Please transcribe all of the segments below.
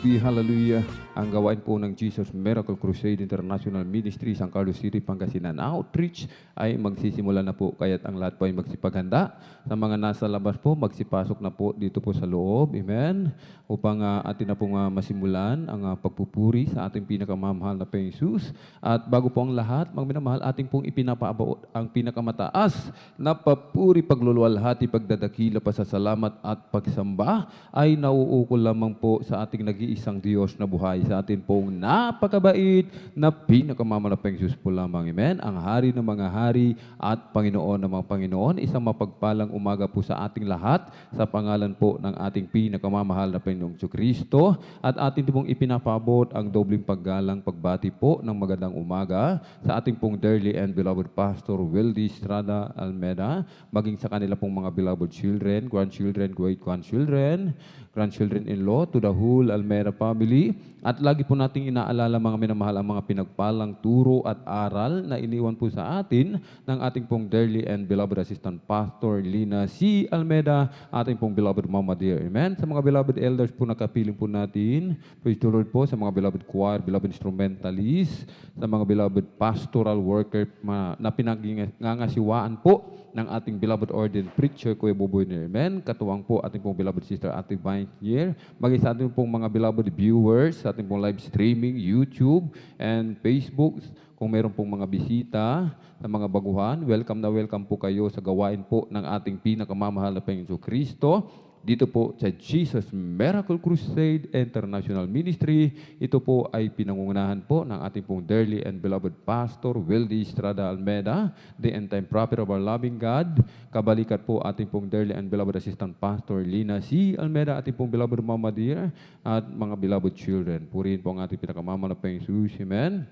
Hallelujah. Ang gawain po ng Jesus Miracle Crusade International Ministry San Carlos City, Pangasinan Outreach ay magsisimula na po. Kaya't ang lahat po ay magsipaghanda. Sa mga nasa labas po, magsipasok na po dito po sa loob. Amen. Upang atin na pong masimulan ang pagpupuri sa ating pinakamamahal na Panginoong Jesus. At bago po ang lahat, mga minamahal, ating pong ipinapaabot ang pinakamataas na papuri, pagluluwalhati, pagdadakila, pasasalamat at pagsamba ay nauukol lamang po sa ating nag-iisang Diyos na buhay, sa atin pong napakabait na pinakamamalapang Diyos po lamang. Amen. Ang hari ng mga hari at Panginoon ng mga Panginoon, isang mapagpalang umaga po sa ating lahat sa pangalan po ng ating pinakamamahal na Panginoong Kristo. At atin pong ipinapaabot ang dobling paggalang, pagbati po ng magandang umaga sa ating pong dearly and beloved Pastor Wildy Estrada Almeda, maging sa kanila pong mga beloved children, grandchildren, great-grandchildren, grandchildren-in-law, to the whole Almeda family. At lagi po nating inaalala, mga minamahal, ang mga pinagpalang turo at aral na iniwan po sa atin ng ating pong dearly and beloved Assistant Pastor Lina C. Almeda, ating pong beloved Mama Dear. Amen. Sa mga beloved elders po na kapiling po natin, praise the Lord po, sa mga beloved choir, beloved instrumentalists, sa mga beloved pastoral worker na pinagngangasiwaan po ng ating beloved ordained preacher, Kuya Buboy Nermen, katuwang po ating pong beloved sister Ate Vineyear, maging sa ating pong mga beloved viewers, sa ating pong live streaming, YouTube and Facebook. Kung meron pong mga bisita sa mga baguhan, welcome na welcome po kayo sa gawain po ng ating pinakamamahal na Panginoon Kristo. Dito po sa Jesus Miracle Crusade International Ministry. Ito po ay pinangungunahan po ng ating pong dearly and beloved Pastor Wildy Estrada Almeda, the end-time prophet of our loving God. Kabalikat po ating pong dearly and beloved Assistant Pastor Lina C. Almeda, ating pong beloved Mama Dear, at mga beloved children. Purihin po ang ating pinakamamahal na Panginoon Jesus. Amen.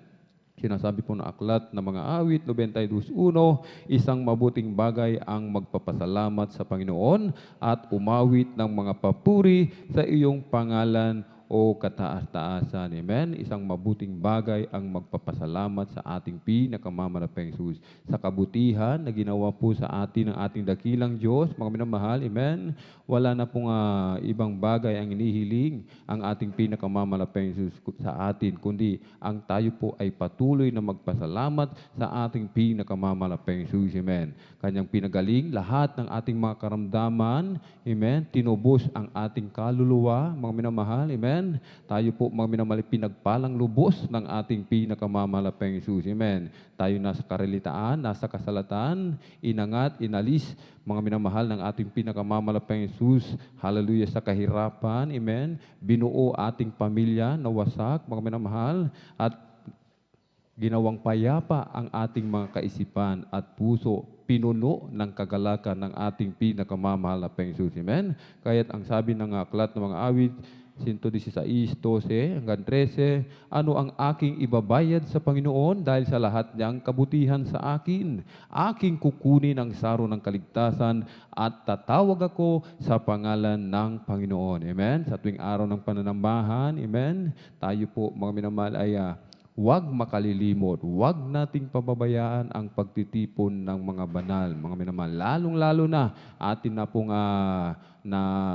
Sinasabi po ng aklat ng mga awit, 92:1, isang mabuting bagay ang magpapasalamat sa Panginoon at umawit ng mga papuri sa iyong pangalan o kataas-taasan. Amen. Isang mabuting bagay ang magpapasalamat sa ating pinakamamahal Jesus. Sa kabutihan na ginawa po sa atin ng ating dakilang Diyos, mga minamahal, amen. Wala na pong ibang bagay ang inihiling ang ating pinakamamahal Jesus sa atin, kundi ang tayo po ay patuloy na magpasalamat sa ating pinakamamahal Jesus. Amen. Kanyang pinagaling lahat ng ating mga karamdaman, amen. Tinubos ang ating kaluluwa, mga minamahal, amen. Tayo po, mga minamahal, pinagpalang lubos ng ating pinakamamahal Jesus. Amen. Tayo nasa karelitaan, nasa kasalatan, inangat, inalis, mga minamahal, ng ating pinakamamahal Jesus. Hallelujah, sa kahirapan. Amen. Binuo ating pamilya na wasak, mga minamahal, at ginawang payapa ang ating mga kaisipan at puso, pinuno ng kagalakan ng ating pinakamamahal na Jesus. Amen. Kaya't ang sabi ng aklat ng mga awit, 116:12 hanggang 13, ano ang aking ibabayad sa Panginoon dahil sa lahat niyang kabutihan sa akin? Aking kukunin ang saro ng kaligtasan at tatawag ako sa pangalan ng Panginoon. Amen. Sa tuwing araw ng pananambahan, amen, tayo po, mga minamahal, ay huwag makalilimot, huwag nating pababayaan ang pagtitipon ng mga banal, mga minamahal. Lalong-lalo na atin na pong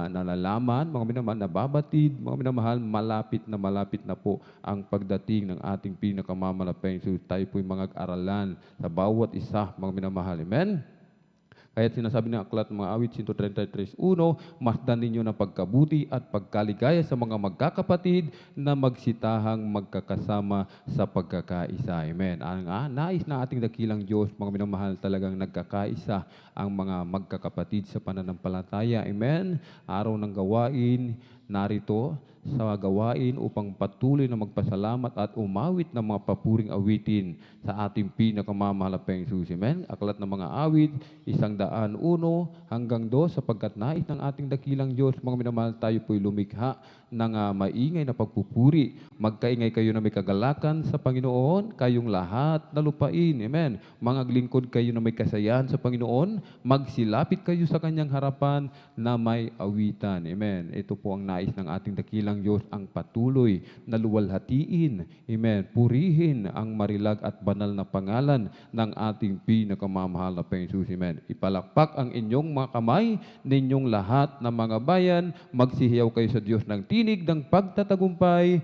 nalalaman, mga minamahal, nababatid, mga minamahal, malapit na po ang pagdating ng ating pinakamamahal Jesus. Tayo po'y mga aralan sa bawat isa, mga minamahal. Amen? Kaya sinasabi ng aklat ng mga awit 133:1, masdan ninyo ng pagkabuti at pagkaligaya sa mga magkakapatid na magsitahang magkakasama sa pagkakaisa. Amen. Ang nais na ating dakilang Diyos, mga minamahal, talagang nagkakaisa ang mga magkakapatid sa pananampalataya. Amen. Araw ng gawain, narito sa gawain upang patuloy na magpasalamat at umawit ng mga papuring awitin sa ating pinakamamahal na Jesus. Amen. Aklat ng mga awit, 101 hanggang 2, sapagkat nais ng ating dakilang Diyos, mga minamahal, tayo po'y lumikha ng maingay na pagpupuri. Magkaingay kayo na may kagalakan sa Panginoon, kayong lahat na lupain. Amen. Mga lingkod kayo na may kasayahan sa Panginoon, magsilapit kayo sa kanyang harapan na may awitan. Amen. Ito po ang nais ng ating dakilang Diyos ang patuloy na luwalhatiin, amen, purihin ang marilag at banal na pangalan ng ating pinakamamahal na Panginoong Jesus, amen. Ipalakpak ang inyong mga kamay, ninyong lahat ng mga bayan, magsihiyaw kayo sa Diyos ng tinig ng pagtatagumpay.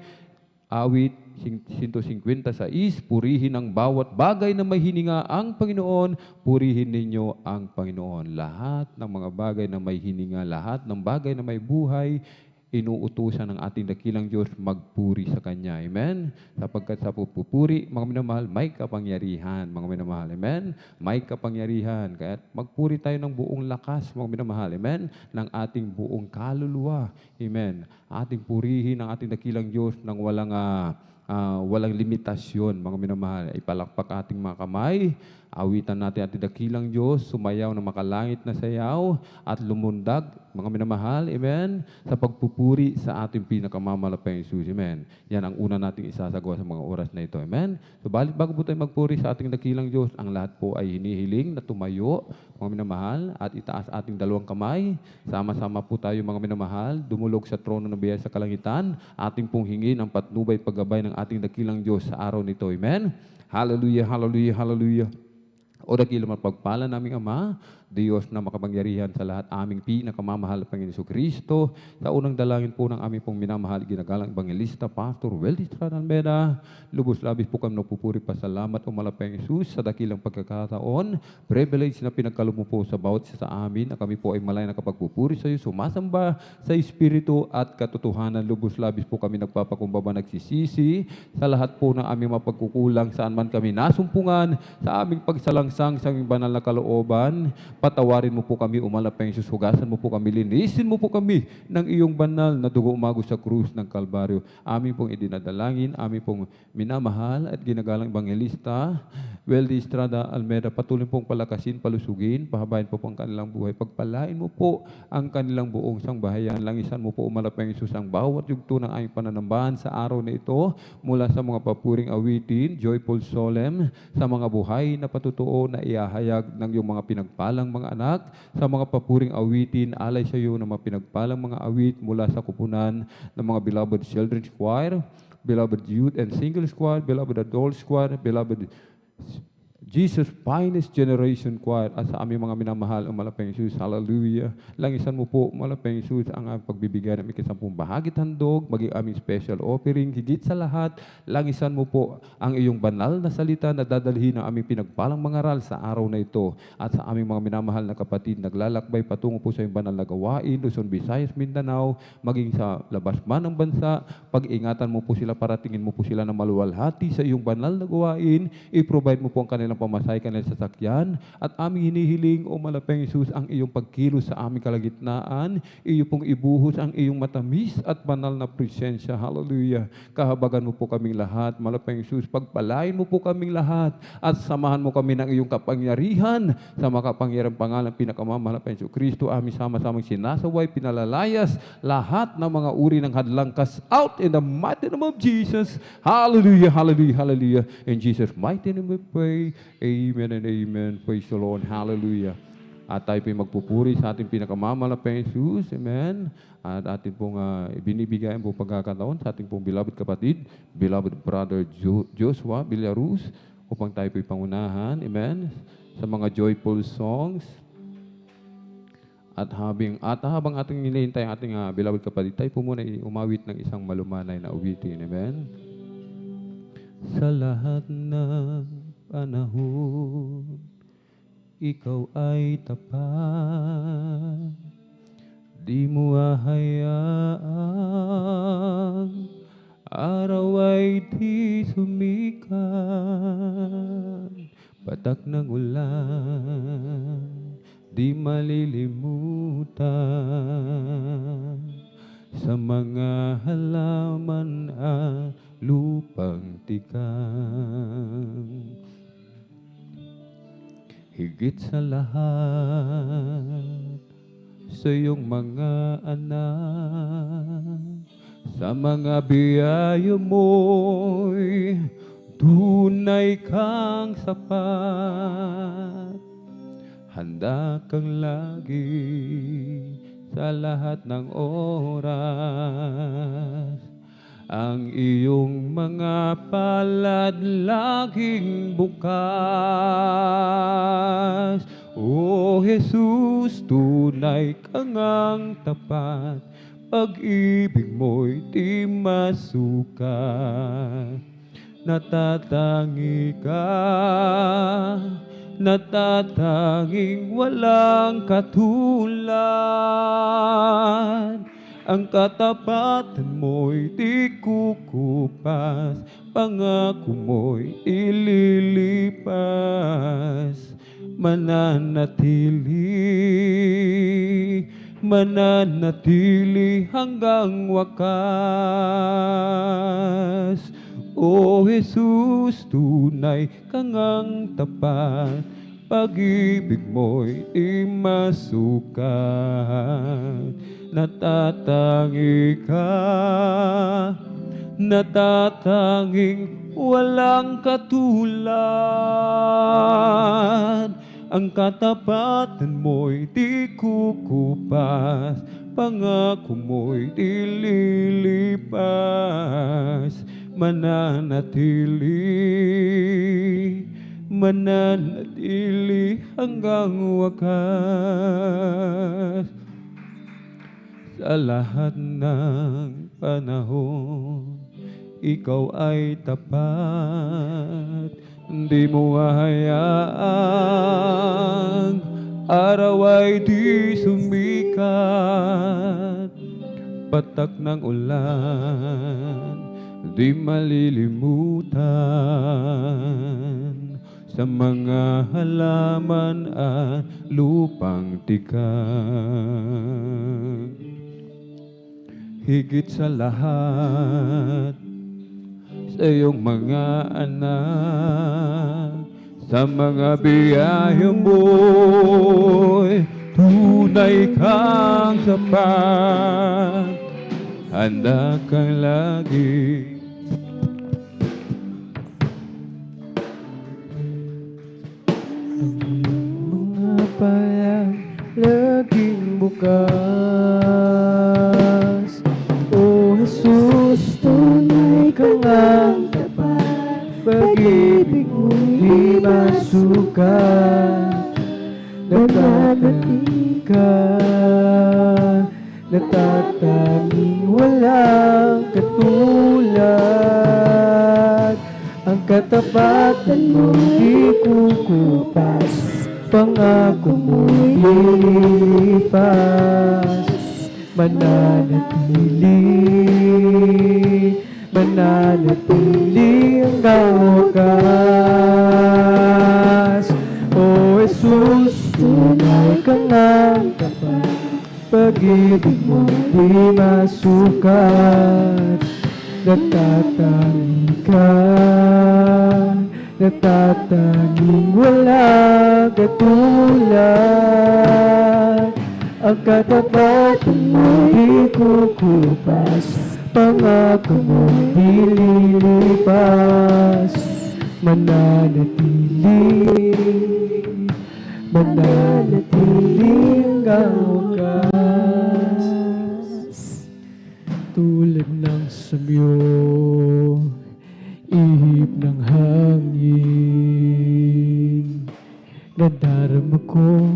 Awit 156, purihin ang bawat bagay na may hininga ang Panginoon, purihin ninyo ang Panginoon. Lahat ng mga bagay na may hininga, lahat ng bagay na may buhay, inuutusan ng ating dakilang Diyos magpuri sa Kanya. Amen? Sapagkat sa pupuri, mga minamahal, may kapangyarihan. Mga minamahal, amen? May kapangyarihan. Kaya magpuri tayo ng buong lakas, mga minamahal, amen? Ng ating buong kaluluwa. Amen? Ating purihin ang ating dakilang Diyos ng walang limitasyon, mga minamahal. Ipalakpak ating mga kamay, awitan natin ating dakilang Diyos, sumayaw na makalangit na sayaw at lumundag, mga minamahal, amen, sa pagpupuri sa ating pinakamamahal Jesus, amen. Yan ang una nating isasagawa sa mga oras na ito, amen. Subalit bago po tayo magpuri sa ating dakilang Diyos, ang lahat po ay hinihiling na tumayo, mga minamahal, at itaas ating dalawang kamay. Sama-sama po tayo, mga minamahal, dumulog sa trono ng biyaya sa kalangitan, ating pong hingin ang patnubay paggabay ng ating dakilang Diyos sa araw nito, amen. Hallelujah, hallelujah, hallelujah. O dakilang mapagpala naming Ama, Diyos na makapangyarihan sa lahat, aming pinakamamahal na Panginoon Jesucristo, sa unang dalangin po ng aming pong minamahal, ginagalang Evangelista, Pastor Weldy Estrada Almeda, lubos-labis po kami nagpupuri pasalamat o malapang Jesus sa dakilang pagkakataon, privilege na pinagkaloob mo po sa bawat isa sa amin, na kami po ay malay na kapagpupuri sa iyo, sumasamba sa Espiritu at katotohanan, lubos-labis po kami nagpapakumbaba, nagsisisi sa lahat po ng aming mapagkukulang, saan man kami nasumpungan, sa aming pagsalangsang sa aming banal na kalooban. Patawarin mo po kami, umalapang Jesus, hugasan mo po kami, linisin mo po kami ng iyong banal na dugo umagos sa krus ng Kalbaryo. Amin pong idinadalangin, amin pong minamahal at ginagalang Evangelista Weldy Estrada Almeda, patuloy pong palakasin, palusugin, pahabain po ang kanilang buhay. Pagpalain mo po ang kanilang buong sangbahayan. Langisan mo po, umalapang Jesus, ang bawat yugto ng aming pananambahan sa araw na ito, mula sa mga papuring awitin, joyful solemn, sa mga buhay na patutuo na iahayag ng iyong mga pinagpalang mga anak, sa mga papuring awitin, alay sa iyo ng mga pinagpalang mga awit mula sa kupunan ng mga beloved children's choir, beloved youth and singles choir, beloved adults choir, beloved Jesus Finest Generation Choir, at sa aming mga minamahal, umalapang Jesus, hallelujah. Langisan mo po, umalapang Jesus, ang aming pagbibigay ng ikasampung bahagit handog, maging aming special offering. Higit sa lahat, langisan mo po ang iyong banal na salita na dadalhin ng aming pinagpalang mangaral sa araw na ito. At sa aming mga minamahal na kapatid, naglalakbay patungo po sa iyong banal na gawain, Luzon, Visayas, Mindanao, maging sa labas man ng bansa, pag-ingatan mo po sila, paratingin mo po sila na maluwalhati sa iyong banal na gawain, i-provide mo po ang kanilang pamasahe, kanilang sasakyan, at aming hinihiling, o malapang Jesus, ang iyong pagkilos sa aming kalagitnaan, iyo pong ibuhos ang iyong matamis at banal na presensya. Hallelujah. Kahabagan mo po kaming lahat, malapang Jesus, pagpalain mo po kaming lahat, at samahan mo kami ng iyong kapangyarihan sa makapangyarang pangalan pinakamamahal na Panginoon Kristo, aming sama-samang sinasaway, pinalalayas lahat ng mga uri ng hadlang, cast out in the mighty name of Jesus. Hallelujah, hallelujah, hallelujah. In Jesus' mighty name we pray. Amen and amen. Praise the Lord. Hallelujah. At tayo po'y magpupuri sa ating pinakamamahal na Panginoon Jesus. Amen. At ating pong binibigay po pagkakataon sa ating pong beloved kapatid, beloved brother Joshua Villaruz, upang tayo po'y pangunahan. Amen. Sa mga joyful songs. At habang ating hinihintay ang ating beloved kapatid, tayo po muna umawit ng isang malumanay na awitin. Amen. Sa lahat ng panahon, ikaw ay tapat, di mo hahayaang araw ay di sumikat, patak ng ulan, di malilimutan, sa mga halaman at lupang tikang. Higit sa lahat, sa iyong mga anak, sa mga biyaya mo'y tunay kang sapat. Handa kang lagi sa sa lahat ng oras. Ang iyong mga palad laging bukas. O Jesus, tunay kang ang tapat, pag-ibig mo'y di masukat. Natatangi ka, natatanging walang katulad. Ang katapatan mo'y di kukupas, pangako mo'y ililipas. Mananatili hanggang wakas. O Jesus, tunay kang ang tapat, pag-ibig mo'y di masukat. Natatangi ka, natatanging walang katulad. Ang katapatan mo'y di kukupas, pangako mo'y di lilipas. Mananatili hanggang wakas. Sa lahat ng panahon, ikaw ay tapat. Di mo hahayaang araw ay di sumikat. Patak ng ulan, di malilimutan. Sa mga halaman at lupang tigang. Higit sa lahat, sa iyong mga anak, sa mga biyaya mo'y tunay kang sapat. Handa kang lagi mga palang laging bukas. O Jesus, tunay kang ang tapat, pag-ibig mo'y masukat. Natatangi ka, natatanging walang katulad. Ang katapatan mo'y kukupas, pangako mo'y lilipas. Mananatili hanggang wakas. O Jesus, tunay kang ang tapat, pag-ibig mo di masukat. Natatangi ka, natatanging walang katulad. Ang katapatan mo di kukupas, pangako mo di lilipas. Mananatili hanggang wakas. Tulad ng samyo, ihip ng hangin, nadarama ko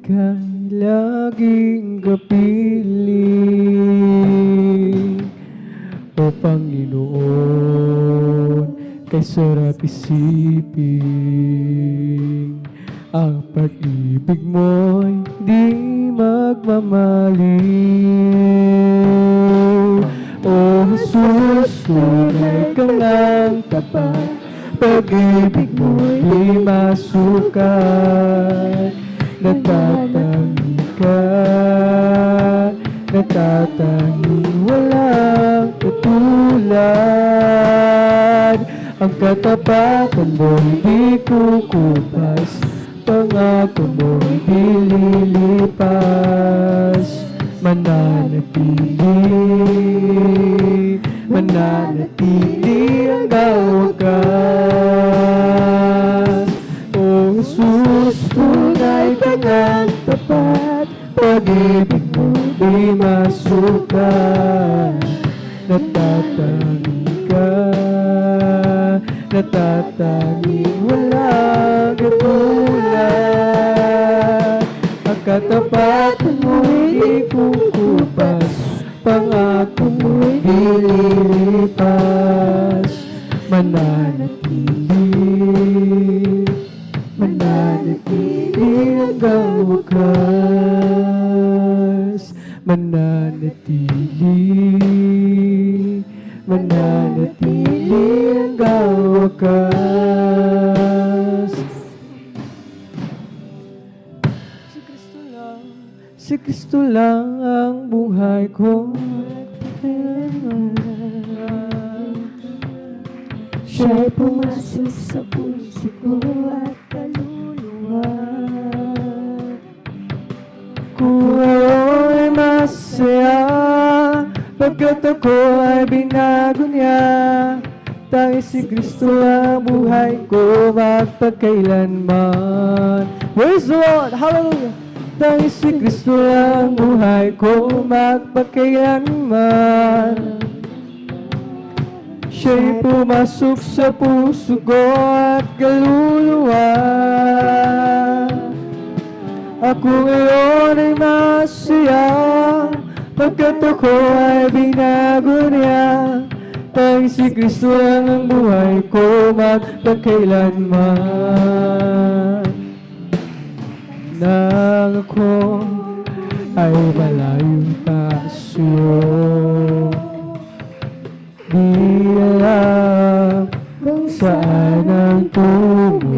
kay laging kapiling. O Panginoon, kay sarap isipin, ang pag-ibig mo'y di magmamaliw. O Jesus, tunay kang ang tapat, pag-ibig mo'y di masukat. Natatangi ka, natatanging walang katulad. Ang katapatan mo'y di kukupas, pangako mo'y di lilipas. Mananatili hanggang wakas. O Jesus, tunay kang ang tapat, pag-ibig mo di masukan. Natatangi ka, natatangi walang katulad. Ang katapatan mo'y ikukupas, pangako mo'y ililipas. Mananatili, mananatili hanggang wakas. Mananatili, mananatili hanggang wakas. Si Kristo lang ang buhay ko. Siya'y pumasok sa puso ko at kaluluwa. Kung ako'y masaya, pagkat ako ay binago niya. Tanging si Kristo ang buhay ko magpagkailanman. Praise the Lord! Hallelujah! Tanging si Kristo ang buhay ko magpagkailanman. Siya'y pumasok sa puso ko at kaluluwa. Ako ngayon ay masaya, pagkat ako ay binago niya. Tanging si Kristo lang ang buhay ko magpagkailanman. Nang ako ay malayo pa sa'yo, di alam kung saan ang tungo.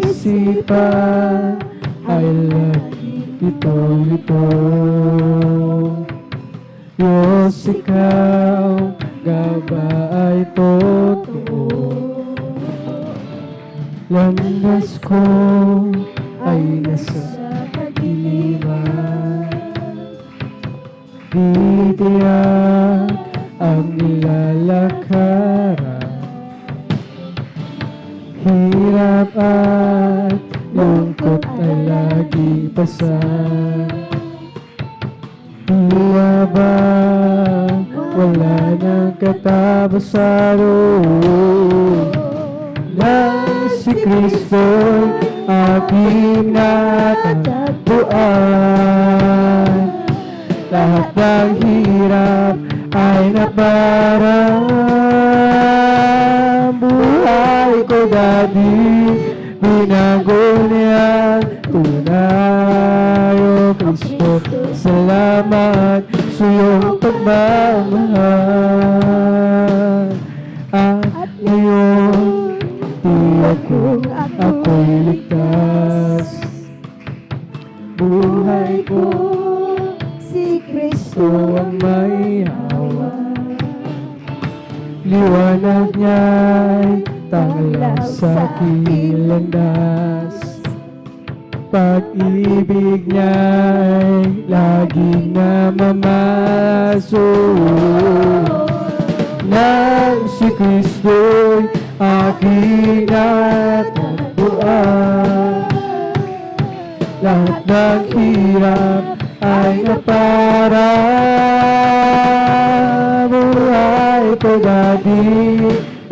Isipan ay lagi ito. Diyos, ikaw gabay totoo. Landas ko ay nasa kadiliman. Titiyak ang nilalakaran. Hirap at lungkot ay lagi pasan. Tila ba wala nang katapusan? Nang si Kristo'y aking natagpuan, lahat ng hirap ay naparang. Buhay ko dati, binago niya tunay. O Kristo, salamat sa iyong pagmamahal. At ngayon, ako'y ligtas. Buhay ko, si Kristo ang may hawak. Liwanag niya'y tanglaw sa aking landas. Pag-ibig niya'y laging namamasok. Nang si Kristo'y aking natagpuan, lahat ng hirap ay naparang. Buhay ko dati,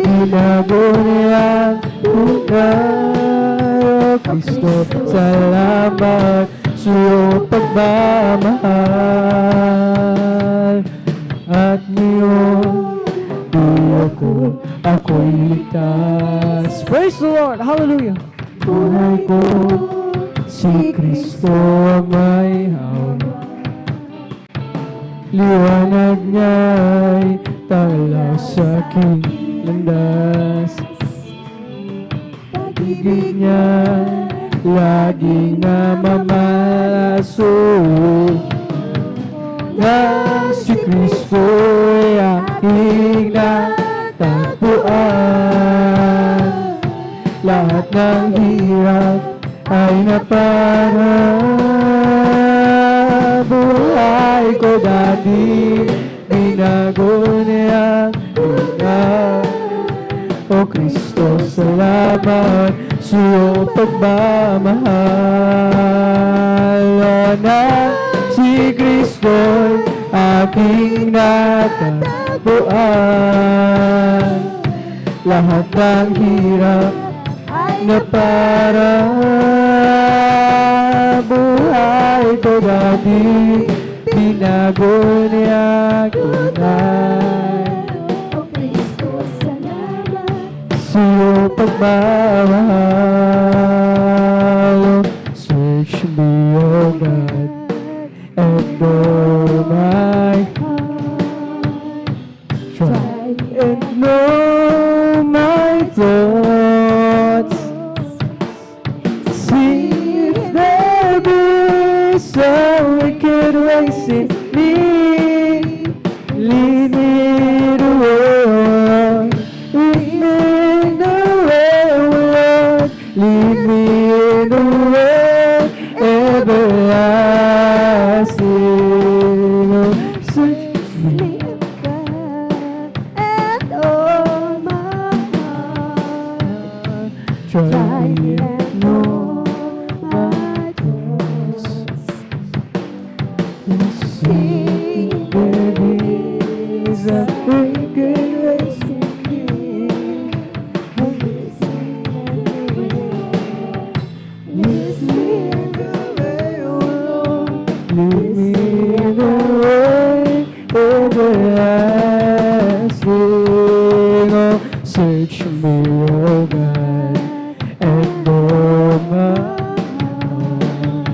binago niyang tunay. O Kristo, salamat sa iyong pagmamahal. At ngayon, ako'y ligtas. Praise the Lord! Hallelujah! Buhay ko, si Kristo ang may hawak. Liwanag niya'y tanglaw sa aking landas. Pag-ibig niya'y laging namamasok. Nang si Kristo'y aking natagpuan, lahat ng hirap ay naparang. Buhay ko dati, binago niya tunay. O Kristo, salamat sa iyong pagmamahal. na si Kristo'y aking natagpuan. Lahat ng hirap na para buhay ko dati, binago niya tunay. O Kristo, salamat. Sa'yo pagmamahal, search me, O God, and know my heart. Try and know my thoughts. See if there be some wicked ways in me. Lead me the way, lead me the way, Lord. Lead me the way everlasting. Oh, search me. And all my heart, Try and know my thoughts. see if there is a wicked ways in me. Lead me the way, O Lord. Lead me the way everlasting. Oh, search me, O God, and know my heart.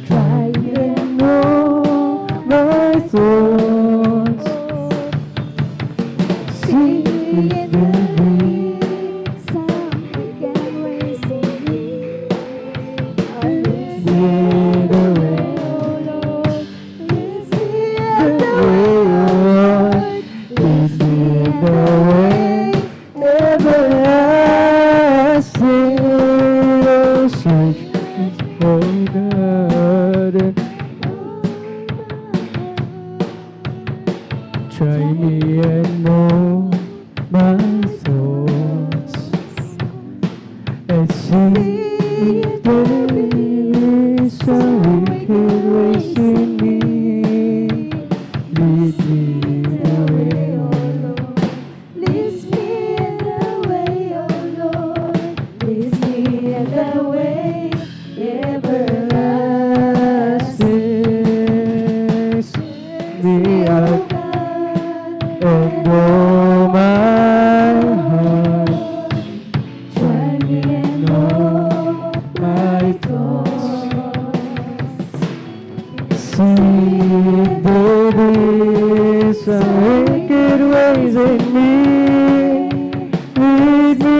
Try and know my thoughts. See if there be Some wicked ways in me. the way, Lead me the way, Lord. Lead me the way everlasting. Oh, search me, O God, and try me and know my thoughts, and see if there is some wicked ways in me. Lead me the way, O Lord. Lead me in the way, O Lord. Lead me in the way everlasting. Set me out God. and know my heart. Try me and know my thoughts. See if there is some wicked ways in me. Lead me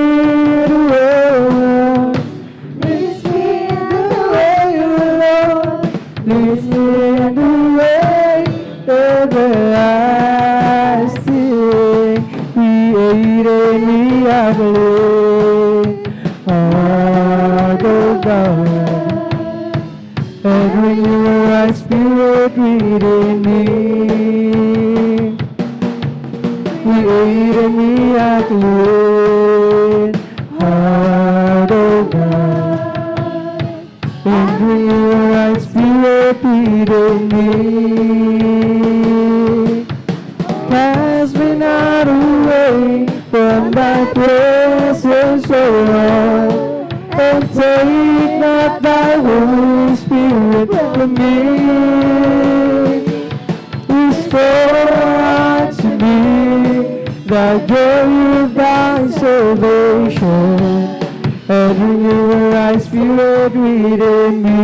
the way, Lord. Lead me in The the way, Lord. Lead me the way everlasting. Created me a clean heart, O God, and renew a right spirit within me. Created me a clean heart, O God, and renew a right spirit within me. Cast me not away from thy presence, O Lord, and take not thy Holy Spirit from me. Restore unto me the joy of thy salvation, and renew a right spirit within me.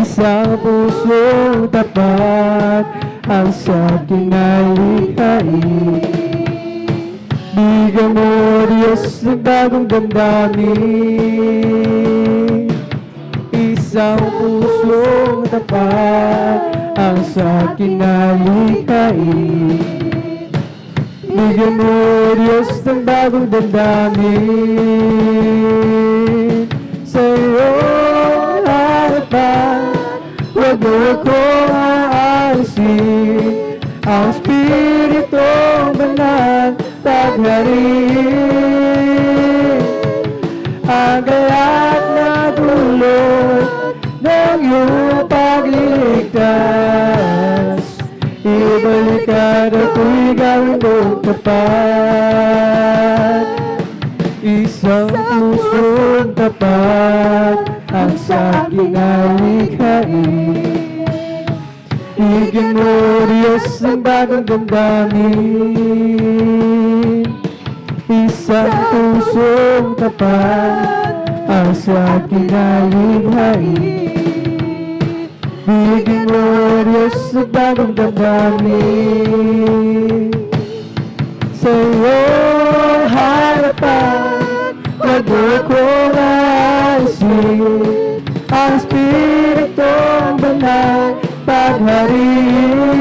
Isang pusong tapat ang sa'king nalikhain. Bigyan mo, Diyos, ng bagong damdamin. Isang pusong tapat ang sa'king nalikhain. Bigyan mo, Diyos, ng bagong damdamin. Sa'yo harapan, huwag mo akong aalisin. Ang Espiritong Banal paghariin. Ang galak na dulo iyong pagliligtas. Ibalik at ako'y gawin mong tapat. Isang pusong tapat ang sa aking alikhain. Bigyan mo, Diyos, ng bagong damdamin. Isang pusong tapat ang sa aking alikhain. Bigyan mo, Diyos, ng bagong damdamin. Sa iyong harapan, wag mo kong alisin ang Espiritong Banal paghariin.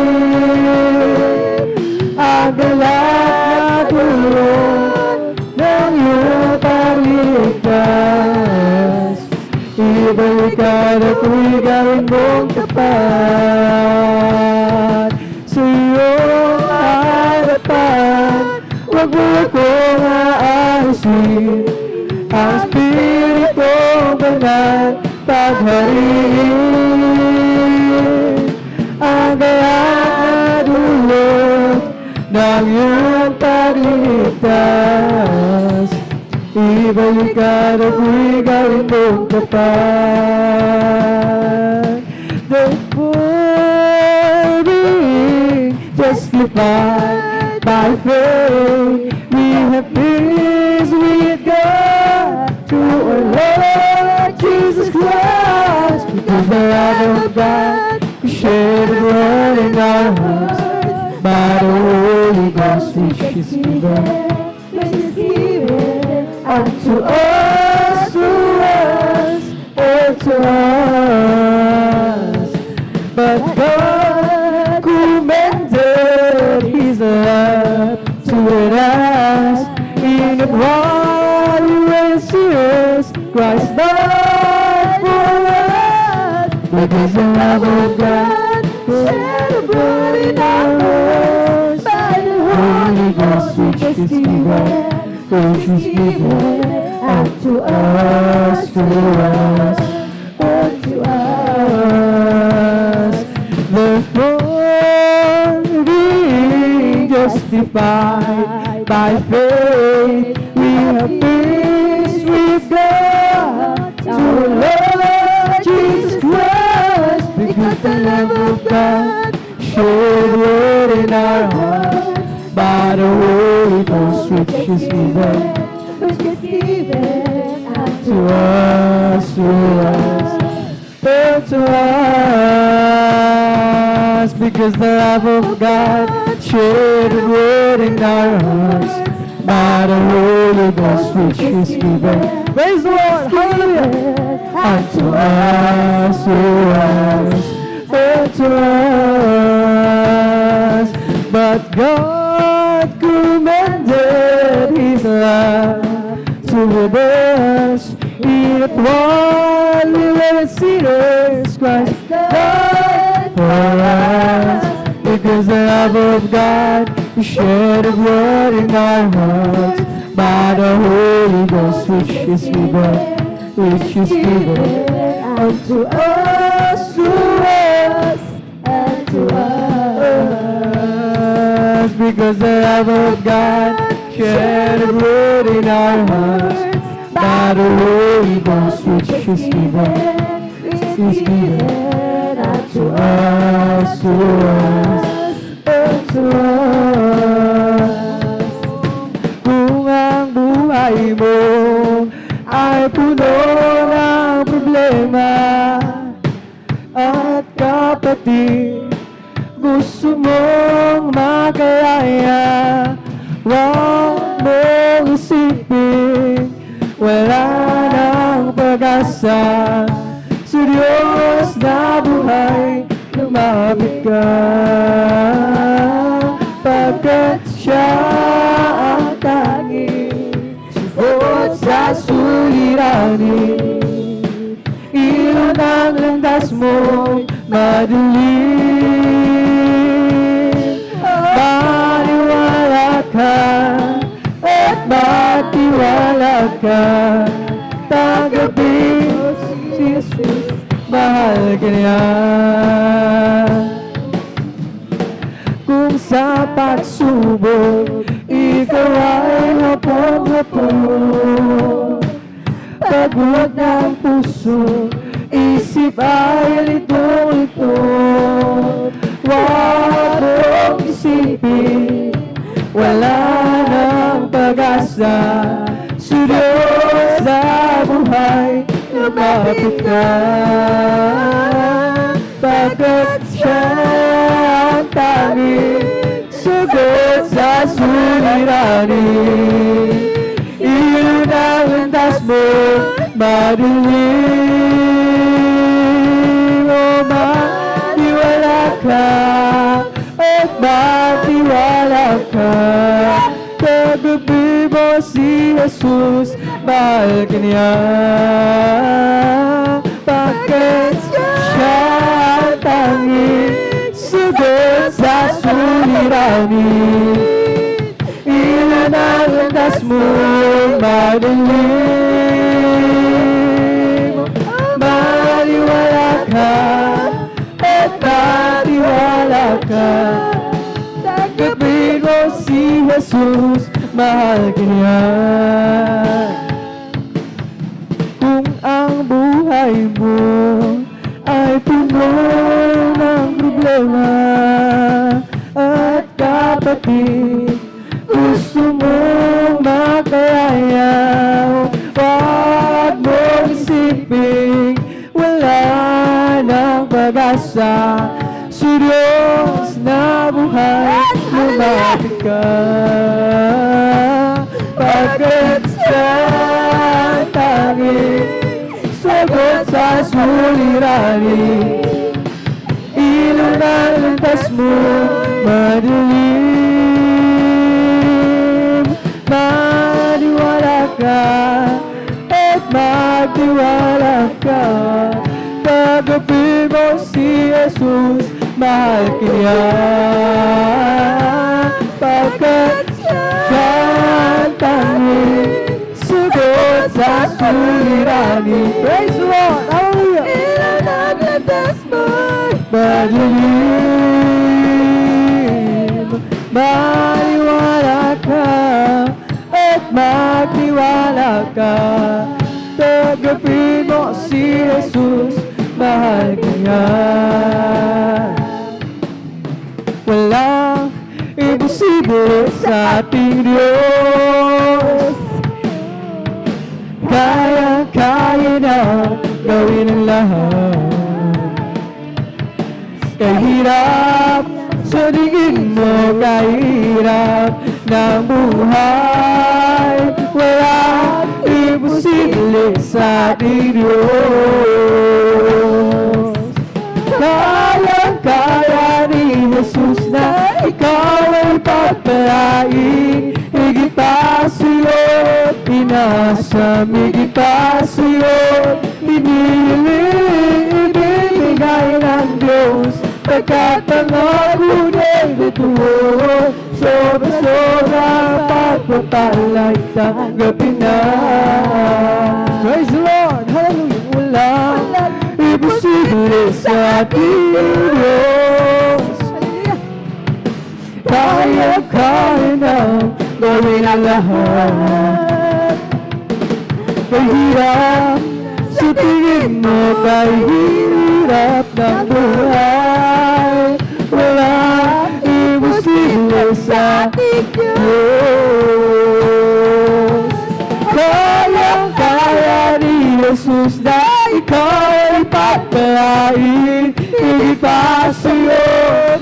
Ang galak na tulong ng iyong pagliligtas. Ibalik at ako'y gawin mong tapat. Sa iyong harapan, wag mo akong aalisin ang Espiritong Banal paghariin. Ang galak na dulot ng iyong pagliligtas. Ibalik at ako'y gawin mong tapat. Therefore, being justified by faith, we have peace with God through our Lord Jesus Christ. Because the love of God is shed abroad in our hearts by the Holy Ghost which is given. Unto us, and to us. But God commended His love toward us, in that while we were sinners, Christ died for us. Because the love of God shed abroad in our hearts by the Holy Ghost which is given. Which is given unto us, unto us. Therefore, being justified by faith, we have peace with God through Lord Jesus Christ. Because the love of God shed abroad in our hearts by the Holy Ghost which is given unto us, unto us. Because the love of God shed abroad in our hearts by the Holy Ghost which is given. Praise the Lord, hallelujah. Unto us, unto us. But God commended His love toward us, in that while we were sinners, Christ died for us. Because the love of God is shed abroad in our hearts by the Holy Ghost which is given, unto us, unto us. Because the love of God shed abroad in our hearts by the Holy Ghost which is given unto us, unto us. Kung ang buhay mo ay puno ng problema at kapatid, gusto mong makalaya, huwag mong isipin, wala nang pag-asa. Sa Diyos na buhay, lumapit ka, pagkat Siya ang tanging sipot sa suliranin. Iyon ang landas mo, madilim. Maniwala ka at matiwala ka, tanggapin si Jesus mahal ka niya. Kung sa pagsubok, ikaw ay hapon-hapon. Pagod ng puso, isip ay lito-lito. Huwag mong isipin, wala nang pag-asa. Sa Diyos na buhay, lumapit ka. Pagkat siya ang tanging sagot sa suliranin. Iyon ang landas mo, madilim. O matiwala ka, at matiwala ka. Kagabi mo si Jesus, mahal ka niya. Pagkat siya ang tanging sagot sa suliranin. Ilan ang landas mo, madilim. Maniwala ka, at maniwala ka. Tanggapin mo si Jesus, mahal ka niya. Kung ang buhay mo ay puno ng problema at kapatid, gusto mong makaya, huwag mong isipin, wala nang pag-asa. Sa Diyos na buhay, lumapit ka. Pagkat siya ang tanging sagot sa suliranin. Ilan ang landas mo, madilim. Maniwala ka, at magtiwala ka. Tanggapin mo si Jesus, mahal ka niya. Pagkat siya ang tanging sagot sa suliranin. Praise the Lord! Hallelujah! Ilan ang landas mo, madilim. Maniwala ka, at magtiwala ka. Tanggapin mo si Jesus, mahal ka niya. Walang imposible sa ating Diyos. Kaya na gawin ang lahat. Kahirap sa tingin mo, kahirap ng buhay. Walang imposible sa ating Diyos. Kaya ni Jesus na ikaw ay pagpalain. Higit pa sa'yo, inasam, higit pa sa'yo, piniling, ibibigay ng Diyos. Pagkat pangako niya'y totoo, sobra-sobra pagpapalay, tanggapin na. Praise the Lord! Hallelujah! Walang imposible sa ating Diyos. Kaya na gawin ang lahat. Kahirap sa tingin mo, kahirap ng buhay. Walang imposible sa ating Diyos. Kaya ni Jesus na ikaw ay pagpalain. Higit pa sa'yo,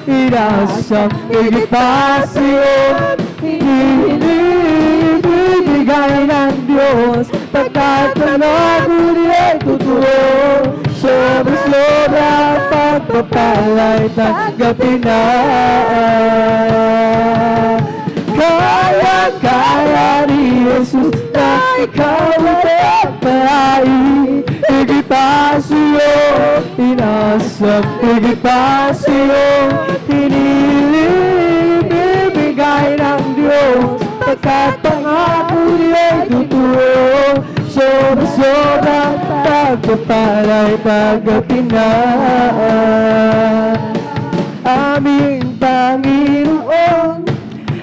inasam, higit pa sa'yo, ibibigay ng Diyos. Pagkat pangako niya'y totoo, sobra-sobra pagpapalay, tanggapin na. Kaya ni Jesus na ikaw ay pagpalain. Higit pa sa'yo, inasam, higit pa sa'yo, hiniling, ibibigay ng Diyos. Pagkat pangako niya'y totoo, sobra-sobra pagpapala'y tanggapin na. Aming Panginoon,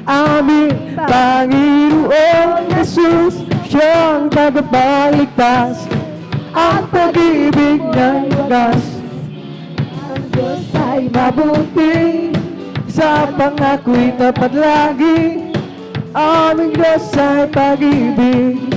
aming Panginoon Jesus, siyang tagapagligtas, ang pag-ibig ng wagas. Ang Diyos ay mabuti, Sa pangako'y tapat lagi, aming Diyos ay pag-ibig,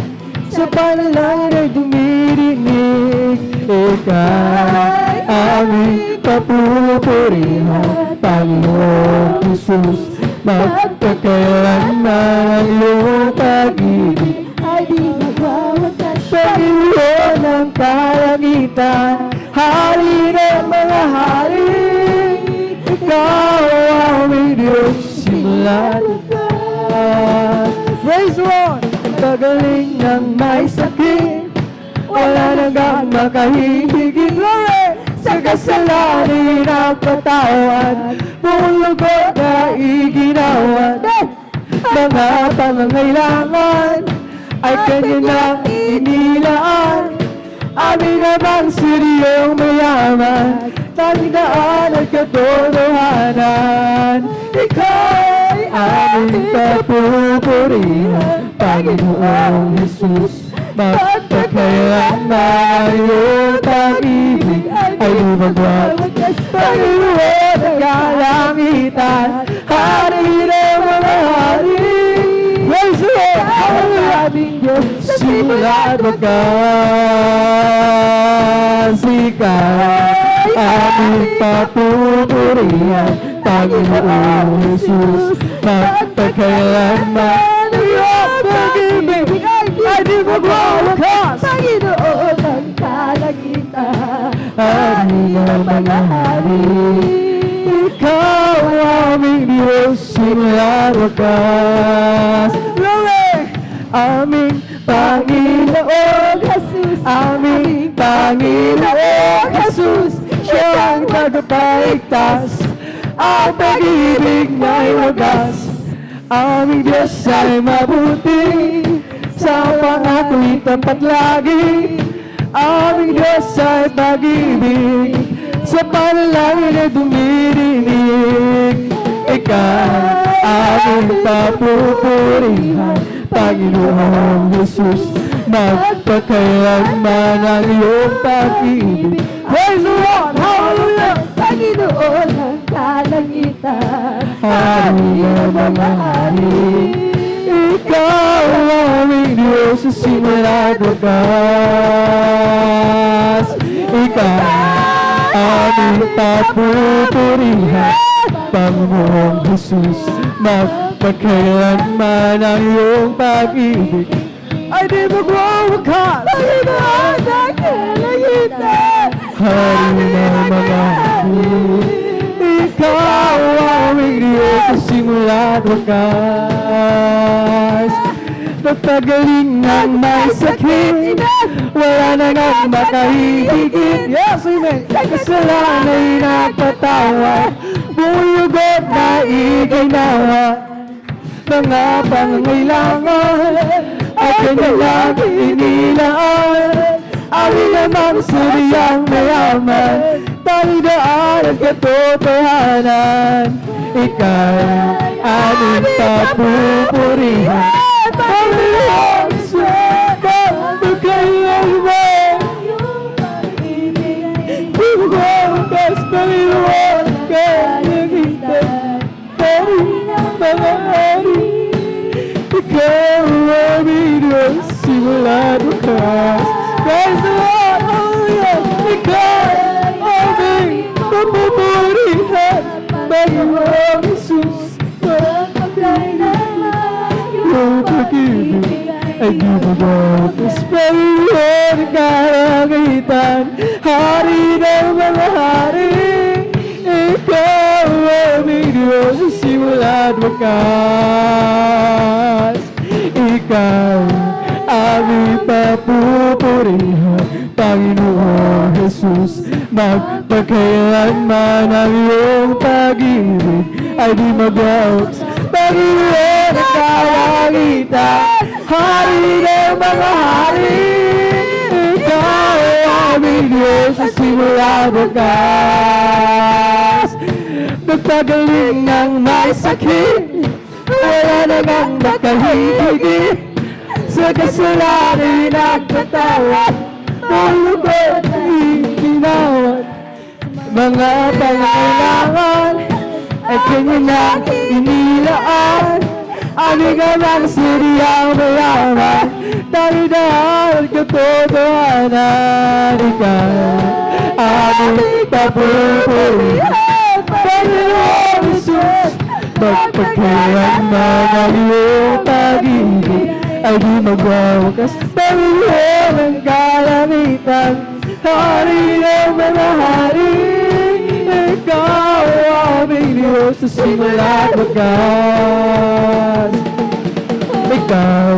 sa panalangin ay dumirinig. Ika'y aming papupurihan, Panginoon Jesus, magpakailanman ang iyong pag-ibig ay di magwawakas. Panginoon ng kalangitan, Hari ng mga hari, Ikaw ang aming Diyos, simula lugar. Praise the Lord! Ang gagaling ng may sakit, wala nang makahihigit. Glory! Sa kasalanan napatawad, buong lugod na iginawan. Mga pangangailangan ay kanya nang inilaan. Amin namang siryong mayaman, tandaan at katotohanan. Ika'y aming papupurihan, Panginoong Jesus, magpakailanman ang iyong pag-ibig ay magwawakas. Panginoon ng kalangitan, Hari ng mga hari, praise the Lord, ang aming Diyos, simula at wagas. Ika'y aming papupurihan, Panginoong Jesus, magpakailanman ang iyong pag-ibig ay di magwawakas. Panginoon ng kalangitan, Hari ng mga hari, Ikaw aming Diyos, simula at wagas. Glory! Aming Panginoon Jesus, aming Panginoon Jesus, siyang tagapagligtas, ang pag-ibig may wagas. Aming Diyos ay mabuti, sa pangako'y tapat lagi. Aming Diyos ay pag-ibig, sa panalangin ay dumirinig. Ikaw aming papupurihan, Panginoong Jesus, magpakailanman ang iyong pag-ibig. Praise the Lord! Hallelujah! Panginoon ng kalangitan, Hari ng mga hari, Ikaw aming Diyos sa simula at wagas. Ikaw aming papupurihan, Panginoong Jesus, magpakailanman ang iyong pag-ibig ay di magwawakas. Panginoon ng kalangitan, Hari ng mga hari, Ikaw aming Diyos sa simula at wagas. Nagpagaling ng may sakit, wala na nga makahihigit. Yes, amen. Kasalanan ay napatawad, buong lugod na iginawa. Mga pangangailangan ay kanya lang inilaan. Amin namang suryang mayaman, tandaan at katotohanan. Ikaw aming papupurihan, Panginoong Siyang magkailanman. Di magwawakas, Panginoon ng kalangitan, Hari ng mga hari, Ikaw aming Diyos, simula at wakas. Praise the Lord! Hallelujah! Ikaw aming papupurihan, Panginoong Jesus, iyong pag-ibig ay di magwawakas. Panginoon ng kalangitan, Hari ng mga hari, Ikaw aming Diyos sa simula at wakas. Ikaw aming papupurihan, Panginoong Jesus, magpakailanman ang iyong pag-ibig ay di magwawakas. Panginoon ng kalangitan, Hari ng mga hari, Ikaw Diyos sa simula wakas. Nagpagaling ng may sakit, wala na ngang makahigit. Sa kasalanan nagpatawad, malugod iginawad. Mga pangailangan ay kanya nang inilaan. Aming amang siryang mayaman, dahil katotohanan. Ikaw aming papupurihan, Panginoong Jesus. Magpagkailanman ang iyong pag-ibig ay di magwawakas. Panginoon ang kalamitan, Hari ng mga hari. Ikaw aming Diyos sa simula't wakas. Ikaw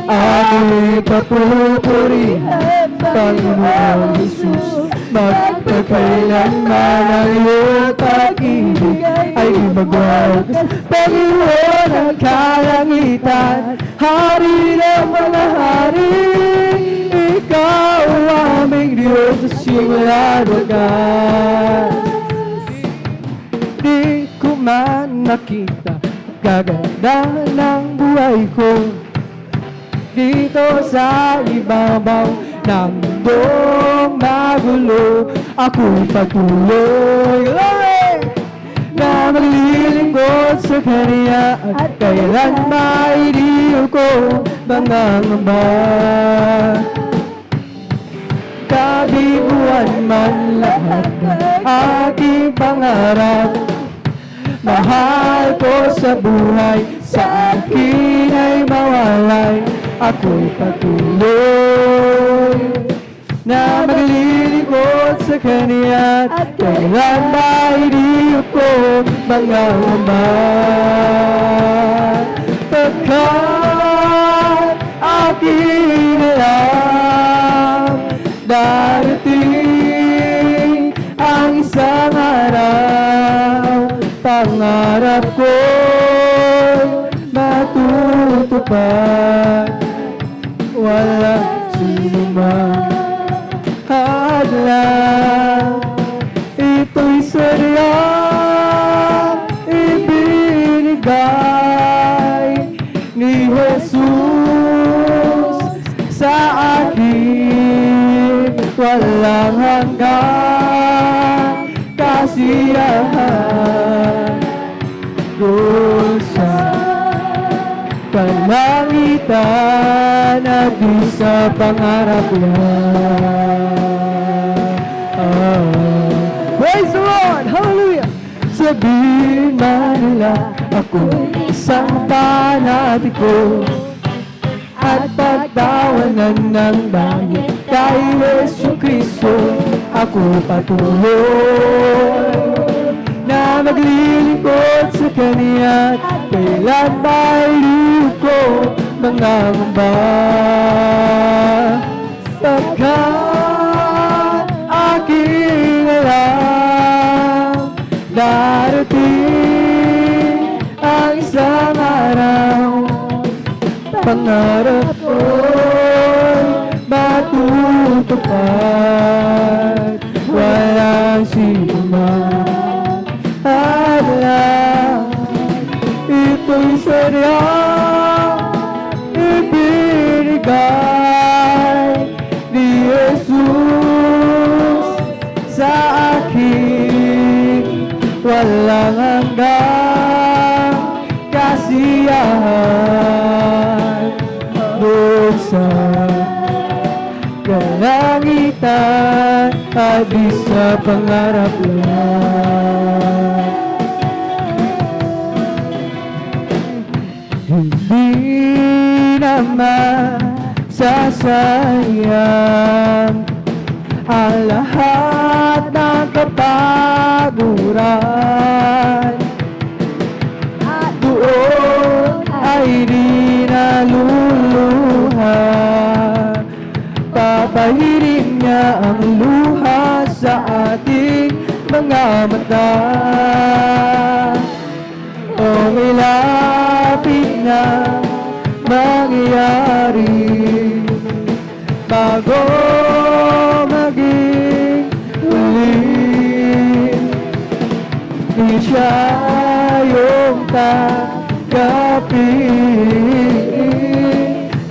aming papupurihan, Panginoong Jesus. Magpagkailanman ang iyong pag-ibig ay di magwawakas. Panginoon ang kalangitan, Hari ng mga hari. Ikaw aming Diyos sa simula't wakas. Di ko man nakita kaganda ng buhay ko dito sa ibabaw ng mundong magulo. Ako'y patuloy na maglilingkod sa Kanya at kailan maidiyo ko mangangamba. Kabiguan man lahat ng aking pangarap, mahal ko sa buhay, sa akin ay mawalay. Ako'y patuloy na maglilingkod sa Kanya at kailan maidiyo ko mangangamba. Pagkat aking alam, darating ang isang araw, pangarap ko'y matutupad. Walang sino man hadlang, ito'y sadyang ibinigay ni Jesus sa akin. Walang hanggang kasiyahan doon sa kalangitan at di sa pangarap lang. Praise the Lord! Hallelujah! Sabihin man nila ako'y isang panatiko at pagtawanan ng langit kay Yesu Kristo. Ako patuloy na maglilingkod sa Kanya at kailan maidiyo ko mangangamba. Pagkat aking alam, darating ang isang araw, pangarap ko'y matutupad. Walang sino man hadlang, ito'y sadyang ibinigay ni Jesus sa akin. Walang hanggang kasiyahan doon sa kalangitan at di sa pangarap lang. Hindi naman sasayang ang lahat ng kapaguran. Doon ay di naluluha. Papahirin niya ang luha sa ating mga mata. O ilapit na mangyayari bago maging siya yung tagapili.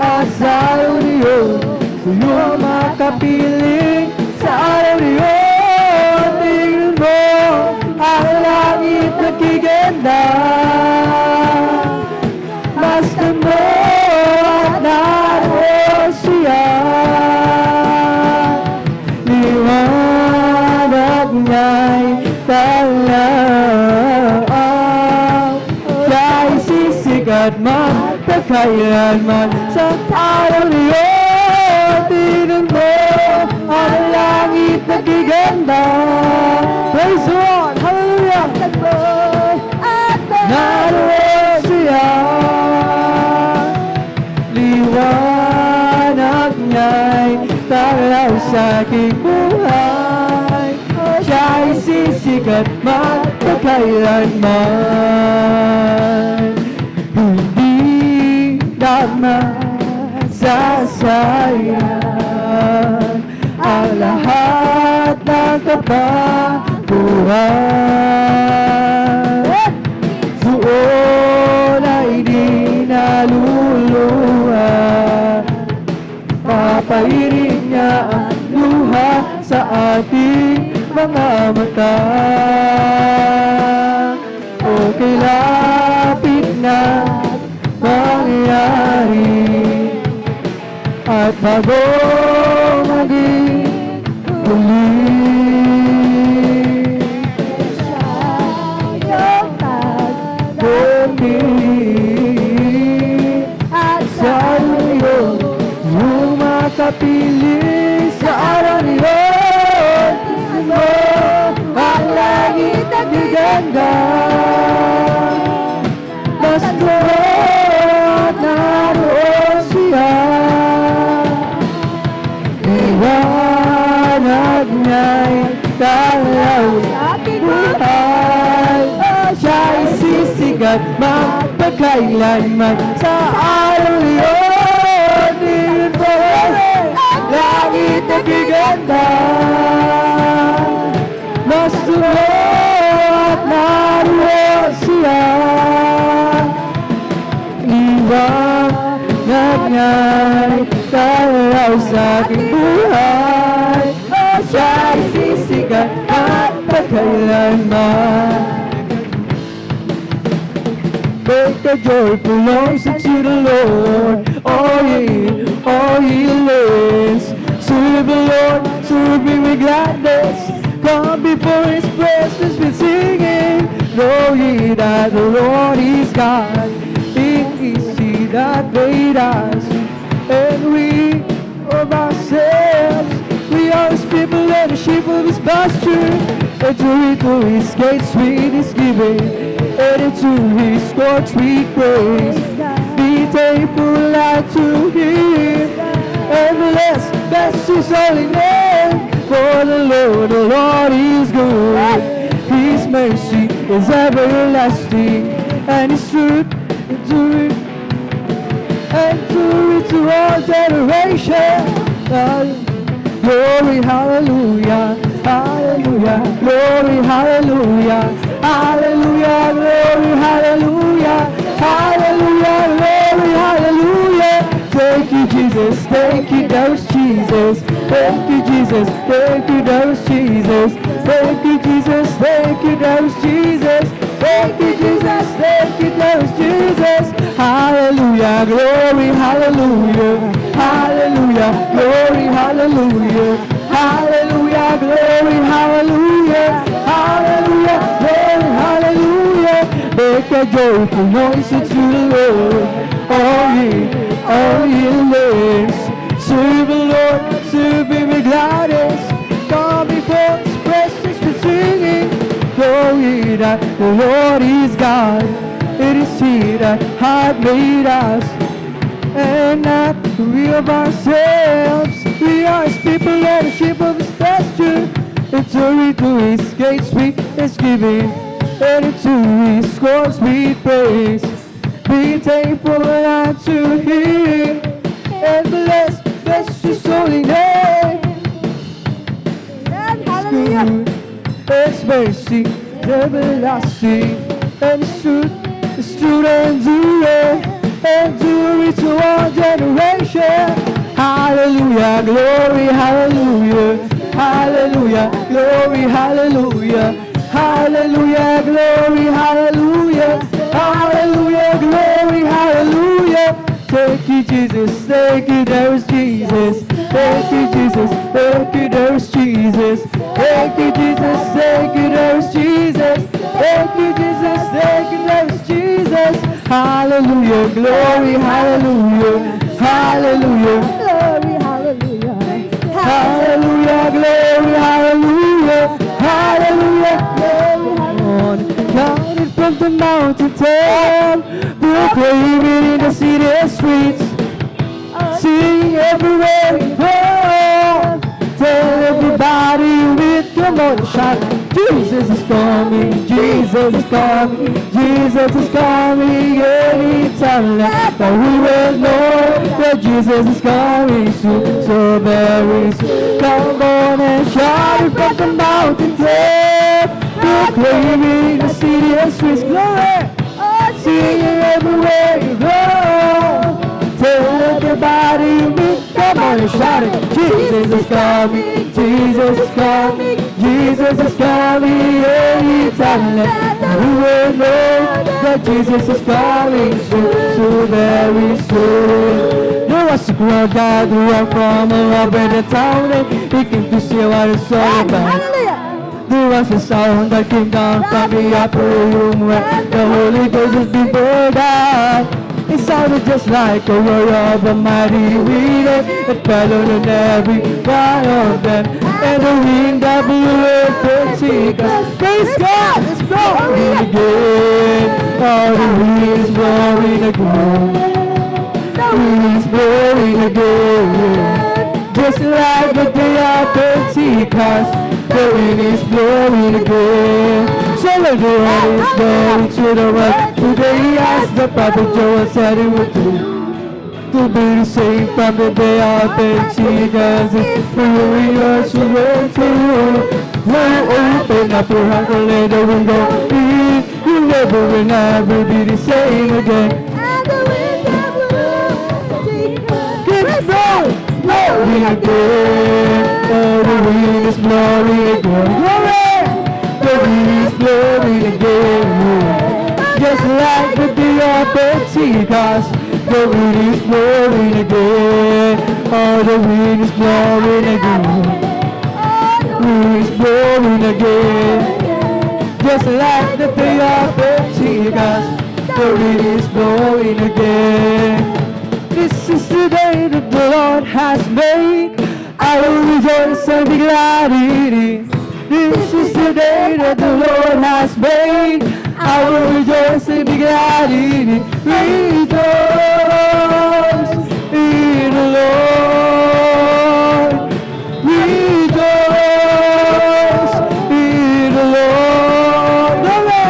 At sa araw niyon, sa'yo makapiling. Sa araw niyon, tingnan mo ang langit nagiganda. Basta mo at naroon siya. Liwanag niya'y talaw. Siya'y sisikat magpakailanman. Sa araw niyon, tingnan mo ang langit nagiganda. Praise the Lord! Hallelujah! Naroon siya. Liwanag niya'y taraw sa aking buhay. Siya'y sisikat magpakailanman. Hindi na masasayang ang lahat ng kapaguhan. Doon ay di naluluha. Papairin niya ang luha sa ating mga mata. Okay, lapit na mangyari. At bago maging muli, at sa iyo makapili. Sa araw niyon, mo ang langit nagiganda. Basta naroon siya. Liwanag niya'y taraw sa ating buhay. Siya'y sisigat magpakailanman. Sa araw niyon, tingnan mo ang langit nagiganda. Basta at naroon siya. Liwanag niya'y taraw sa aking buhay. Siya'y sisigat magpakailanman. Make a joyful noise unto the Lord, all ye lands. Serve the Lord, serve Him with gladness. Come before His presence with singing. Know ye that the Lord is God. It is He that made us, and we of ourselves. We are His people and the sheep of His pasture. Enter into His gates with His giving, and into His courts with praise. Be thankful unto Him, and bless His holy name. For the Lord is good. His mercy is everlasting, and His truth endureth to all generations. Glory, hallelujah, hallelujah, glory, hallelujah, hallelujah, glory, hallelujah, hallelujah, glory, hallelujah. Thank you, Jesus, thank you, those Jesus, thank you, Jesus, thank you, those Jesus, thank you, Jesus, thank you, those Jesus, thank you, Jesus, thank you, those Jesus. Hallelujah, glory, hallelujah, hallelujah, glory, hallelujah, hallelujah, glory, hallelujah, hallelujah, glory, hallelujah. Make a joyful noise unto the Lord, all ye lands. Serve the Lord, serve Him with gladness. Come before His presence with singing. Know ye that the Lord is God. It is He that hath made us, and not we of ourselves. We are His people and the sheep of His pasture. Enter into His gates with thanksgiving, and into His courts with praise. Be thankful unto Him, and bless His holy name. His mercy everlasting, and it's true and endure to all generation. Hallelujah, glory, hallelujah, hallelujah, glory, hallelujah, hallelujah, glory, hallelujah, hallelujah, glory, hallelujah. Thank you, Jesus, thank you, there is Jesus. Thank you, Jesus, thank you, there is Jesus. Thank you, Jesus, thank you, there is Jesus. Thank you, Jesus, thank you, there is Jesus. Hallelujah, glory, hallelujah, hallelujah, Glory, hallelujah. hallelujah, glory, hallelujah, hallelujah, glory, hallelujah. Counted from the mountain top, proclaiming in the city streets. Sing everywhere you go. Tell everybody with your mouth shout, Jesus is coming, Jesus is coming, Jesus is coming anytime now. But we will know that Jesus is coming soon, so very soon. Come on and shout it from the mountain top, proclaiming the city and streets. Glory! Sing everywhere you go. Tell everybody, come on and shout it. Jesus is coming, Jesus is coming, Jesus is coming anytime now. We will know that Jesus is coming soon, so very soon. There was a crowd gathered from all over the town, and he came to see what it's all about. Hallelujah. There was a sound that came down from the upper room where the Holy Ghost was being poured out. It sounded just like a roar of a mighty wind. It fell on every one of them, and the wind that blew it Pentecost. Praise God, it's blowing again. Oh, the wind is blowing again. The wind is blowing again. Just like the day of Pentecost, the wind is blowing again. So the wind is blowing to the west. Today as the prophet Joel said it would do. To be the same from the day of Pentecost. It's through your children too. We'll open up your heart and let the wind go in. You never will never be the same again. And the wind that blew, It's blowing again. Oh, the wind is blowing again. Glory! The wind is blowing again. Just like the day of Pentecost, the wind is blowing again. Oh, the wind is blowing again. Wind is blowing again. Just like the day of Pentecost, the wind is blowing again. This is the day that the Lord has made. I will rejoice and be glad in it. This is the day that the Lord has made. I will rejoice and be glad in it. Rejoice in the Lord. Rejoice in the Lord. Glory!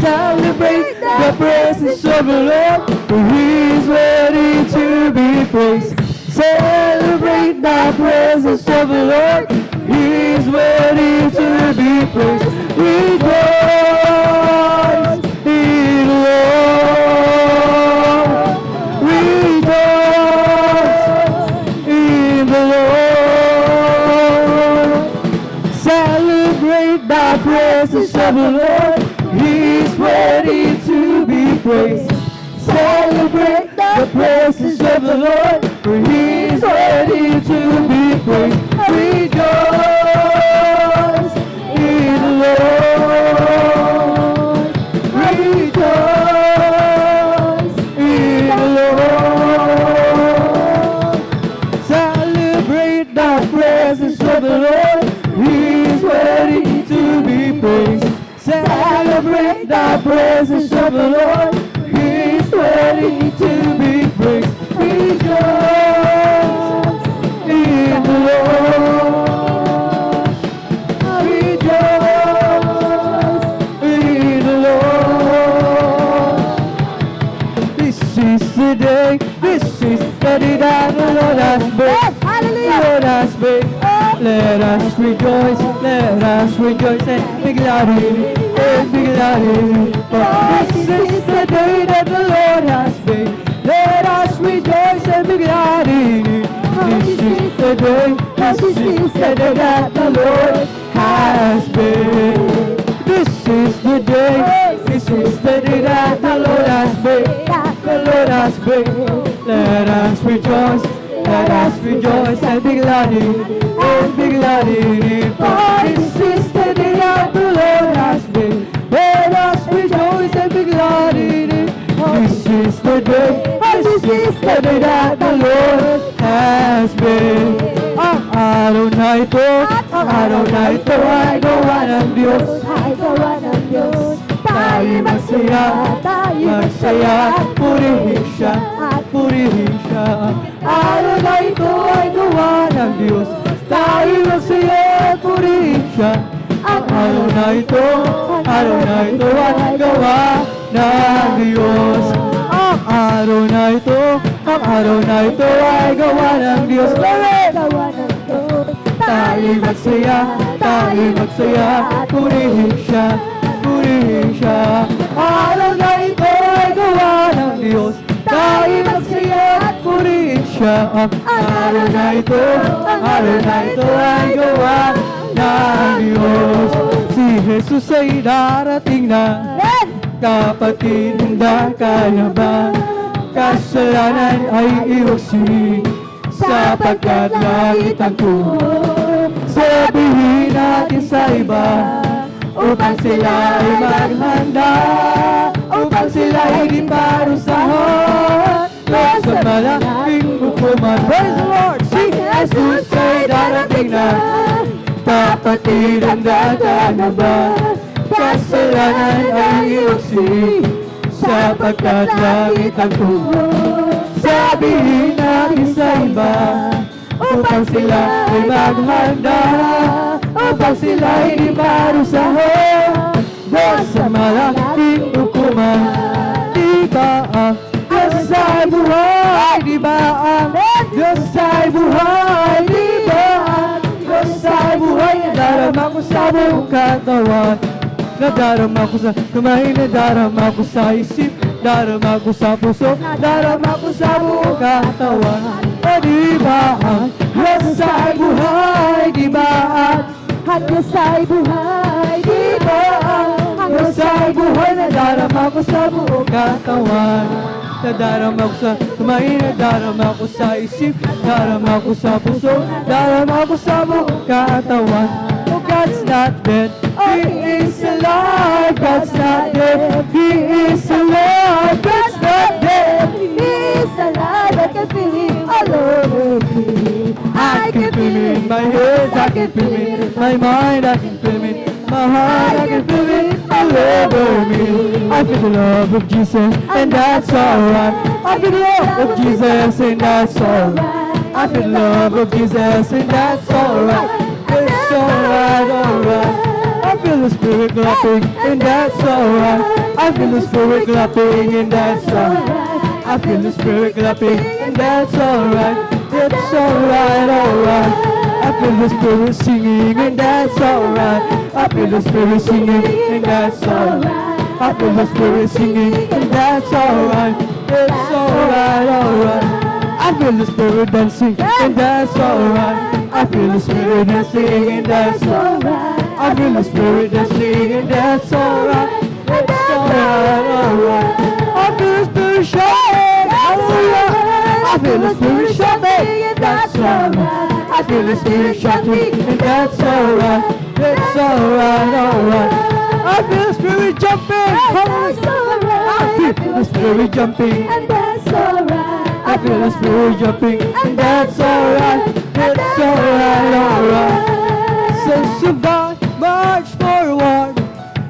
Celebrate the presence of the Lord, for He is ready to be praised. Celebrate the presence of the Lord, He is ready to be praised. Rejoice in the Lord. Rejoice in the Lord. Celebrate the presence of the Lord, He is ready to be praised. Celebrate the presence of the Lord, for He is ready to be praised. Rejoice in the Lord. Rejoice in the Lord. Celebrate the presence of the Lord, He is ready to be praised. Celebrate the presence of the Lord, He is ready to be praised. Rejoice in the Lord. Rejoice in the Lord. This is the day, this is the day that the Lord has made. Hallelujah. Lord has made. Let us rejoice and biglaan and biglaan. For this is the day that the Lord has made. Let us rejoice and be glad in it. This is the day that the Lord has made. This is the day, this is the day that the Lord has made. The Lord has made. Let us rejoice and be glad in it, and be glad in it. For this is the day that the Lord has made. Let us rejoice and be glad in it. This is the day, this is the day that the Lord has made. Ang araw na ito ay gawa ng Diyos. Tayo magsaya at purihin siya. Araw na ito ay gawa ng Diyos. Tayo magsaya at purihin siya. Ang araw na ito ay gawa ng Diyos. Ang araw na ito ay gawa ng Diyos. Tayo magsaya, purihin siya. Araw na ito ay gawa ng Diyos. Tayo magsaya at purihin siya. Ang araw na ito ay gawa ng Diyos. Si Jesus ay darating na. Kapatid, handa ka na ba? Kasalanan ay iwasin, sapagkat langit ang tuhod. Sabihin natin sa iba, upang sila ay maghanda, upang sila ay di parusahan. Sa malaking hukuman, praise the Lord! Si Jesus ay darating na. Kapatid, handa ka na ba? Kasalanan ay iwasin, sapagkat langit ang tuhod. Sabihin natin sa iba, upang sila ay maghanda, upang sila ay di parusahan. Dahil sa malaking hukuman, di ba ang Diyos ay buhay? Di ba ang Diyos ay buhay? Di ba ang Diyos ay buhay? Nadarama ko sa buong katawan, nadarama ko sa kamay, nadarama ko sa isip, nadarama ko sa puso, nadarama ko sa buong katawan. O di ba ang Diyos ay buhay? Di ba ang Diyos ay buhay? Di ba ang Diyos ay buhay? Nadarama ko sa buong katawan, nadarama ko sa kamay, nadarama ko sa isip, nadarama ko sa puso, nadarama ko sa buong katawan. Oh, God's not dead, He is alive. God's not dead, He is alive. God's not dead, He is alive. I can feel Him all over me. I can feel Him in my head, I can feel Him in my mind, I can feel Him in my heart, I can feel Him all over me. I feel the love of Jesus, and that's alright. I feel the love of Jesus, and that's alright. I feel the love of Jesus, and that's alright. It's alright. I feel the Spirit clapping, and that's alright. I feel the Spirit clapping, and that's alright. I feel the Spirit clapping, and that's alright. It's alright. I feel the Spirit singing, and that's alright. I feel the Spirit singing, and that's alright. I feel the Spirit singing, and that's alright. It's alright. I feel the Spirit dancing, and that's alright. I feel the Spirit dancing, and that's alright. I feel the Spirit dancing, and that's alright. It's alright. I feel the Spirit shouting, hallelujah. I feel the Spirit shouting, and that's alright. I feel the Spirit shouting, and that's alright. It's alright. I feel the Spirit jumping, hallelujah. I feel the Spirit jumping, And that's alright. I feel the Spirit jumping, and that's alright. It's alright. Saints of God, march forward,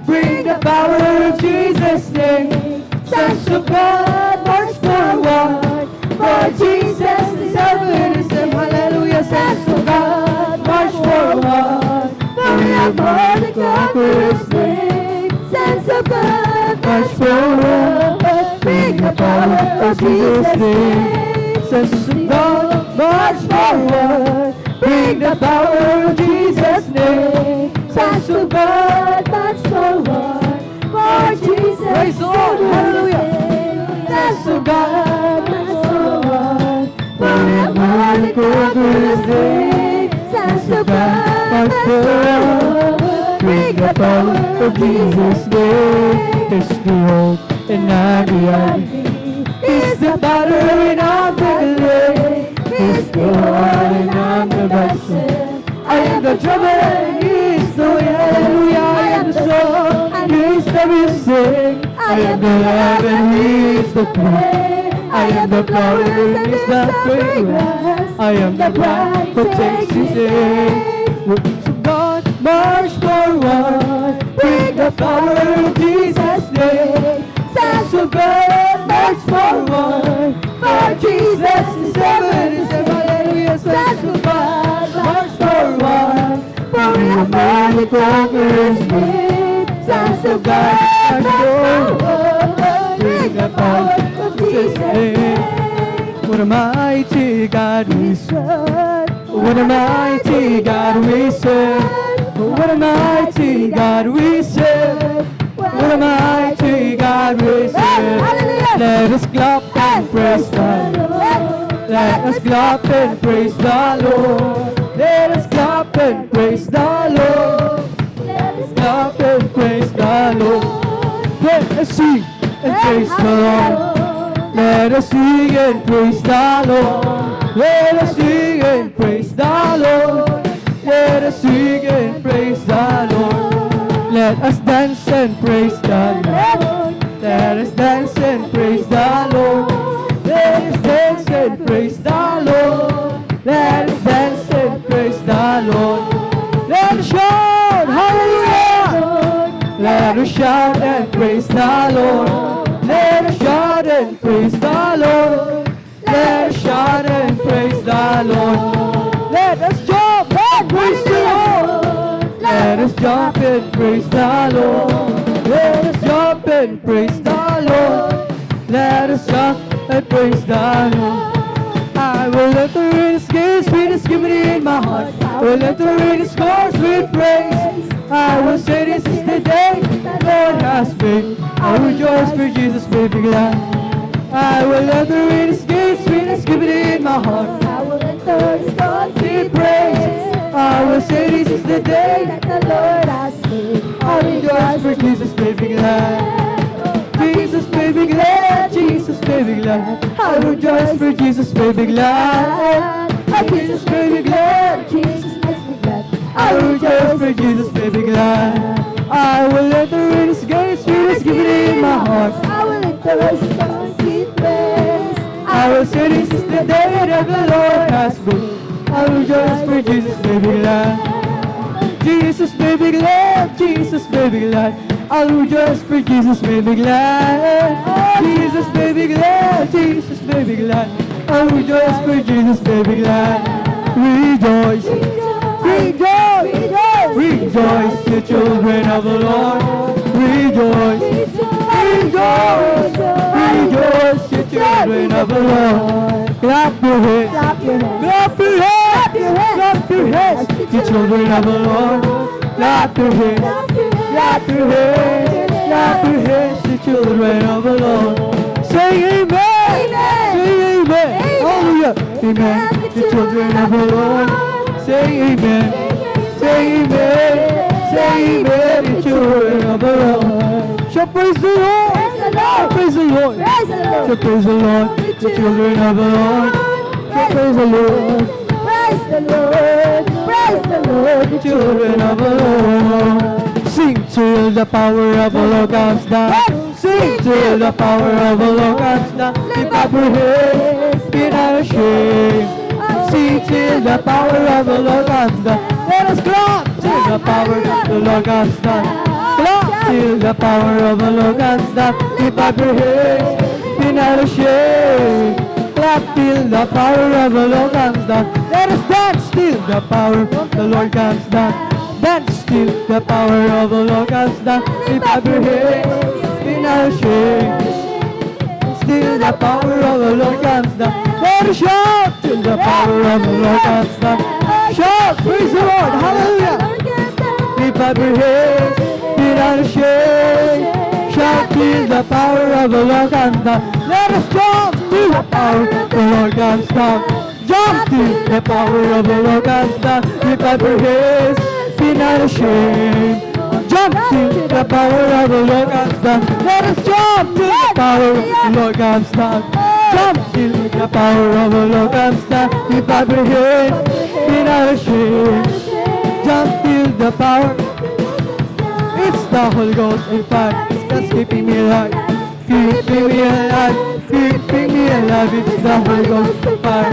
bring the power of Jesus' name. Saints of God, march forward, for Jesus is heaven is him. Hallelujah. Saints of God, march forward, for we have more to conquer His name. Sense of God, March forward, bring the power of Jesus' name. Saints of God, march forward, bring the power of Jesus' name. Saints of God, Praise the Lord. Hallelujah. That's so God, that's so God. Forever the conquerors sing. That's so God, that's so God. Bring the power of Jesus' name. It's the hope in our reality. It's the battle in our victory. It's the war in our battle. I am the trouble and He is the way. Hallelujah. I am the soul and He is the music. I am the love and He is the prayer. I am the flower and He is the fragrance. I am the bride who takes His name. So God, march forward. Bring the power of Jesus' name. Saints of God, march forward. For Jesus is heaven is heaven. Hallelujah. Saints of God, march forward. For we are born the conquerors name. Saints of God, march forward. Bring the power of Jesus' name. What a mighty God we serve. What a mighty God we serve. What a mighty God we serve. What a mighty God we serve. Let us clap and praise the Lord. Let us clap and praise the Lord. Let us clap and praise the Lord. Let us clap and praise the Lord. Let us sing and praise the Lord. Let us sing and praise the Lord. Let us sing and praise the Lord. Let us sing and praise the Lord. Let us dance and praise the Lord. Let us dance and praise the Lord. Let us dance and praise the Lord. Let us dance and praise the Lord. Let us shout, hallelujah. Let us shout and praise the Lord. Let us shout and praise the Lord. Let us shout and praise the Lord. Let us jump and praise the Lord. Let us jump and praise the Lord. Let us jump and praise the Lord. Let us jump and praise the Lord. I will let the rain escape, sweetest giving in my heart. I will let the rain score sweet praise. I will say this is the day the Lord has made. I will rejoice for Jesus, may be glad. I will let the rain escape, sweetest giving in my heart. I will let the Lord God Sweet praise. I will say this is the day that the Lord has made. I will rejoice for Jesus, may be glad. Jesus may be glad, Jesus may be glad. I will rejoice for Jesus may be glad. Jesus may be glad, Jesus makes me glad. I will rejoice for Jesus may be glad. I will let the rain escape, sweetest giving in my heart. I will let the Lord God sweet praise. I will say this is the day that the Lord has made. I will rejoice for Jesus may be glad. Jesus may be glad, Jesus may be glad. I will rejoice for Jesus may be glad. Jesus may be glad, Jesus may be glad. I will rejoice for Jesus may be glad. Rejoice, rejoice, rejoice, the children of the Lord. Rejoice, rejoice, rejoice, the children of the Lord. Clap your hands, Clap your hands. clap your hands, clap your hands, the children of the Lord. Clap your hands, clap your hands, clap your hands, the children of the Lord. Say amen, say amen, hallelujah, amen, the children of the Lord. Say amen, say amen, say amen, the children of the Lord. Shall praise the Lord, praise the Lord, Praise the Lord. shall praise the Lord, the children of the Lord. Shall praise the Lord, Praise the Lord. Praise the Lord. the children of the Lord. Sing till the power of the Lord comes down. Sing till the power of the Lord comes down. Lift up your heads, be not ashamed. Sing till the power of the Lord comes down. Let us clap till the power of the Lord comes down. Clap till the power of the Lord comes down. Lift up your heads, be not ashamed. Clap till the power of the Lord comes down. Let us dance till the power of the Lord comes down. Dance till the power of the Lord comes down. Lift up your heads, be not ashamed. Till the power of the Lord comes down. Let us shout till the power of the Lord comes down. Shout, praise the Lord, hallelujah. Lift up your heads, be not ashamed. Shout feel the power of the Lord comes down. Let us jump till the power of the Lord comes down. Jump till the power of the Lord comes down. Lift up your hands, be not ashamed. Jump till the power of the Lord comes down. Let us jump till the power of the Lord comes down. Jump till the power of the Lord comes down. Lift up your hands, be not ashamed. Jump till the power. It's the Holy Ghost in fire that's keeping me alive. Keeping me alive. Keeping me alive. It's the Holy Ghost in fire.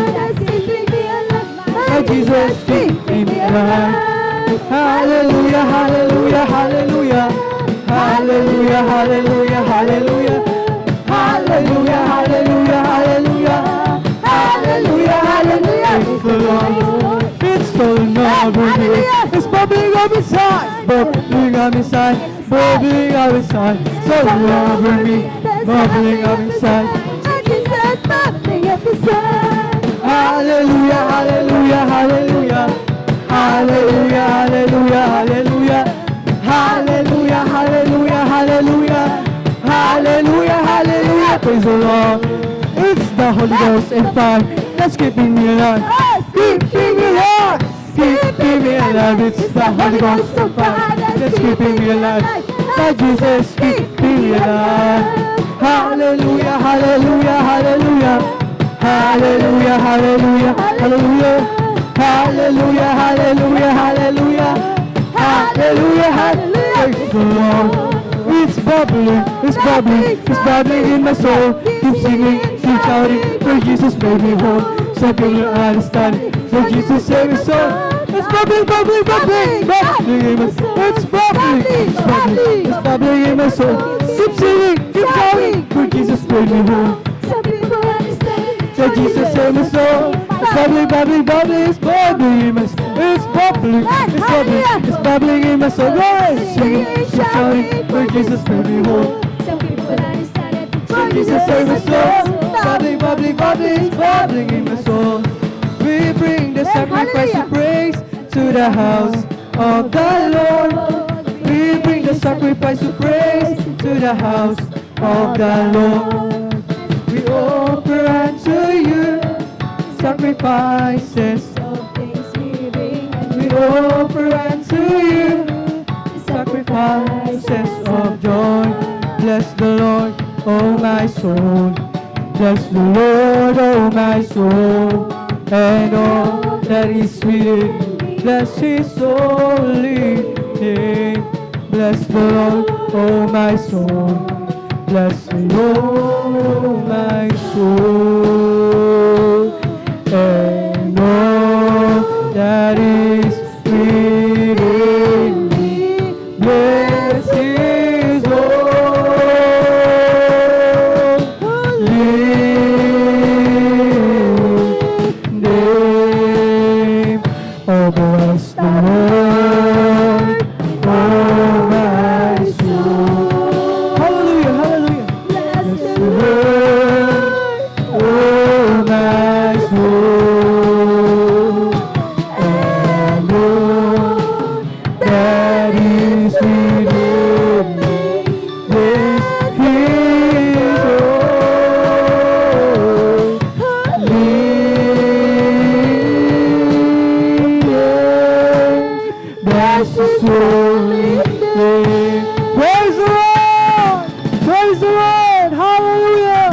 My Jesus keeping me alive. Hallelujah, hallelujah, hallelujah. Hallelujah, hallelujah, hallelujah. Hallelujah, hallelujah, hallelujah. Hallelujah, hallelujah. It's the Lord. It's falling over me. It's bubbling up inside. Bubbling up inside. Bubbling up inside. So over me. Bubbling up inside. Jesus bubbling up inside. Hallelujah, hallelujah, hallelujah. Hallelujah, hallelujah, hallelujah. Hallelujah, hallelujah, hallelujah. Hallelujah, hallelujah. Praise the Lord. It's the Holy Ghost in fire that's keeping me alive. Keeping me alive. Keeping me alive. It's the Holy Ghost in fire that's keeping me alive. My Jesus keeping me alive. Hallelujah, hallelujah, hallelujah. Hallelujah, hallelujah, hallelujah. Hallelujah, hallelujah, hallelujah. Hallelujah, hallelujah. Praise the Lord. It's bubbling, it's bubbling, it's bubbling in my soul. Keep singing, keep shouting, for Jesus made me whole. Some people don't understand, for Jesus saved me soul. It's bubbling, bubbling, bubbling, bubbling in my soul. It's bubbling, it's bubbling, it's bubbling in my soul. Keep singing, keep shouting, for Jesus made me whole. Some people understand. For Jesus saved me soul. It's bubbling, bubbling, bubbling, it's bubbling in my soul. It's bubbling, it's bubbling, it's bubbling in my soul. Yes, singing, keep shouting, for Jesus made me whole. Some people understand it. For Jesus saved my soul. Bubbling, bubbling, bubbling, it's bubbling in my soul. We bring the sacrifice of praise to the house of the Lord. We bring the sacrifice of praise to the house of the Lord. We offer unto you sacrifices. We offer unto you sacrifices of joy. Bless the Lord, oh my soul. Bless the Lord, oh my soul. And all that is within me. Bless His holy name. Bless the Lord, oh my soul. Bless the Lord, my soul. And all that is within me. Bless His holy name. Oh, bless the Lord, oh my soul. Hallelujah, hallelujah. Bless Bless the the Lord, oh my soul. And all that is within me. Bless His holy name. Bless His holy name. Praise the Lord! Praise the Lord! Hallelujah!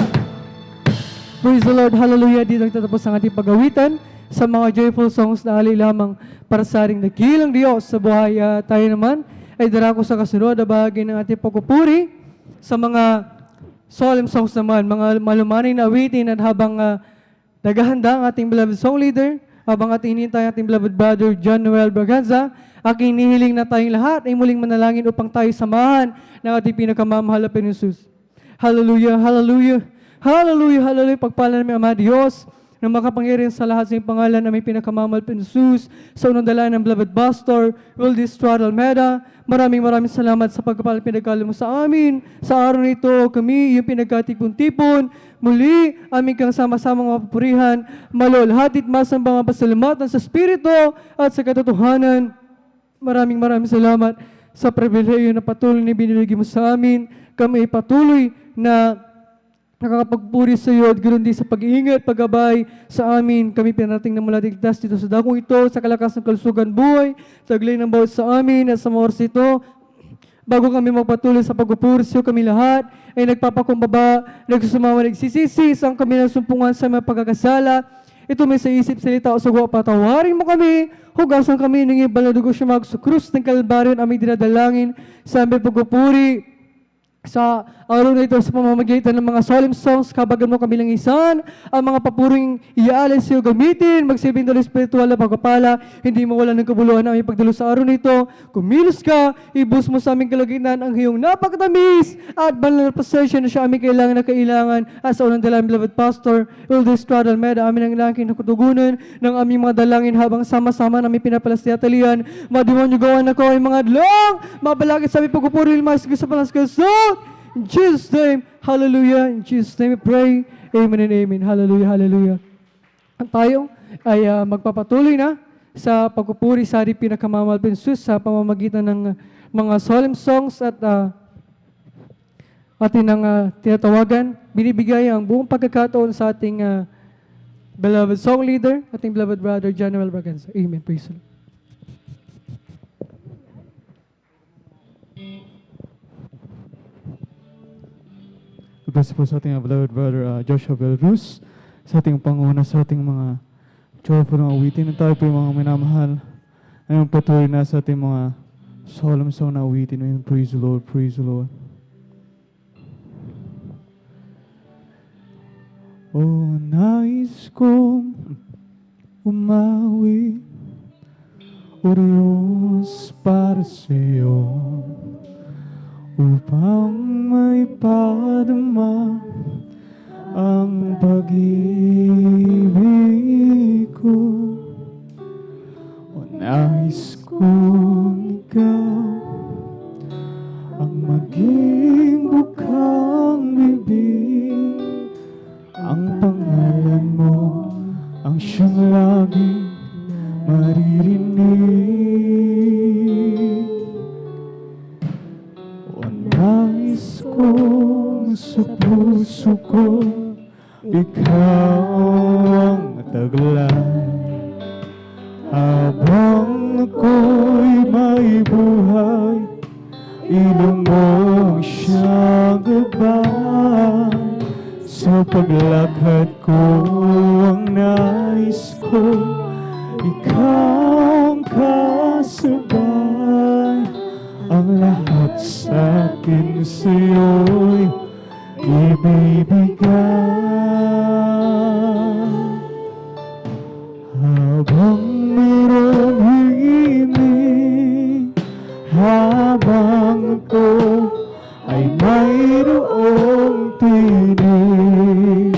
Praise the Lord! Hallelujah! Dito nagtatapos ang ating pag-awitan sa mga joyful songs na alay lamang para sa ating nagilang Diyos sa buhay. Tayo naman ay darako sa kasunod na bahagi ng ating pagpupuri sa mga solemn songs naman, mga malumanay na awitin. At habang naghahanda ang ating beloved song leader, habang ating hinintay ating beloved brother John Noel Braganza, aking nihiling na tayong lahat ay muling manalangin upang tayo samahan ng ating pinakamamahal na Panginoon. Hallelujah, hallelujah, hallelujah, hallelujah. Pagpala namin, Ama Diyos, na makapangyarihan sa lahat sa iyong pangalan na may pinakamamahal Panginoon, sa unang dala ng beloved pastor, Wildy Estrada Almeida. Maraming salamat sa pagkapalang pinagkala mo sa amin. Sa araw nito, kami, yung pinagkatipon-tipon, muli, aming kang sama-samang mapupurihan, malulhatit masambang pasalamatan sa Espiritu at sa katotohanan. Maraming salamat sa pribileyo na patuloy na binibigay mo sa amin kami patuloy na nakakapagpuri sa iyo at ganoon din sa pag-iingat, paggabay sa amin. Kami pinarating na mula ligtas dito sa dakong ito, sa kalakas ng kalusugan buhay, sa aglay ng bawat sa amin at sa mga oras ito. Bago kami magpatuloy sa pagpupuri sa iyo, kami lahat ay nagpapakumbaba, nagsusumama, nagsisisi, ang kami nagsumpungan sa mga pagkakasala. Ito may sa isip, salita o sagwa, patawarin mo kami, hugasan kami ng ibang na dugo siya sa krus ng Kalbaryo na aming dinadalangin sa aming pagpupuri. Sa araw na ito sa pamamagitan ng mga solemn songs, kabagan mo kami langisan, ang mga papuring iaalay sa iyo gamitin, magsibing dalo espiritual na pagpapala, hindi mo wala ng kabuluhan na aming pagdalo sa araw na ito. Kumilos ka, ibus mo sa aming kalagitnaan ang iyong napakatamis at banal na pasensya na siya aming kailangan at sa unang dalangin, beloved Pastor Uldes Cradle Meda, amin ang langking nakutugunan ng aming mga dalangin habang sama-sama namin pinapalasiyatalian. Madimonyo gawan ako ay mga adlong, mabalagit sa aming pagpupuri, mas sa panaskasot. In Jesus' name, hallelujah. In Jesus' name we pray. Amen and amen. Hallelujah, hallelujah. At tayo ay magpapatuloy na sa pagpupuri sa ating pinakamamahal na Jesus sa pamamagitan ng mga solemn songs at atin ang tinatawagan. Binibigay ang buong pagkakataon sa ating beloved song leader, ating beloved brother, General Braganza. Amen. Praise the Lord. Bless po sa ating beloved brother Joshua Belrus, sa ating panguna, sa ating mga joyful na awitin, at tayo po yung mga minamahal ay patuloy na sa ating mga solemn song na awitin. Amen. Praise the Lord, praise the Lord. Oh, nais kong umawi, O Diyos, para sa iyo, upang may padama ang pag-ibig ko. O nais kong ikaw ang maging bukang bibig, ang pangalan mo ang siyang laging maririnig. Nais kong sa puso ko ikaw ang taglay, habang ako'y may buhay, ilong mo siyang gabay. Sa paglakad ko ang nais ko, ikaw ang kasabay. Ang lahat sa akin sa'yo'y ibibigay. Habang mayroong himig, habang ako ay mayroong tinig,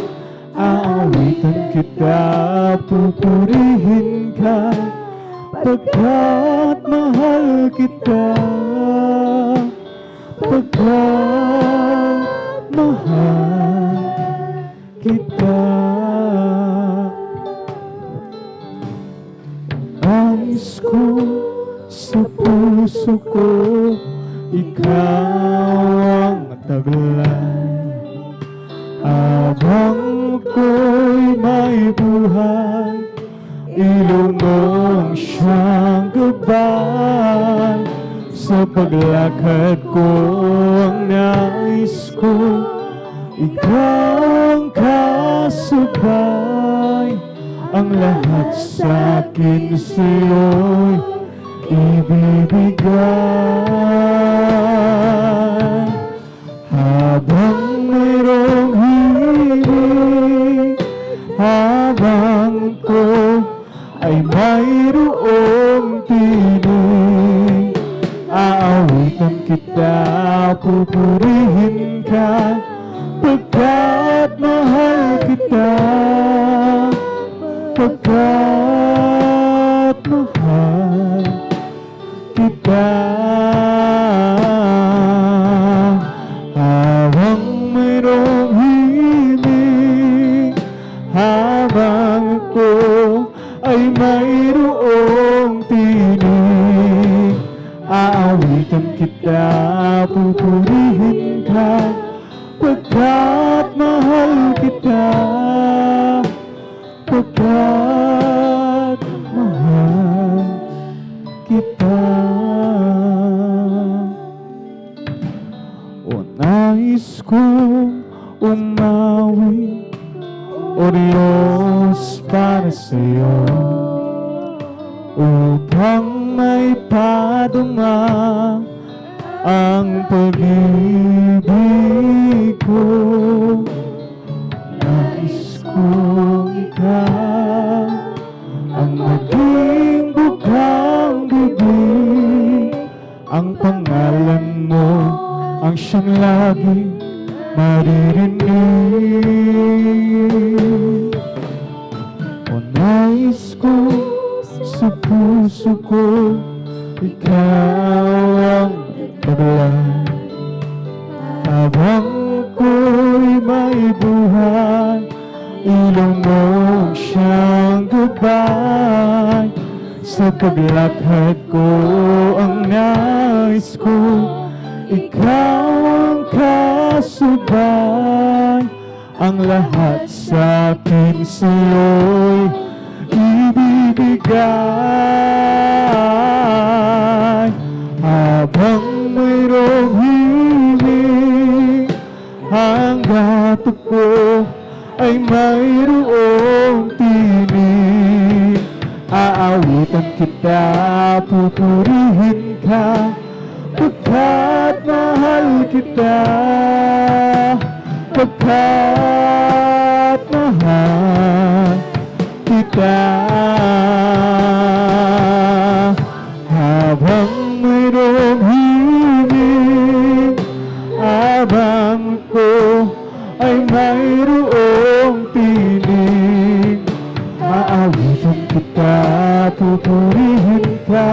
aawitan kita, pupurihin ka, pagkat mahal kita, pagkat mahal kita. Nais ko sa puso ko, ikaw ang taglay, habang ako'y may buhay, ilong mong siyang gabay. Sa paglakad ko ang nais ko, ikaw ang kasabay. Ang lahat sa akin sa'yo'y ibibigay. Habang mayroong himig, habang ko ay mayroong tinig, aawitan kita, pupurihin ka, pagkat mahal kita, pagkat mahal kita. Habang mayroong himig, habang ako ay mayroong tinig, aawitan kita, pupurihin ka, ka, pagkat mahal kita, pagkat mahal kita. O nais kong umawi, O Diyos, para sa'yo, upang may padama ang pag-ibig ko. Nais kong ikaw ang maging bukang bibig, ang pangalan mo ang siyang lagi maririnig. O nais ko sa puso ko, ikaw ang maglaan, habang ako'y may buhay, ilong mo ang siyang gabay. Sa paglakad ko ang nais ko, ikaw ang kasabay. Ang lahat sa akin sa'yo'y ibibigay, habang mayroong hiling, hanggat ako ay mayroong tinig. Aawitan kita, pupurihin ka, pagkat mahal kita, pagkat mahal kita. Habang mayroong himig, habang ko ay mayroong tinig. Aawitan kita, pupurihin ka,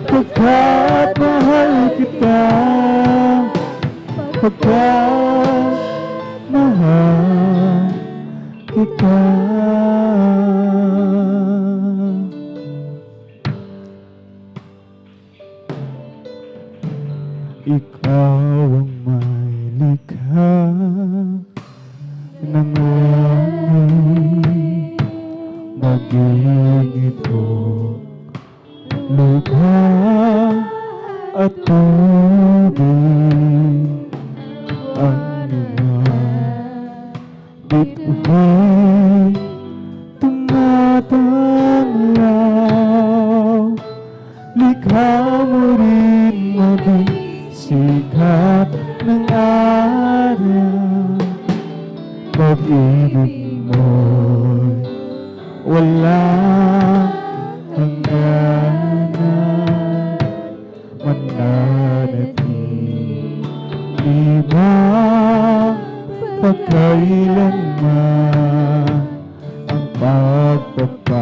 pagkat mahal kita, pagkat mahal kita. Ikaw ang may likha ng langit, maging itong lupa at tubig, ang iyong bituin tumatanglaw. Likha mo rin maging sikat ng araw, pag-ibig mo'y walang hangganan, mananatili ba pagkailanman ang pagpapala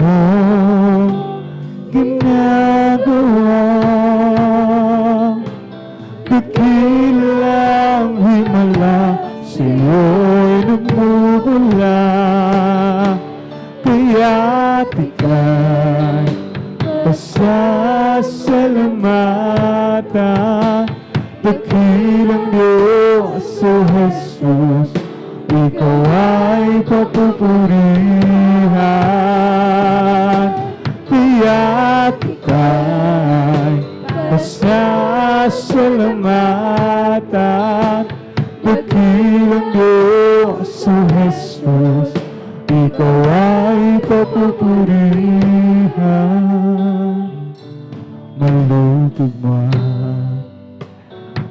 mo ginagawa. Dakilang himala sa'yo'y nagmumula, kaya't ika'y pasasalamatan. Dakilang Diyos, O Jesus, ikaw ay papupurihan, kaya't ika'y pasasalamatan. Dakilang Diyos, O Jesus, ikaw ay papupurihan. Malutog man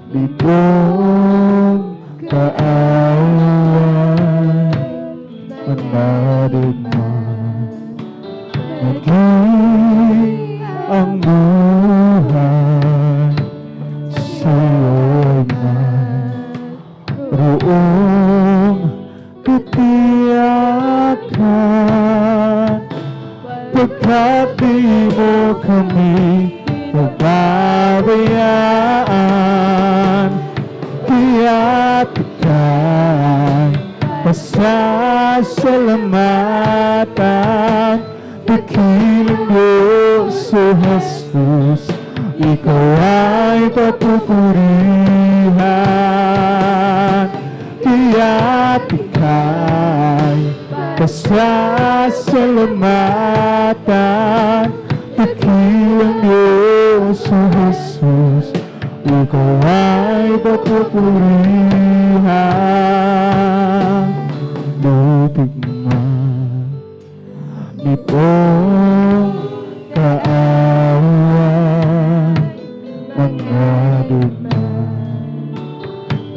ditong kaaway, manadid man naging ang buhay, sa'yo'y man roong katiyakan, pagkat di mo kami pababayaan. Kaya't ika'y pasasalamatan. Dakilang Diyos, O Jesus, Ikaw ay papupurihan, kaya't ika'y pasasalamatan. Dakilang Diyos o Jesus, ikaw ay papupurihan. Lutig man nitong kaawan, mga duman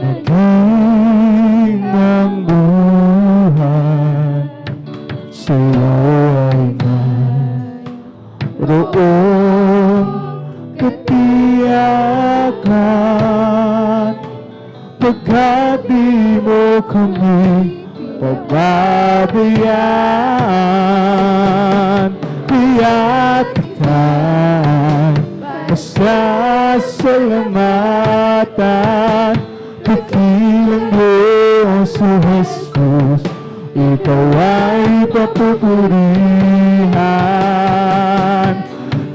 naging ang buhay. Sa'yo ay mayroong katiyakan, pagkat di mo kami pababayaan. Kaya't ika'y masasalamatan. Dakilang Diyos o Jesus, ikaw ay papupurihan.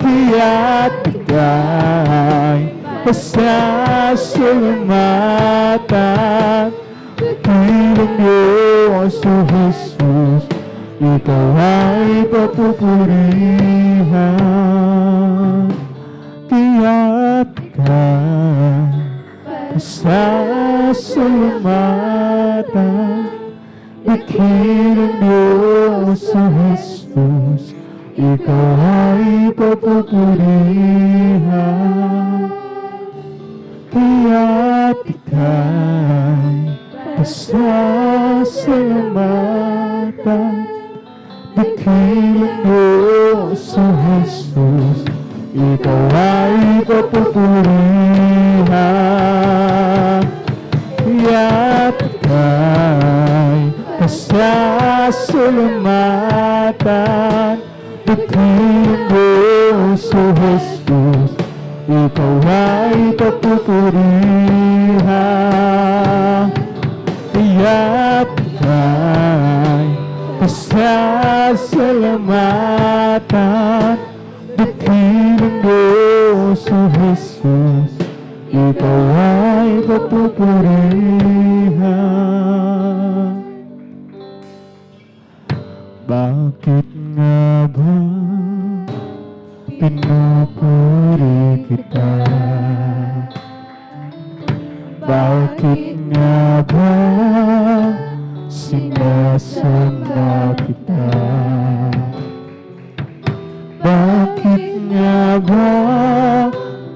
Kaya't ika'y pasasalamatan. Dakilang Diyos o Jesus, ikaw ay papupurihan. Kaya't ika'y pasasalamatan. Dakilang Diyos o Jesus, ikaw ay papupurihan. Kaya't ika'y pasasalamatan. Dakilang Diyos o Jesus, ikaw ay papupurihan. Kaya't ika'y pasasalamatan. Dakilang Diyos o Jesus, ikaw ay papupurihan. Kaya't ika'y pasasalamatan. Dakilang Diyos o Jesus, ikaw ay papupurihan. Bakit nga ba pinupuri kita? Bakit nga ba sinasamba kita? Bakit nga ba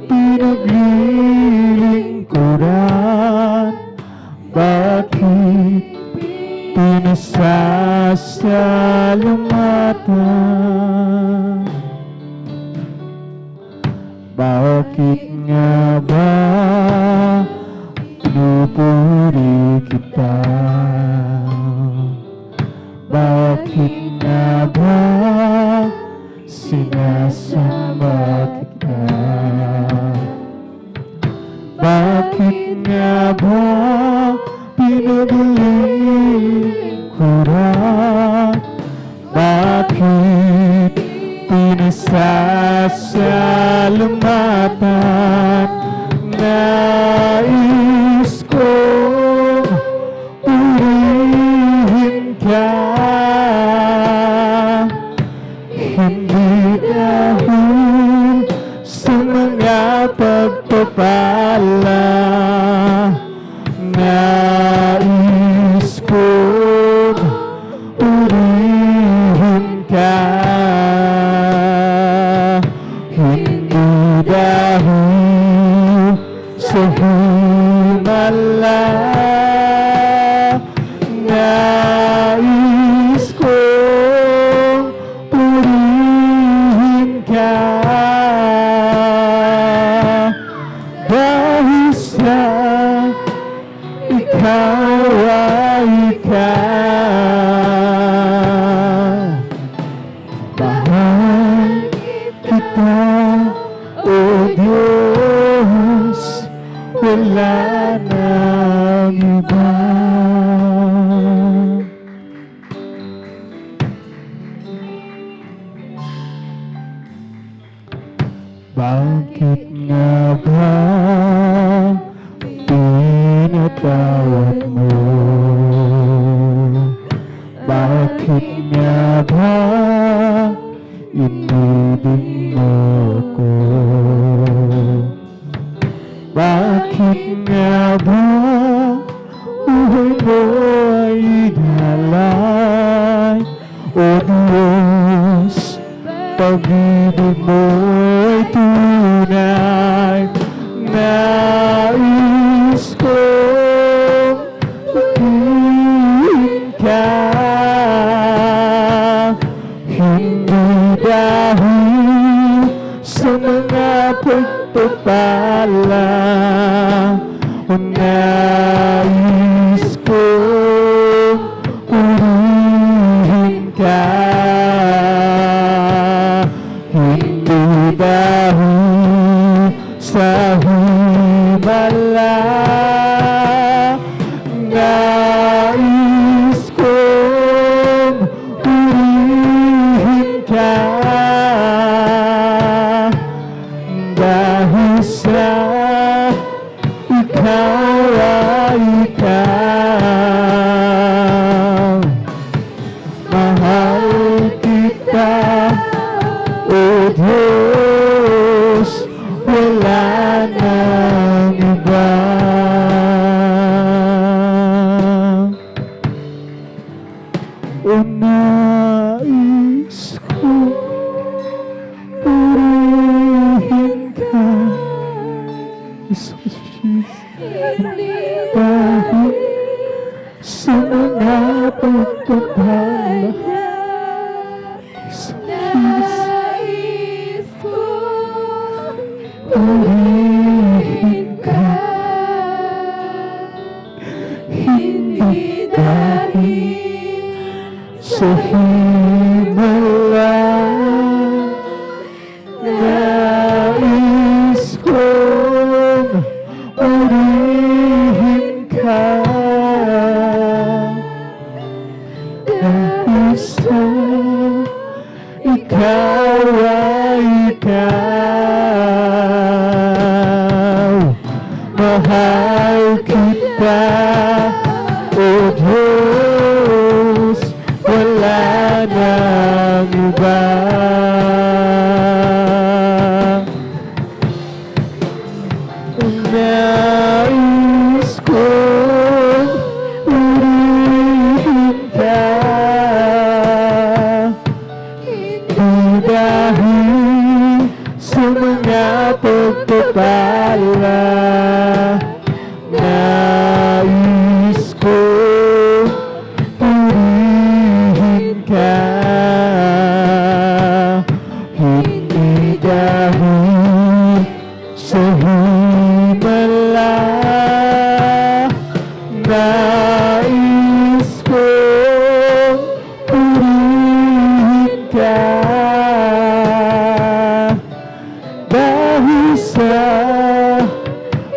pinaglilingkuran? Bakit pinasasalamatan? Bakit nga ba pinupuri kita? Bakit nga ba sinasamba kita? Bakit nga ba pinaglilingkuran? Bakit pinasasalamatan? Nais kong purihin ka, hindi dahil sa mga pagpapala. Nais kong purihin ka, hindi dahil sa himala. Nais kong purihin ka, dahil sa ikaw ay ikaw. Mahal kita, O Diyos, wala nang iba. Bakit nga ba pinatawad mo? Bakit nga ba inibig mo ako? Bakit nga ba buhay mo ay inalay? O Diyos, pag-ibig mo ay tunay. Nais kong pagpiliin ka, hindi dahil sa mga pagpapala. O nais kong purihin ka, hindi dahil sa himala. Nais kong purihin ka, dahil sa ikaw ay ikaw. Mahal kita, O Diyos, wala nang iba. O nais ko purihin ka, Jesus, dahil sa mga pagpapala. Nais ko Purihin ka, hindi dahil sa himala. Nais kong purihin ka, dahil sa ikaw ay ikaw. Mahal kita, O Diyos, wala nang iba. Nais kong purihin ka, di dahil sa mga pagpapala. Nais kong purihin ka, hindi dahil sa himala. Nais kong purihin ka, dahil sa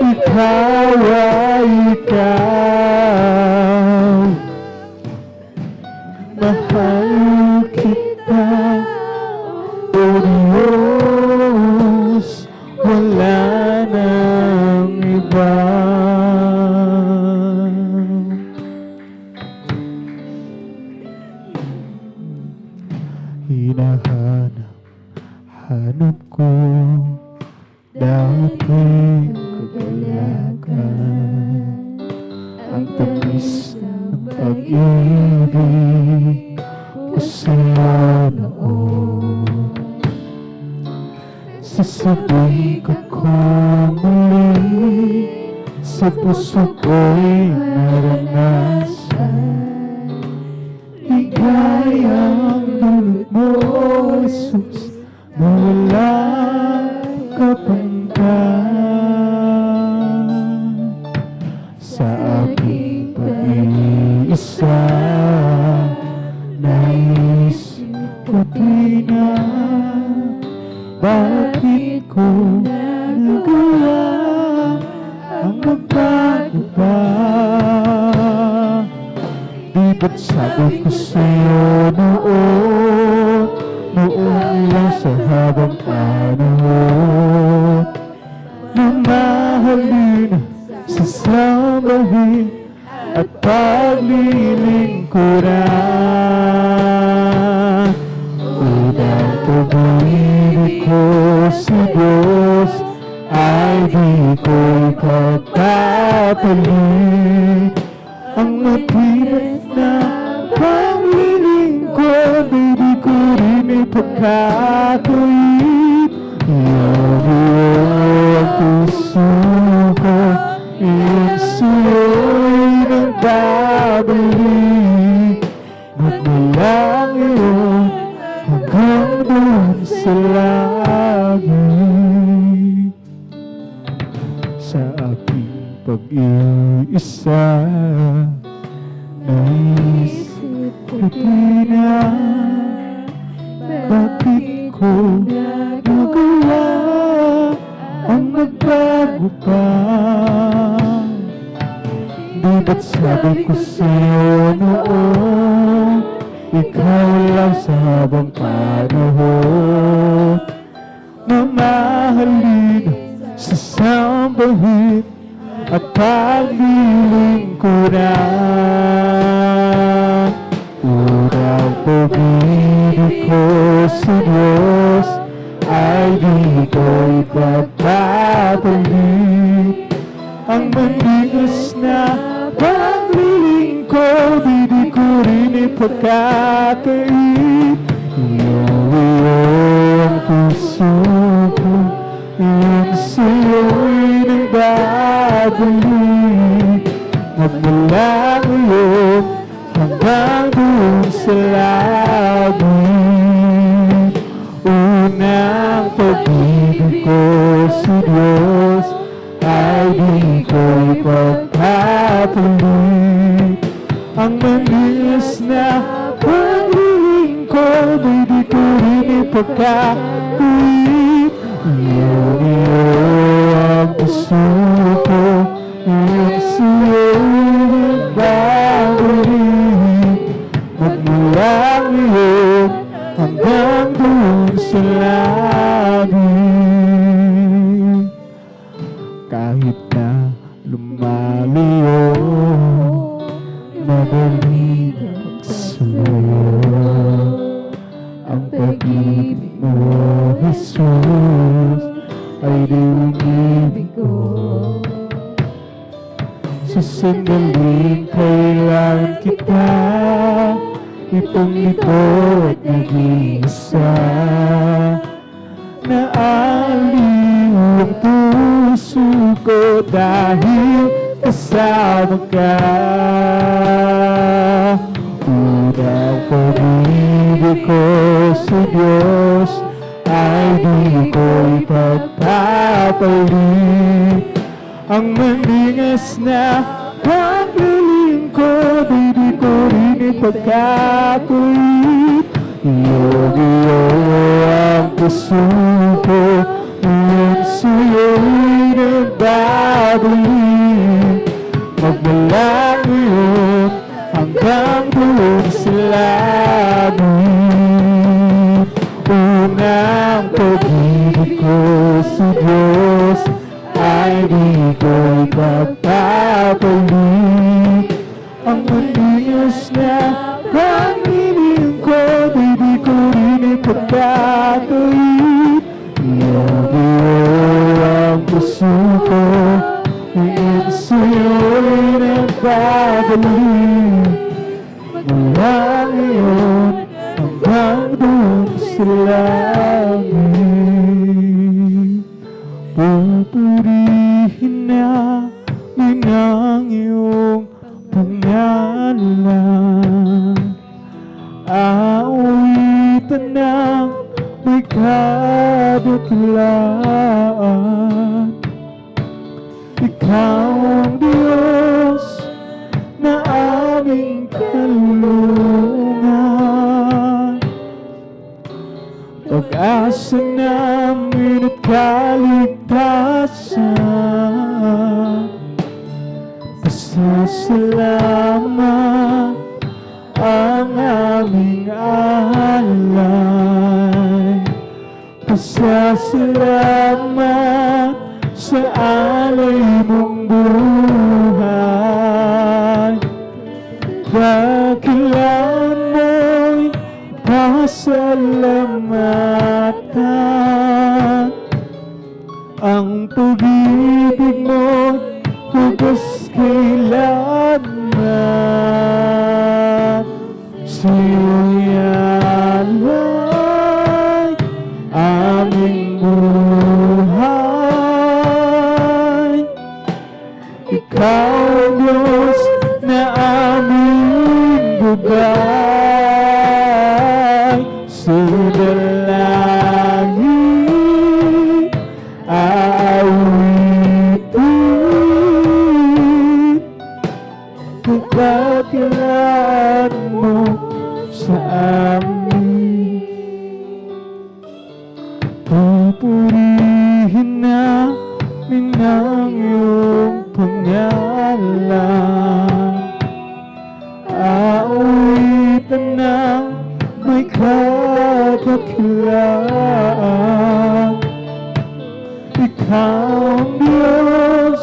ikaw ay ikaw. Mahal kita, O Diyos, wala nang iba. Hinahanap ko dating kagalakan, ang tamis ng pag-ibig ko sa'yo noon. Sasabik ako muli sa puso ko'y naranasan. Ligayang dulot mo, Jesus, na walang kapanggan. Sa aking pag-iisa, naisip ko di na, bakit ko nagawa ang magbago pa? Di ba't sabi ko sa'yo noon lang sa habang panahon, mahalin, sasambahin at paglilingkuran. Unang pag-ibig ko sa Diyos ay di ko ipagpapalit. Ang matibay na paglilingkod ay di ko rin ipagkakait. Ang puso ko, iyon sa'yo'y nagbabalik. Magmula ngayon hanggang doon sa langit. Sa aking pag-iisa, naisip ko di na bakit ko nagawa ang magbago pa. Di ba't sabi ko sa'yo noon, ikaw lang sa habang panahon. Mamahalin, sasambahin at paglilingkuran. Unang pag-ibig ko sa Diyos ay di ko ipagpapalit. Ang manigas na paglilingkod, di ko rin ipagkakait. Iyong puso ko, iyon sa'yo'y nagbabalik. Magmula ngayon hanggang doon sa langit. Unang pag-ibig ko sa Diyos ay di ko ipagpapalit. Ang manigas na paglilingkod ay di ko rin ipagkakait. Iyong puso ko, iyon sa'yo'y nagbabalik. Magmula ngayon hanggang doon sa langit. Kahit na lumalayo, madali sa'yo. Ang pag-ibig mo, Jesus, ay di umibig ko. Sa sandaling kailangan kita, itong ito at nag-iisa. Naaliw ang puso ko dahil kasama ka. Unang pag-ibig ko sa Diyos ay di ko ipagpapalit. Ang maningas na paglilingkod ay di ko rin ipagkakait. Iyong ang puso ko, iyon sa'yo'y nagbabalik. Magmula ngayon hanggang doon sa langit. Unang pag-ibig ko sa Diyos ay di ko ipagpapalit. Ang maningas na paglilingkod ay di ko rin ipagkakait. Iyong ang puso ko, iyon sa'yo'y nagbabalik. Mula ngayon hanggang doon sa langit. Pupurihin namin ang iyong pangalan. Aawitan ng may kadaklaan. Ikaw ang Diyos na aming kalulungan. Pag-asa namin at kaligtasan. Pasasalamat ang aming alay. Pasasalamat sa sa alay mong buhay. Dakilan mo'y pasalamatan. Ang pag-ibig mo'y hugos kailanman. Sa'yo'y alay aming buhay. Ikaw ang Diyos na aming gabay. Sa dalangin aawitin, pagdakilan mo sa amin. Pupurihin namin ang iyong pangalan. Aawitan ng may kadakilaan. Ikaw ang Diyos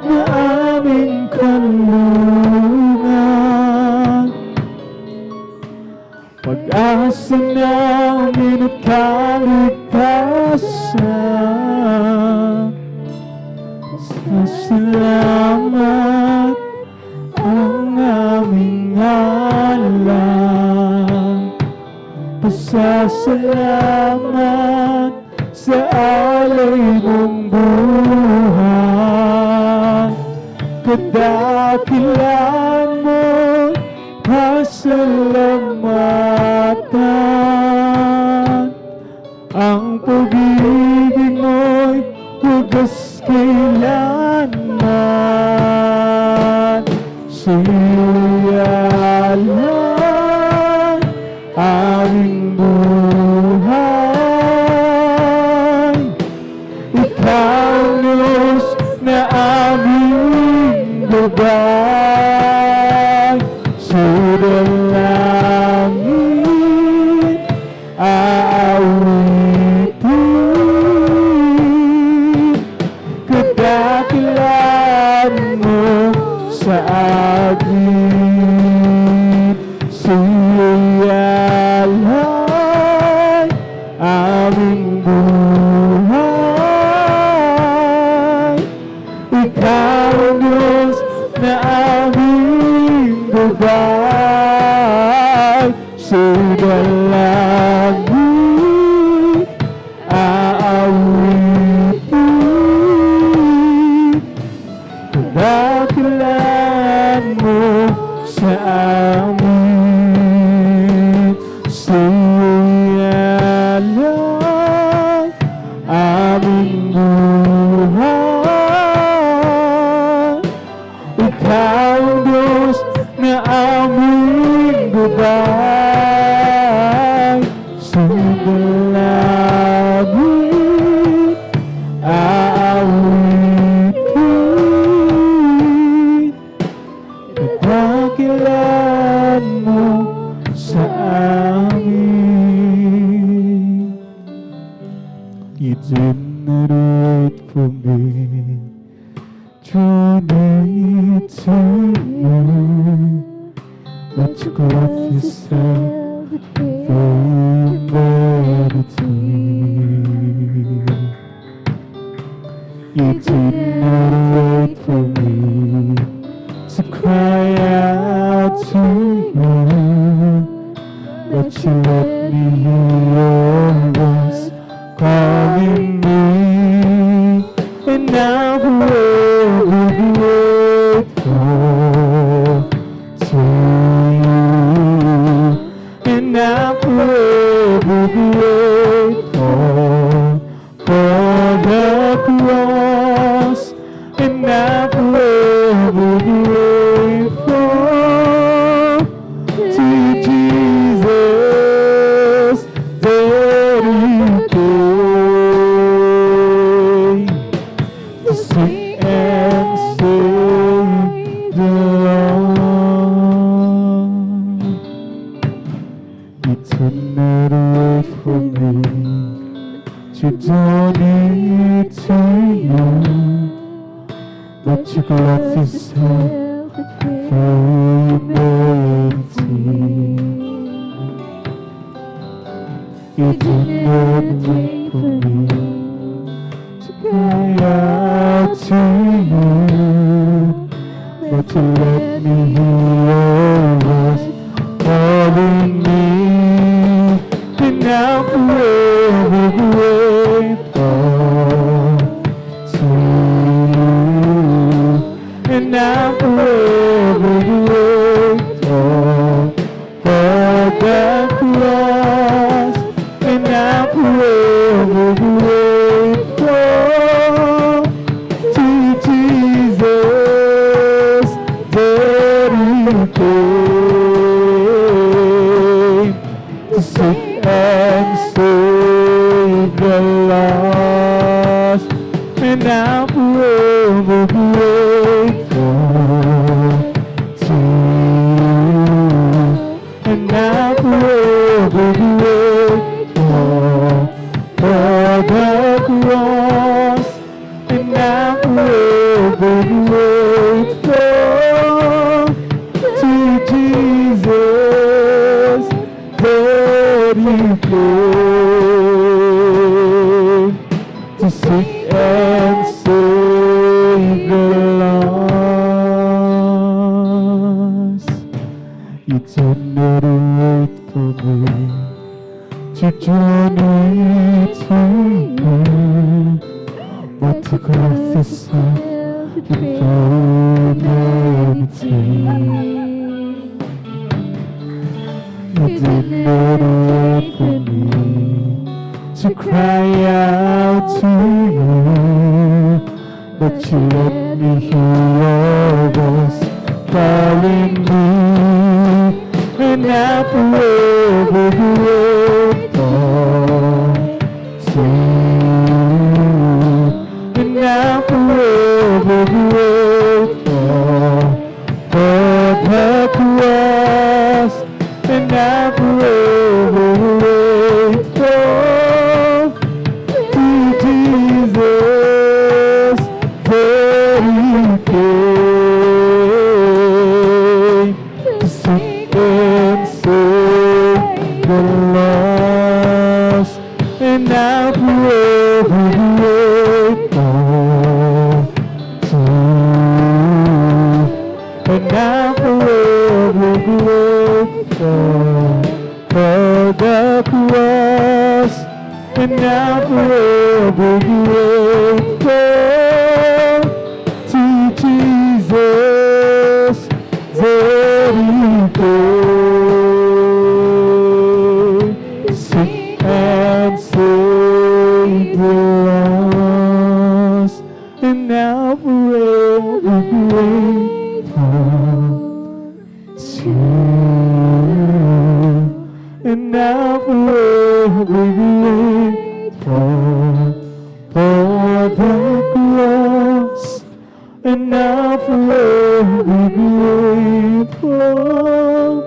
na aming kanlungan. Pag-asa namin at kaligtasan. Salamat ang aming alam. Pasasalamat sa alay mong buhay. Kadakilan mo'y pasalamatan. Ang pag-ibig mo'y hugas kailanman. Sa'yo'y alay aming buhay. Ikaw ang Diyos na aming gabay. Sa dalangin aawitin, kadakilan mo sa akin. Sa'yo'y alay aming buhay. Ikaw ang Diyos na aming gabay. Sa dalangin aawitin, kadakilan mo sa amin. Sa'yo'y alay aming buhay. Ikaw ang Diyos na aming gabay. Sa dalangin aawitin, kadakilan mo sa amin. You generate for me, draw me to you. Let your growth yourself for humanity. You did not wait for me to cry out to you, but you let me hear your voice calling me. And now forever grateful to you. And now forever grateful for the cross. And now forever grateful to you, Jesus, that you came to sing but you clothe yourself for humanity. You did not wait for me to cry out to you, but you let me hear your voice calling me, and now forever grateful to you, and now forever grateful for the cross, and now forever grateful to Jesus that He came to seek and save the lost, and now forever grateful to you, and now forever grateful for the cross, and now forever grateful to Jesus that He came to seek and save the lost. You did not wait for me to journey to you, but to cross yourself for humanity. You did not wait for me to cry out to you, but you let me hear your voice calling me, and now forever grateful to you, and now forever grateful for the cross, and now forever grateful to Jesus that He came to seek and save the lost, and now forever grateful to you, and now forever grateful for the cross, and now forever grateful to Jesus that He came to seek and save the lost, and now forever grateful to you, and now forever grateful for the cross, and now forever grateful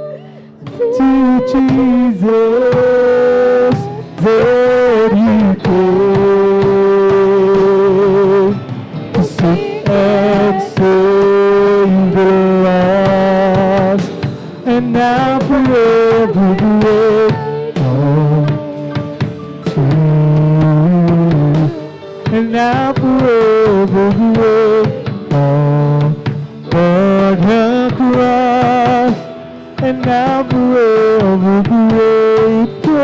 to Jesus that He came to seek and save the lost, and now forever grateful to you, and now forever grateful for the cross, and now forever grateful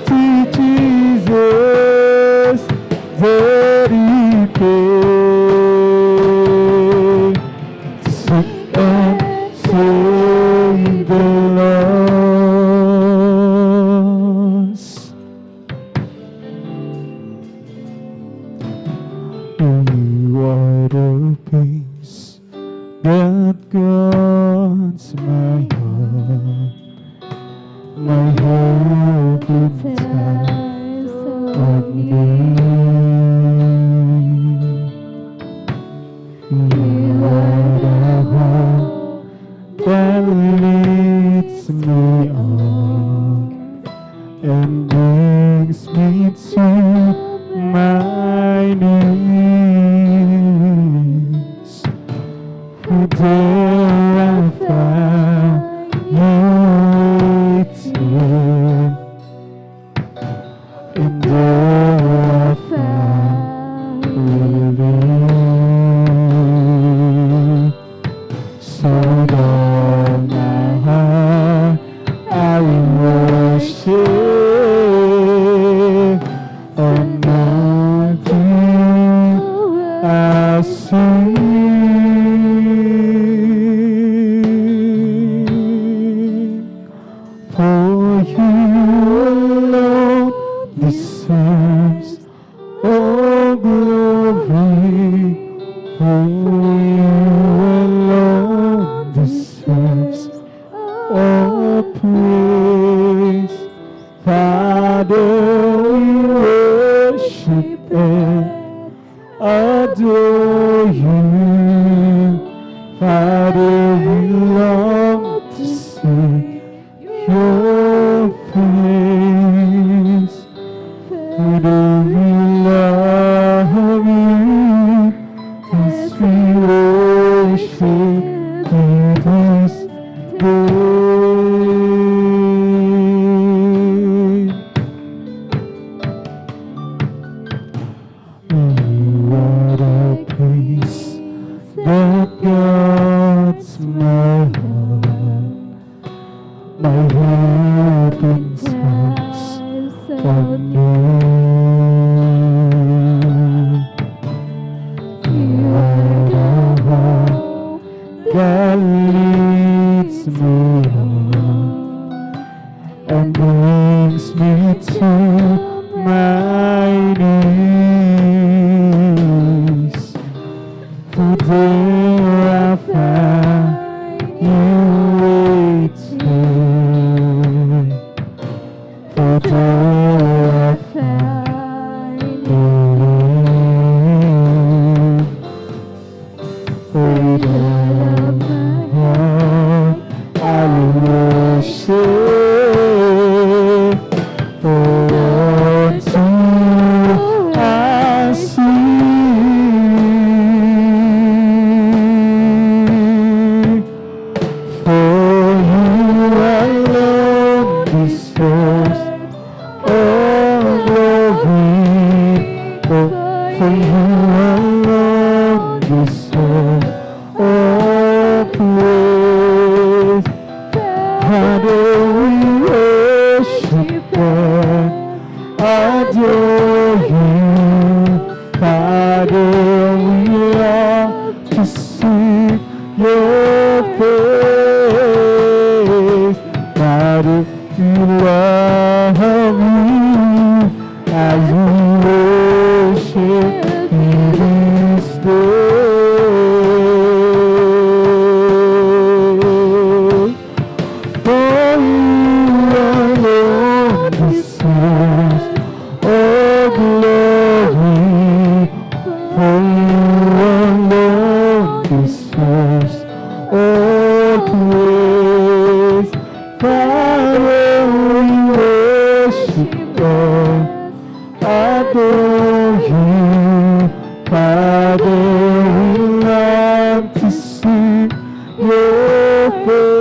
to Jesus that He came to seek and save the lost. You are the peace that guards my heart, my hope in times of need. You are the hope that leads me on and brings me to my knees. glory, for you alone deserves all praise. Father, we worship and adore you. Father, we long to see your face. Father, we love you as we worship you this day. What a peace that guards my heart, my hope in times of need. You are the hope that leads me on and brings me to my knees. For there I found you waiting. For there I found you waiting. For there my heart I worship. For unto I sing. For you alone deserves all glory. For you alone deserves all praise. Father, we worship and adore you. Father, we love to see your face. Father, we love you as we worship you this day. For you alone deserves all glory. For you alone deserves all praise. Father, we worship and adore you. Father, we love to see your face.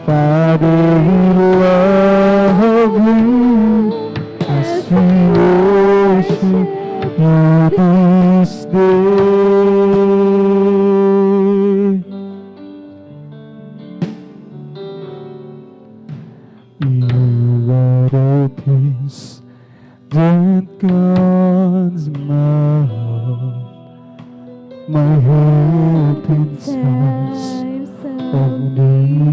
Father, we love you as we worship you this day. You are the peace that guards my heart, my hope in times of need.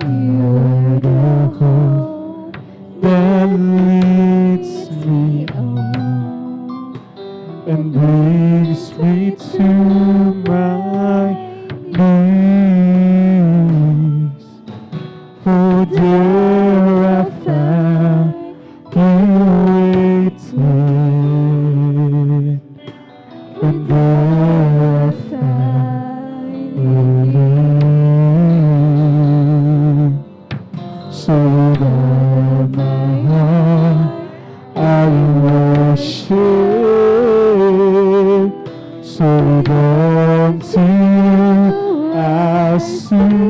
You are the hope that leads me on and brings me to my knees. For there I found you waiting, and there I found you waiting. So that my heart I worship, so that to you I sing.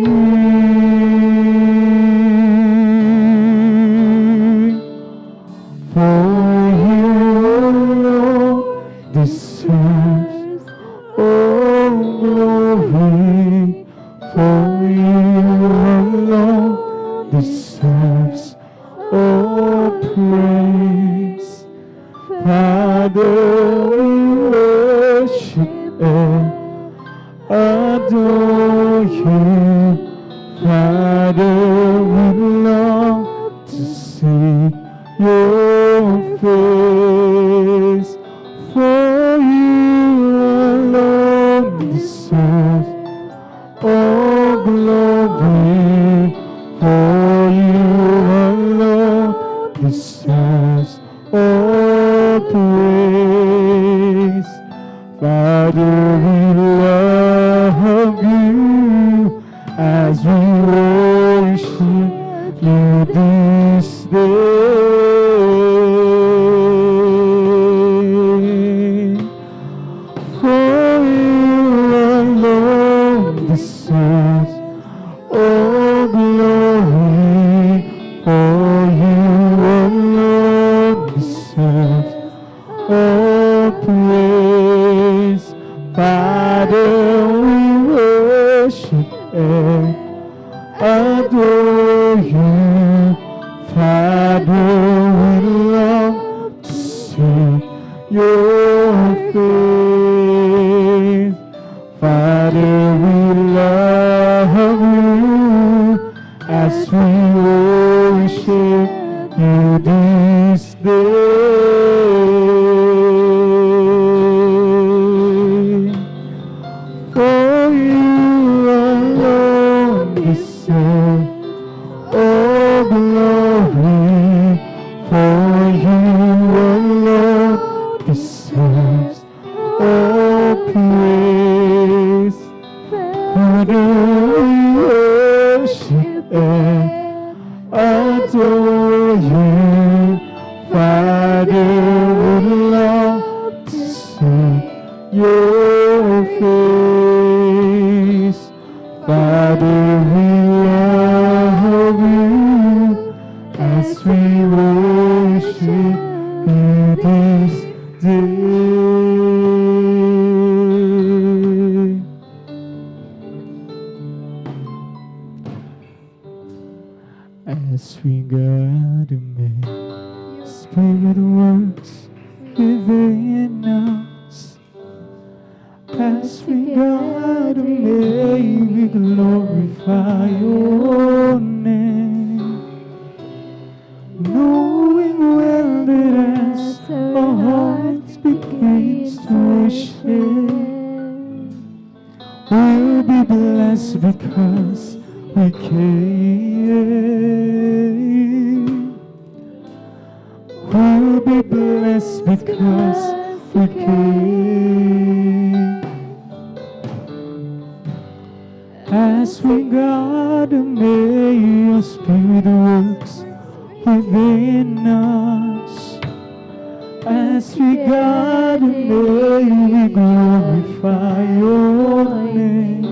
For you alone deserves all glory. For you alone deserves all praise. Father, we worship and adore you. Father, we long to see your face, for you alone deserve all glory, for you alone deserves all praise. Father, we love you as we worship you this day. For you alone deserves all glory, for you alone deserves all praise. Father, we worship and adore you. Father, we love to see your face. Father, we love you as we worship you this day. For you alone deserve all glory, for you alone deserves all praise. Father, we worship and adore you. Father, we love to see your face. Father, we love you as we worship you this day. As we gather, may Spirit works within us. As we gather, may we glorify your name, knowing well that as our hearts begin to worship, we'll be blessed because we came. We'll be blessed because we came. As we gather, may your Spirit works within us. As we gather, may we glorify your name,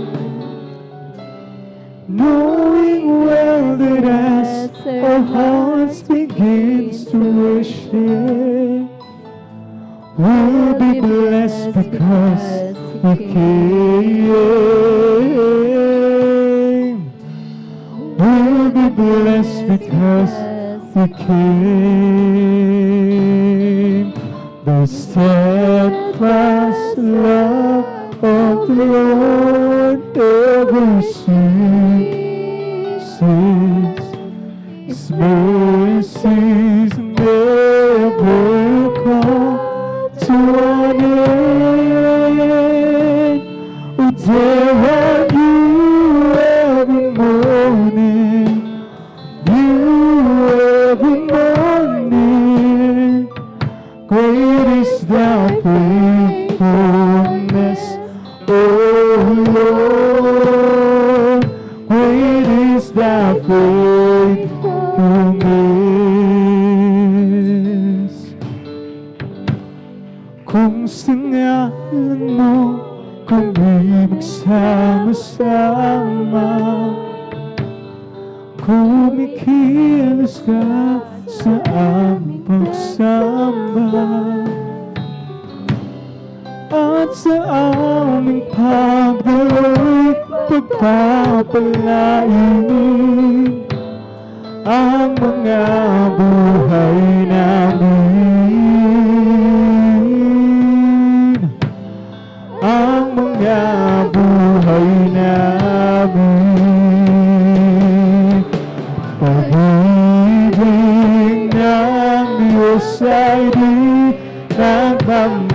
knowing well that as our hearts begins to worship, we'll be blessed because we came. We'll be blessed because we came. The steadfast love of the Lord never ceases. His mercies never come to an end. Oh, there are you every morning, every morning. Great is thy faithfulness, O Lord. Great is thy faithfulness. Kung sa ngalan mo kami magsama-sama, kumikilos ka sa aming pagsamba, at sa aming pagdaloy pagpapalain ang mga buhay namin, ang mga buhay namin. Pag-ibig ng Diyos ay di nagmamali.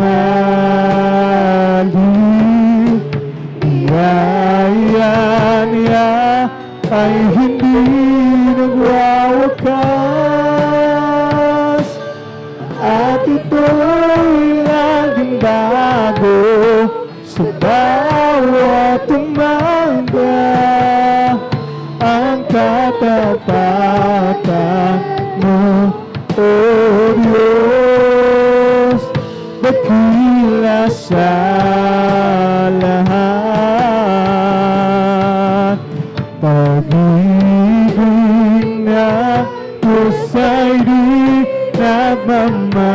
Biyaya niya ay hindi nagwawakas, at ito'y laging bago sa bawat umaga. Ang katapatan mo, O Diyos, dakila sa lahat. Pag-ibig na Diyos ay di nagmamali.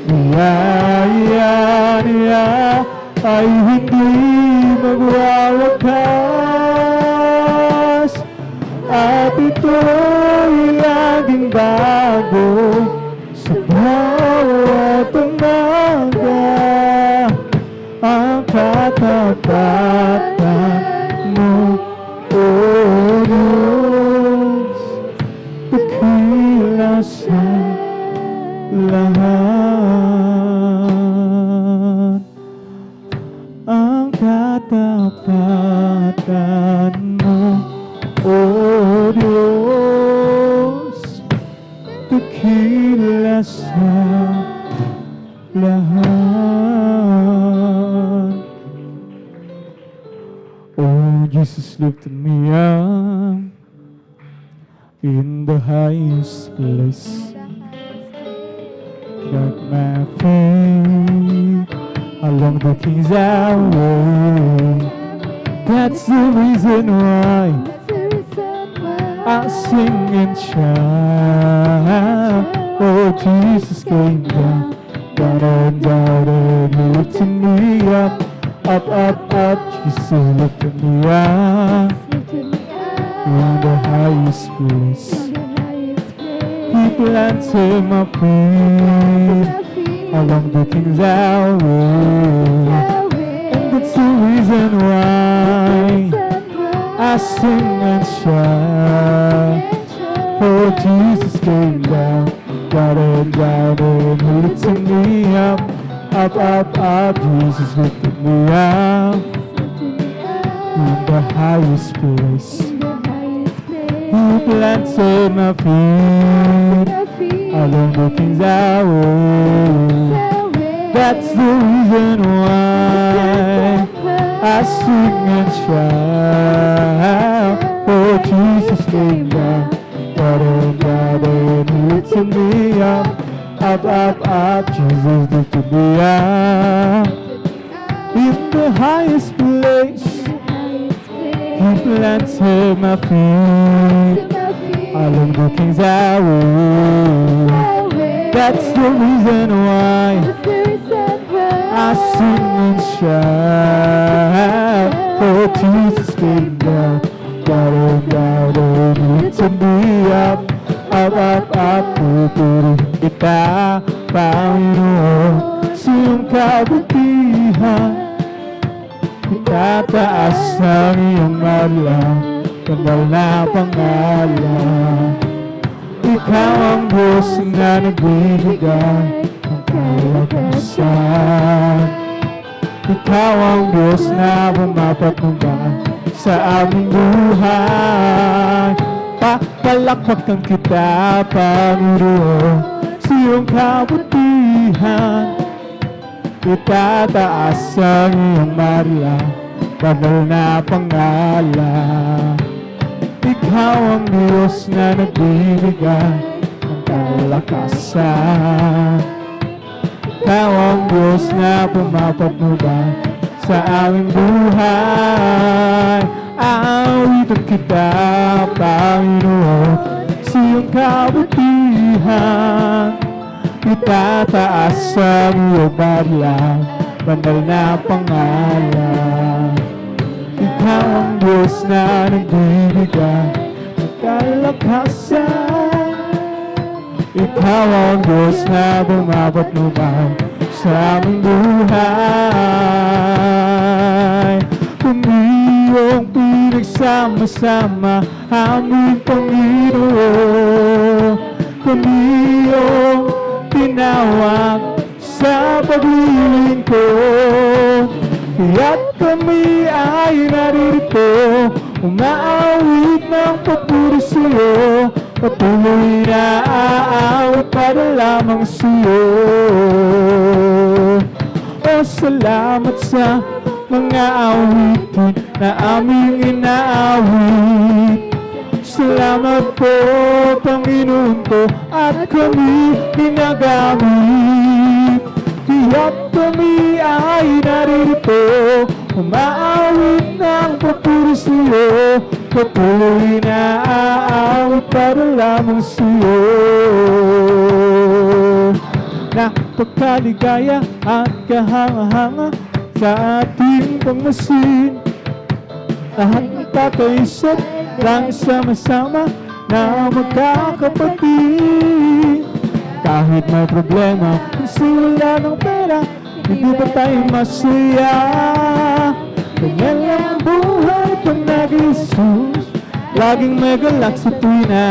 Biyaya niya ay hindi magwawakas, at ito'y laging bago sa bawat umaga. Ang katapatan mo, O Diyos, dakila sa lahat. Ang katapatan mo, O Diyos, dakila sa lahat. Oh, Jesus lifted me up in the highest place. Got my feet along the King's Highway. That's the reason why I sing and shout. Oh, Jesus came down, down, down, and He lifted me up, up, up, up. Jesus lifted me up in the highest place. He planted my feet along the King's Highway, and that's the reason why I sing and shout. For Jesus came down, down and down, and He lifted me up, up, up, up. Jesus lifted me up in the highest place. He planted my feet along the King's Highway. That's the reason why I sing and shout. For Jesus came down, down and down, and He lifted me up, up, up, up. Jesus lifted me up in the highest place. He planted my feet along the King's Highway. That's the reason why I sing and shout. Oh, Jesus came down, down and down, and He lifted me up, up, up, up. Pupurihin kita, Panginoon, sa iyong kabutihan. Itataas ang iyong ngalan, banal na pangalan. Ikaw ang Diyos na nagbibigay ng kalakasan. Ikaw ang Diyos na pumapatnubay sa aming buhay. Papalakpakan kita, Panginoon, sa iyong kabutihan. Itataas ang iyong ngalan, banal na pangalan. Ikaw ang Diyos na nagbibigay ng kalakasan. Ikaw ang Diyos na pumapatnubay sa aming buhay. Aawitan kita, Panginoon, sa iyong kabutihan. Itataas ang iyong ngalan, banal na pangalan. Ikaw ang Diyos na nagbibigay ng kalakasan. Ikaw ang Diyos na bumapatnubay sa aming buhay. Pumiyong pinagsama-sama aming Panginoon. kami iyong tinawag sa paglilingkod. Kaya't kami ay naririto, umaawit ng papuri sa'yo, patuloy na aawit para lamang sa'yo. O salamat sa mga awitin na aming inaawit. Salamat po, Panginoon ko, at kami ginagamit. Kaya't kami ay naririto, umaawit ng papuri sa'yo, patuloy na aawit para lamang sa'yo. Napakaligaya at kahanga-hanga sa ating pangmasin. Lahat magkakaisip lang sama-sama na magkakapatid. Kahit may problema, kasi wala ng pera, hindi pa tayo masaya. Ganyan lang ang buhay pag nag-isus, laging may galak sa tuwina.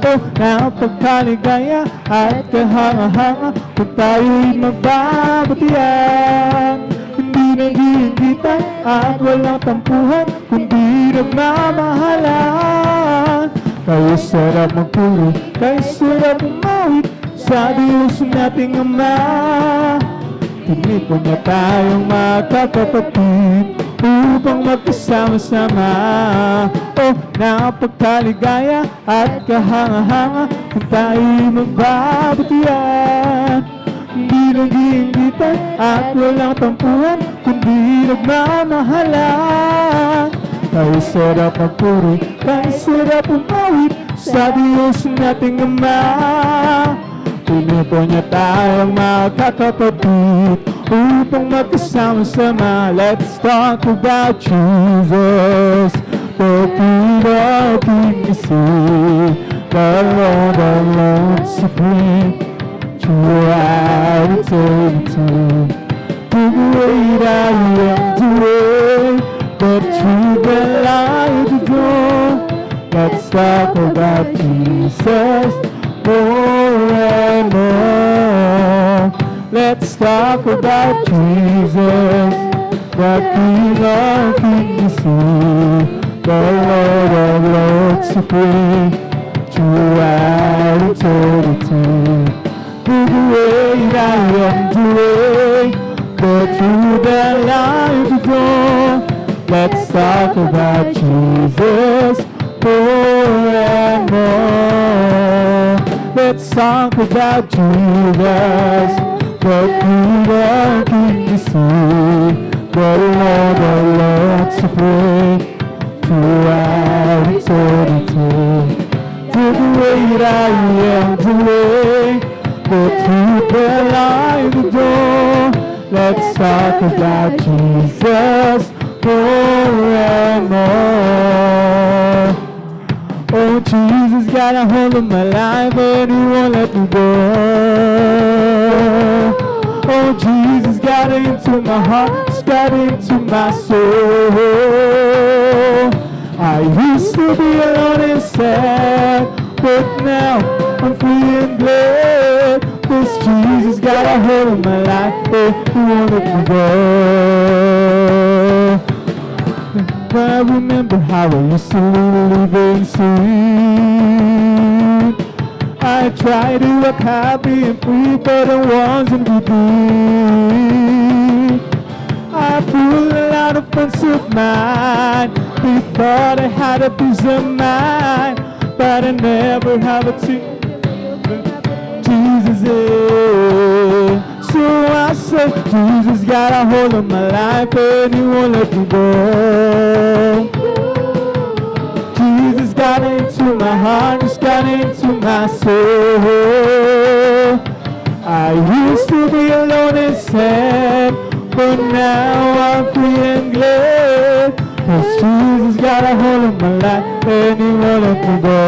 Oh, napagkaligaya at kahanga-hanga kung tayo'y magbabatian. Hindi nag-iingitan at walang tampuhan, kundi nagmamahalan. Kaya sarap magpuri, kaya sarap umawit sa Diyos nating Ama. Tinipon niya tayong magkakapatid upang magkasama-sama. Oh, napagkaligaya at kahanga-hanga kung tayo'y magbabatian. Hindi nag-iingitan at walang tampuhan, kundi nagmamahalan. Kaya sarap magpuri, kaya sarap umawit sa Diyos nating Ama. Tinipon niya tayong magkakapatid upang magkasama-sama. Let's talk about Jesus, the King of Kings, the Lord of Lords, supreme, throughout eternity. The great I am today, the truth and light adore. Let's talk about Jesus more and more. Let's talk about Jesus, the King of Kings, the Lord of Lords, supreme, throughout eternity. The great I am today, the truth and light adore. Let's talk about Jesus more and more. Let's talk about Jesus, the King of Kings, the Lord of Lords, supreme, throughout eternity. The great I am today, the truth and light adore. Let's talk about Jesus more and more. Oh, Jesus got a hold of my life and He won't let me go. Oh, Jesus got into my heart, He's got into my soul. I used to be alone and sad, but now I'm free and glad. This Jesus got a hold of my life and He won't let me go. I remember how I used to live in sin. I tried to look happy and free, but I wasn't free. I fooled a lot of friends of mine. They thought I had a peace of mind, but I never have a Jesus is. So I said, Jesus got a hold of my life and He won't let me go. Jesus got into my heart, He's got into my soul. I used to be alone and sad, but now I'm free and glad. 'Cause Jesus got a hold of my life and He won't let me go.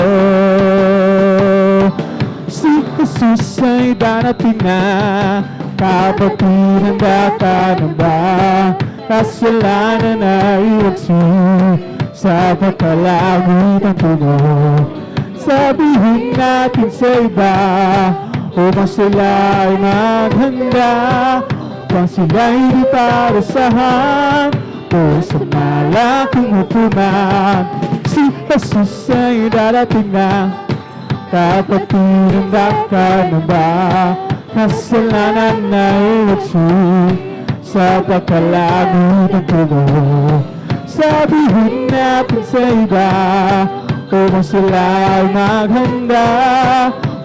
Si Jesus ay darating na, kapatid, handa ka na ba? Kasalanan ay iwagsi sa pagkalagit ang puno. Sabihin natin sa iba upang sila ay maghanda, upang sila ay di parusahan o sa malaking hukuman. Si Jesus ay darating na, dapat tinanggap ka na ba? Kasalanan na iwasin sa pagkalagod ng tubo. Sabihin natin sa iba upang sila ay maghanda,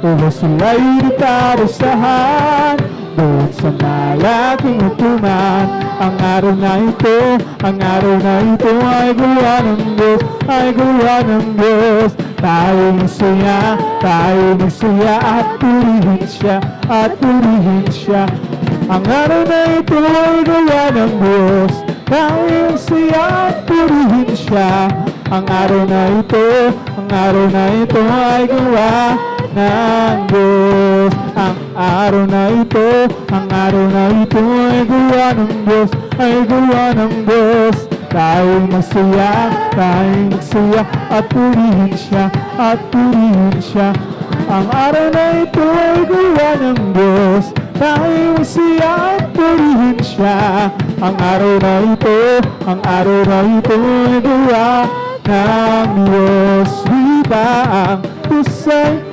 upang sila ay di parusahan doon sa malaking hukuman. Ang araw na ito, ang araw na ito ay gawa ng Diyos, ay gawa ng Diyos. Tayo magsaya at purihin siya, at purihin siya. Ang araw na ito ay gawa ng Diyos, tayo magsaya at purihin siya. Ang araw na ito, ang araw na ito ay gawa ng Diyos. Ang araw na ito, ang araw na ito ay gawa ng Diyos, ay gawa ng Diyos. Tayo magsaya at purihin siya, at purihin siya. Ang araw na ito ay gawa ng Diyos, tayo magsaya at purihin siya. Ang araw na ito, ang araw na ito ay gawa ng Diyos. Viva ang pusay,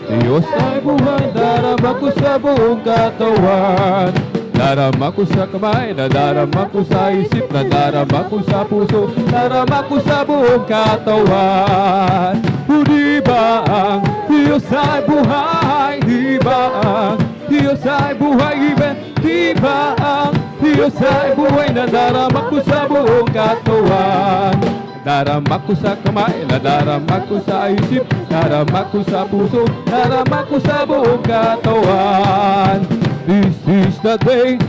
Diyos ay buhay, darama ko sa buong katawan. Darama ko sa kamay, nadarama ko sa isip, nadarama ko sa puso, darama ko sa buong katawan. Di ba ang Diyos ay buhay? Di ba ang Diyos ay buhay? Di ba ang Diyos ay buhay? Nadarama ko sa buong katawan. Darama ko sa kamay, nadarama ko sa isip, darama ko sa puso, darama ko sa buong katawan. This is the day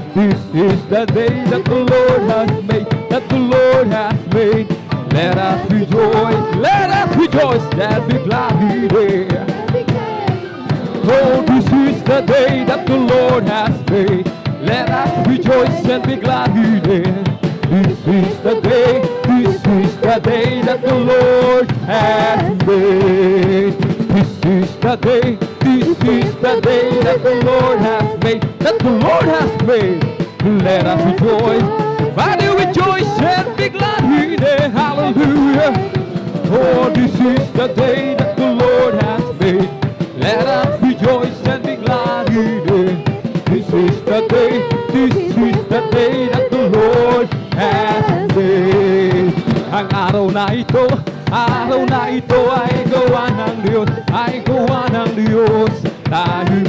that the Lord has made, that the Lord has made. Let us rejoice, and be glad in it. Oh, this is the day that the Lord has made. Let us rejoice and be glad in it. This is the day that the Lord has made. This is the day that the Lord has made, that the Lord has made. Let us rejoice, why do rejoice and be glad in it? Hallelujah. Oh, this is the day that the Lord has made. Let us rejoice and be glad in it. This is the day that the Lord has made. Ang araw na ito ay gawa ng Diyos, ay gawa ng Diyos. Tayo'y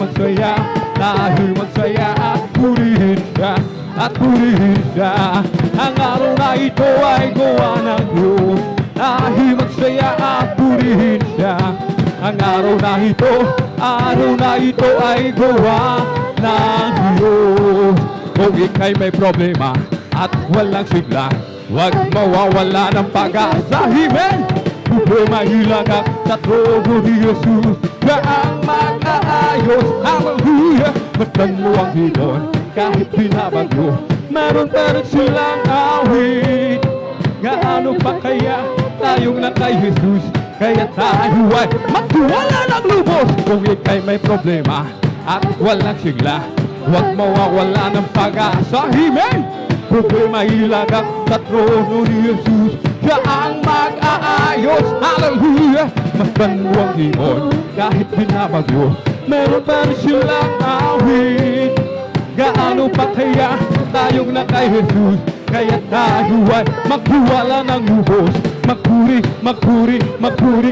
magsaya at purihin siya, at purihin siya. Ang araw na ito ay gawa ng Diyos, tayo'y magsaya at purihin siya. Ang araw na ito ay gawa ng Diyos. Kung ika'y may problema at walang sigla, huwag mawawala ng pag-asa. Amen! Problema ilagak sa trono ni Jesus, siya ang mag-aayos. Hallelujah! Masdan mo ang hidon kahit pinabagyo, meron pa rin silang awit. Gaano pa kaya tayong na kay Jesus, kaya tayo ay magtiwala ng lubos. Kung ika'y may problema at walang sigla, huwag mawawala ng pag-asa. Amen! Problema ilagak sa trono ni Jesus, siya ang mag-aayos. Hallelujah! Masdan mo ang himon kahit binabagyo, meron pa rin silang awit. Gaano pa kaya tayong na kay Jesus, kaya tayo ay magtiwala ng lubos. Magpuri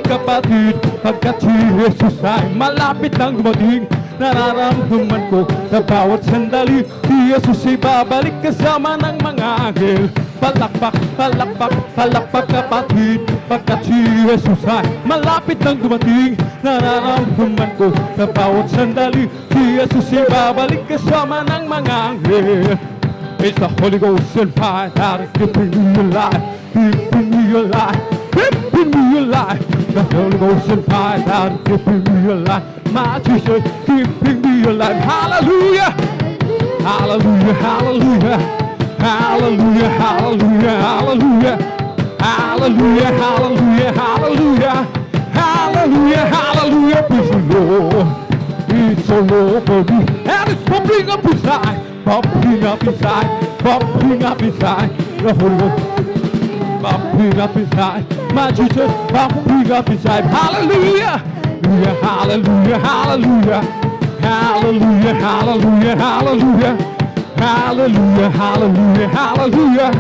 kapatid, pagkat si Jesus ay malapit nang dumating. Nararamdaman ko sa bawat sandali, si Jesus ay babalik kasama ng mga anghel. Palakpak kapatid, pagkat si Jesus ay malapit nang dumating. Nararamdaman ko sa bawat sandali, si Jesus ay babalik kasama ng mga anghel. It's the Holy Ghost and fire that is keeping me alive, keeping me alive, keeping me alive. The Holy Ghost and fire that is keeping me alive. My Jesus keeping me alive. Hallelujah, hallelujah, hallelujah. Hallelujah, hallelujah, hallelujah. Hallelujah, hallelujah, hallelujah. Hallelujah, hallelujah, praise the Lord. It's all over me. And it's bubbling up inside, bubbling up inside, bubbling up inside. The Holy Ghost bubbling up inside. My Jesus, bubbling up inside. Hallelujah, hallelujah, hallelujah. Hallelujah, hallelujah, hallelujah. Hallelujah, hallelujah, hallelujah.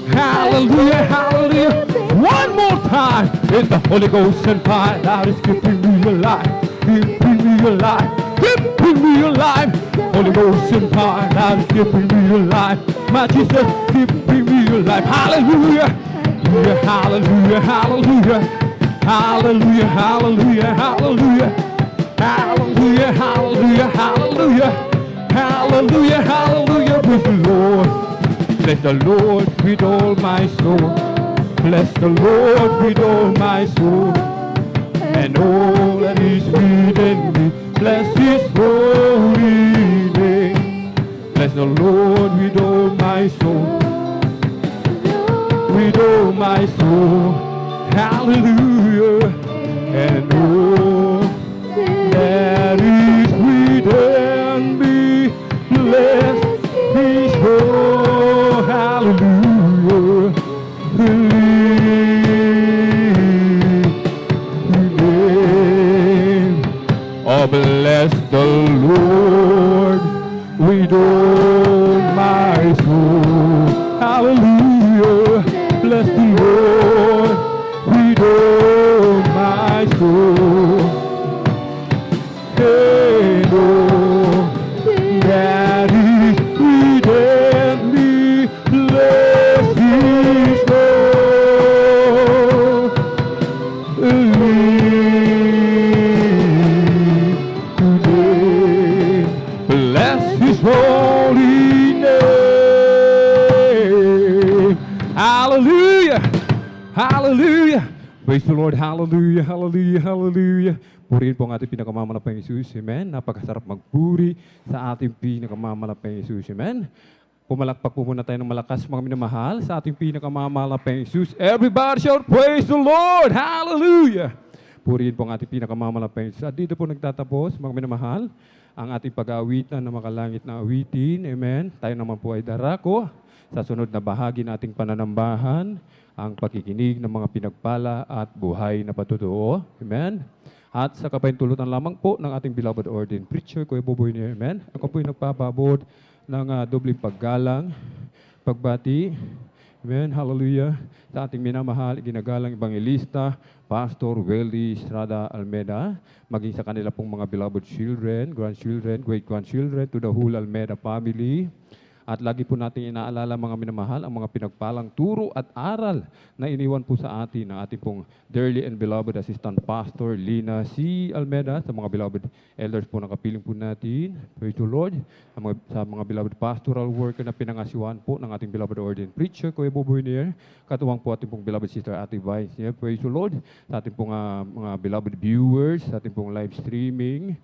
Hallelujah, hallelujah. One more time. It's the Holy Ghost and fire that is keeping me alive. Keeping me alive. Keeping me alive. Holy Ghost and fire that is keeping me alive. My Jesus, keeping me alive. Hallelujah. Hallelujah, hallelujah. Hallelujah, hallelujah, hallelujah. Hallelujah, hallelujah, hallelujah. Hallelujah, hallelujah, praise the Lord. Bless the Lord with all my soul. Bless the Lord with all my soul. And all that is within me. Bless His holy name. Bless the Lord with all my soul. With all my soul. Hallelujah. And all that is within me. Bless His holy, hallelujah, name. Oh, bless the Lord with all my soul. Hallelujah. Bless the Lord with all my soul. And all that is within me, bless His holy name. Bless His holy name. Hallelujah. Hallelujah. Praise the Lord. Hallelujah. Hallelujah. Hallelujah. Purihin po ang ating pinakamamalapang Jesus. Amen. Napakasarap magpuri sa ating pinakamamalapang Jesus. Amen. Pumalakpak po muna tayo ng malakas mga minamahal sa ating pinakamamalapang Jesus. Everybody shout, praise the Lord. Hallelujah. Purihin po ang ating pinakamamalapang Jesus. At dito po nagtatapos mga minamahal ang ating pag-aawitan na makalangit na awitin. Amen. Tayo naman po ay darako sa sunod na bahagi nating pananambahan ang pakikinig ng mga pinagpala at buhay na patutuo. Amen. At sa kapahintulutan lamang po ng ating beloved ordained preacher, Kuya Boboy niya, amen. Ako po yung nagpapabot ng dobling paggalang, pagbati, amen, hallelujah, sa ating minamahal, ginagalang evangelista, Pastor Welly Estrada Almeida, maging sa kanila pong mga beloved children, grandchildren, great-grandchildren, to the whole Almeida family. At lagi po natin inaalala mga minamahal ang mga pinagpalang turo at aral na iniwan po sa atin ng ating pong dearly and beloved Assistant Pastor Lina C. Almeida, sa mga beloved elders po na kapiling po natin. Praise the Lord. Sa mga beloved pastoral worker na pinangasiwan po ng ating beloved ordained preacher, Kuya Boboy Nier. Katuwang po ating pong beloved sister Ate Vice niya. Praise the Lord. Sa ating pong mga beloved viewers, sa ating pong live streaming,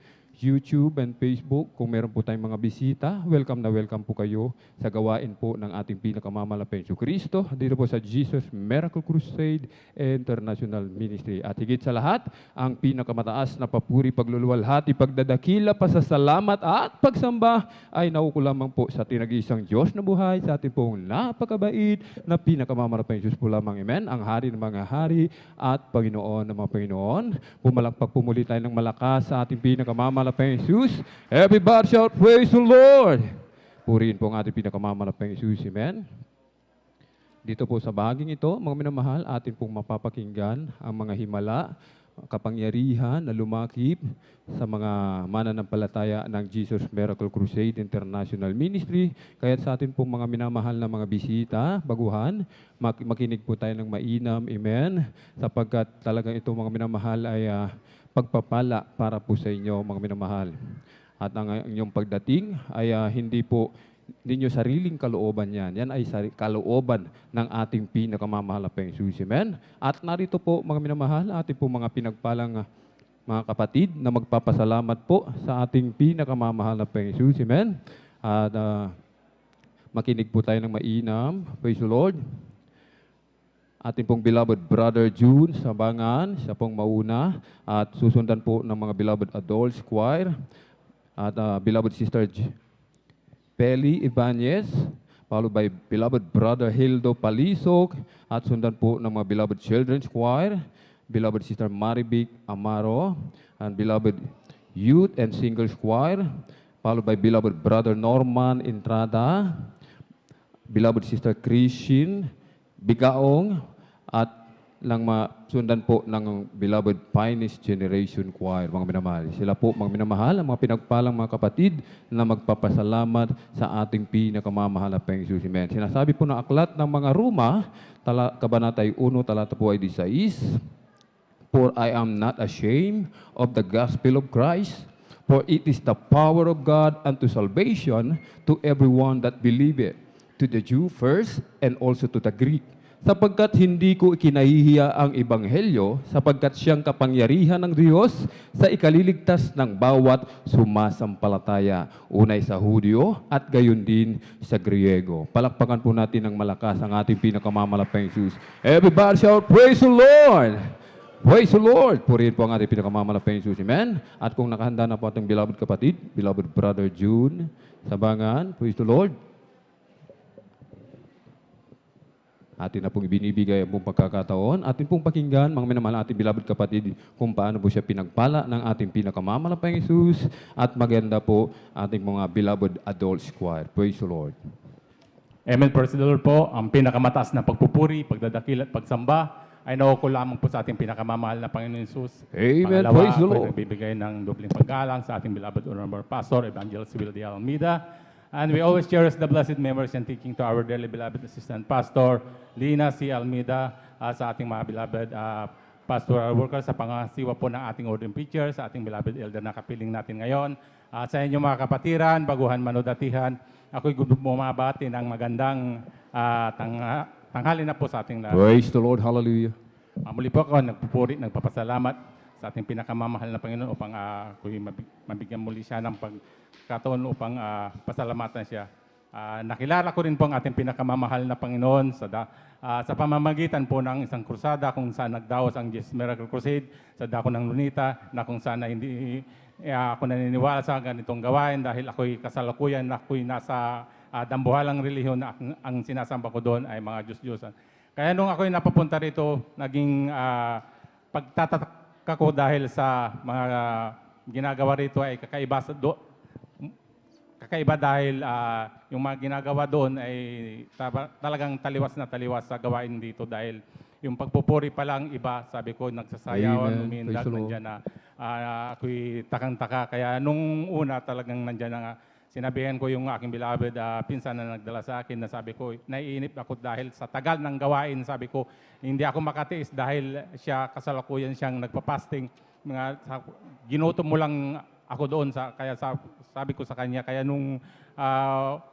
YouTube and Facebook. Kung meron po tayong mga bisita, welcome na welcome po kayo sa gawain po ng ating pinakamamalapang Kristo dito po sa Jesus Miracle Crusade International Ministry. At higit sa lahat, ang pinakamataas na papuri, pagluluwalhati, pagdadakila, pasasalamat at pagsamba ay nauko lamang po sa tinag-iisang Diyos na buhay, sa ating pong napakabait na pinakamamalapang Diyos po lamang. Amen. Ang hari ng mga hari at Panginoon ng mga Panginoon. Pumalakpak po muli tayo ng malakas sa ating pinakamamalapang Jesus. Everybody shout, praise the Lord. Purihin po ang ating pinakamamalapang Jesus. Amen. Dito po sa bahaging ito, mga minamahal, atin pong mapapakinggan ang mga himala, kapangyarihan na lumakip sa mga mananampalataya ng Jesus Miracle Crusade International Ministry. Kaya sa atin pong mga minamahal na mga bisita, baguhan, makinig po tayo ng mainam. Amen. Sapagkat talagang ito mga minamahal ay pagpapala para po sa inyo mga minamahal. At ang inyong pagdating ay hindi po ninyo sariling kalooban yan. Yan ay kalooban ng ating pinakamamahal na Jesus. Amen? At narito po mga minamahal, ating po mga pinagpalang mga kapatid na magpapasalamat po sa ating pinakamamahal na Jesus. Amen? At makinig po tayo ng mainam. Praise the Lord. Ating pong beloved Brother June Sabangan, siya pong mauna. At susundan po ng mga beloved adults choir. At beloved Sister Peli Ibanez, followed by beloved Brother Hildo Palisok. At sundan po ng mga beloved children's choir, beloved Sister Marivic Amaro, and beloved youth and singles choir, followed by beloved Brother Norman Entrada, beloved Sister Christine Bigaong, at lang masundan po ng beloved Finest Generation Choir, mga minamahal. Sila po, mga minamahal, ang mga pinagpalang mga kapatid na magpapasalamat sa ating pinakamamahal na Panginoon. Amen. Sinasabi po ng aklat ng mga Roma, Kabanata 1, talata po ay 16, "For I am not ashamed of the gospel of Christ, for it is the power of God unto salvation to everyone that believeth, to the Jew first and also to the Greek. Sapagkat hindi ko ikinahihiya ang ebanghelyo, sapagkat siyang kapangyarihan ng Diyos sa ikaliligtas ng bawat sumasampalataya, unay sa Hudyo at gayon din sa Griego." Palakpakan po natin ng malakas ang ating pinakamamalapang Jesus. Everybody shout, "Praise the Lord!" Praise the Lord! Purihin po ang ating pinakamamalapang Jesus. Amen? At kung nakahanda na po ating beloved kapatid, beloved Brother June Sabangan, praise the Lord. Atin na pong ibinibigay ang pong pagkakataon. Atin pong pakinggan, mga minamahal ating beloved kapatid, kung paano po siya pinagpala ng ating pinakamamalapang Jesus at maganda po ating mga beloved adults choir. Praise the Lord. Amen. Praise the Lord po. Ang pinakamataas na pagpupuri, pagdadakil at pagsamba ay nakuko lamang po sa ating pinakamamahal na Panginoon Jesus. Amen. Pangalawa, Praise the ako'y Lord. nagbibigay ng dobling paggalang sa ating beloved honorable pastor, Evangelist Will de Almeida. And we always cherish the blessed memories and thinking to our dearly beloved assistant pastor, Lina C. Almeida, sa ating mga beloved pastoral workers, sa pangasiwa po ng ating ordering preacher, sa ating beloved elder na kapiling natin ngayon. Sa inyong mga kapatiran, baguhan, manudatihan, ako'y bumabati ng magandang tanghali na po sa ating lahat. Praise the Lord. Hallelujah. Muli po ako, nagpupuri, nagpapasalamat sa ating pinakamamahal na Panginoon upang ako'y mabigyan muli siya ng pagkataon upang pasalamatan siya. Nakilala ko rin po ang ating pinakamamahal na Panginoon sa pamamagitan po ng isang krusada kung saan nagdaos ang Jesus Miracle Crusade sa dako ng Lunita, na kung saan hindi ako naniniwala sa ganitong gawain dahil ako'y kasalukuyan na ako'y nasa dambuhalang relihiyon na ang sinasamba ko doon ay mga Diyos-Diyosan. Kaya nung ako'y napapunta rito, naging pagtatataka ko dahil sa mga ginagawa rito ay kakaiba dahil yung mga ginagawa doon ay talagang taliwas na taliwas sa gawain dito dahil yung pagpupuri pa lang iba, sabi ko, nagsasayawan, Amen. umiindak, Praise the Lord. nandyan na ako'y takang-taka. Kaya nung una talagang nandyan na sinabihan ko yung aking beloved pinsan na nagdala sa akin na sabi ko, naiinip ako dahil sa tagal ng gawain, sabi ko, hindi ako makatiis dahil siya kasalukuyan siyang nagpa-fasting. Ginutom mo lang ako doon, kaya sabi ko sa kanya, kaya nung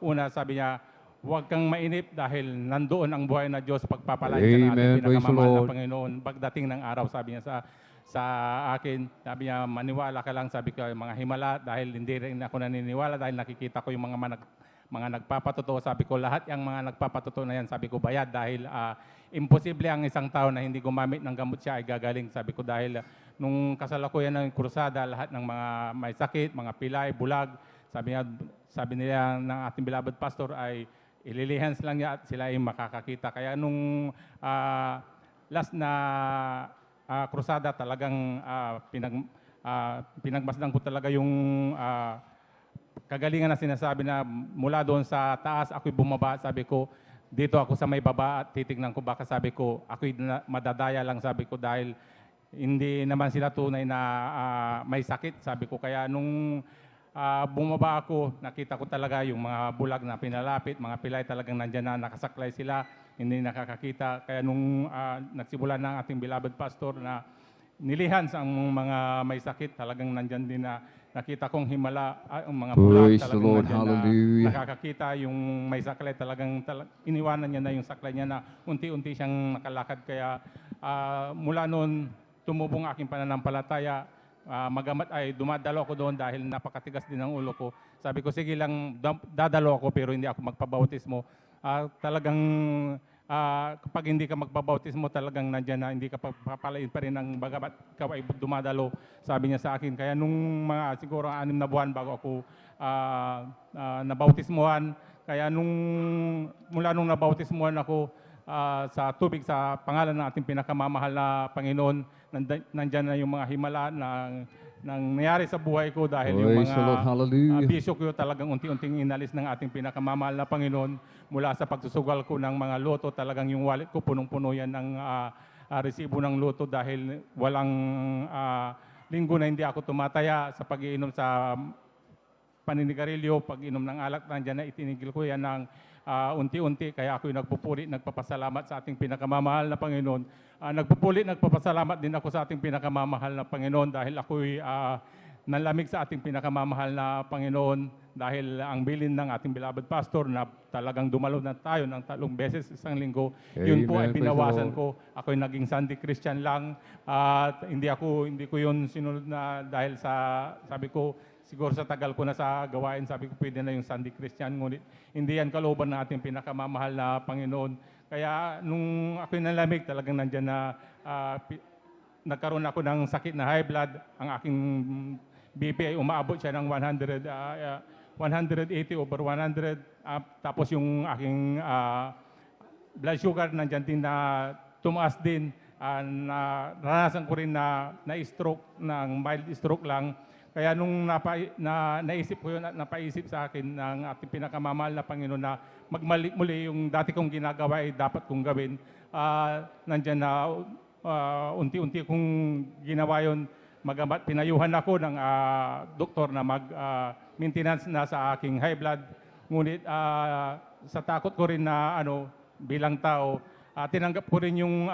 una sabi niya, huwag kang mainip dahil nandoon ang buhay na Diyos, pagpapalain ka ng ating Amen. Praise the pinakamamahal Lord. na Panginoon. Pagdating ng araw, sabi niya sa akin, sabi niya, maniwala ka lang, sabi ko, mga himala, dahil hindi rin ako naniniwala, dahil nakikita ko yung mga nagpapatotoo, sabi ko, lahat yung mga nagpapatotoo na yan, sabi ko, bayad, dahil imposible ang isang tao na hindi gumamit ng gamot siya ay gagaling, sabi ko, dahil nung kasalukuyan ng krusada, lahat ng mga may sakit, mga pilay, bulag, sabi nila ng ating beloved pastor ay ililihans lang niya at sila ay makakakita. Kaya nung last na krusada talagang pinagmasdan ko talaga yung kagalingan na sinasabi na mula doon sa taas ako'y bumaba, sabi ko dito ako sa may baba at titignan ko baka, sabi ko ako'y madadaya lang, sabi ko, dahil hindi naman sila tunay na may sakit, sabi ko. Kaya nung bumaba ako, nakita ko talaga yung mga bulag na pinalapit, mga pilay talagang nandyan na nakasaklay sila, hindi nakakakita. Kaya nung nagsimula ng ating beloved pastor na nilihans ang mga may sakit, talagang nandyan din na nakita kong himala, ang mga bulag Praise the talagang Lord. nandyan na Hallelujah. nakakakita. Yung may saklay talagang iniwanan niya na yung saklay niya na unti-unti siyang nakalakad. Kaya mula noon, tumubong aking pananampalataya. magamat ay dumadalo ako doon dahil napakatigas din ang ulo ko. Sabi ko, sige lang, dadalo ako pero hindi ako magpabautismo. Talagang kapag hindi ka magpabautismo, talagang nandyan na hindi ka papalain pa rin ng bagamat ikaw ay dumadalo, sabi niya sa akin. Kaya nung mga siguro 6 na buwan bago ako nabautismuhan, kaya mula nung nabautismuhan ako sa tubig sa pangalan ng ating pinakamamahal na Panginoon, nandyan na yung mga himala na nangyari sa buhay ko dahil yung Praise the Lord. mga Hallelujah. bisyo ko talagang unti-unting inalis ng ating pinakamamahal na Panginoon mula sa pagsusugal ko ng mga loto. Talagang yung wallet ko punong-puno yan ng resibo ng loto dahil walang linggo na hindi ako tumataya sa pag-iinom sa paninigarilyo, pag-inom ng alak, nandiyan na itinigil ko yan ng unti-unti. Kaya ako'y nagpupuri, nagpapasalamat sa ating pinakamamahal na Panginoon. Nagpupuli, nagpapasalamat din ako sa ating pinakamamahal na Panginoon dahil ako'y nanlamig sa ating pinakamamahal na Panginoon dahil ang bilin ng ating beloved pastor na talagang dumalo na tayo ng 3 beses isang linggo, yun po ay Amen. Praise the pinawasan Lord. ko. Ako'y naging Sunday Christian lang at hindi ko yun sinunod na dahil sa sabi ko siguro sa tagal ko na sa gawain, sabi ko pwede na yung Sunday Christian, ngunit hindi yan kalooban ng ating pinakamamahal na Panginoon. Kaya nung ako'y nalamig, talagang nandyan na nagkaroon ako ng sakit na high blood. Ang aking BP ay umaabot siya ng 180/100. Tapos yung aking blood sugar nandyan din na tumaas din. Naranasan ko rin na stroke, ng mild stroke lang. Kaya nung naisip ko yun at napaisip sa akin ng ating pinakamamahal na Panginoon na magmalik muli yung dati kong ginagawa ay dapat kong gawin. Nandyan na unti-unti kong ginawa yun. Magamat pinayuhan ako ng doktor na mag-maintenance na sa aking high blood. Ngunit sa takot ko rin na bilang tao, tinanggap ko rin yung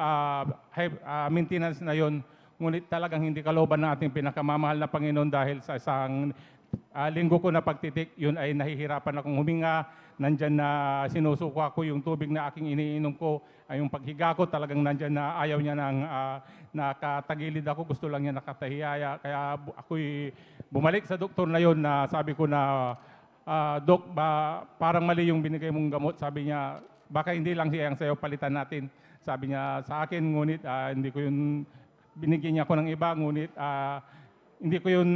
maintenance na yon. Ngunit talagang hindi kalooban ng ating pinakamamahal na Panginoon dahil sa isang linggo ko na pagtitik, yun ay nahihirapan akong huminga. Nandyan na sinusuko ako yung tubig na aking iniinom ko. Ay yung paghiga ko talagang nandyan na ayaw niya ng nakatagilid ako. Gusto lang niya nakatahiyaya. Kaya ako'y bumalik sa doktor na yon na sabi ko na, Dok, parang mali yung binigay mong gamot. Sabi niya, baka hindi lang siya ang sayo, palitan natin. Sabi niya sa akin, ngunit hindi ko yun binigyan niya ako ng iba, ngunit hindi ko yun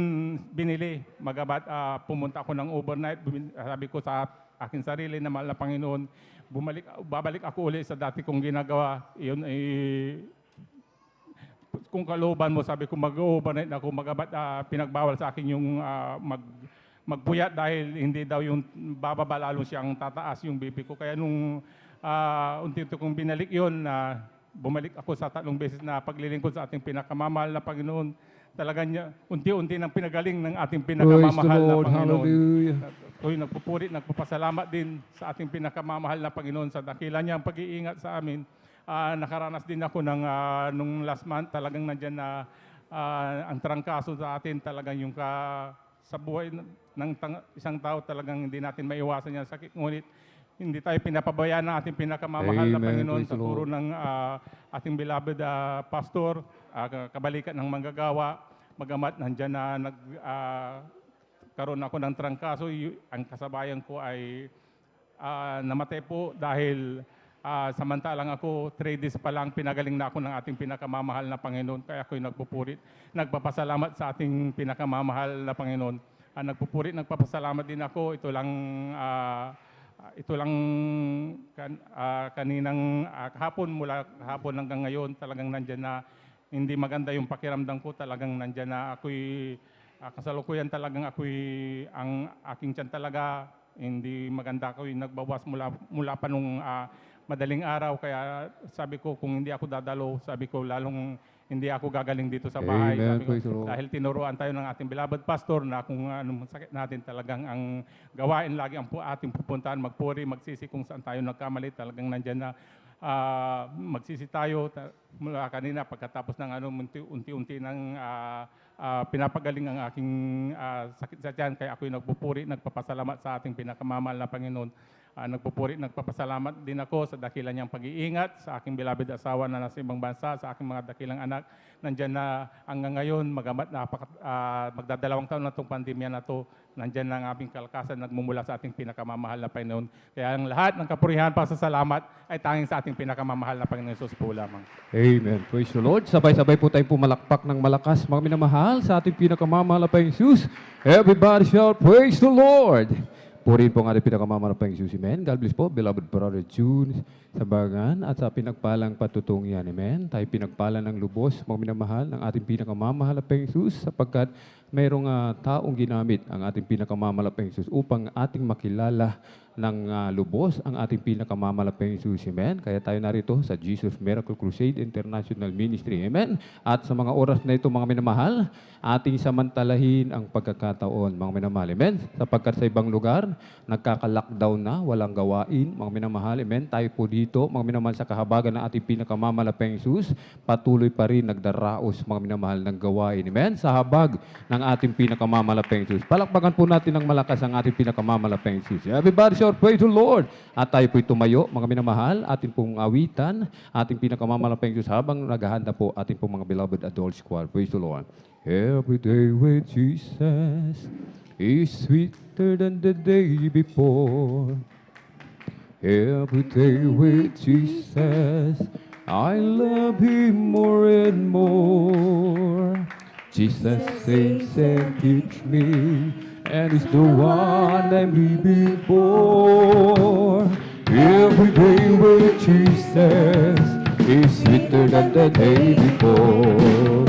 binili. Magabat pumunta ako ng overnight, sabi ko sa aking sarili na mahal na Panginoon, babalik ako ulit sa dati kong ginagawa. Iyon ay kung kalooban mo, sabi ko mag-overnight ako. Magabat pinagbawal sa akin yung magpuyat dahil hindi daw yung bababa lalo siyang tataas yung BP ko. Kaya nung unti-unti kong binalik yun, bumalik ako sa 3 beses na paglilingkod sa ating pinakamamahal na Panginoon. Talagang unti-unti ng pinagaling ng ating Praise the pinakamamahal na Lord. Panginoon. Hallelujah. Ako'y nagpupuri, nagpapasalamat din sa ating pinakamamahal na Panginoon sa dakila niyang pag-iingat sa amin. Nakaranas din ako nung last month, talagang nandyan na ang trangkaso sa atin, talagang yung sa buhay ng isang tao, talagang hindi natin maiwasan yung sakit. Ngunit hindi tayo pinapabayaan ng ating pinakamamahal na Amen. Panginoon Praise sa the Lord. turo ng ating beloved pastor, kabalikat ng manggagawa. Magamat nandyan na karoon ako ng trangkaso, ang kasabayan ko ay namatay po dahil samantalang ako 3 days pa lang pinagaling na ako ng ating pinakamamahal na Panginoon. Kaya ako'y nagpupurit, nagpapasalamat sa ating pinakamamahal na Panginoon. Nagpupurit, nagpapasalamat din ako. Ito lang kaninang hapon, mula hapon hanggang ngayon, talagang nandyan na hindi maganda yung pakiramdam ko. Talagang nandyan na ako'y kasalukuyan, talagang ako'y ang aking tiyan talaga hindi maganda. Ako'y nagbawas mula pa nung madaling araw. Kaya sabi ko, kung hindi ako dadalo, sabi ko lalong hindi ako gagaling dito sa bahay. Amen. Sabi ko, Praise the Lord. dahil tinuruan tayo ng ating beloved pastor na kung anong sakit natin, talagang ang gawain lagi ang ating pupuntahan, magpuri, magsisi kung saan tayo nagkamali. Talagang nandyan na magsisi tayo mula kanina pagkatapos ng unti-unti ng pinapagaling ang aking sakit sa tiyan. Kaya ako'y nagpupuri, nagpapasalamat sa ating pinakamamahal na Panginoon. Nagpupuri, nagpapasalamat din ako sa dakilan niyang pag-iingat sa aking beloved asawa na nasa ibang bansa, sa aking mga dakilang anak. Nandyan na hanggang ngayon, magdadalawang taon na itong pandemya na to. Nandyan na ang aming kalakasan, nagmumula sa ating pinakamamahal na Panginoon. Kaya ang lahat ng kapurihan, pasasalamat ay tanging sa ating pinakamamahal na Panginoon Jesus po lamang. Amen. Praise the Lord. Sabay-sabay po tayong pumalakpak ng malakas, mga minamahal, sa ating pinakamamahal na Panginoon Jesus. Everybody shout, praise the Lord. Purihin po ang ating pinakamamahal na Panginoon Jesus. Amen. God bless po, beloved brother June Sabagan, at sa pinagpalang patutong yan. Amen. Tayo pinagpala ng lubos, mga minamahal, ng ating pinakamamahal na Panginoon Jesus, sapagkat mayroong taong ginamit ang ating pinakamamahal na Panginoon Jesus upang ating makilala ng lubos ang ating pinakamamalaking Jesus. Amen. Kaya tayo narito sa Jesus Miracle Crusade International Ministry. Amen. At sa mga oras na ito, mga minamahal, ating samantalahin ang pagkakataon, mga minamahal. Amen. Sapagkat sa ibang lugar, nagkaka-lockdown na, walang gawain, mga minamahal. Amen. Tayo po dito, mga minamahal, sa kahabagan ng ating pinakamamalaking Jesus, patuloy pa rin nagdaraos, mga minamahal, ng gawain. Amen. Sa habag ng ating pinakamamalaking Jesus. Palakpakan po natin ng malakas ang ating pinakamamalaking Jesus. Everybody shout, praise the Lord. At tayo po'y tumayo, mga minamahal, ating pong awitan, ating pinakamamalaking Diyos habang naghahanda po ating pong mga beloved adult choir. Praise the Lord. Every day with Jesus is sweeter than the day before. Every day with Jesus, I love Him more and more. Jesus saves and keeps me, and is the one I'm living for. Every day with Jesus is sweeter than the day before.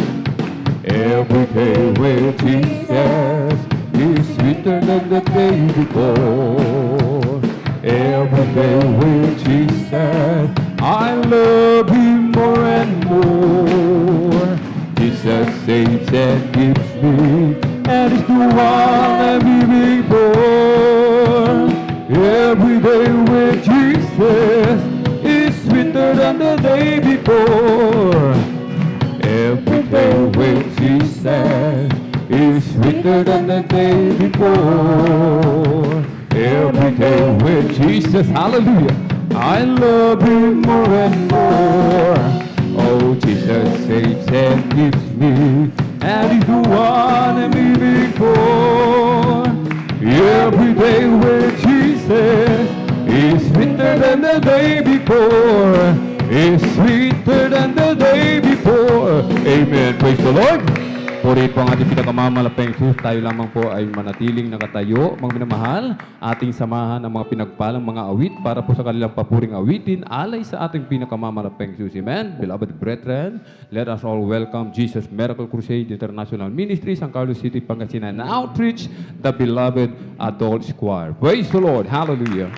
Every day with Jesus is sweeter than the day before. Every day with Jesus, I love Him more and more. Jesus saves and gives me, and is the one I'm living for. Every day with Jesus is sweeter than the day before. Every day with Jesus is sweeter than the day before. Every day with Jesus, hallelujah, I love Him more and more. Oh, Jesus saves and gives me, and He's the one I'm living for. Every day with Jesus is sweeter than the day before. Is sweeter than the day before. Amen. Praise the Lord. Purihin po ang ating pinakamamalaking Jesus. Tayo lamang po ay manatiling nakatayo, mga minamahal. Ating samahan ang mga pinagpalang mga awit para po sa kanilang papuring awitin alay sa ating pinakamamalaking Jesus. Amen. Beloved brethren, let us all welcome Jesus Miracle Crusade International Ministry, San Carlos City, Pangasinan, and outreach the beloved adult choir. Praise the Lord. Hallelujah.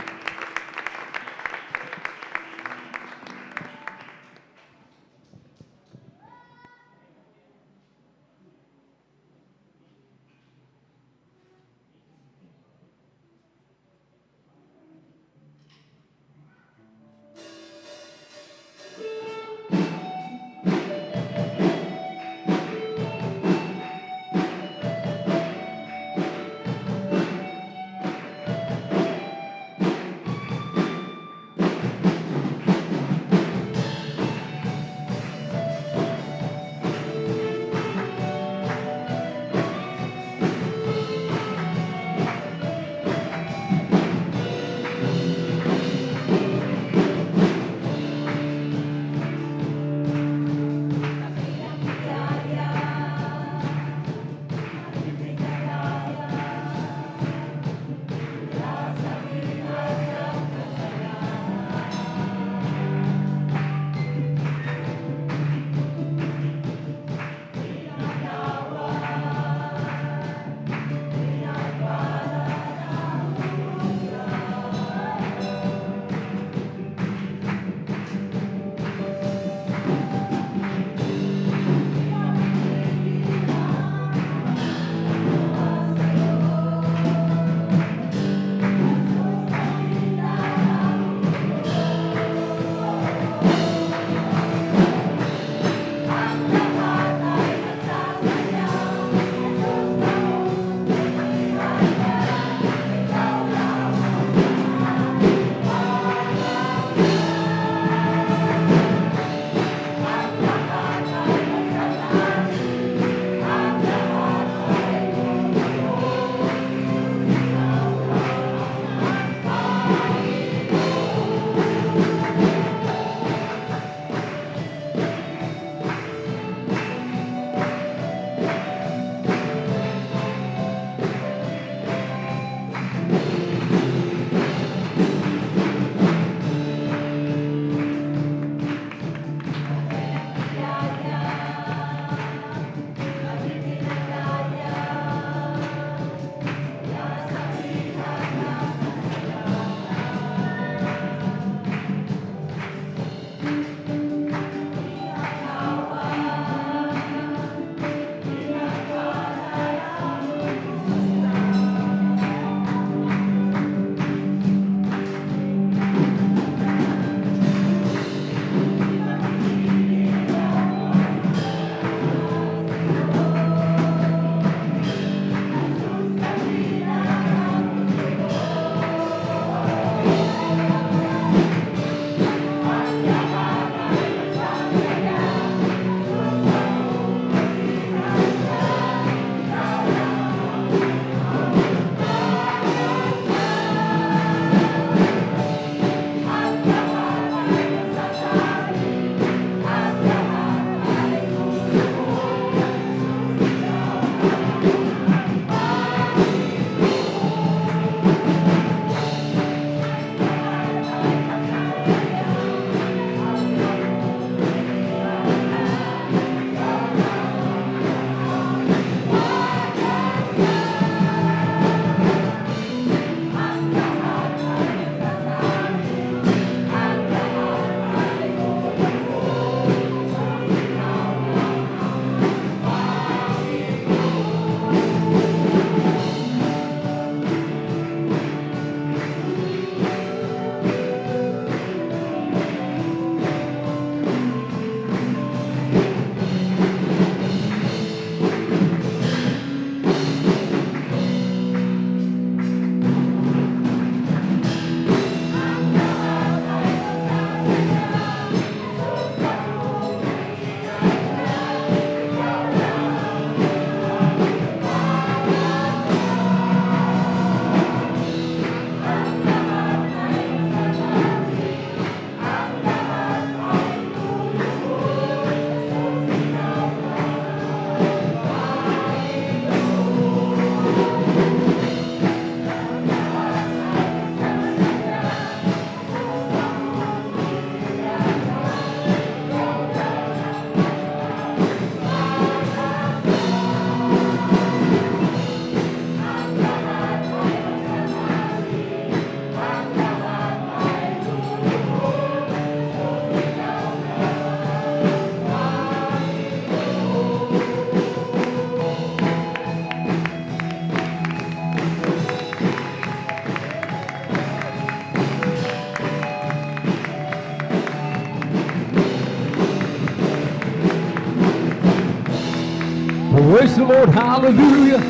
Praise the Lord. Hallelujah.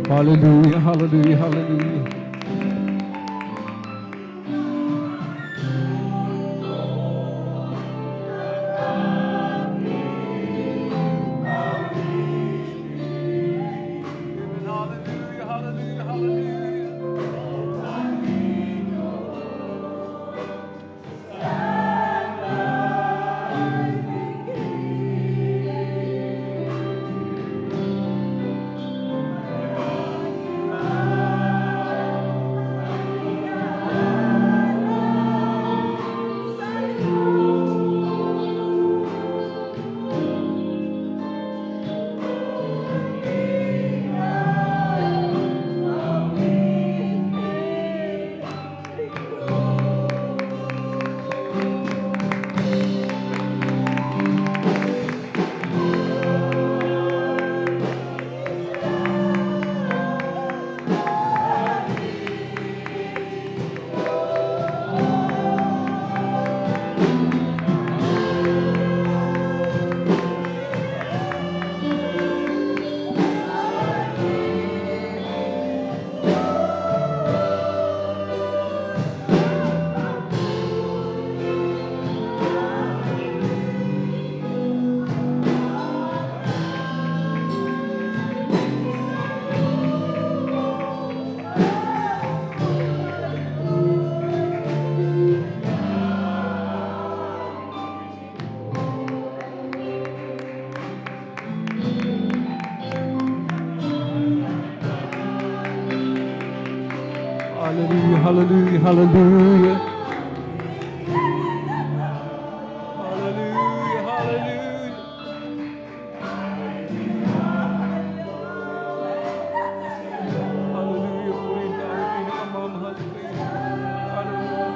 Hallelujah, hallelujah, hallelujah. Hallelujah, hallelujah, hallelujah. Hallelujah, hallelujah. Hallelujah, purihin tayo, pinakamamahal kayo. Hallelujah.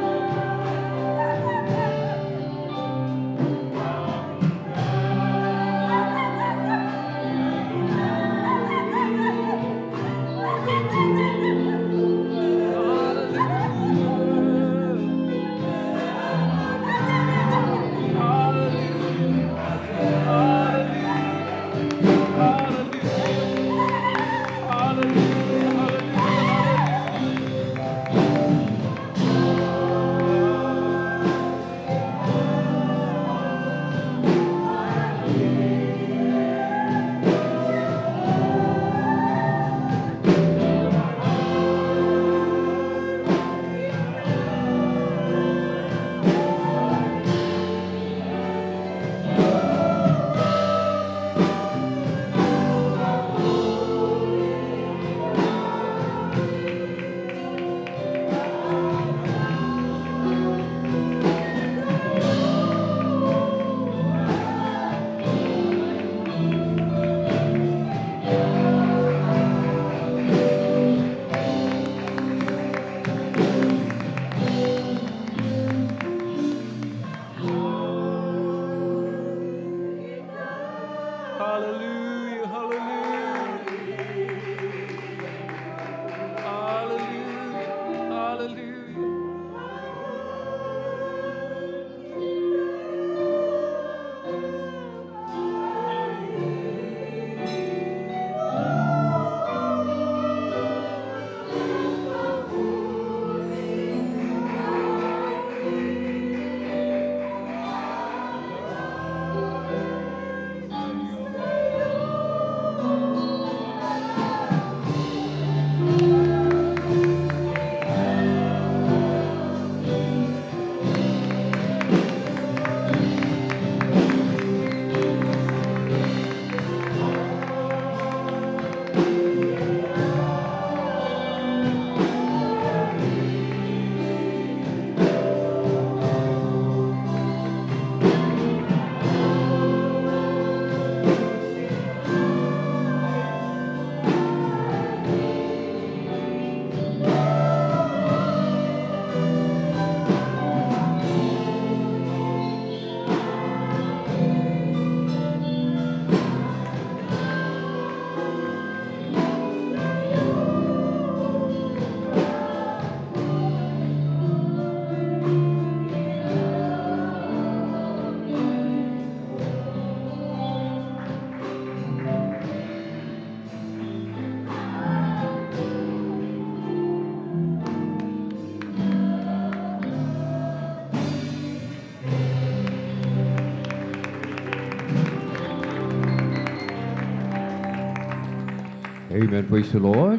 Amen. Praise the Lord.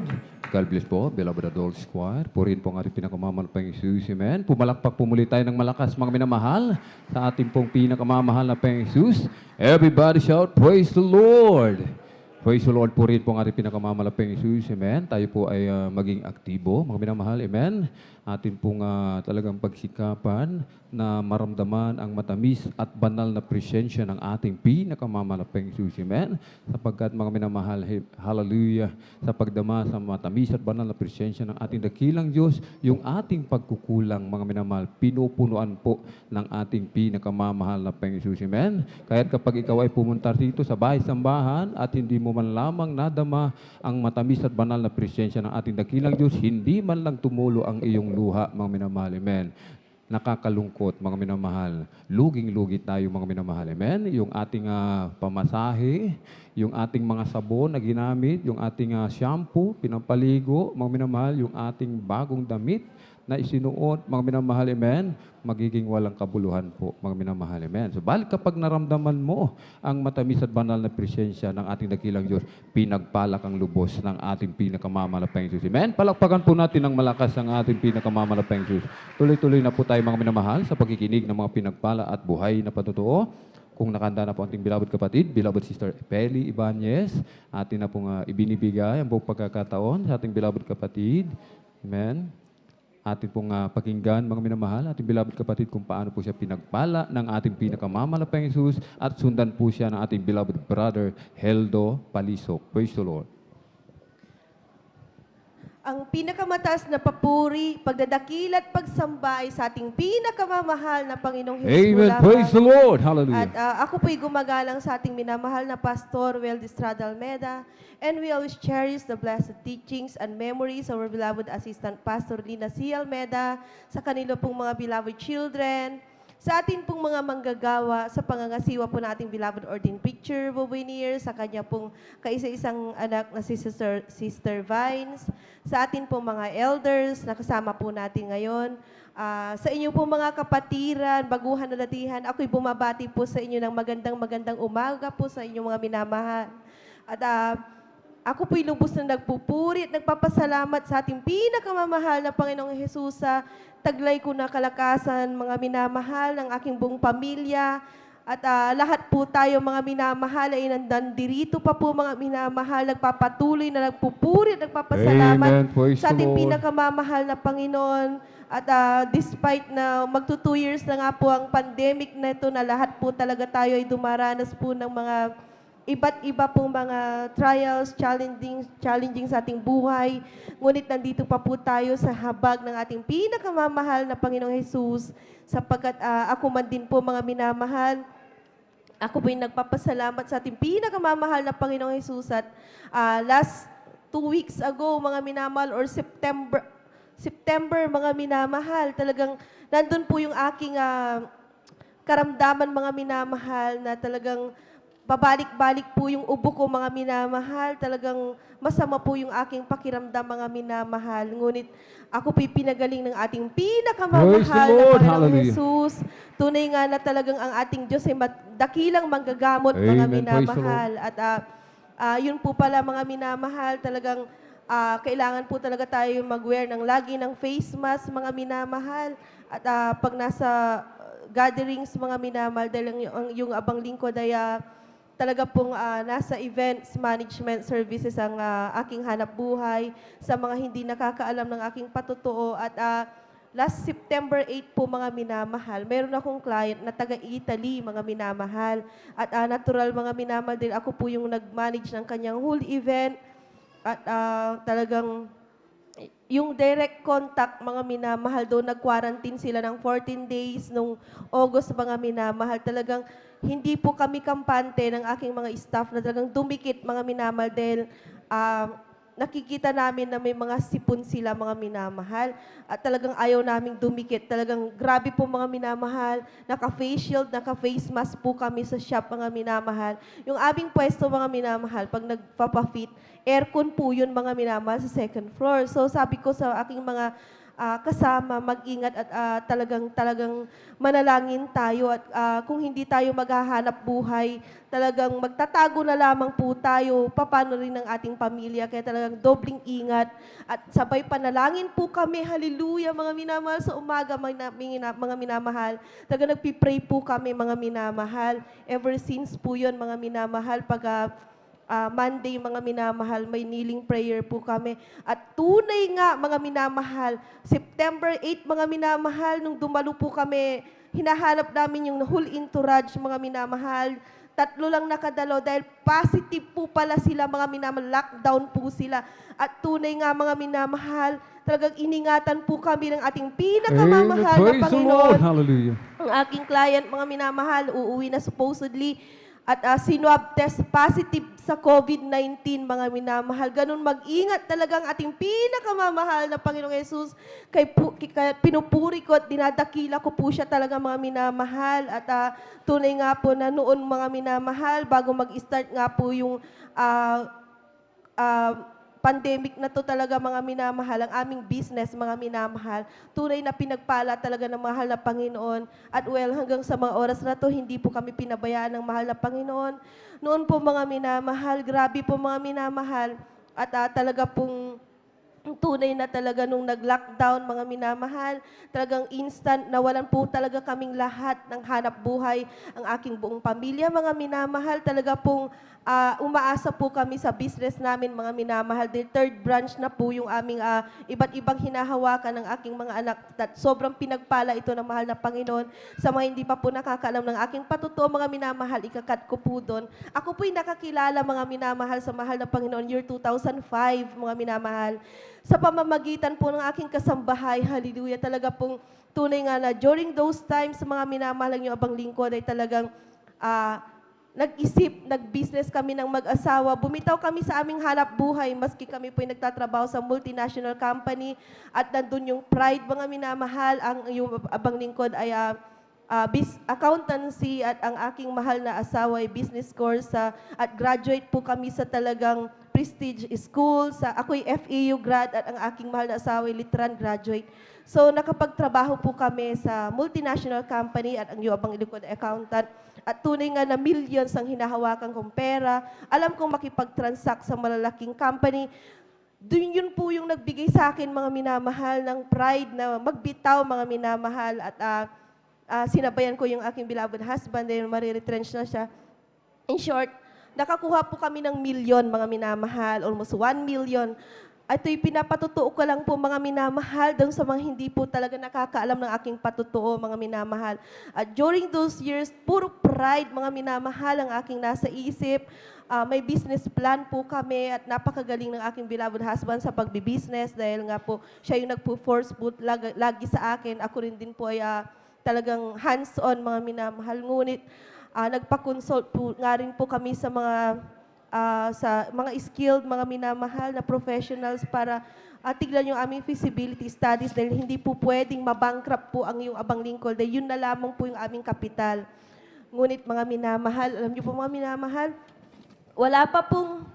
God bless po, beloved adult choir. Purihin po ang ating pinakamamahal na Panginoong Jesus. Amen. Pumalakpak po muli tayo ng malakas mga minamahal sa ating pong pinakamamahal na Panginoong Jesus. Everybody shout, praise the Lord. Praise the Lord. Purihin po ang ating pinakamamahal na Panginoong Jesus. Amen. Tayo po ay maging aktibo, mga minamahal. Amen. Atin pong talagang pagsikapan na maramdaman ang matamis at banal na presensya ng ating pinakamamahal na Panginoong Jesus. Amen. Sapagkat mga minamahal, hallelujah, sa pagdama sa matamis at banal na presensya ng ating dakilang Diyos, yung ating pagkukulang, mga minamahal, pinupunuan po ng ating pinakamamahal na Panginoong Jesus. Amen. Kaya kapag ikaw ay pumunta dito sa bahay-sambahan at hindi mo man lamang nadama ang matamis at banal na presensya ng ating dakilang Diyos, hindi man lang tumulo ang iyong luha, mga minamahal. Amen. Nakakalungkot, mga minamahal. Luging-lugi tayo, mga minamahal. Amen. Yung ating pamasahe, yung ating mga sabon na ginamit, yung ating shampoo, pinampaligo, mga minamahal, yung ating bagong damit na isinuot, mga minamahal, amen, magiging walang kabuluhan po, mga minamahal, amen. So, balik kapag naramdaman mo ang matamis at banal na presensya ng ating dakilang Diyos, pinagpalak ang lubos ng ating pinakamamahal na Panginoon Jesus. Amen. Palakpakan po natin ng malakas ang ating pinakamamahal na Panginoon Jesus. Tuloy-tuloy na po tayo, mga minamahal, sa pagkikinig ng mga pinagpala at buhay na patotoo. Kung nakanda na po ating beloved kapatid, beloved Sister Peli Ibanez, atin na pong ibinibigay ang buong pagkakataon sa ating beloved kapatid. Amen. Atin pong pakinggan, mga minamahal, ating beloved kapatid, kung paano po siya pinagpala ng ating pinakamamahal na Panginoong Jesus at sundan po siya ng ating beloved brother, Heldo Palisok. Praise the Lord. Ang pinakamataas na papuri, pagdadakil at pagsamba ay sa ating pinakamamahal na Panginoong Hesus Amen. lamang. Praise the Lord. Hallelujah. At ako po'y gumagalang sa ating minamahal na Pastor Weldy Estrada Almeda, and we always cherish the blessed teachings and memories of our beloved Assistant Pastor Lina C. Almeda, sa kanila pong mga beloved children, sa atin pong mga manggagawa, sa pangangasiwa po nating beloved ordained preacher, Bobinier, sa kanya pong kaisa-isang anak na si Sister Vines, sa atin pong mga elders na kasama po natin ngayon, sa inyo po mga kapatiran, baguhan na latihan, ako'y bumabati po sa inyo ng magandang umaga po sa inyong mga minamahal. At ako po'y lubos na nagpupuri at nagpapasalamat sa ating pinakamamahal na Panginoong Hesus sa taglay ko na kalakasan, mga minamahal ng aking buong pamilya. At lahat po tayo mga minamahal ay nandirito pa po mga minamahal, nagpapatuloy na nagpupuri at nagpapasalamat Amen. Praise sa the ating Lord. pinakamamahal na Panginoon. At despite na magto 2 years na nga po ang pandemic na ito, na lahat po talaga tayo ay dumaranas po ng mga iba't iba pong mga trials, challenging sa ating buhay. Ngunit nandito pa po tayo sa habag ng ating pinakamamahal na Panginoong Hesus, sapagkat ako man din po mga minamahal, ako po yung nagpapasalamat sa ating pinakamamahal na Panginoong Hesus. At last 2 weeks ago, mga minamahal, or September, mga minamahal, talagang nandun po yung aking karamdaman, mga minamahal, na talagang babalik-balik po yung ubo ko, mga minamahal. Talagang masama po yung aking pakiramdam, mga minamahal. Ngunit ako po'y pinagaling ng ating pinakamamahal Praise the na Lord. Panginoong Hallelujah. Jesus. Tunay nga na talagang ang ating Diyos ay dakilang manggagamot, mga Amen. Praise the minamahal. At yun po pala, mga minamahal, talagang kailangan po talaga tayo mag-wear ng lagi ng face mask, mga minamahal. At pag nasa gatherings, mga minamahal, dahil yung abang lingkod ay talaga pong nasa events management services ang aking hanap buhay, sa mga hindi nakakaalam ng aking patotoo. At last September 8 po, mga minamahal, meron akong client na taga-Italy, mga minamahal. At natural, mga minamahal, din ako po yung nag-manage ng kanyang whole event. At talagang yung direct contact, mga minamahal, doon nag-quarantine sila ng 14 days nung August, mga minamahal. Talagang hindi po kami kampante ng aking mga staff na talagang dumikit, mga minamahal, dahil nakikita namin na may mga sipon sila, mga minamahal. At talagang ayaw naming dumikit. Talagang grabe po, mga minamahal. Naka-face shield, naka-face mask po kami sa shop, mga minamahal. Yung aming pwesto, mga minamahal, pag nagpapafit, aircon po yun, mga minamahal, sa second floor. So sabi ko sa aking mga kasama, mag-ingat at talagang manalangin tayo at kung hindi tayo maghahanap buhay, talagang magtatago na lamang po tayo, paano rin ang ating pamilya, kaya talagang dobling ingat at sabay panalangin po kami, hallelujah mga minamahal, sa umaga mga minamahal, talagang nagpipray po kami mga minamahal, ever since po yun mga minamahal, pag Monday, mga minamahal, may kneeling prayer po kami. At tunay nga, mga minamahal, September 8, mga minamahal, nung dumalo po kami, hinahanap namin yung whole entourage, mga minamahal. 3 lang nakadalo dahil positive po pala sila, mga minamahal, lockdown po sila. At tunay nga, mga minamahal, talagang iningatan po kami ng ating pinakamamahal na Praise the Lord. Panginoon. Hallelujah. Ang aking client, mga minamahal, uuwi na supposedly at sinwab test positive sa COVID-19, mga minamahal. Ganun mag-ingat talagang ating pinakamamahal na Panginoong Yesus. Kaya pinupuri ko at dinadakila ko po siya talaga, mga minamahal. At tunay nga po na noon, mga minamahal, bago mag-start nga po yung pandemic na to talaga, mga minamahal, ang aming business, mga minamahal, tunay na pinagpala talaga ng mahal na Panginoon. At hanggang sa mga oras na to, hindi po kami pinabayaan ng mahal na Panginoon. Noon po, mga minamahal, grabe po mga minamahal. At talaga pong tunay na talaga nung nag-lockdown, mga minamahal, talagang instant, nawalan po talaga kaming lahat ng hanap buhay, ang aking buong pamilya, mga minamahal, talaga pong umaasa po kami sa business namin, mga minamahal. The third branch na po yung aming iba't ibang hinahawakan ng aking mga anak. At sobrang pinagpala ito ng mahal na Panginoon. Sa mga hindi pa po nakakaalam ng aking patutuo, mga minamahal, ikakat ko po doon. Ako po'y nakakilala, mga minamahal, sa mahal na Panginoon, year 2005, mga minamahal. Sa pamamagitan po ng aking kasambahay, hallelujah, talaga pong tunay nga na during those times, mga minamahal, yung abang lingkod ay talagang nag-isip, nag-business kami ng mag-asawa. Bumitaw kami sa aming hanap buhay, maski kami po'y nagtatrabaho sa multinational company at nandun yung pride, mga minamahal, yung abang lingkod ay accountancy at ang aking mahal na asawa ay business course at graduate po kami sa talagang prestige school. Ako'y FEU grad at ang aking mahal na asawa ay Litran graduate. So nakapagtrabaho po kami sa multinational company at ang abang lingkod accountant. At tunay nga na millions ang hinahawakan kong pera. Alam kong makipag-transact sa malalaking company. Yun po yung nagbigay sa akin, mga minamahal, ng pride na magbitaw, mga minamahal. At sinabayan ko yung aking beloved husband dahil mariretrench na siya. In short, nakakuha po kami ng milyon, mga minamahal, almost 1 million. Ito'y pinapatutuo ko lang po, mga minamahal, doon sa mga hindi po talaga nakakaalam ng aking patutuo, mga minamahal. At during those years, puro pride, mga minamahal, ang aking nasa isip. May business plan po kami at napakagaling ng aking beloved husband sa pagbibusiness dahil nga po siya yung nagpo-force po lagi sa akin. Ako rin din po ay talagang hands-on, mga minamahal. Ngunit nagpa-consult po nga rin po kami sa mga skilled, mga minamahal na professionals para tignan yung aming feasibility studies dahil hindi po pwedeng mabankrupt po ang yung abang lingkod dahil yun na lamang po yung aming kapital. Ngunit mga minamahal, alam niyo po mga minamahal, wala pa pong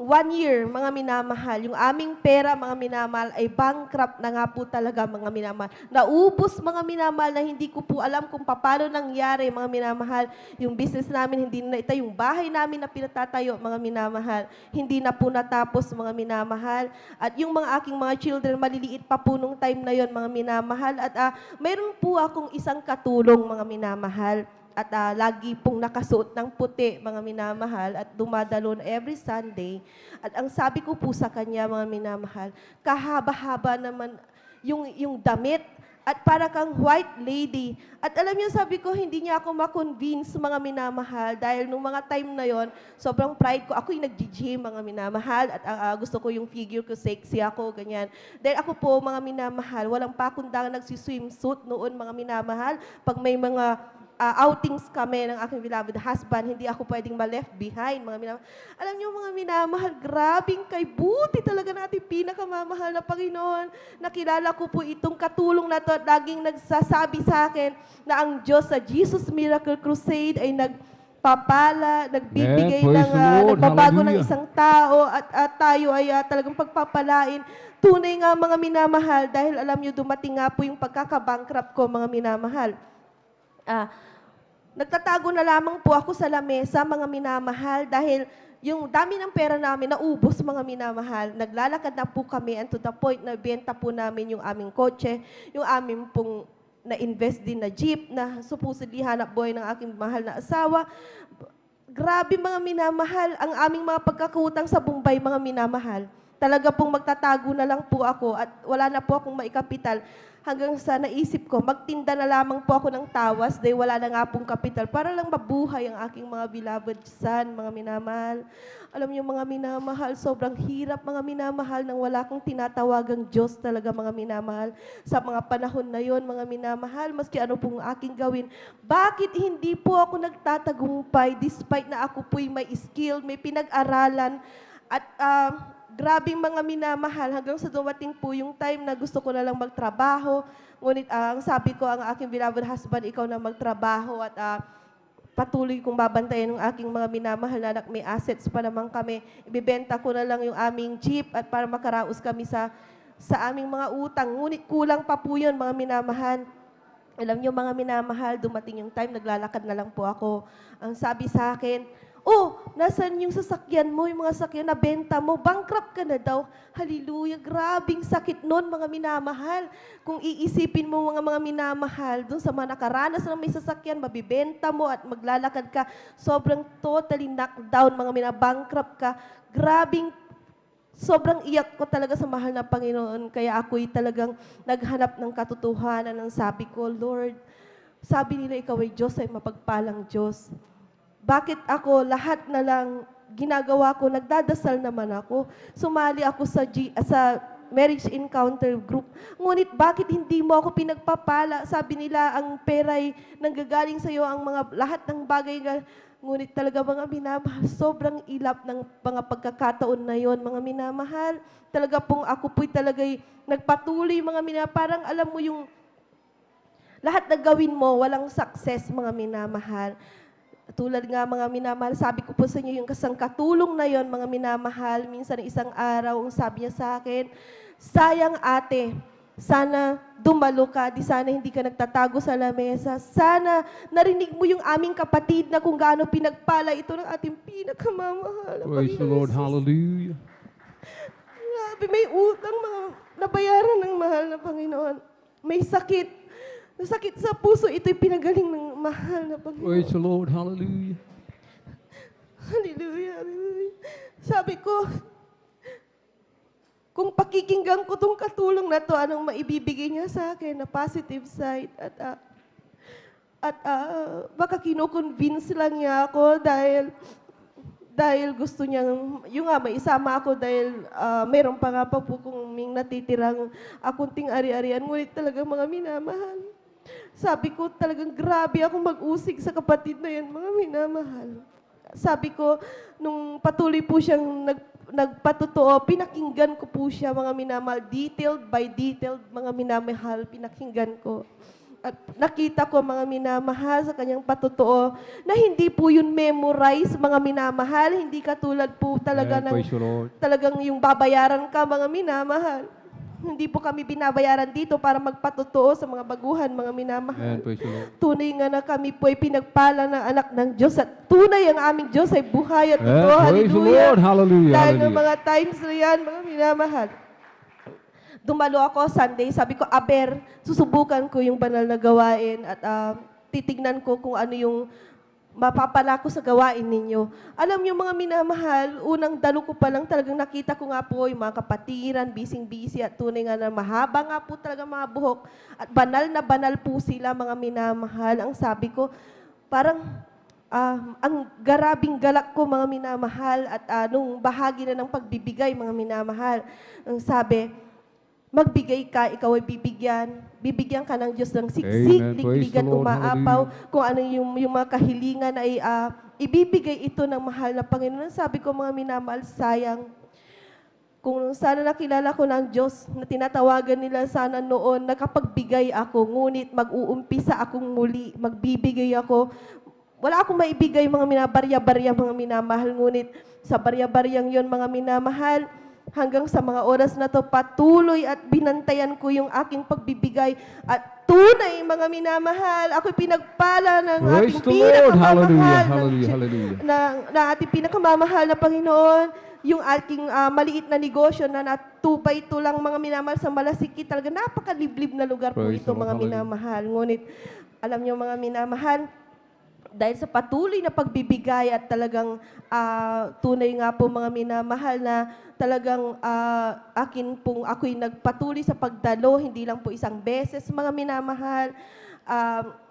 1 year, mga minamahal. Yung aming pera, mga minamahal, ay bankrupt na nga po talaga, mga minamahal. Naubos, mga minamahal, na hindi ko po alam kung paano nangyari, mga minamahal. Yung business namin, hindi na ito. Yung bahay namin na pinatatayo, mga minamahal, hindi na po natapos, mga minamahal. At yung mga aking mga children, maliliit pa po nung time na yon, mga minamahal. At mayroon po akong isang katulong, mga minamahal. At lagi pong nakasuot ng puti, mga minamahal, at dumadalo every Sunday. At ang sabi ko po sa kanya, mga minamahal, kahaba-haba naman yung damit, at para kang white lady. At alam niyo, sabi ko, hindi niya ako ma-convince, mga minamahal, dahil nung mga time na yon, sobrang pride ko. Ako'y nag-gym, mga minamahal, at gusto ko yung figure ko, sexy ako, ganyan. Dahil ako po, mga minamahal, walang pakundang nagsiswimsuit noon, mga minamahal, pag may mga outings kami ng aking beloved husband, hindi ako pwedeng ma-left behind, mga minamahal. Alam niyo, mga minamahal, grabing kay buti talaga natin pinakamamahal na Panginoon. Nakilala ko po itong katulong na to at laging nagsasabi sa akin na ang Diyos sa Jesus Miracle Crusade ay nagpapala, nagbibigay Amen. Praise ng the Lord. nagbabago ng Hallelujah. isang tao at tayo ay talagang pagpapalain. Tunay nga mga minamahal dahil alam nyo dumating nga po yung pagkakabankrupt ko mga minamahal. Nagtatago na lamang po ako sa lamesa mga minamahal dahil yung dami ng pera namin naubos mga minamahal. Naglalakad na po kami and to the point na benta po namin yung aming kotse, yung aming pong na-invest din na jeep na supposedly hanap buhay ng aking mahal na asawa. Grabe mga minamahal, ang aming mga pagkakutang sa Bombay mga minamahal. Talaga pong magtatago na lang po ako at wala na po akong maikapital. Hanggang sa naisip ko, magtinda na lamang po ako ng tawas dahil wala na nga pong kapital para lang mabuhay ang aking mga beloved son, mga minamahal. Alam niyo mga minamahal, sobrang hirap mga minamahal nang wala akong tinatawagang Diyos talaga mga minamahal. Sa mga panahon na yon mga minamahal, maski ano pong aking gawin, bakit hindi po ako nagtatagumpay despite na ako po'y may skill, may pinag-aralan at grabing mga minamahal hanggang sa dumating po yung time na gusto ko na lang magtrabaho. Ngunit ang sabi ko, ang aking beloved husband, ikaw na magtrabaho at patuloy kong babantayan ng aking mga minamahal na anak. May assets pa naman kami. Ibibenta ko na lang yung aming jeep at para makaraos kami sa aming mga utang. Ngunit kulang pa po yun mga minamahal. Alam niyo mga minamahal, dumating yung time, naglalakad na lang po ako. Ang sabi sa akin, oh, nasan yung sasakyan mo, yung mga sakyan na benta mo, bankrupt ka na daw. Hallelujah, grabing sakit nun mga minamahal. Kung iisipin mo mga minamahal, dun sa mga nakaranas na may sasakyan, mabibenta mo at maglalakad ka, sobrang totally knockdown mga bankrupt ka. Grabing, sobrang iyak ko talaga sa mahal na Panginoon. Kaya ako'y talagang naghanap ng katotohanan ng sabi ko, Lord, sabi nila ikaw ay Diyos, ay mapagpalang Diyos. Bakit ako lahat na lang ginagawa ko, nagdadasal naman ako, sumali ako sa marriage encounter group. Ngunit bakit hindi mo ako pinagpapala? Sabi nila ang pera'y nanggagaling sa iyo, ang mga lahat ng bagay. Ngunit talaga mga minamahal, sobrang ilap ng mga pagkakataon na yon mga minamahal. Talaga pong ako po'y talaga'y nagpatuloy mga minamahal. Parang alam mo yung lahat na gawin mo, walang success mga minamahal. Tulad nga mga minamahal, sabi ko po sa inyo yung kasangkatulong na yon mga minamahal, minsan isang araw, ang sabi niya sa akin, sayang ate, sana dumalo ka, di sana hindi ka nagtatago sa lamesa, sana narinig mo yung aming kapatid na kung gaano pinagpala ito ng ating pinakamamahal. Praise the Lord. Hallelujah. Grabe, may utang mga nabayaran ng mahal na Panginoon. May sakit. Sakit sa puso, ito'y pinagaling ng mahal na Panginoon. Praise the Lord. Hallelujah. Hallelujah, hallelujah. Sabi ko, kung pakikinggan ko tong katulong na to, anong maibibigay niya sa akin na positive side at baka kino-convince lang niya ako dahil gusto niyang, yung nga, may isama ako dahil meron pa nga pa po kung may natitirang akunting ari-arian. Ngunit talaga mga minamahal. Sabi ko talagang grabe ako mag-usig sa kapatid na yan, mga minamahal. Sabi ko, nung patuloy po siyang nagpatotoo, pinakinggan ko po siya, mga minamahal, detailed by detailed, mga minamahal, pinakinggan ko. At nakita ko mga minamahal sa kanyang patotoo na hindi po yun memorize mga minamahal, hindi katulad po talaga Amen. Praise the Lord. talagang yung babayaran ka mga minamahal. Hindi po kami binabayaran dito para magpatotoo sa mga baguhan mga minamahal. Amen. Praise the Lord. Tunay nga na kami po ay pinagpala ng anak ng Diyos at tunay ang aming Diyos ay buhay at Amen. totoo. Praise the Hallelujah. Lord. Hallelujah. Dahil ng Hallelujah. mga times na yan, mga minamahal. Dumalo ako Sunday, sabi ko, Aber, susubukan ko yung banal na gawain at titignan ko kung ano yung mapapala ko sa gawain ninyo. Alam niyo mga minamahal, unang dalo ko pa lang talagang nakita ko nga po yung mga kapatiran, busy at tunay nga na mahaba nga po talaga mga buhok at banal po sila mga minamahal. Ang sabi ko, parang ang garabing galak ko mga minamahal at nung bahagi na ng pagbibigay mga minamahal, ang sabi, magbigay ka, ikaw ay bibigyan. Bibigyan ka ng Diyos ng siksik, Amen. Praise ligligan, the Lord. umaapaw. Kung ano yung mga kahilingan ay ibibigay ito ng mahal na Panginoon. Sabi ko mga minamahal, sayang. Kung sana nakilala ko ng Diyos na tinatawagan nila sana noon, nakapagbigay ako, ngunit mag-uumpisa akong muli, magbibigay ako. wala akong maibigay mga barya-barya mga minamahal, ngunit sa barya-baryang yon mga minamahal, hanggang sa mga oras na to patuloy at binantayan ko yung aking pagbibigay at tunay mga minamahal, ako'y pinagpala ng Praise ating the Lord. Hallelujah, pinakamamahal hallelujah, hallelujah. na ating pinakamamahal na Panginoon, yung aking maliit na negosyo na 2x2 lang mga minamahal sa Malasiki, talaga napakaliblib na lugar po Praise ito the Lord, mga hallelujah. minamahal. Ngunit alam niyo mga minamahal, dahil sa patuloy na pagbibigay at talagang tunay nga po mga minamahal na talagang ako'y nagpatuloy sa pagdalo, hindi lang po isang beses mga minamahal.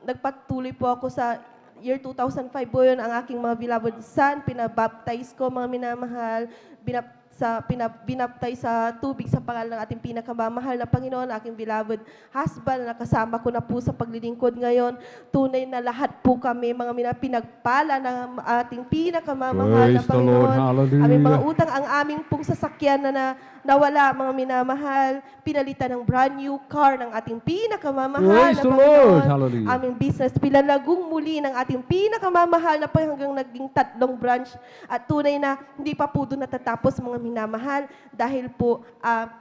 Nagpatuloy po ako sa year 2005 po yun, ang aking mga beloved son, pinabaptize ko mga minamahal, binaptize sa tubig sa pangalan ng ating pinakamamahal na Panginoon, aking beloved husband, na nakasama ko na po sa paglilingkod ngayon. Tunay na lahat po kami, mga pinagpala ng ating pinakamamahal na Praise the Lord. Panginoon. Hallelujah. Aming mga utang, ang aming pong sasakyan na nawala, mga minamahal, pinalitan ng brand new car ng ating pinakamamahal Praise na the Panginoon. Lord. Hallelujah. Aming business, pinalagong muli ng ating pinakamamahal na hanggang naging 3 branch. At tunay na hindi pa po doon natatapos mga minamahal dahil po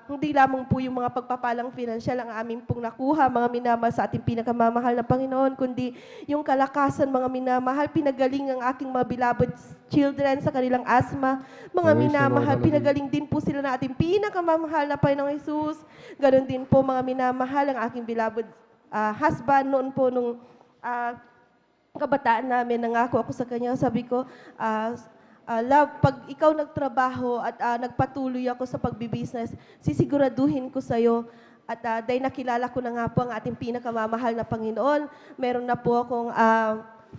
hindi lamang po yung mga pagpapalang financial ang aming pong nakuha mga minamahal sa ating pinakamamahal na Panginoon, kundi yung kalakasan mga minamahal, pinagaling ang aking mga beloved children sa kanilang asthma. Mga Praise the minamahal, Lord. pinagaling din po sila na ating pinakamamahal na Panginoong Jesus. Ganon din po mga minamahal ang aking beloved husband noon po nung kabataan namin, nangako ako sa kanya, sabi ko, love, pag ikaw nagtrabaho at nagpatuloy ako sa pagbibusiness, sisiguraduhin ko sa'yo. At dahil nakilala ko na nga po ang ating pinakamamahal na Panginoon, meron na po akong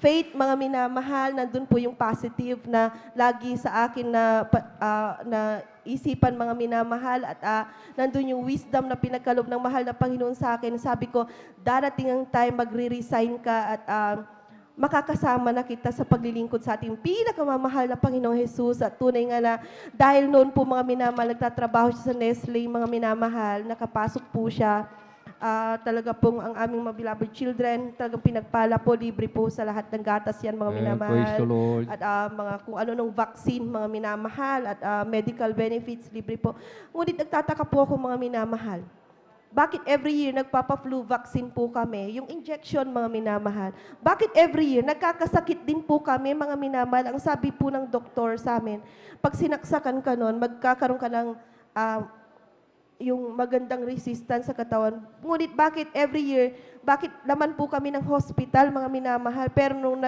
faith, mga minamahal, nandun po yung positive na lagi sa akin na isipan mga minamahal at nandun yung wisdom na pinagkaloob ng mahal na Panginoon sa akin. Sabi ko, darating ang time, magre-resign ka at makakasama na kita sa paglilingkod sa ating pinakamamahal na Panginoong Jesus. At tunay nga na dahil noon po mga minamahal, nagtatrabaho siya sa Nestle, mga minamahal, nakapasok po siya. Talaga pong ang aming mga beloved children, talagang pinagpala po, libre po sa lahat ng gatas yan mga minamahal. Praise the Lord. At mga kung ano nung vaccine, mga minamahal, at medical benefits, libre po. Ngunit nagtataka po ako mga minamahal. Bakit every year nagpapa-flu vaccine po kami? Yung injection, mga minamahal. Bakit every year nagkakasakit din po kami, mga minamahal? Ang sabi po ng doktor sa amin, pag sinaksakan ka nun, magkakaroon ka ng yung magandang resistance sa katawan. Ngunit bakit every year, bakit naman po kami ng hospital, mga minamahal? Pero nung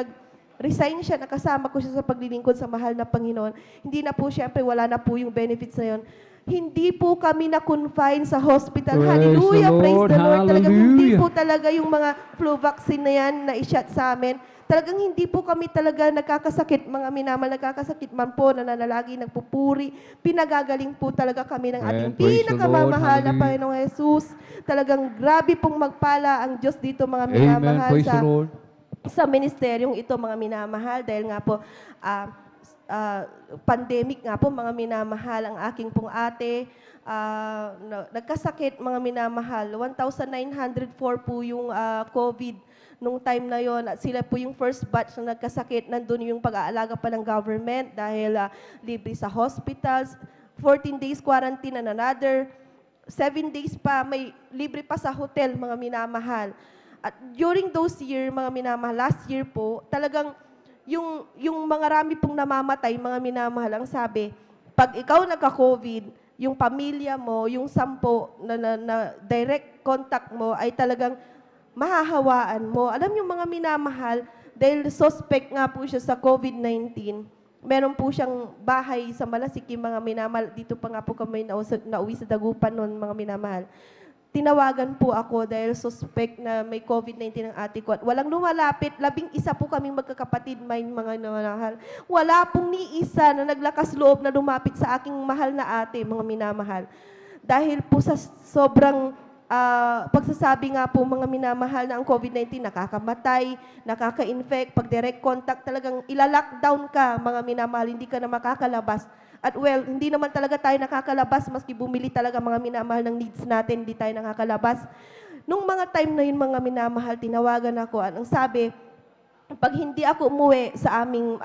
resign siya, nakasama ko siya sa paglilingkod sa mahal na Panginoon. Hindi na po, syempre, wala na po yung benefits na yun. Hindi po kami na-confine sa hospital. Praise Hallelujah, the praise Lord, the Lord. Talagang hindi hallelujah. po talaga yung mga flu vaccine na yan na i-shot sa amin. Talagang hindi po kami talaga nagkakasakit, mga minamal, nagkakasakit man po, nananalagi, nagpupuri. Pinagagaling po talaga kami ng ating Amen. Praise the pinakamamahal Lord, na hallelujah. Panginoong Jesus. Talagang grabe pong magpala ang Diyos dito, mga Amen. minamahal, Praise the Lord. sa ministeryong ito, mga minamahal, dahil nga po, pandemic nga po, mga minamahal, ang aking pong ate, nagkasakit, mga minamahal. 1,904 po yung COVID nung time na yon. At sila po yung first batch na nagkasakit. Nandun yung pag-aalaga pa ng government dahil libre sa hospitals. 14 days quarantine and another 7 days pa, may libre pa sa hotel, mga minamahal. At during those year, mga minamahal, last year po, talagang yung mga rami pong namamatay, mga minamahal, ang sabi, pag ikaw nagka-COVID, yung pamilya mo, yung 10 na direct contact mo ay talagang mahahawaan mo. Alam yung mga minamahal, dahil suspect nga po siya sa COVID-19, meron po siyang bahay sa Malasiki, mga minamahal. Dito pa nga po kami nauwi sa Dagupan noon, mga minamahal. Tinawagan po ako dahil suspect na may COVID-19 ang ate ko. At walang lumalapit. 11 po kaming magkakapatid, may mga minamahal. Wala pong ni isa na naglakas loob na lumapit sa aking mahal na ate, mga minamahal. Dahil po sa sobrang pagsasabi nga po, mga minamahal, na ang COVID-19 nakakamatay, nakaka-infect, pag direct contact, talagang ilalockdown ka, mga minamahal, hindi ka na makakalabas. At well, hindi naman talaga tayo nakakalabas, maski bumili talaga, mga minamahal, ng needs natin, hindi tayo nakakalabas. Nung mga time na yun, mga minamahal, tinawagan ako, at ang sabi, pag hindi ako umuwi sa aming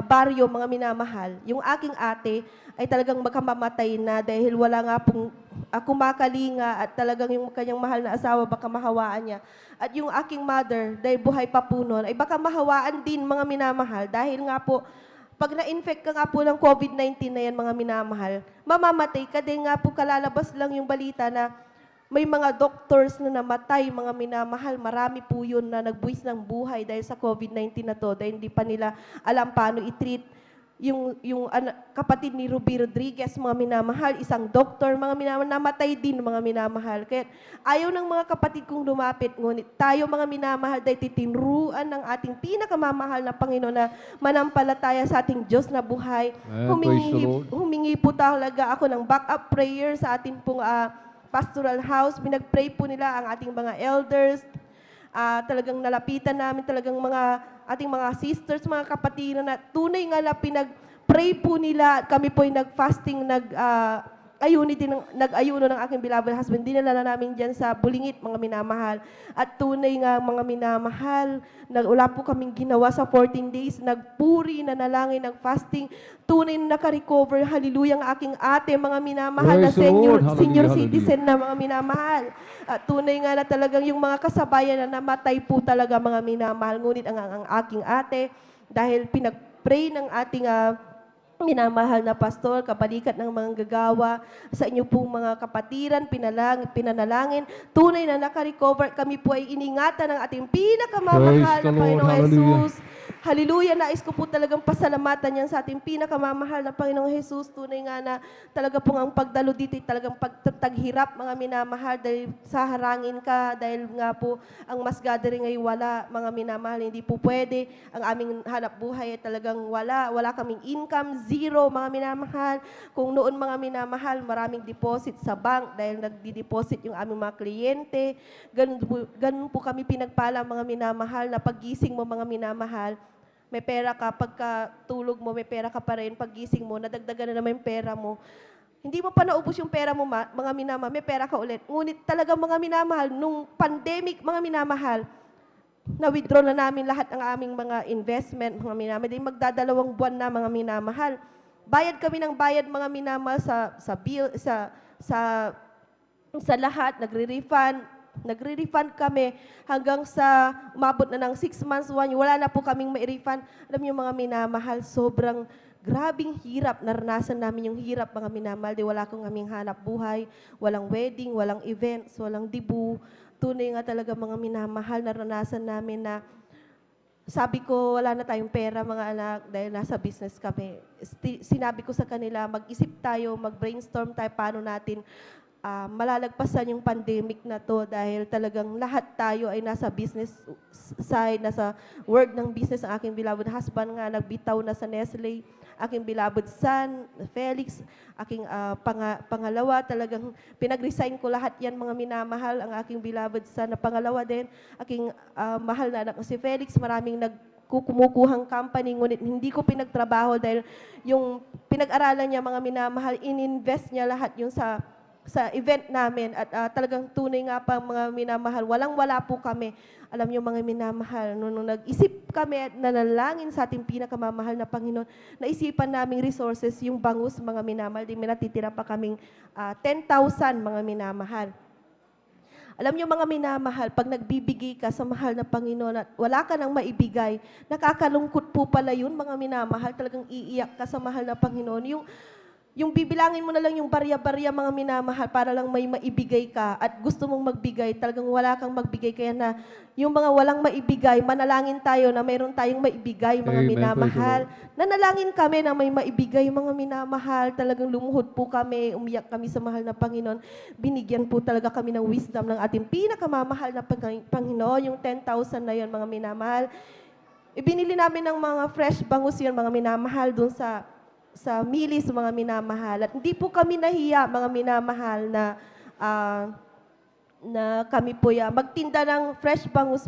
baryo, mga minamahal, yung aking ate ay talagang magkamamatay na dahil wala nga pong kumakalinga at talagang yung kanyang mahal na asawa baka mahawaan niya. At yung aking mother, dahil buhay pa po noon, ay baka mahawaan din mga minamahal dahil nga po, pag na-infect ka nga po ng COVID-19 na yan mga minamahal, mamamatay ka din nga po kalalabas lang yung balita na may mga doctors na namatay, mga minamahal, marami po yun na nagbuwis ng buhay dahil sa COVID-19 na to, dahil hindi pa nila alam paano i-treat yung kapatid ni Ruby Rodriguez, mga minamahal, isang doktor, mga minamahal, namatay din mga minamahal. Kaya ayaw ng mga kapatid kong lumapit, ngunit tayo mga minamahal, dahil titinruan ng ating pinakamamahal na Panginoon na manampalataya sa ating Diyos na buhay. Praise the Lord. Humingi po talaga ako ng backup prayer sa ating pong pastoral house. Pinag-pray po nila ang ating mga elders. Talagang nalapitan namin talagang ating mga sisters, mga kapatid na tunay nga na pinag-pray po nila. Kami po ay nag-fasting, nag-ayuno ng aking beloved husband. Dinala na namin dyan sa Bulingit, mga minamahal. At tunay nga mga minamahal, wala po kaming ginawa sa 14 days. Nagpuri, nanalangin, nag-fasting. Tunay na naka-recover. Hallelujah ang aking ate, mga minamahal na Praise the Lord. senior Hallelujah, citizen na mga minamahal. At tunay nga na talagang yung mga kasabayan na namatay po talaga mga minamahal. Ngunit ang aking ate, dahil pinag-pray ng ating minamahal na pastor, kabalikat ng mga gagawa, sa inyo pong mga kapatiran, pinanalangin, tunay na naka-recover, kami po ay iningatan ng ating pinakamamahal Praise the na Lord. Panginoong Hallelujah. Jesus. Hallelujah, nais ko po talagang pasalamatan yan sa ating pinakamamahal na Panginoong Jesus. Tunay nga na talaga pong ang pagdalo dito ay talagang pagtaghirap mga minamahal dahil sa harangin ka, dahil nga po ang mass gathering ay wala, mga minamahal, hindi po pwede. Ang aming hanap buhay ay talagang wala kaming income, zero mga minamahal. Kung noon mga minamahal, maraming deposit sa bank dahil nagdi-deposit yung aming mga kliyente. Ganun po kami pinagpala mga minamahal na paggising mo mga minamahal, may pera ka, pagka tulog mo, may pera ka pa rin, paggising mo, nadagdagan na naman yung pera mo. Hindi mo pa naubos yung pera mo, mga minamahal, may pera ka ulit. Ngunit talagang mga minamahal, nung pandemic, mga minamahal, na-withdraw na namin lahat ng aming mga investment, mga minamahal. Dahil magdadalawang buwan na, mga minamahal. Bayad kami ng bayad, mga minamahal, sa bill, sa lahat, nagre-refund kami hanggang sa umabot na ng 6 months, 1 year, wala na po kaming mai-refund. Alam niyo mga minamahal, sobrang grabing hirap, naranasan namin yung hirap mga minamahal, di wala akong aming hanap buhay, walang wedding, walang events, walang dibu. Tunay nga talaga mga minamahal, naranasan namin na sabi ko, wala na tayong pera mga anak dahil nasa business kami. Sinabi ko sa kanila, mag-isip tayo, mag-brainstorm tayo paano natin malalagpasan yung pandemic na to dahil talagang lahat tayo ay nasa business side, nasa world ng business. Ang aking beloved husband nga nagbitaw na sa Nestle, aking beloved son, Felix, aking pangalawa, talagang pinag-resign ko lahat yan mga minamahal. Ang aking beloved son na pangalawa din, aking mahal na anak si Felix, maraming kumukuhang company, ngunit hindi ko pinagtrabaho dahil yung pinag-aralan niya mga minamahal, ininvest niya lahat yung sa event namin at talagang tunay nga pa mga minamahal, walang-wala po kami. Alam niyo mga minamahal, nung nag-isip kami at nanalangin sa ating pinakamamahal na Panginoon, naisipan naming resources, yung bangus mga minamahal, di natitira pa kaming 10,000 mga minamahal. Alam niyo mga minamahal, pag nagbibigay ka sa mahal na Panginoon at wala ka nang maibigay, nakakalungkot po pala yun mga minamahal, talagang iiyak ka sa mahal na Panginoon. Yung bibilangin mo na lang yung barya-barya mga minamahal para lang may maibigay ka at gusto mong magbigay, talagang wala kang magbigay. Kaya na yung mga walang maibigay, manalangin tayo na mayroon tayong maibigay mga Amen. minamahal. Nanalangin kami na may maibigay mga minamahal. Talagang lumuhod po kami, umiyak kami sa mahal na Panginoon. Binigyan po talaga kami ng wisdom ng ating pinakamamahal na Panginoon. Yung 10,000 na yon mga minamahal. Ibinili namin ng mga fresh bangus yun mga minamahal dun sa milis mga minamahal. At hindi po kami nahiya mga minamahal na na kami po magtinda ng fresh bangus.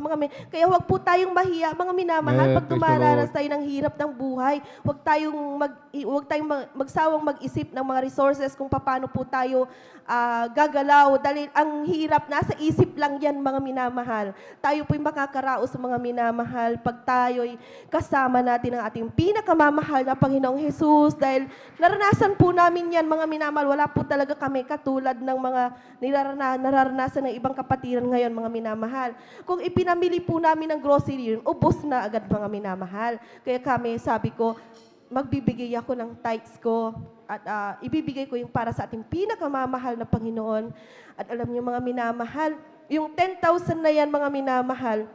Kaya huwag po tayong mahiya, mga minamahal, Amen. pag Praise the dumaranas Lord. tayo ng hirap ng buhay. Huwag tayong magsawang mag-isip ng mga resources kung paano po tayo gagalaw. Dahil ang hirap, nasa isip lang yan, mga minamahal. Tayo po'y makakaraos, mga minamahal, pag tayo'y kasama natin ang ating pinakamamahal na Panginoong Jesus. Dahil naranasan po namin yan, mga minamahal. Wala po talaga kami katulad ng mga nararanasan ng ibang kapatiran ngayon, mga minamahal. Kung ipinamili po namin ng grocery yun, ubos na agad, mga minamahal. Kaya kami, sabi ko, magbibigay ako ng tithes ko at ibibigay ko yung para sa ating pinakamamahal na Panginoon. At alam niyo, mga minamahal, yung 10,000 na yan, mga minamahal,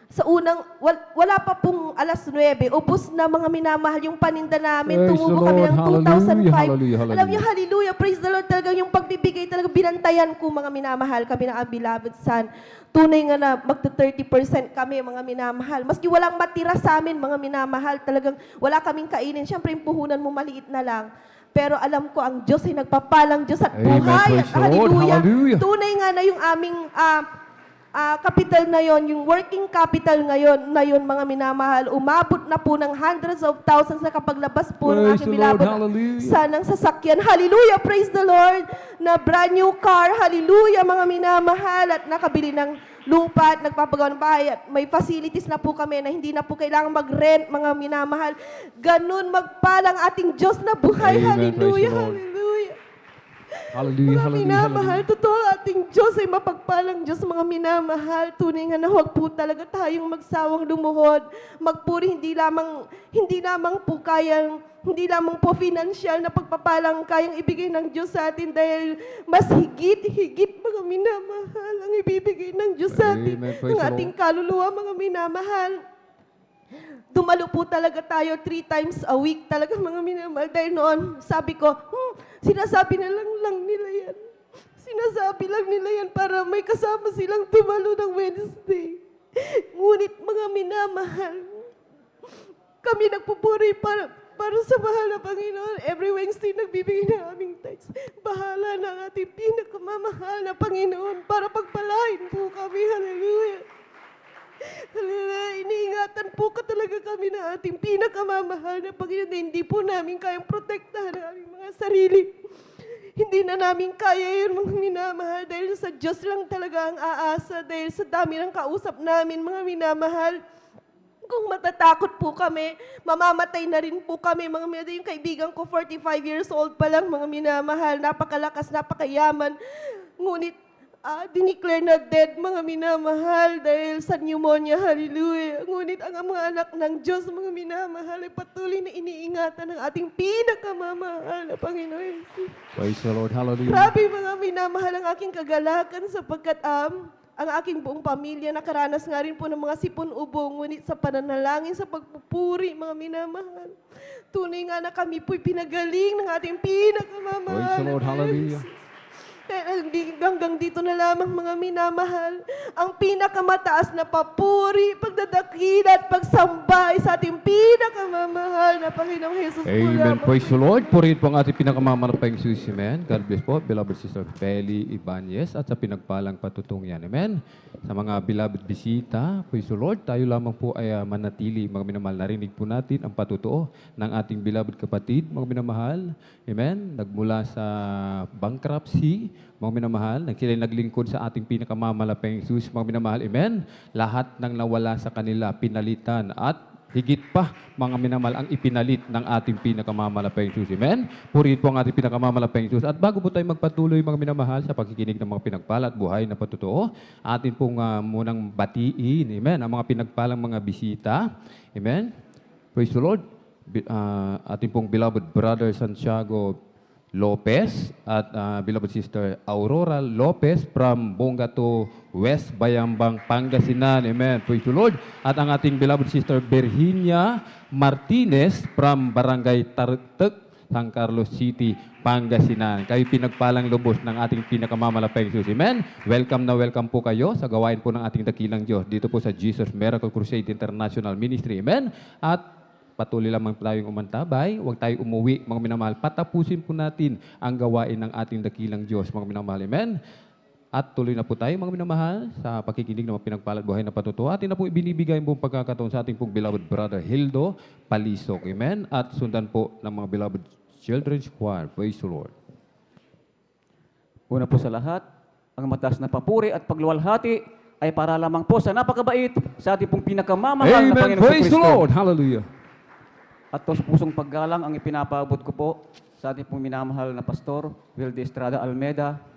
sa unang, wala pa pong alas 9, ubos na, mga minamahal, yung paninda namin. Praise Tumubo the kami Lord. ng 2005. Hallelujah, hallelujah, Alam niyo, hallelujah. hallelujah, praise the Lord, talagang yung pagbibigay, talagang binantayan ko, mga minamahal, kami ng beloved son. Tunay nga na magta 30% kami, mga minamahal. Maski walang matira sa amin, mga minamahal, talagang wala kaming kainin. Siyempre, yung puhunan mo maliit na lang. Pero alam ko, ang Diyos ay nagpapalang Diyos at Amen. buhay. Praise At the Lord. hallelujah. Hallelujah. Tunay nga na yung aming capital na yon, yung working capital ngayon, mga minamahal, umabot na po ng hundreds of thousands na kapaglabas po ng Praise aking the Lord. bilabot Hallelujah. sanang sasakyan. Hallelujah, praise the Lord, na brand new car. Hallelujah, mga minamahal, at nakabili ng lupa at nagpapagawa ng bahay at may facilities na po kami na hindi na po kailangan mag-rent, mga minamahal. Ganun magpalang ating Diyos na buhay. Amen. Praise the Hallelujah, Lord. hallelujah. Hallelujah, Mga hallelujah, minamahal, hallelujah. totoo ating Diyos ay mapagpalang Diyos, mga minamahal. Tunay nga na huwag po talaga tayong magsawang lumuhod. Magpuri, hindi lamang po financial na pagpapalang kayang ibigay ng Diyos sa atin dahil mas higit, mga minamahal, ang ibibigay ng Diyos sa atin. Amen. Praise Ang the ating Lord. kaluluwa, mga minamahal. Dumalo po talaga tayo 3 times a week talaga, mga minamahal. Dahil noon, sabi ko, sinasabi na lang nila yan. Sinasabi lang nila yan para may kasama silang dumalo ng Wednesday. Ngunit mga minamahal, kami nagpupuri para sa mahal na Panginoon. Every Wednesday nagbibigay ng aming tithes. Bahala na ang ating pinakamamahal na Panginoon para pagpalain po kami. Hallelujah. Hallelujah. Iniingatan po ka talaga kami ng ating pinakamamahal na Panginoon na hindi po namin kayang protektahan ang aming mga sarili. Hindi na namin kaya yun, mga minamahal, dahil sa Diyos lang talaga ang aasa, dahil sa dami ng kausap namin, mga minamahal. Kung matatakot po kami, mamamatay na rin po kami, mga minamahal. Yung kaibigan ko, 45 years old pa lang, mga minamahal, napakalakas, napakayaman. Ngunit, dineclare na dead, mga minamahal, dahil sa pneumonia. Hallelujah. Ngunit ang mga anak ng Diyos, mga minamahal, ay patuloy na iniingatan ng ating pinakamamahal na Panginoon. Praise the Lord. Hallelujah. Grabe, mga minamahal, ang aking kagalakan sapagkat ang aking buong pamilya nakaranas nga rin po ng mga sipon-ubong, ngunit sa pananalangin, sa pagpupuri, mga minamahal. Tunay nga na kami po'y pinagaling ng ating pinakamamahal. Praise the Lord. Hallelujah. Hanggang dito na lamang, mga minamahal, ang pinakamataas na papuri, pagdadakila at pagsamba ay sa ating pinakamamahal na Panginoong Jesus po Amen. lamang. Praise the Lord. Purihin po ang ating pinakamanapang susi. Amen. God bless po, beloved Sister Feli Ibanez at sa pinagpalang patutong yan. Amen. Sa mga beloved bisita, praise the Lord, tayo lamang po ay manatili, mga minamahal. Narinig po natin ang patutuo ng ating beloved kapatid, mga minamahal. Amen. Nagmula sa bankruptcy, mga minamahal, sila naglingkod sa ating pinakamamalapang Jesus, mga minamahal. Amen. Lahat ng nawala sa kanila, pinalitan at higit pa, mga minamahal, ang ipinalit ng ating pinakamamalapang Jesus. Amen. Purihin po ang ating pinakamamalapang Jesus. At bago po tayo magpatuloy, mga minamahal, sa pagkikinig ng mga pinagpala at buhay na patutuo, atin pong munang batiin, amen, ang mga pinagpalang mga bisita. Amen. Praise the Lord. Ating pong beloved brother Santiago Lopez at beloved sister Aurora Lopez from Bongato West, Bayambang, Pangasinan. Amen. Praise the Lord. At ang ating beloved sister Virginia Martinez from Barangay Tartek, San Carlos City, Pangasinan. Kayo pinagpalang lubos ng ating pinakamamalapang Jesus. Amen. Welcome na welcome po kayo sa gawain po ng ating dakilang Diyos dito po sa Jesus Miracle Crusade International Ministry. Amen. At patuloy lamang tayong umantabay, huwag tayo umuwi, mga minamahal. Patapusin po natin ang gawain ng ating dakilang Diyos, mga minamahal. Amen. At tuloy na po tayo mga minamahal sa pakikinig ng mga pinagpalad buhay na patutuwa. Atin na po ibinibigay ang buong pagkakataon sa ating pong beloved brother Hildo Palisok. Amen. At sundan po ng mga beloved children's choir. Praise the Lord. Una po sa lahat, ang mataas na papuri at pagluwalhati ay para lamang po sa napakabait sa ating pong pinakamamahal na Amen. Panginoon Praise the Kristo. Lord. Hallelujah. At tos pusong paggalang ang ipinapaabot ko po sa ating pong minamahal na pastor, Wilde Estrada Almeda.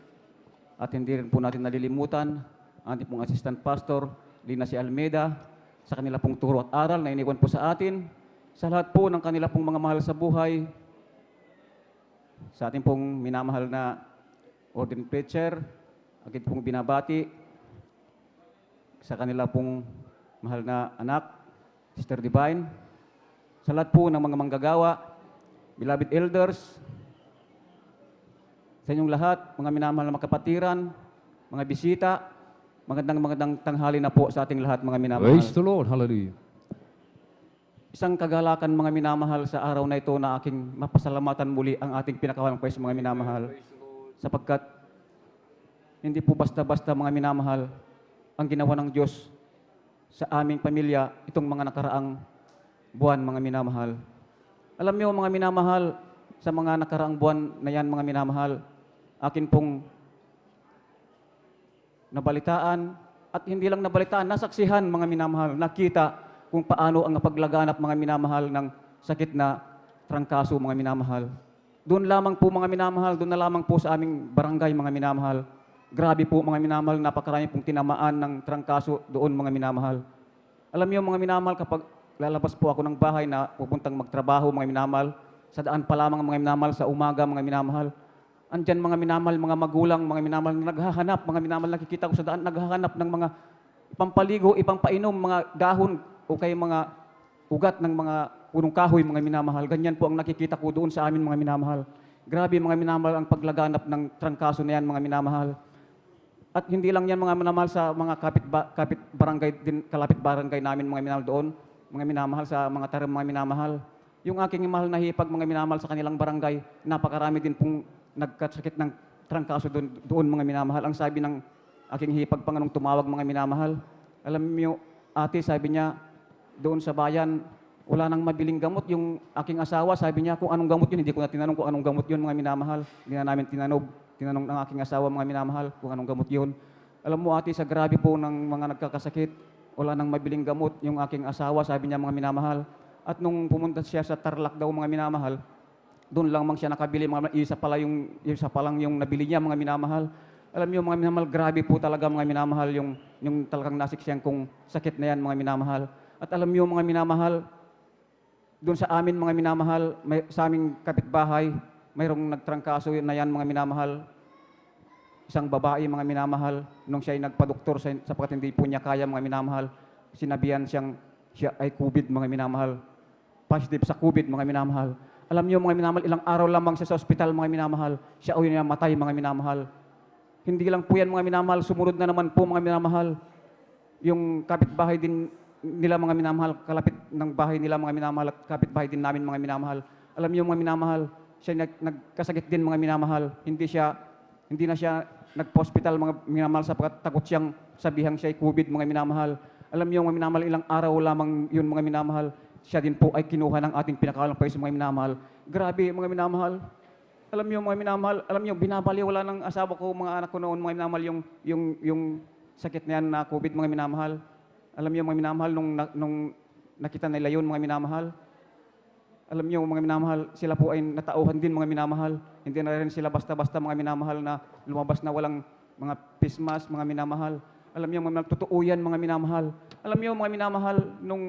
At hindi rin po natin nalilimutan ang ating pong assistant pastor, Lina C. Almeda, sa kanila pong turo at aral na iniwan po sa atin, sa lahat po ng kanila pong mga mahal sa buhay, sa ating pong minamahal na ordained preacher, aking pong binabati, sa kanila pong mahal na anak, Sister Divine, sa lahat po ng mga manggagawa, beloved elders, sa inyong lahat, mga minamahal na makapatiran, mga bisita, magandang tanghali na po sa ating lahat, mga minamahal. Praise the Lord. Hallelujah. Isang kagalakan, mga minamahal, sa araw na ito na aking mapasalamatan muli ang ating pinakawalang pwes, mga minamahal. Sapagkat hindi po basta-basta, mga minamahal, ang ginawa ng Diyos sa aming pamilya itong mga nakaraang buwan, mga minamahal. Alam niyo, mga minamahal, sa mga nakaraang buwan na yan, mga minamahal, akin pong nabalitaan, at hindi lang nabalitaan, nasaksihan, mga minamahal, nakita kung paano ang napaglaganap, mga minamahal, ng sakit na trangkaso, mga minamahal. Doon lamang po, mga minamahal, doon na lamang po sa aming barangay, mga minamahal. Grabe po, mga minamahal, napakarami pong tinamaan ng trangkaso doon, mga minamahal. Alam niyo, mga minamahal, kapag lalabas po ako ng bahay na pupuntang magtrabaho, mga minamahal, sa daan pa lamang, mga minamahal, sa umaga, mga minamahal, andyan, mga minamahal, mga magulang, mga minamahal, na naghahanap, mga minamahal, nakikita ko sa daan, naghahanap ng mga ipampaligo, ipampainom, mga dahon, o kay mga ugat ng mga punong kahoy, mga minamahal. Ganyan po ang nakikita ko doon sa amin, mga minamahal. Grabe, mga minamahal, ang paglaganap ng trangkaso na yan, mga minamahal. At hindi lang yan, mga minamahal, sa mga kapit barangay din, kalapit barangay namin, mga minamahal doon, mga minamahal, sa mga tarim, mga minamahal. Yung aking mahal na hipag, mga minamahal, sa kanilang barangay, napakarami din pong nagkasakit ng trangkaso doon, mga minamahal. Ang sabi ng aking hipag, Panganong tumawag, mga minamahal, alam niyo, ate, sabi niya, doon sa bayan, wala nang mabiling gamot. Yung aking asawa, sabi niya, kung anong gamot yun, hindi ko na tinanong kung anong gamot yun, mga minamahal. Hindi na namin tinanong ng aking asawa, mga minamahal, kung anong gamot yun. Alam mo, ate, sa grabe po ng mga nagkakasakit, wala nang mabiling gamot. Yung aking asawa, sabi niya, mga minamahal. At nung pumunta siya sa Tarlac daw, mga minamahal, doon lang mang siya nakabili, mga isa pa lang yung nabili niya, mga minamahal. Alam niyo, mga minamahal, grabe po talaga, mga minamahal, yung talagang nasiksyan kong sakit na yan, mga minamahal. At alam niyo, mga minamahal, doon sa amin, mga minamahal, sa aming kapitbahay, mayroong nagtrangkaso na yan, mga minamahal. Isang babae, mga minamahal, nung siya ay nagpa-doktor sapagkat hindi po niya kaya, mga minamahal, sinabihan siya ay COVID, mga minamahal. Positive sa COVID, mga minamahal. Alam niyo, mga minamahal, ilang araw lamang siya sa ospital, mga minamahal. Siya ay namatay, mga minamahal. Hindi lang po yan, mga minamahal, sumunod na naman po, mga minamahal. Yung kapitbahay din nila, mga minamahal, kalapit ng bahay nila, mga minamahal, at kapitbahay din namin, mga minamahal. Alam niyo, mga minamahal, siya nagkasakit din, mga minamahal. Hindi na siya nagpa-hospital, mga minamahal, sapagkat takot siyang sabihang siya ay COVID, mga minamahal. Alam niyo, mga minamahal, ilang araw lamang yun, mga minamahal, siya din po ay kinuha ng ating pinakawalang pwes, mga minamahal. Grabe, mga minamahal. Alam niyo, mga minamahal, alam niyo, binabaliwala ng asawa ko, mga anak ko noon, mga minamahal, yung sakit na yan na COVID, mga minamahal. Alam niyo, mga minamahal, nung nakita nila yun, mga minamahal. Alam niyo, mga minamahal, sila po ay natauhan din, mga minamahal. Hindi na rin sila basta-basta, mga minamahal, na lumabas na walang mga pismas, mga minamahal. Alam niyo, mga minamahal, totoo yan, mga minamahal. Alam niyo, mga minamahal, nung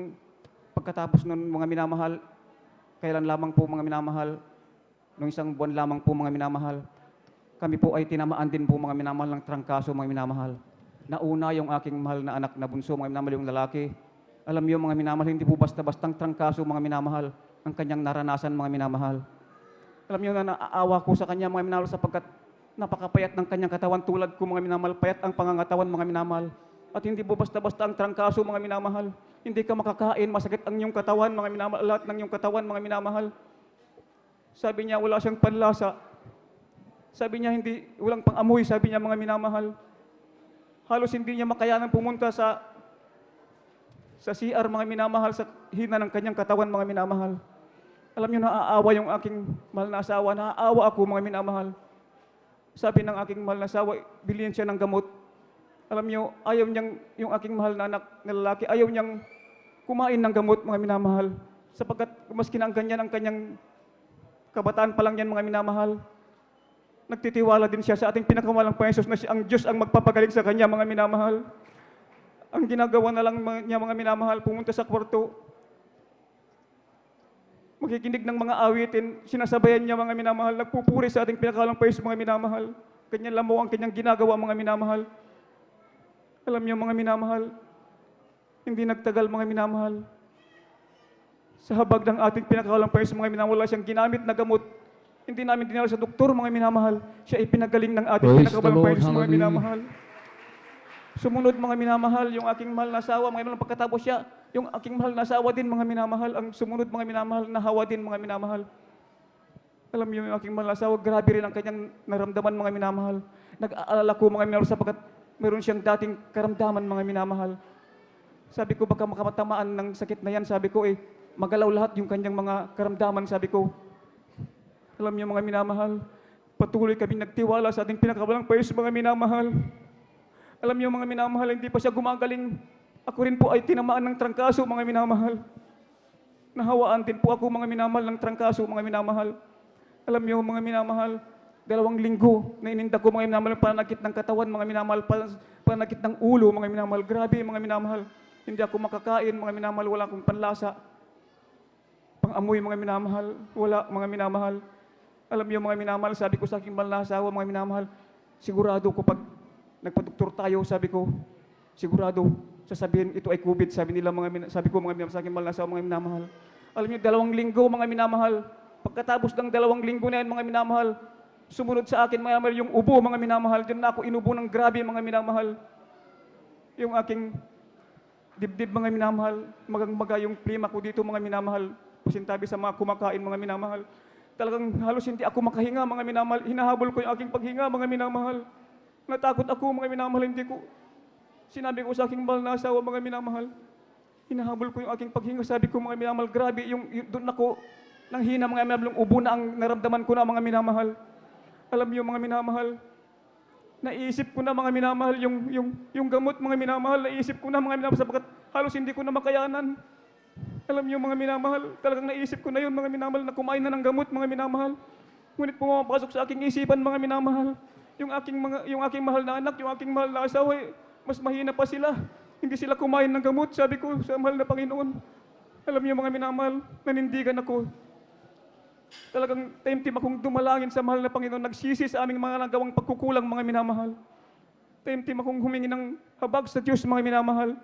pagkatapos nun, mga minamahal, kailan lamang po, mga minamahal, nung isang buwan lamang po, mga minamahal, kami po ay tinamaan din po, mga minamahal, ng trangkaso, mga minamahal. Nauna yung aking mahal na anak na bunso, mga minamahal, yung lalaki. Alam niyo, mga minamahal, hindi po basta-bastang trangkaso, mga minamahal, ang kanyang naranasan, mga minamahal. Alam niyo na naaawa ko sa kanya, mga minamahal, sapagkat napakapayat ng kanyang katawan, tulad ko, mga minamahal, payat ang pangangatawan, mga minamahal. At hindi po basta-basta ang trangkaso, mga minamahal. Hindi ka makakain, masakit ang iyong katawan, mga minamahal, lahat ng iyong katawan, mga minamahal. Sabi niya, wala siyang panlasa. Sabi niya, walang pang-amoy, sabi niya, mga minamahal. halos hindi niya makayanan pumunta sa CR, mga minamahal, sa hina ng kanyang katawan, mga minamahal. Alam niyo, naaawa yung aking mahal na asawa, naaawa ako, mga minamahal. Sabi ng aking mahal na asawa, bilhin siya ng gamot. Alam niyo, ayaw niyang, yung aking mahal na anak na lalaki, ayaw niyang kumain ng gamot, mga minamahal. Sapagkat maski na ang ganyan ang kanyang kabataan pa lang yan, mga minamahal. Nagtitiwala din siya sa ating pinakamalang Panginoon na ang Diyos ang magpapagaling sa kanya, mga minamahal. Ang ginagawa na lang niya, mga minamahal, pumunta sa kwarto, makikinig ng mga awitin, sinasabayan niya, mga minamahal, nagpupuri sa ating pinakamalang Panginoon, mga minamahal. Ganyan lang mo ang kanyang ginagawa, mga minamahal. Alam niyo, mga minamahal, hindi nagtagal, mga minamahal. Sa habag ng ating pinakamalang Panginoon, mga minamahal, wala siyang ginamit na gamot. Hindi namin dinala sa doktor, mga minamahal. Siya ay pinagaling ng ating Praise pinakamalang the Lord. Panginoon, mga Hallelujah. minamahal. Sumunod, mga minamahal, yung aking mahal na asawa, mga minamahal, pagkatapos siya, yung aking mahal na asawa din, mga minamahal, ang sumunod, mga minamahal, nahawa din, mga minamahal. Alam niyo, yung aking mahal na asawa, grabe rin ang kanyang naramdaman, mga minamahal. Nag-aalala ko, mga minamahal, sapagkat meron siyang dating karamdaman, mga minamahal. Sabi ko, baka makamatamaan ng sakit na yan, sabi ko, magalaw lahat yung kanyang mga karamdaman, sabi ko. Alam niyo, mga minamahal, patuloy kami nagtiwala sa ating pinakawalang Panginoon, mga minamahal. Alam niyo, mga minamahal, hindi pa siya gumagaling. Ako rin po ay tinamaan ng trangkaso, mga minamahal. Nahawaan din po ako, mga minamahal, ng trangkaso, mga minamahal. Alam niyo, mga minamahal, 2 linggo na ininda ko, mga minamahal, pananakit ng katawan, mga minamahal, pananakit ng ulo, mga minamahal. Grabe, mga minamahal. Hindi ako makakain, mga minamahal, wala akong panlasa. Pang-amoy, mga minamahal, wala, mga minamahal. Alam niyo, mga minamahal, sabi ko sa aking mahal na asawa, mga minamahal, sigurado ko pag nagpa-doktor tayo, sabi ko, sigurado, sasabihin ito ay COVID, sabi nila, sabi ko, mga minamahal, sa aking mahal na asawa, mga minamahal. Alam niyo, 2 linggo, mga minamahal. Pagkatapos ng 2 linggo na yan, mga minamahal, sumunod sa akin, mga minamahal, yung ubo, mga minamahal. Diyan na ako inubo ng grabe, mga minamahal. Yung aking dibdib, mga minamahal, magang-maga yung prima ko dito, mga minamahal. Pasintabi sa mga kumakain, mga minamahal. Talagang halos hindi ako makahinga, mga minamahal. Hinahabol ko yung aking paghinga, mga minamahal. Natakot ako, mga minamahal, hindi ko. Sinabi ko sa aking mahal na asawa, mga minamahal. Hinahabol ko yung aking paghinga. Sabi ko, mga minamahal, grabe, yung doon ako, nang hina, mga minamahal, yung ubo na ang naramdaman ko na, mga minamahal. Alam niyo, mga minamahal, naisip ko na, mga minamahal, yung gamot, mga minamahal, naisip ko na, mga minamahal, sapagkat halos hindi ko na makayanan. Alam niyo, mga minamahal, talagang naisip ko na yun, mga minamahal, na kumain na ng gamot, mga minamahal. Ngunit pumapasok sa aking isipan, mga minamahal, yung aking mahal na anak, yung aking mahal na asawa, mas mahina pa sila. Hindi sila kumain ng gamot, sabi ko sa mahal na Panginoon. Alam niyo, mga minamahal, nanindigan ako. Talagang taimtim akong dumalangin sa mahal na Panginoon, nagsisi sa aming mga nagawang pagkukulang, mga minamahal. Taimtim akong humingi ng habag sa Diyos, mga minamahal,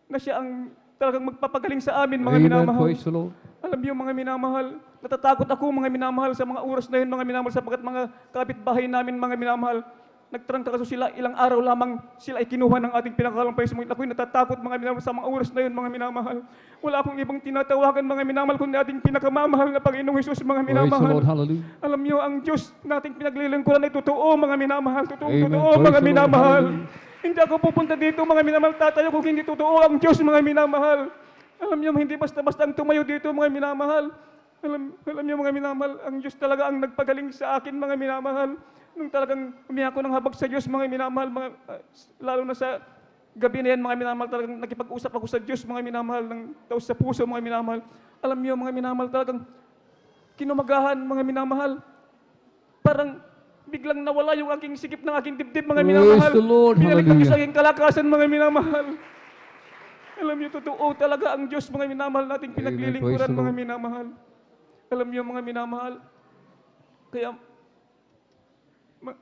na siya ang talagang magpapagaling sa amin, mga Amen. minamahal. Praise the Lord. Alam niyo, mga minamahal, natatakot ako, mga minamahal, sa mga oras na yun, mga minamahal, sapagkat mga kapitbahay namin, mga minamahal, nagtrangka kaso sila, ilang araw lamang sila ay kinuha ng ating pinakawalang Panginoon. Ako'y natatakot, mga minamahal, sa mga oras na yun, mga minamahal. Wala akong ibang tinatawagan, mga minamahal, kundi ating pinakamamahal na Panginoong Hesus, mga Praise the Lord. minamahal. Hallelujah. Alam niyo, ang Diyos nating pinaglilingkuran ay totoo, mga minamahal. Totoo, Amen. totoo, Praise mga the Lord. minamahal. Hallelujah. Hindi ako pupunta dito, mga minamahal, tatayo kung hindi totoo ang Diyos, mga minamahal. Alam niyo, hindi basta-basta ang tumayo dito, mga minamahal. Alam niyo, mga minamahal, ang Diyos talaga ang nagpagaling sa akin, mga minamahal. Nung talagang humiya ako ng habag sa Diyos, mga minamahal, lalo na sa gabi na yan, mga minamahal, talagang nakipag-usap ako sa Diyos, mga minamahal, ng taos sa puso, mga minamahal. Alam niyo, mga minamahal, talagang kinumagahan, mga minamahal. Parang biglang nawala yung aking sikip ng aking dibdib, mga Praise minamahal. the Lord. Binalik ang Diyos sa Hallelujah. aking kalakasan, mga minamahal. Alam niyo, totoo talaga ang Diyos, mga minamahal, nating Praise pinaglilingkuran, the Lord. mga minamahal. Alam niyo, mga minamahal, kaya,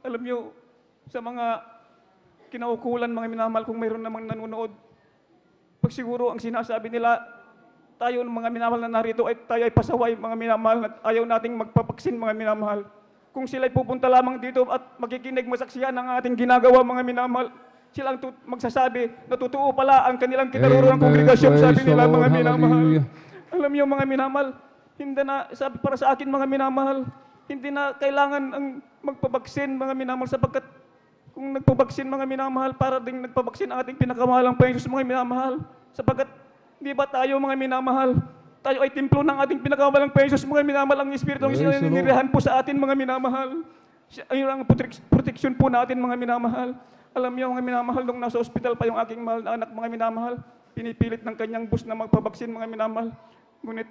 alam niyo, sa mga kinaukulan, mga minamahal, kung mayroon namang nanonood, pag siguro ang sinasabi nila, tayo ng mga minamahal na narito ay tayo ay pasaway, mga minamahal, at ayaw nating magpapaksin, mga minamahal. Kung sila'y pupunta lamang dito at makikinig, masaksihan ng ating ginagawa, mga minamahal, sila ang magsasabi na totoo pala ang kanilang kinaruroang Amen. kongregasyon, sabi Praise the nila, Lord. mga minamahal. Hallelujah. Alam niyo, mga minamahal, hindi na, sabi para sa akin, mga minamahal, hindi na kailangan ang magpabaksin, mga minamahal, sapagkat kung nagpabaksin mga minamahal, para ding nagpabaksin ang ating pinakamahalang Panginoon mga minamahal. Sapagkat, di ba tayo mga minamahal, tayo ay templo ng ating pinakamahalang Panginoon mga minamahal, ang Espiritu ng Praise the Lord. sinanirahan po sa atin mga minamahal. Ayun ang proteksyon po natin mga minamahal. Alam niyo mga minamahal, nung nasa ospital pa yung aking mahal na anak mga minamahal, pinipilit ng kanyang bus na magpabaksin mga minamahal. Ngunit,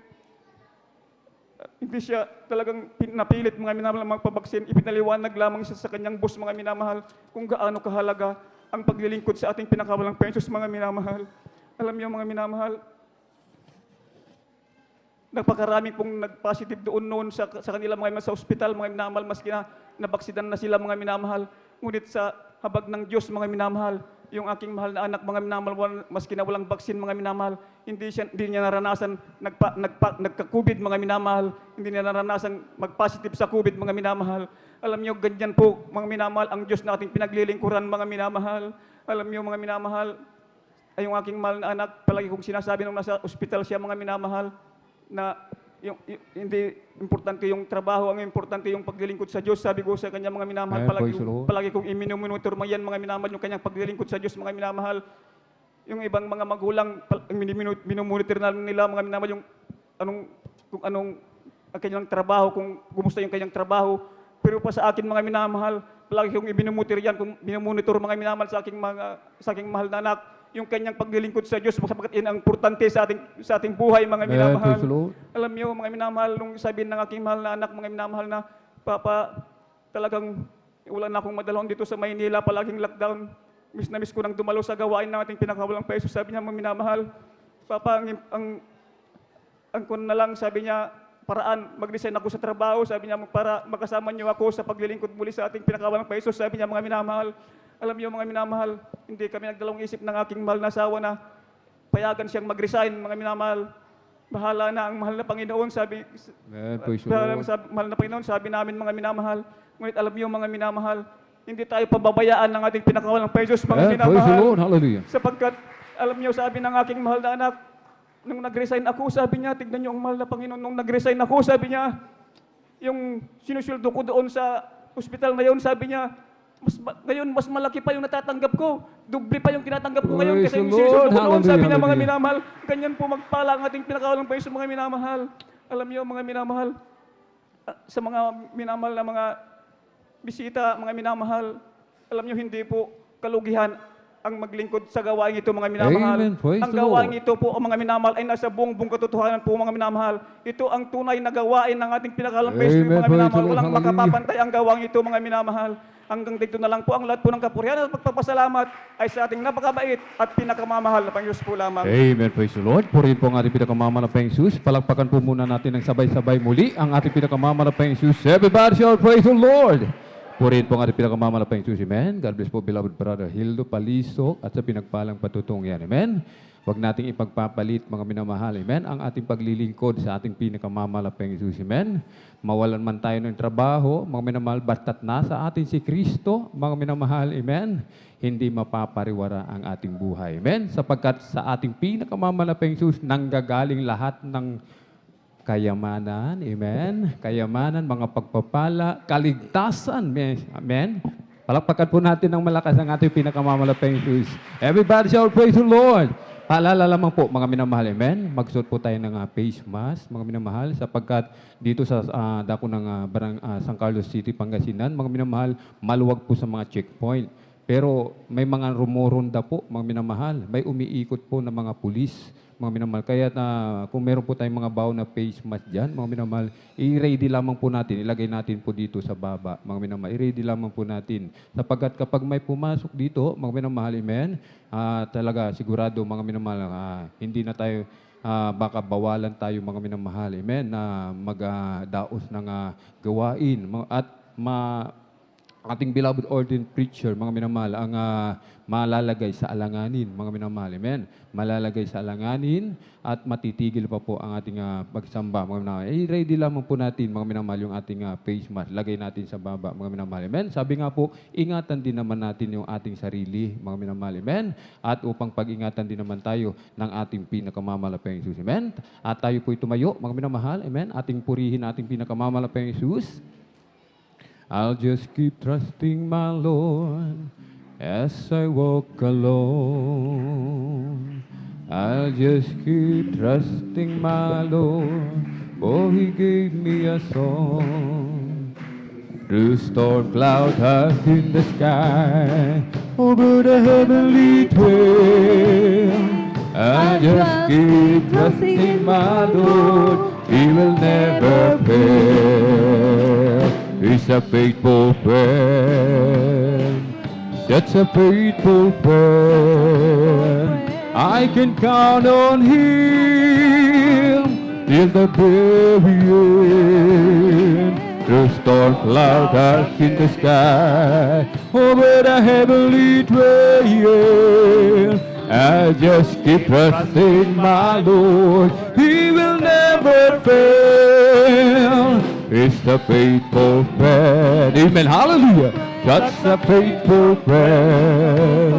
hindi siya talagang napilit mga minamahal na magpabaksin. Ipinaliwanag lamang siya sa kanyang bus mga minamahal kung gaano kahalaga ang paglilingkod sa ating pinakawalang pensos mga minamahal. Alam niyo mga minamahal, nagpakarami pong nag-positive doon noon sa kanila mga sa ospital, mga minamahal, maski na nabaksidan na sila mga minamahal. Ngunit sa habag ng Diyos mga minamahal, yung aking mahal na anak mga minamahal, maski na walang baksin mga minamahal, hindi niya naranasan nagka-COVID mga minamahal, hindi niya naranasan mag-positive sa COVID mga minamahal. Alam niyo, ganyan po mga minamahal, ang Diyos na ating pinaglilingkuran mga minamahal. Alam niyo mga minamahal, ay yung aking mahal na anak, palagi kong sinasabi nung nasa ospital siya mga minamahal, na hindi importante yung trabaho, ang importante yung paglilingkod sa Diyos. Sabi ko sa kanya mga minamahal, palagi kong iminuminutor mo yan mga minamahal, yung kanyang paglilingkod sa Diyos mga minamahal. Yung ibang mga magulang, minumonitor na nila mga minamahal yung kung anong ang kanyang trabaho, kung gumusta yung kanyang trabaho. Pero pa sa akin mga minamahal, palagi kong ibinumotor yan, kung minumonitor mga minamahal sa aking mahal na anak, yung kanyang paglilingkod sa Diyos, sapagkat yan ang importante sa ating buhay, mga minamahal. Alam niyo, mga minamahal, nung sabi ng aking mahal na anak, mga minamahal na, Papa, talagang wala na akong madalawang dito sa Maynila, palaging lockdown. Miss na miss ko nang dumalo sa gawain ng ating pinakawalang peso. Sabi niya, mga minamahal, Papa, ang kun na lang, sabi niya, paraan, mag-resign ako sa trabaho, sabi niya, para makasama niyo ako sa paglilingkod muli sa ating pinakawalang peso. Sabi niya, mga minamahal, alam niyo mga minamahal, hindi kami nagdalawang isip ng aking mahal na asawa na payagan siyang mag-resign, mga minamahal. Bahala na ang mahal na Panginoon, mahal na Panginoon, sabi namin mga minamahal. Ngunit alam niyo mga minamahal, hindi tayo pababayaan ng ating pinakawalang pesos, mga minamahal. Sapagkat, alam niyo, sabi ng aking mahal na anak, nung nag-resign ako, sabi niya, tignan niyo ang mahal na Panginoon, nung nag-resign ako, sabi niya, yung sinusuldo ko doon sa ospital na yun, sabi niya, ngayon, mas malaki pa yung natatanggap ko. Doble pa yung tinatanggap ko ngayon kasi yung sinusunod ko noon. Sabi na mga minamahal, ganyan po magpala ang ating pinakawalang peso mga minamahal. Alam niyo mga minamahal, sa mga minamahal na mga bisita, mga minamahal, alam niyo hindi po kalugihan ang maglingkod sa gawain ito mga minamahal. Ang gawain ito po mga minamahal ay nasa buong katotohanan po mga minamahal. Ito ang tunay na gawain ng ating pinakawalang peso mga minamahal. Walang makapapantay ang gawain ito mga minamahal. Hanggang dito na lang po ang lahat po ng kapurihan at pagpapasalamat ay sa ating napakabait at pinakamamahal na Panginoon po lamang. Amen. Praise the Lord. Purihin po ang ating pinakamamahal na Panginoon. Palakpakan po muna natin ng sabay-sabay muli ang ating pinakamamahal na Panginoon. Everybody shout, praise the Lord. Purihin po ang ating pinakamamahal na Panginoon. Amen. God bless po, beloved brother Hildo Paliso at sa pinagpalang patutong yan. Amen. Huwag nating ipagpapalit, mga minamahal. Amen. Ang ating paglilingkod sa ating pinakamamahal na Panginoon. Amen. Mawalan man tayo ng trabaho, mga minamahal, basta't nasa atin si Kristo, mga minamahal. Amen. Hindi mapapariwara ang ating buhay. Amen. Sapagkat sa ating pinakamamahal na Panginoon, nanggagaling lahat ng kayamanan. Amen. Kayamanan, mga pagpapala, kaligtasan. Amen. Palakpakan po natin ng malakas ang ating pinakamamahal na Panginoon. Everybody shout, praise the Lord. Paalala lamang po, mga minamahal, amen. Magsuot po tayo ng face mask, mga minamahal, sapagkat dito sa dako ng San Carlos City, Pangasinan, mga minamahal, maluwag po sa mga checkpoint. Pero may mga rumoronda po, mga minamahal. May umiikot po ng mga pulis, mga minamahal. Kaya kung meron po tayong mga baon na face mask dyan, mga minamahal, i-ready lamang po natin, ilagay natin po dito sa baba, mga minamahal. I-ready lamang po natin. Sapagkat kapag may pumasok dito, mga minamahal, amen, talaga sigurado, mga minamahal, hindi na tayo, baka bawalan tayo, mga minamahal, amen, na magdaos ng gawain. At ating beloved ordained preacher, mga minamahal, ang malalagay sa alanganin, mga minamahal, amen. Malalagay sa alanganin at matitigil pa po ang ating pagsamba, mga minamahal. I-ready lamang po natin, mga minamahal, yung ating face mask. Lagay natin sa baba, mga minamahal, amen. Sabi nga po, ingatan din naman natin yung ating sarili, mga minamahal, amen. At upang pag-ingatan din naman tayo ng ating pinakamamahal na Panginoon Jesus, amen. At tayo po'y tumayo, mga minamahal, amen. Ating purihin ating pinakamamahal na Panginoon Jesus. I'll just keep trusting my Lord as I walk alone. I'll just keep trusting my Lord, for He gave me a song. Through storm cloud high in the sky, over the heavenly trail, I just keep trusting my Lord, He will never fail. He's a faithful friend, such a faithful friend. I can count on Him till the very end. Through storm cloud dark in the sky, over the heavenly trail, I just keep trusting my Lord, He will never fail. He's the faithful friend. Amen. Hallelujah. Such a faithful friend.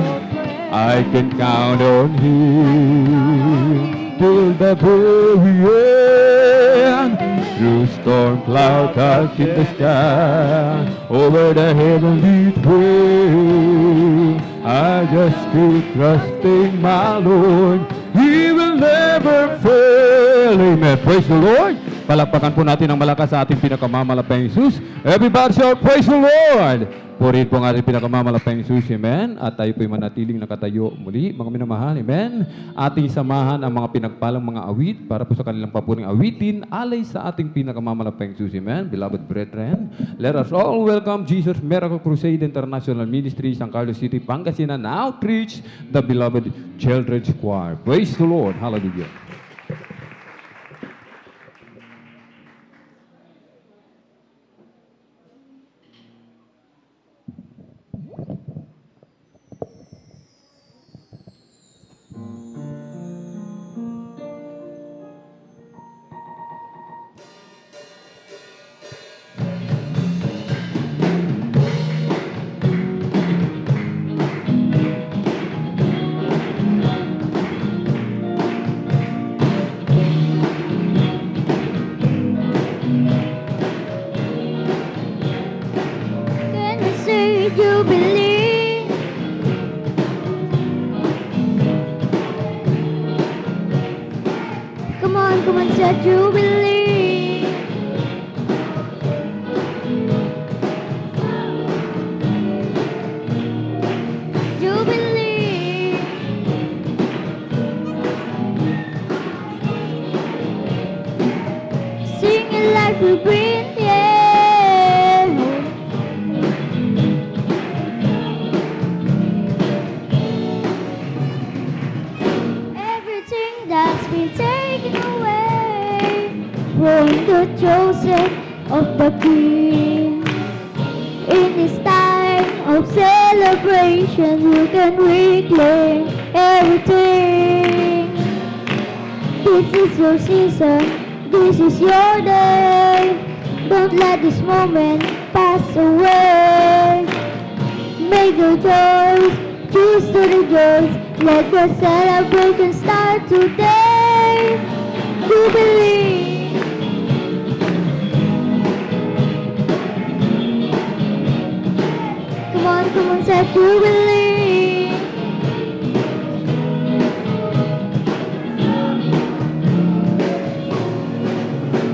I can count on Him till the very end. Through storm cloud dark in the sky, over the heavenly trail, I just keep trusting my Lord, He will never fail. Amen. Praise the Lord. Palakpakan po natin ang malakas sa ating pinakamamalapayang Jesus. Everybody shout, praise the Lord. Purihin po ang ating pinakamamalapayang Jesus. Amen. At tayo po'y manatiling nakatayo muli, mga minamahal. Amen. Ating samahan ang mga pinagpalang mga awit para po sa kanilang papuring awitin alay sa ating pinakamamalapayang Jesus. Amen. Beloved brethren, let us all welcome Jesus Miracle Crusade International Ministry, San Carlos City, Pangasinan, Outreach, the beloved Children's Choir. Praise the Lord. Hallelujah. You believe come on, said you believe you believe sing it like we breathe, yeah. From the chosen of the King. In this time of celebration, you can reclaim everything. This is your season, this is your day. Don't let this moment pass away. Make your choice, choose to rejoice. Let the celebration start today. You believe. Come on, said you believe.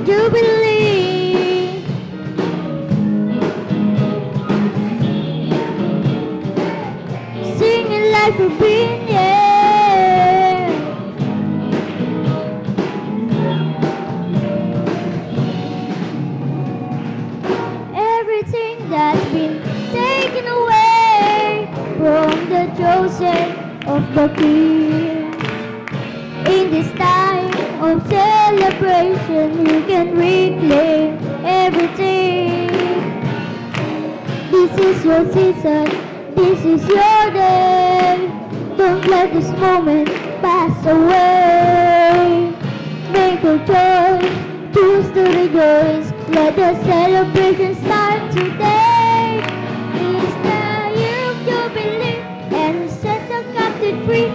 You believe. Sing it like we've been, yeah. Everything that's been taken away from the chosen of the King. In this time of celebration, you can reclaim everything. This is your season, this is your day. Don't let this moment pass away. Make a choice, choose to rejoice. Let the celebration start today. It's the year of jubilee and set the captive free.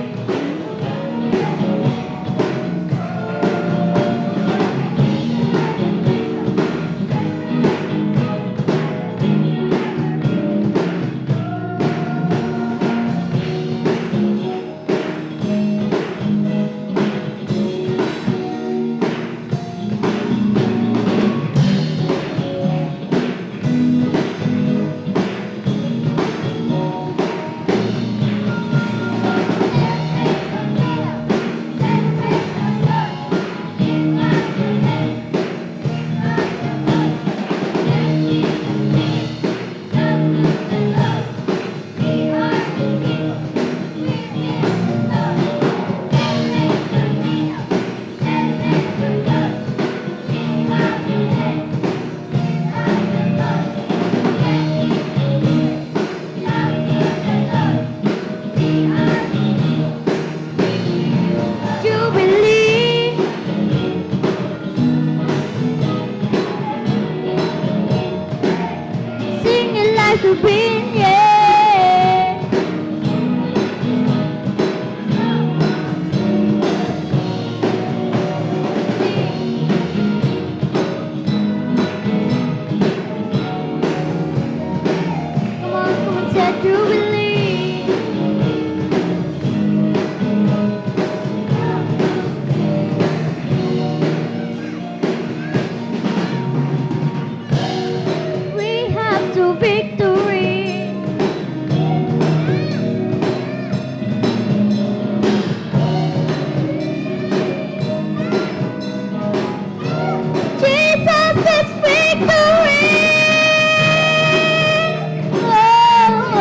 like we've been, yeah. Come on, set Jubilee. We have to victory. Jesus is victory. Oh,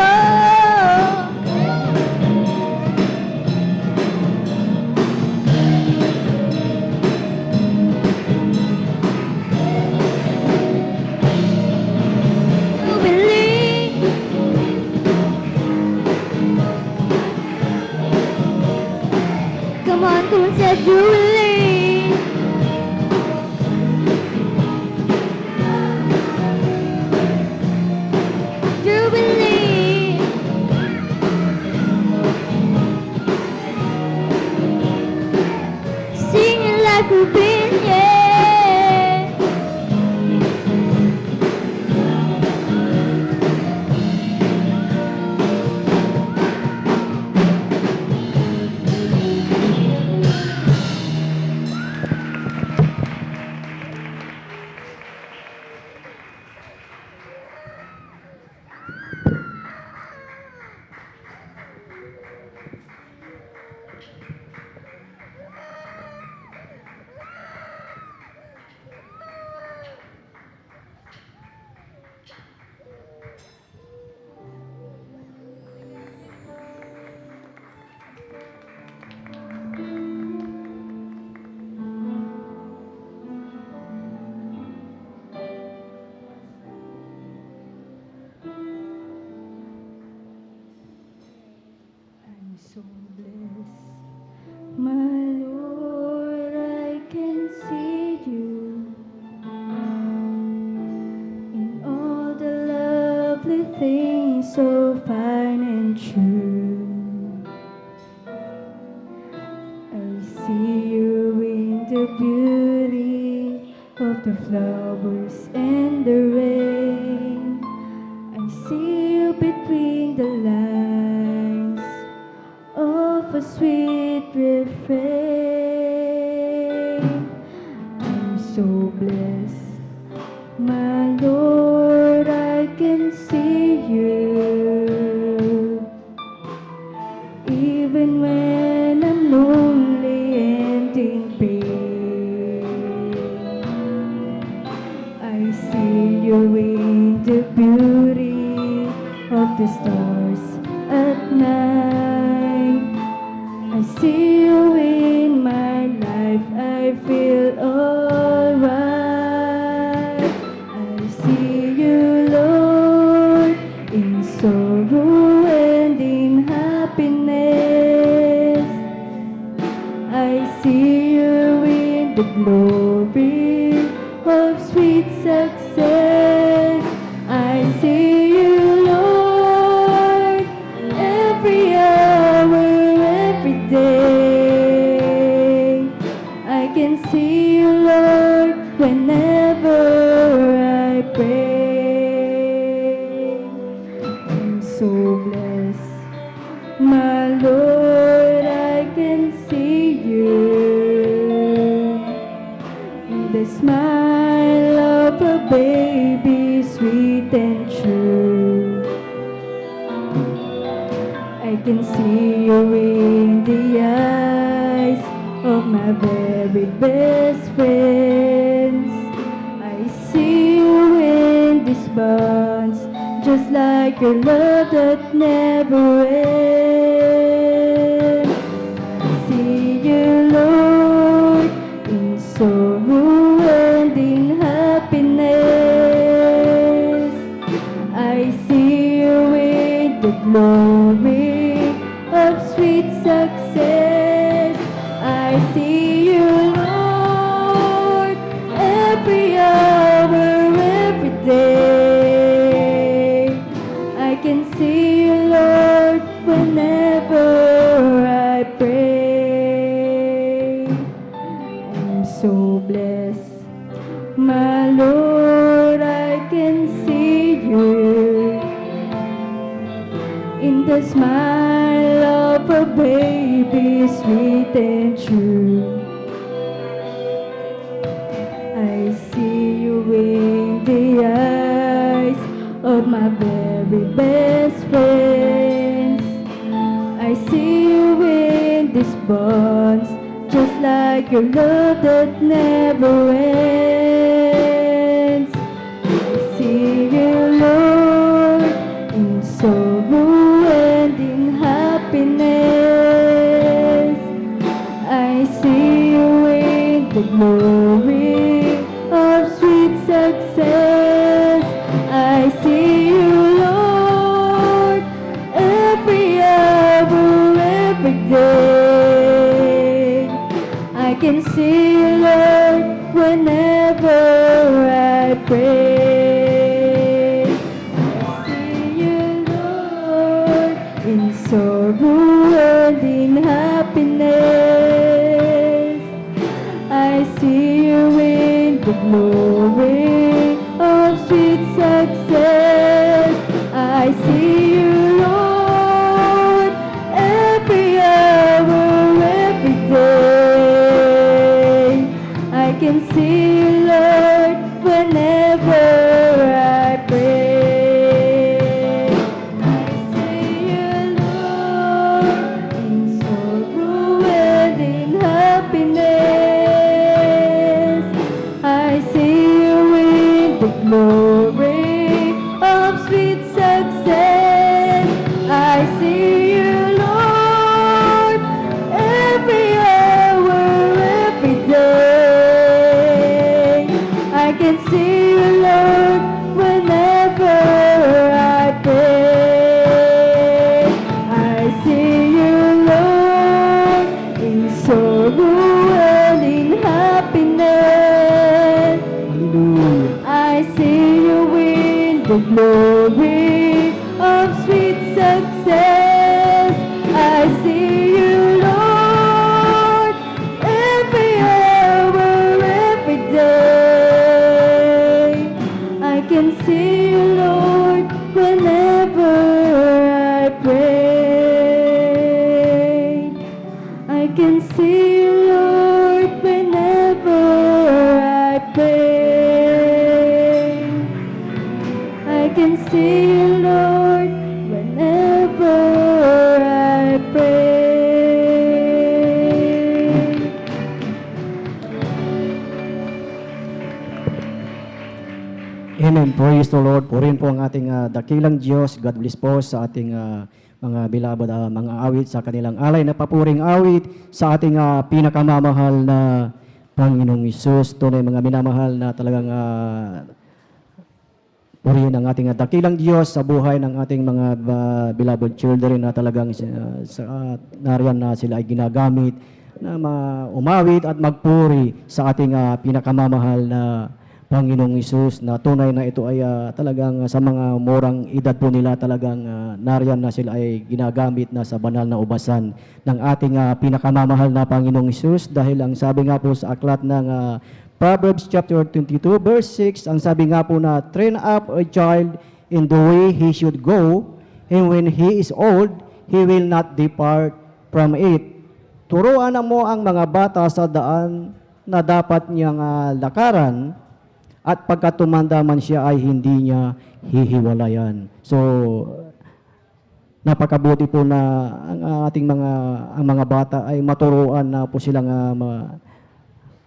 Jubilee. Come on, set Jubilee. Jubilee. Singing like we've been, yeah. I'm so blessed, my Lord, I can see you in all the lovely things so fine and true. I see you in the beauty of the flowers and the rain. I see you between the lines of a sweet refrain. I'm so blessed, my Lord, I can see you even when I'm lonely and in pain. I see you in the beauty of the stars at night. I see you in my life, I feel alright. I see you, Lord, in sorrow and in happiness. I see you in the glory of sweet success. I see you, Lord, every hour, every day. I can see you, Lord, whenever I pray. I'm so blessed, my Lord, I can see you in the smile of a baby, sweet and true. I can see you in the eyes of my very best friends. I see you in these bonds, just like your love that never ends. I see you, Lord, in sorrow and in happiness. I see you in the glory of sweet success. I see you, Lord, every hour, every day. see you, Lord, whenever I pray. I'm so blessed, my Lord, I can see you in the smile of a baby, sweet and true. I see you in the eyes of my very best friends. I see you in these bonds, just like your love that never ends. I see you, Lord, in sorrow and in happiness. I see you in the glory of sweet success. I see you, Lord, every hour, every day. I can see you, Lord, whenever I pray. I see you, Lord, in sorrow and in happiness. I see you in the glory of sweet success. I see you, Lord, every hour, every day. I can see you, Lord, whenever I pray. I see you, Lord, in sorrow and in happiness. I see you in the glory of sweet success. I see you, Lord, every hour, every day. I can see you, Lord, whenever I pray. I see you, Lord, in sorrow and in happiness. I see you in the glory of sweet success. I see you, Lord, every hour, every day. I can see you, Lord, whenever I pray. I can see you, Lord, whenever I pray. I can see you, Lord, whenever I pray. Amen. Praise the Lord. Purihin po ang ating dakilang Diyos. God bless po sa ating mga beloved mga awit sa kanilang alay na papuring awit sa ating pinakamamahal na Panginoong Hesus. Tunay mga minamahal na talagang purihin ang ating dakilang Diyos sa buhay ng ating mga beloved children na talagang nariyan na sila ay ginagamit na umawit at magpuri sa ating pinakamamahal na Panginoong Hesus, na tunay na ito ay talagang sa mga murang edad po nila talagang nariyan na sila ay ginagamit na sa banal na ubasan ng ating pinakamamahal na Panginoong Hesus, dahil ang sabi nga po sa aklat ng Proverbs chapter 22 verse 6, ang sabi nga po na train up a child in the way he should go, and when he is old, he will not depart from it. Turuan mo ang mga bata sa daan na dapat niyang lakaran, at pagka tumanda man siya ay hindi niya hihiwalayan. So, napakabuti po na ang ating mga bata ay maturuan na po silang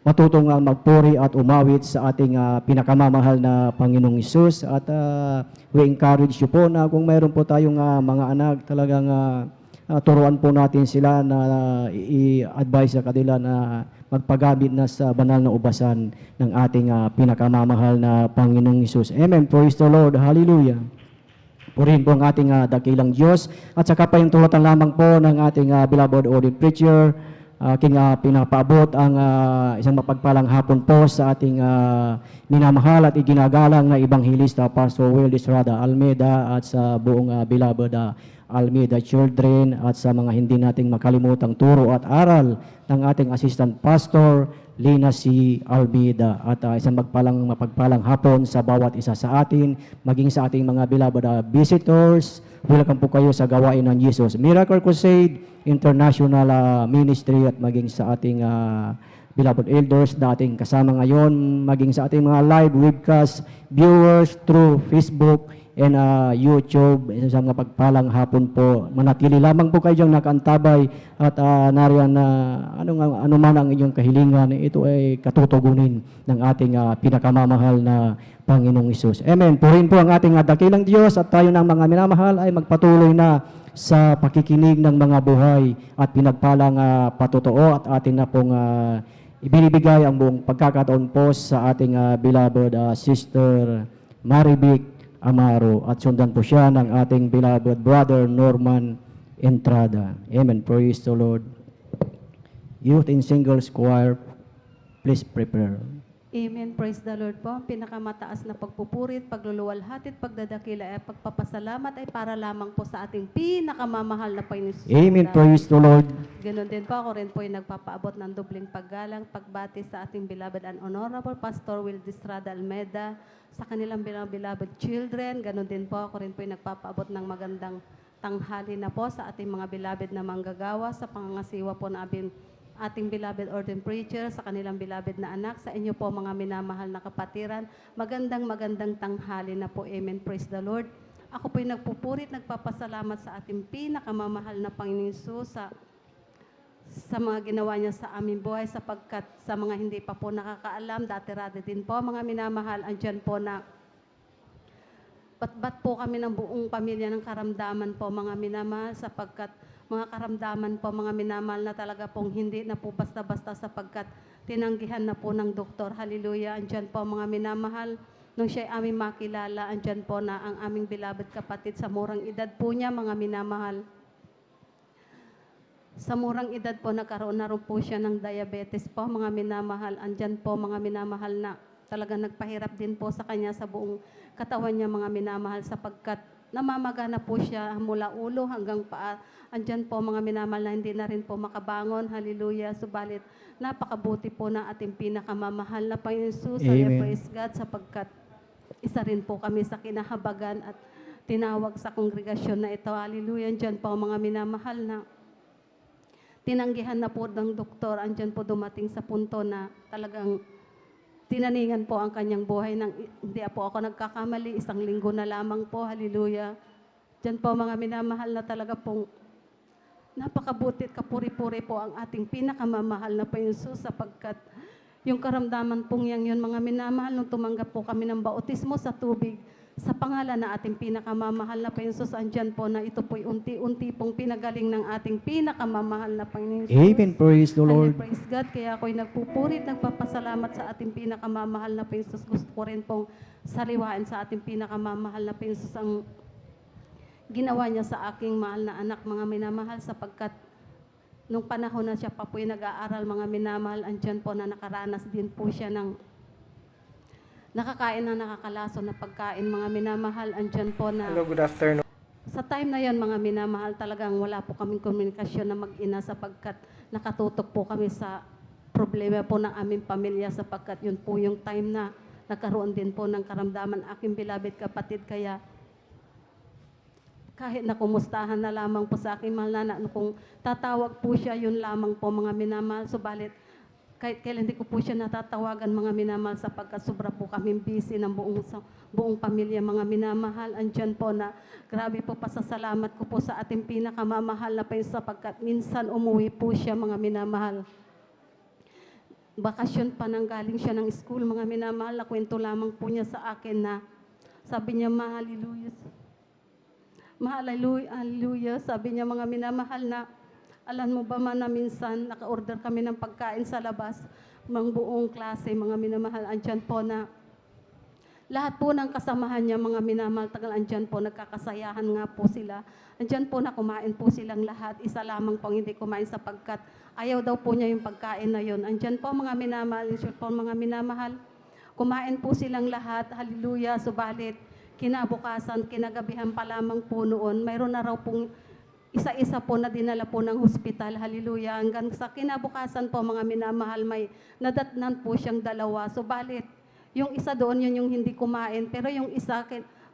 matutong magpuri at umawit sa ating pinakamamahal na Panginoong Hesus. At we encourage you po na kung mayroon po tayong mga anak, talagang turuan po natin sila na i-advise sa kanila na magpagamit na sa banal na ubasan ng ating pinakamamahal na Panginoong Hesus. Amen. Praise the Lord. Hallelujah. Purihin po ang ating dakilang Diyos. At saka pa yung tulutan lamang po ng ating beloved ordained preacher, aking pinapaabot ang isang mapagpalang hapon po sa ating minamahal at iginagalang na Ebanghilista Pastor Will Estrada Almeida at sa buong beloved Almeida Children at sa mga hindi nating makalimutang turo at aral ng ating Assistant Pastor Lina C. Almeida at isang mapagpalang hapon sa bawat isa sa atin, maging sa ating mga beloved visitors. Welcome po kayo sa gawain ng Jesus Miracle Crusade International Ministry at maging sa ating beloved elders na ating kasama ngayon, maging sa ating mga live webcast viewers through Facebook and YouTube. Isang mapagpalang hapon po. Manatili lamang po kayo diyang nakaantabay at nariyan na ano man ang inyong kahilingan, ito ay katutugunin ng ating pinakamamahal na Panginoong Hesus. Amen. Purihin po ang ating dakilang Diyos at tayo ng mga minamahal ay magpatuloy na sa pakikinig ng mga buhay at pinagpalang patotoo at atin na pong ibinibigay ang buong pagkakataon po sa ating beloved Sister Marivic Amaro at sundan po siya ng ating beloved brother Norman Entrada. Amen. Praise the Lord. Youth in Singles Choir, please prepare. Amen. Praise the Lord po. Ang pinakamataas na pagpupurit, pagluluwalhati at pagdadakila ay pagpapasalamat ay para lamang po sa ating pinakamamahal na Panginoon. Amen. Praise the Lord. Ganon din po, ako rin po ay nagpapaabot ng dobling paggalang, pagbati sa ating beloved and honorable Pastor Will Estrada Almeida, sa kanilang beloved children. Ganon din po, ako rin po ay nagpapaabot ng magandang tanghali na po sa ating mga beloved na manggagawa, sa pangangasiwa po na ating beloved ordained preacher, sa kanilang beloved na anak, sa inyo po mga minamahal na kapatiran. Magandang tanghali na po. Amen. Praise the Lord. Ako po'y nagpupurit, nagpapasalamat sa ating pinakamamahal na Panginoon Hesus sa mga ginawa niya sa aming buhay, sapagkat sa mga hindi pa po nakakaalam, dati-rati din po mga minamahal, andyan po na bat po kami ng buong pamilya ng karamdaman po mga minamahal, sapagkat mga karamdaman po mga minamahal na talaga pong hindi na po basta-basta, sapagkat tinanggihan na po ng doktor. Hallelujah. Andyan po mga minamahal, nung siya ay aming makilala, andyan po na ang aming beloved kapatid sa murang edad po niya mga minamahal. Sa murang edad po nagkaroon na rin po siya ng diabetes po mga minamahal. Andyan po mga minamahal na talaga nagpahirap din po sa kanya sa buong katawan niya mga minamahal, sapagkat namamagana po siya mula ulo hanggang paa. Andyan po mga minamahal na hindi na rin po makabangon. Hallelujah. Subalit napakabuti po na ating pinakamamahal na Panginoon Hesus. Praise God, sapagkat isa rin po kami sa kinahabagan at tinawag sa kongregasyon na ito. Hallelujah. Andyan po mga minamahal na tinanggihan na po ng doktor. Andyan po dumating sa punto na talagang tinaningan po ang kanyang buhay. Hindi po ako nagkakamali, 1 linggo na lamang po. Hallelujah. Diyan po mga minamahal na talaga pong napakabuti at kapuri-puri po ang ating pinakamamahal na Panginoon Hesus, sapagkat yung karamdaman pong yun mga minamahal, nung tumanggap po kami ng bautismo sa tubig, sa pangalan na ating pinakamamahal na Panginoon Hesus, andyan po na ito po'y unti-unti pong pinagaling ng ating pinakamamahal na Panginoon Hesus. Amen. Praise the Lord. Praise God. Kaya ako'y nagpupurit, nagpapasalamat sa ating pinakamamahal na Panginoon Hesus. Gusto ko rin pong sariwain sa ating pinakamamahal na Panginoon Hesus ang ginawa niya sa aking mahal na anak, mga minamahal, sapagkat nung panahon na siya pa po'y nag-aaral, mga minamahal, andyan po na nakaranas din po siya ng nakakain na nakakalaso na pagkain, mga minamahal. Andyan po na Hello, good afternoon. sa time na yon mga minamahal, talagang wala po kaming komunikasyon na mag-ina, sapagkat nakatutok po kami sa problema po ng aming pamilya, sapagkat yun po yung time na nagkaroon din po ng karamdaman aking beloved kapatid. Kaya kahit na kumustahan na lamang po sa aking mahal na anak, kung tatawag po siya, yun lamang po mga minamahal. Subalit kahit kailan hindi ko po siya natatawagan mga minamahal, sapagkat sobra po kaming busy ng buong pamilya mga minamahal. Andyan po na grabe po pasasalamat ko po sa ating pinakamamahal na Panginoon, sapagkat minsan umuwi po siya mga minamahal. Bakasyon pa nang galing siya ng school mga minamahal, na kwento lamang po niya sa akin na sabi niya, hallelujah, sabi niya mga minamahal na, alam mo ba man na minsan naka-order kami ng pagkain sa labas, mga buong klase, mga minamahal, andyan po na Lahat po ng kasamahan niya, mga minamahal, tagal andyan po, nagkakasayahan nga po sila. Andyan po na kumain po silang lahat. Isa lamang po hindi kumain sapagkat ayaw daw po niya yung pagkain na yon. Andyan po mga minamahal, in short po mga minamahal. Kumain po silang lahat, hallelujah, subalit kinabukasan, kinagabihan pa lamang po noon, mayroon na raw pong isa-isa po na dinala po ng hospital, hallelujah. Hanggang sa kinabukasan po mga minamahal, may nadatnan po siyang dalawa. Subalit, yung isa doon, yun yung hindi kumain. Pero yung isa,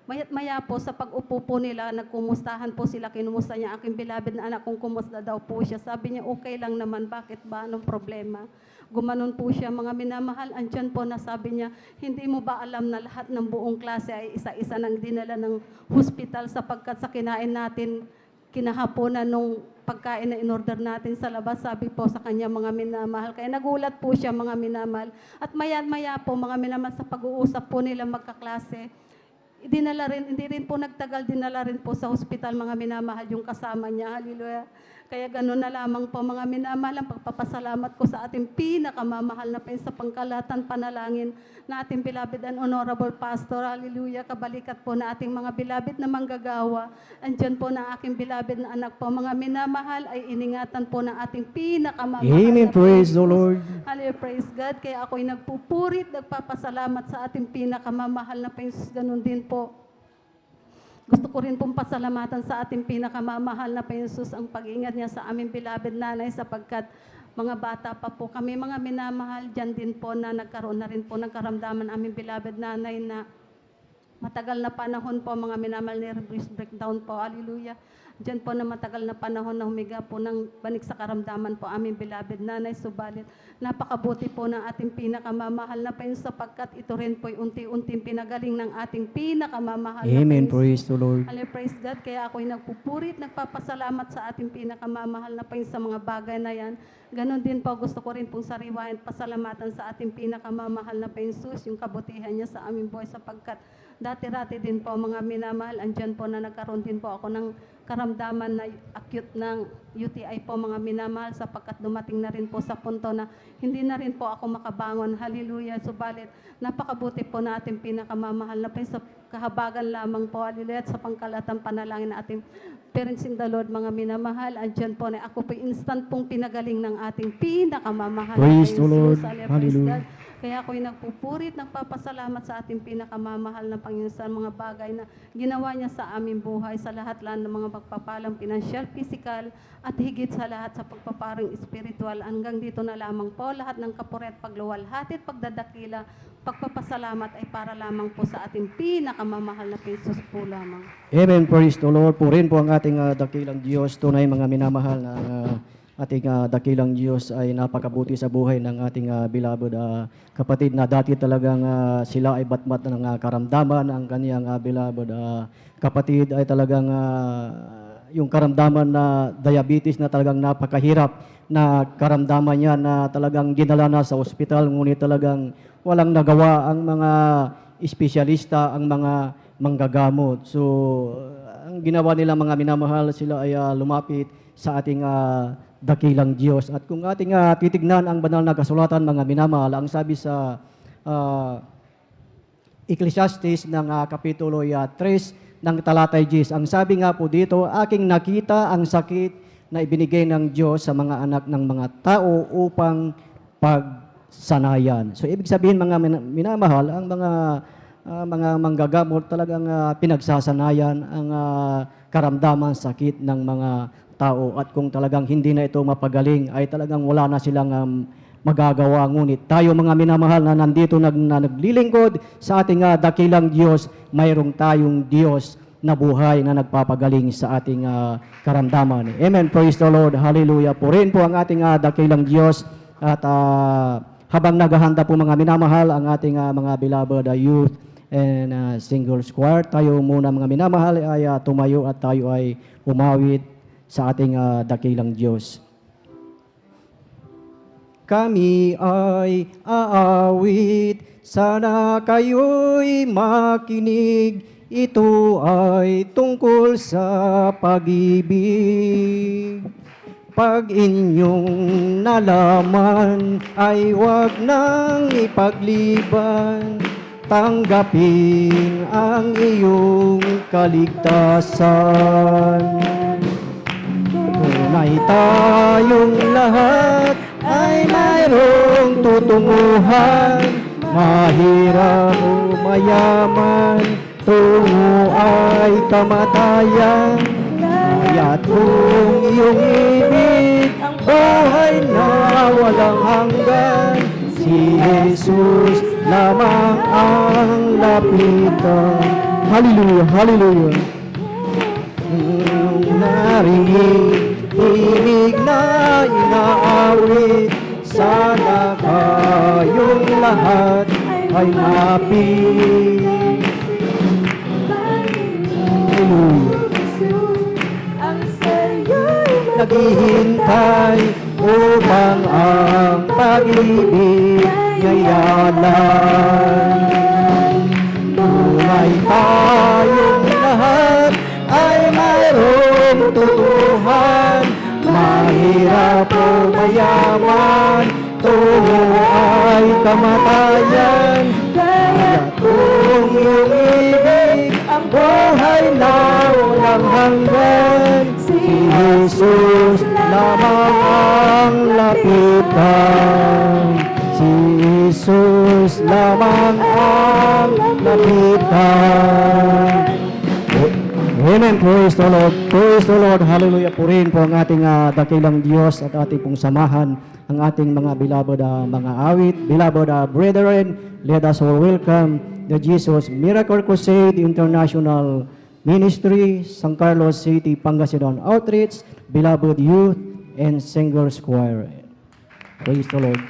maya't maya po sa pag-upo po nila, nagkumustahan po sila, kinumusta niya, aking beloved na anak kung kumusta daw po siya. Sabi niya, okay lang naman, bakit ba? Anong problema? Gumanon po siya, mga minamahal, andyan po na sabi niya, hindi mo ba alam na lahat ng buong klase ay isa-isa nang dinala ng hospital sapagkat sa kinain natin, kinahaponan nung pagkain na in-order natin sa labas, sabi po sa kanya mga minamahal. Kaya nagulat po siya mga minamahal. At maya-maya po mga minamahal sa pag-uusap po nila magkaklase, dinala rin, hindi rin po nagtagal, dinala rin po sa hospital mga minamahal yung kasama niya. Hallelujah. Kaya gano'n na lamang po mga minamahal, ang pagpapasalamat ko sa ating pinakamamahal na sa pangkalahatan panalangin na ating beloved and honorable pastor. Hallelujah. Kabalikat po na ating mga beloved na manggagawa. Andyan po na aking beloved na anak po. Mga minamahal ay iningatan po ng ating pinakamamahal. Amen. Praise the Lord. Hallelujah. Praise God. Kaya ako'y nagpupurit, nagpapasalamat sa ating pinakamamahal na Panginoon. Ganun din po. Gusto ko rin pong pasalamatan sa ating pinakamamahal na Panginoon ang pag-ingat niya sa aming beloved nanay sapagkat mga bata pa po kami, mga minamahal, dyan din po na nagkaroon na rin po ng karamdaman aming beloved nanay na matagal na panahon po mga minamahal nervous breakdown po. Hallelujah. Diyan po na matagal na panahon na humiga po ng banig sa karamdaman po aming beloved nanay. Subalit, napakabuti po ng ating pinakamamahal na Panginoon sapagkat ito rin po unti-unting pinagaling ng ating pinakamamahal na Amen. Panginoon. Praise the Lord. Hallelujah, praise God. Kaya ako'y nagpupurit, nagpapasalamat sa ating pinakamamahal na Panginoon sa mga bagay na yan. Ganon din po, gusto ko rin pong sariwain, pasalamatan sa ating pinakamamahal na Panginoon, yung kabutihan niya sa aming buhay sapagkat dati-rati din po mga minamahal, andyan po na nagkaroon din po ako ng karamdaman na acute ng UTI po mga minamahal sapagkat dumating na rin po sa punto na hindi na rin po ako makabangon. Hallelujah. Subalit, napakabuti po na ating pinakamamahal na Panginoon sa kahabagan lamang po. Hallelujah. At sa pangkalatang panalangin na ating parents in the Lord, mga minamahal, andyan po na ako po instant pong pinagaling ng ating pinakamamahal. Praise the Lord. Hallelujah. Hallelujah. Kaya ako'y nagpupurit, nagpapasalamat sa ating pinakamamahal na Panginoon sa mga bagay na ginawa niya sa aming buhay, sa lahat-lahat ng mga pagpapalang pinansyal, physical, at higit sa lahat sa pagpaparang espiritual. Hanggang dito na lamang po, lahat ng kapuri at pagluwalhati at pagdadakila, pagpapasalamat ay para lamang po sa ating pinakamamahal na Panginoon po lamang. Amen. Praise the Lord. Purin po ang ating dakilang Diyos. Tunay mga minamahal na ating dakilang Diyos ay napakabuti sa buhay ng ating beloved kapatid na dati talagang sila ay batmat ng karamdaman. Ang kaniyang beloved kapatid ay talagang yung karamdaman na diabetes na talagang napakahirap na karamdaman niya na talagang dinala na sa ospital, ngunit talagang walang nagawa ang mga espesyalista, ang mga manggagamot. So, ang ginawa nila mga minamahal, sila ay lumapit sa ating dakilang Diyos. At kung ating titignan ang banal na kasulatan, mga minamahal, ang sabi sa Ecclesiastes ng Kapitulo 3 ng talatay 10, ang sabi nga po dito, aking nakita ang sakit na ibinigay ng Diyos sa mga anak ng mga tao upang pagsanayan. So, ibig sabihin mga minamahal, ang mga manggagamot talagang pinagsasanayan ang karamdaman, sakit ng mga tao. At kung talagang hindi na ito mapagaling, ay talagang wala na silang magagawa. Ngunit tayo mga minamahal na nandito na naglilingkod sa ating dakilang Diyos, mayroong tayong Diyos na buhay na nagpapagaling sa ating karamdaman. Amen. Praise the Lord. Hallelujah. Purin po ang ating dakilang Diyos. At habang naghahanda po mga minamahal ang ating mga beloved youth and singles choir, tayo muna mga minamahal ay tumayo at tayo ay umawit sa ating dakilang Diyos. Kami ay aawit, sana kayo'y makinig, ito ay tungkol sa pag-ibig. Pag inyong nalaman ay wag nang ipagliban, tanggapin ang iyong kaligtasan. Tunay tayong lahat ay mayroong tutunguhan, mahirap o mayaman, tungo ay kamatayan. Kaya't kung iyong ibig, buhay na walang hanggan, si Jesus lamang ang lapitan. Hallelujah, hallelujah. Narinig, tinig na inaawit, sana kayong lahat ay mapit. Hallelujah. Naghihintay upang ang pag-ibig ngayalan. Tunay tayong lahat ay mayroong tutuhan, mahirap o mayaman, tungo ay kamatayan. Kaya kung iyong ibig, ang buhay na walang hanggan, si Jesus lamang ang lapitan. Si Jesus lamang ang lapitan. Amen. Praise the Lord. Praise the Lord. Hallelujah. Purihin po ang ating dakilang Diyos at ating pong samahan ang ating mga beloved mga awit. Beloved brethren, let us all welcome the Jesus Miracle Crusade International Ministry, San Carlos City, Pangasinan Outreach, beloved youth and singers choir. Praise the Lord.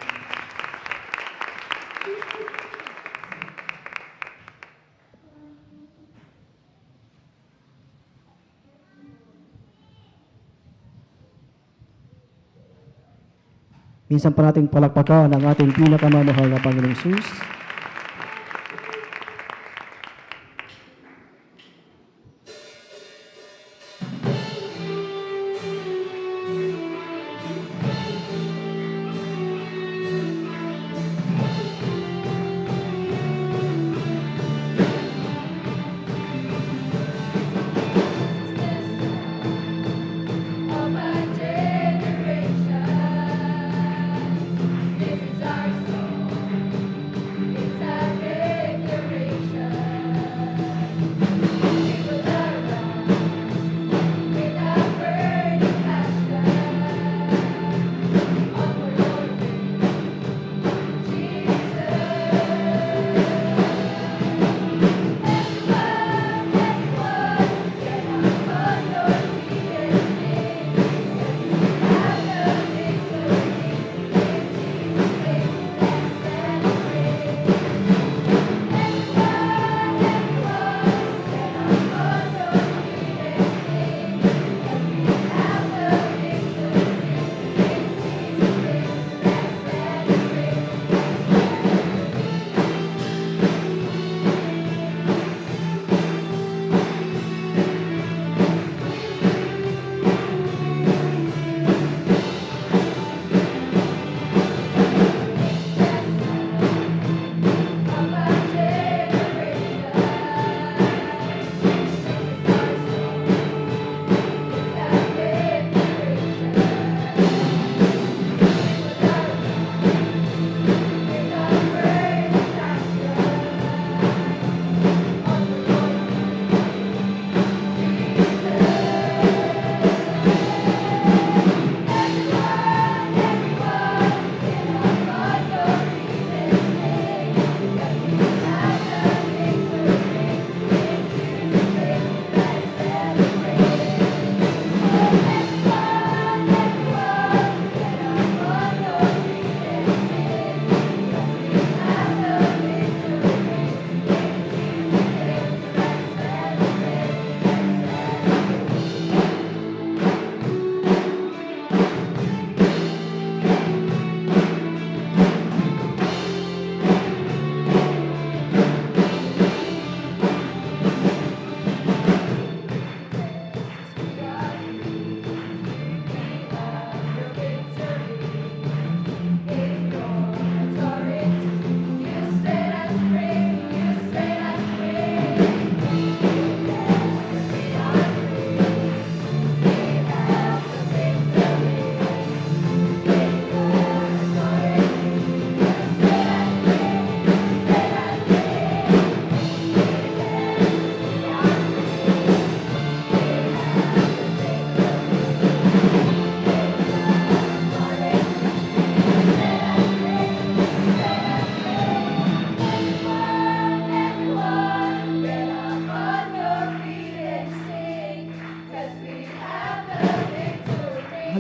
Minsan pa nating palakpakan ang ating pinakamamahal na Panginoong Jesus.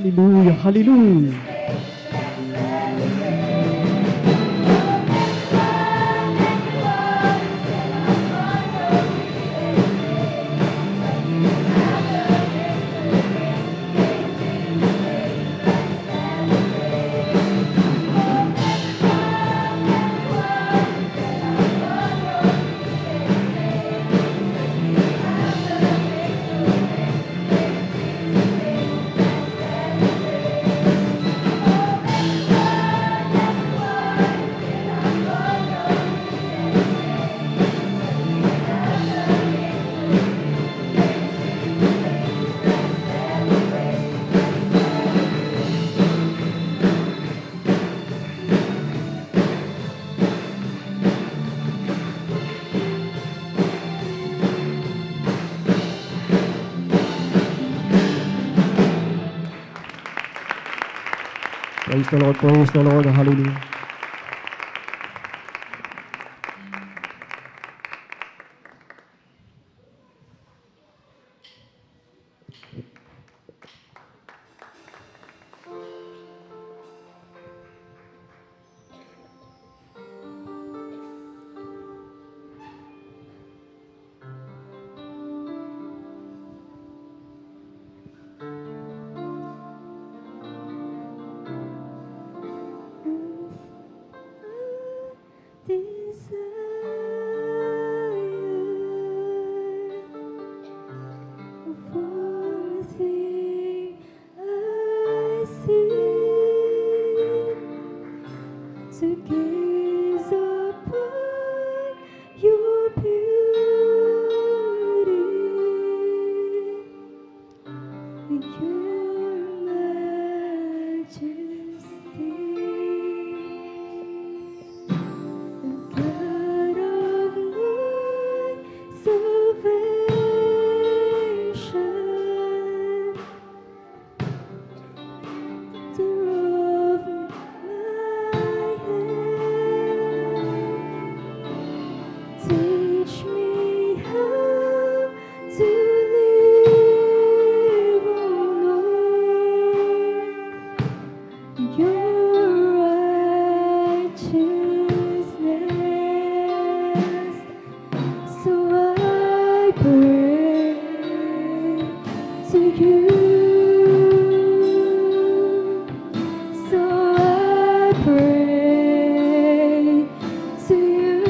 Hallelujah, hallelujah. Praise the Lord, hallelujah. To gaze upon your beauty, your majesty, God of my salvation, of teach me how to live, oh Lord, your righteousness. So I pray to you. So I pray to you,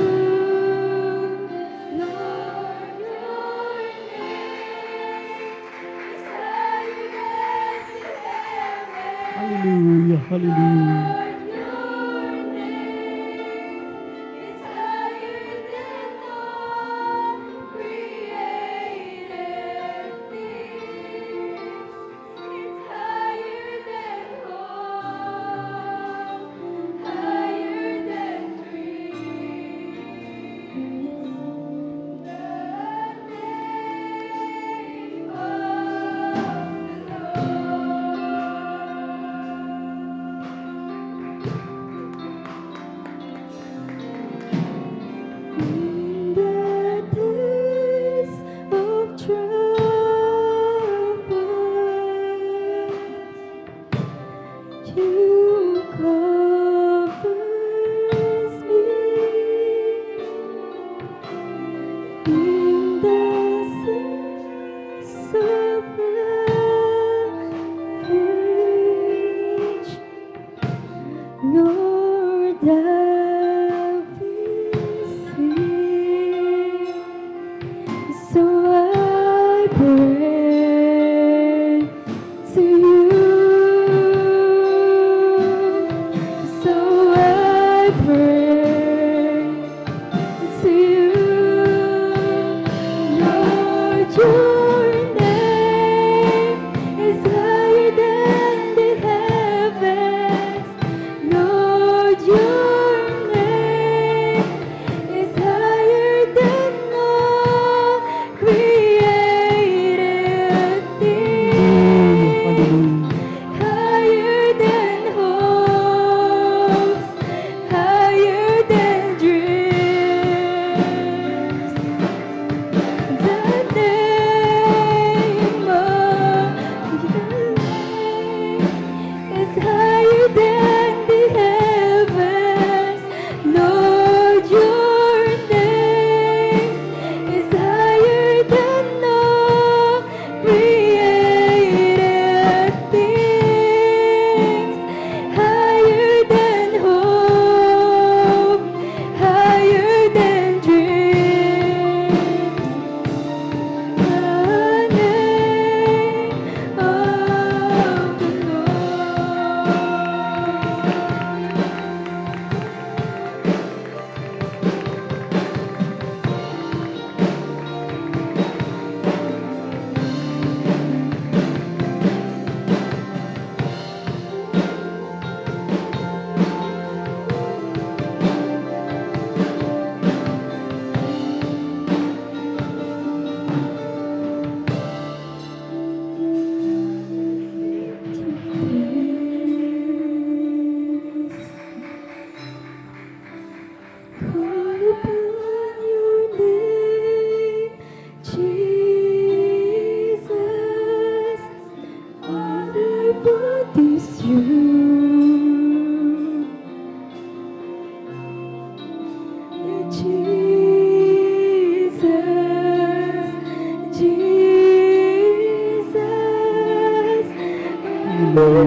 Lord, your name is higher than the heavens. Hallelujah, hallelujah. Lord, your name is higher than all created things. It's higher than all, higher than dreams. The name of the In the days of trouble, you covers me. In the sense of refuge, Lord, I've been seen. So I pray to you. So I pray to you,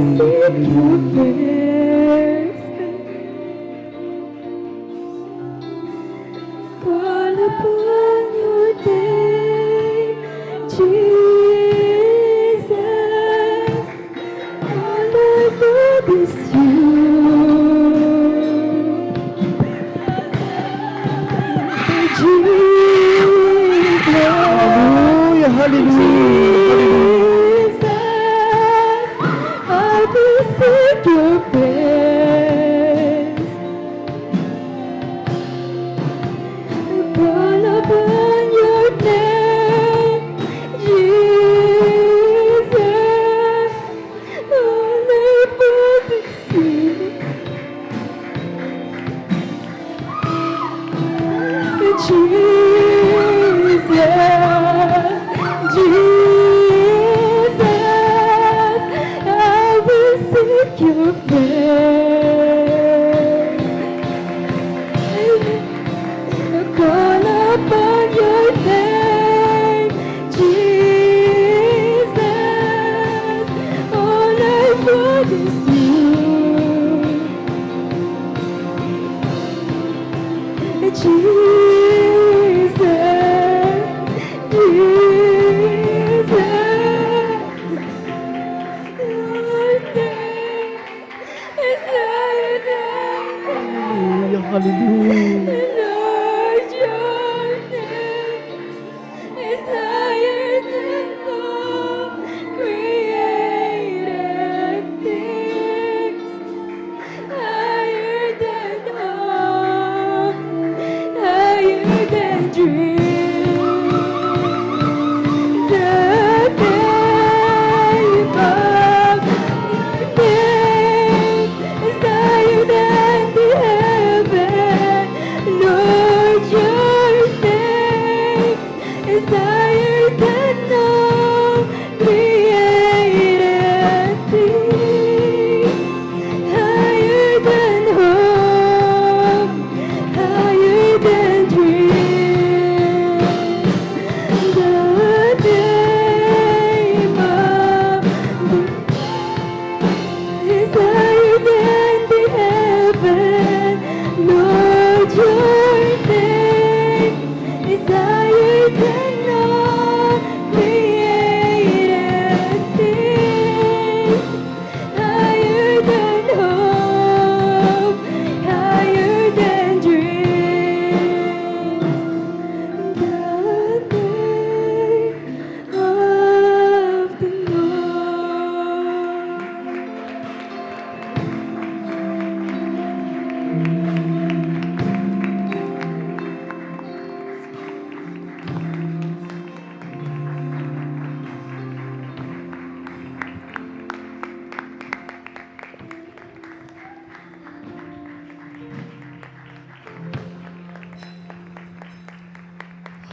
seek your face, call upon your name, Jesus. All I need is you. Hallelujah, hallelujah. I will seek your face, call upon your name, Jesus. All I want is you. Your face, call upon your name, Jesus. All I want is you, Jesus, Hallelujah. Lord, your name is higher than all created things, higher than hope, higher than dreams. The name of your name is higher than the heaven. Lord, your name is higher than all created things, higher than hope, higher than dreams. The name of is higher than the heaven. Lord, your name is higher than all created things, higher than hope, higher than dreams. The name of the Lord.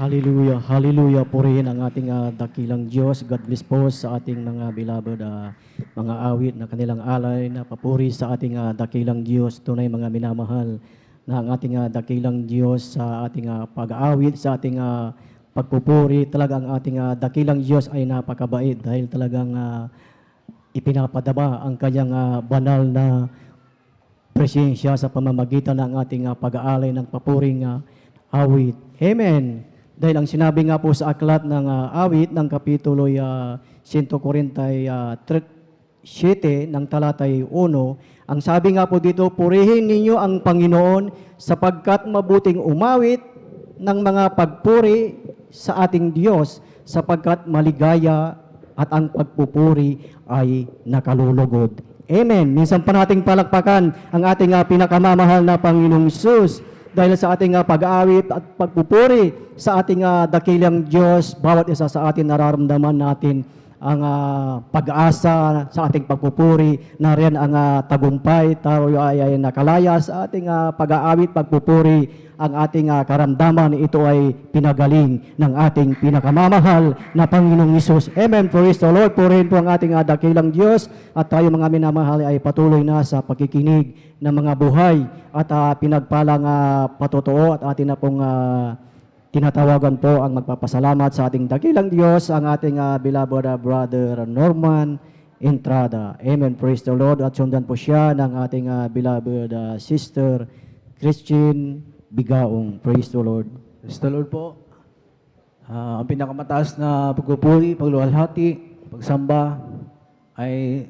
Hallelujah, hallelujah. Purihin ang ating dakilang Diyos. God bless po sa ating mga beloved mga awit na kanilang alay na papuri sa ating dakilang Diyos. Tunay mga minamahal na ang ating dakilang Diyos sa ating pag-aawit, sa ating pagpupuri. Talagang ang ating dakilang Diyos ay napakabait dahil talagang ipinapadaba ang kanyang banal na presensya sa pamamagitan ng ating pag-aalay ng papuring awit. Amen. Dahil ang sinabi nga po sa aklat ng awit ng kapitulo 147 ng talatay 1, ang sabi nga po dito, purihin ninyo ang Panginoon sapagkat mabuting umawit ng mga pagpuri sa ating Diyos sapagkat maligaya at ang pagpupuri ay nakalulugod. Amen. Minsan pa nating palakpakan ang ating pinakamamahal na Panginoong Hesus dahil sa ating pag-aawit at pagpupuri sa ating dakilang Diyos. Bawat isa sa atin nararamdaman natin ang pag-asa sa ating pagpupuri, na riyan ang tagumpay, tayo ay nakalaya sa ating pag-aawit, pagpupuri, ang ating karamdaman, ito ay pinagaling ng ating pinakamamahal na Panginoong Hesus. Amen. Praise the Lord. Purihin po ang ating dakilang Diyos at tayo mga minamahal ay patuloy na sa pagkikinig ng mga buhay at pinagpalang patotoo at atin na pong tinatawagan po ang magpapasalamat sa ating dakilang Diyos, ang ating beloved brother Norman entrada. Amen. Praise the Lord. At sundan po siya ng ating beloved sister Christine Bigaong. Praise the Lord. Praise the Lord po. Ang pinakamataas na pagpupuri, pagluwalhati, pagsamba ay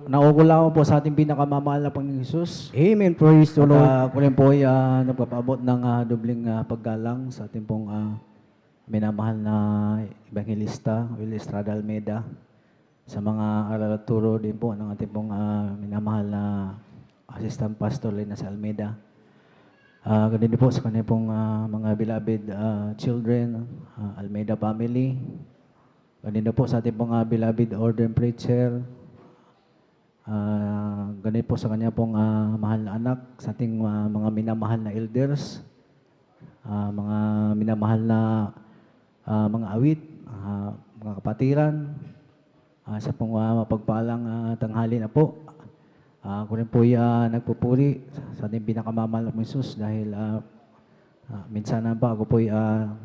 nauukulangan po sa ating pinakamamahal na Panginoong Jesus. Amen. Praise the Lord. Ako rin po ay nagpapaabot ng dobling paggalang sa ating pong minamahal na Evangelista, Will Estrada Almeida, sa mga aral at turo din po ng ating pong minamahal na Assistant Pastor Linas Almeida. Ganun din po sa kanyang pong mga beloved children, Almeida family. Ganun din po sa ating pong beloved ordained preacher. Ganun po sa kanya pong mahal na anak, sa ating mga minamahal na elders, mga minamahal na mga awit, mga kapatiran, sa pong mapagpalang tanghali na po. Ako rin po nagpupuri sa ating pinakamamahal na Jesus dahil minsan na pa ako po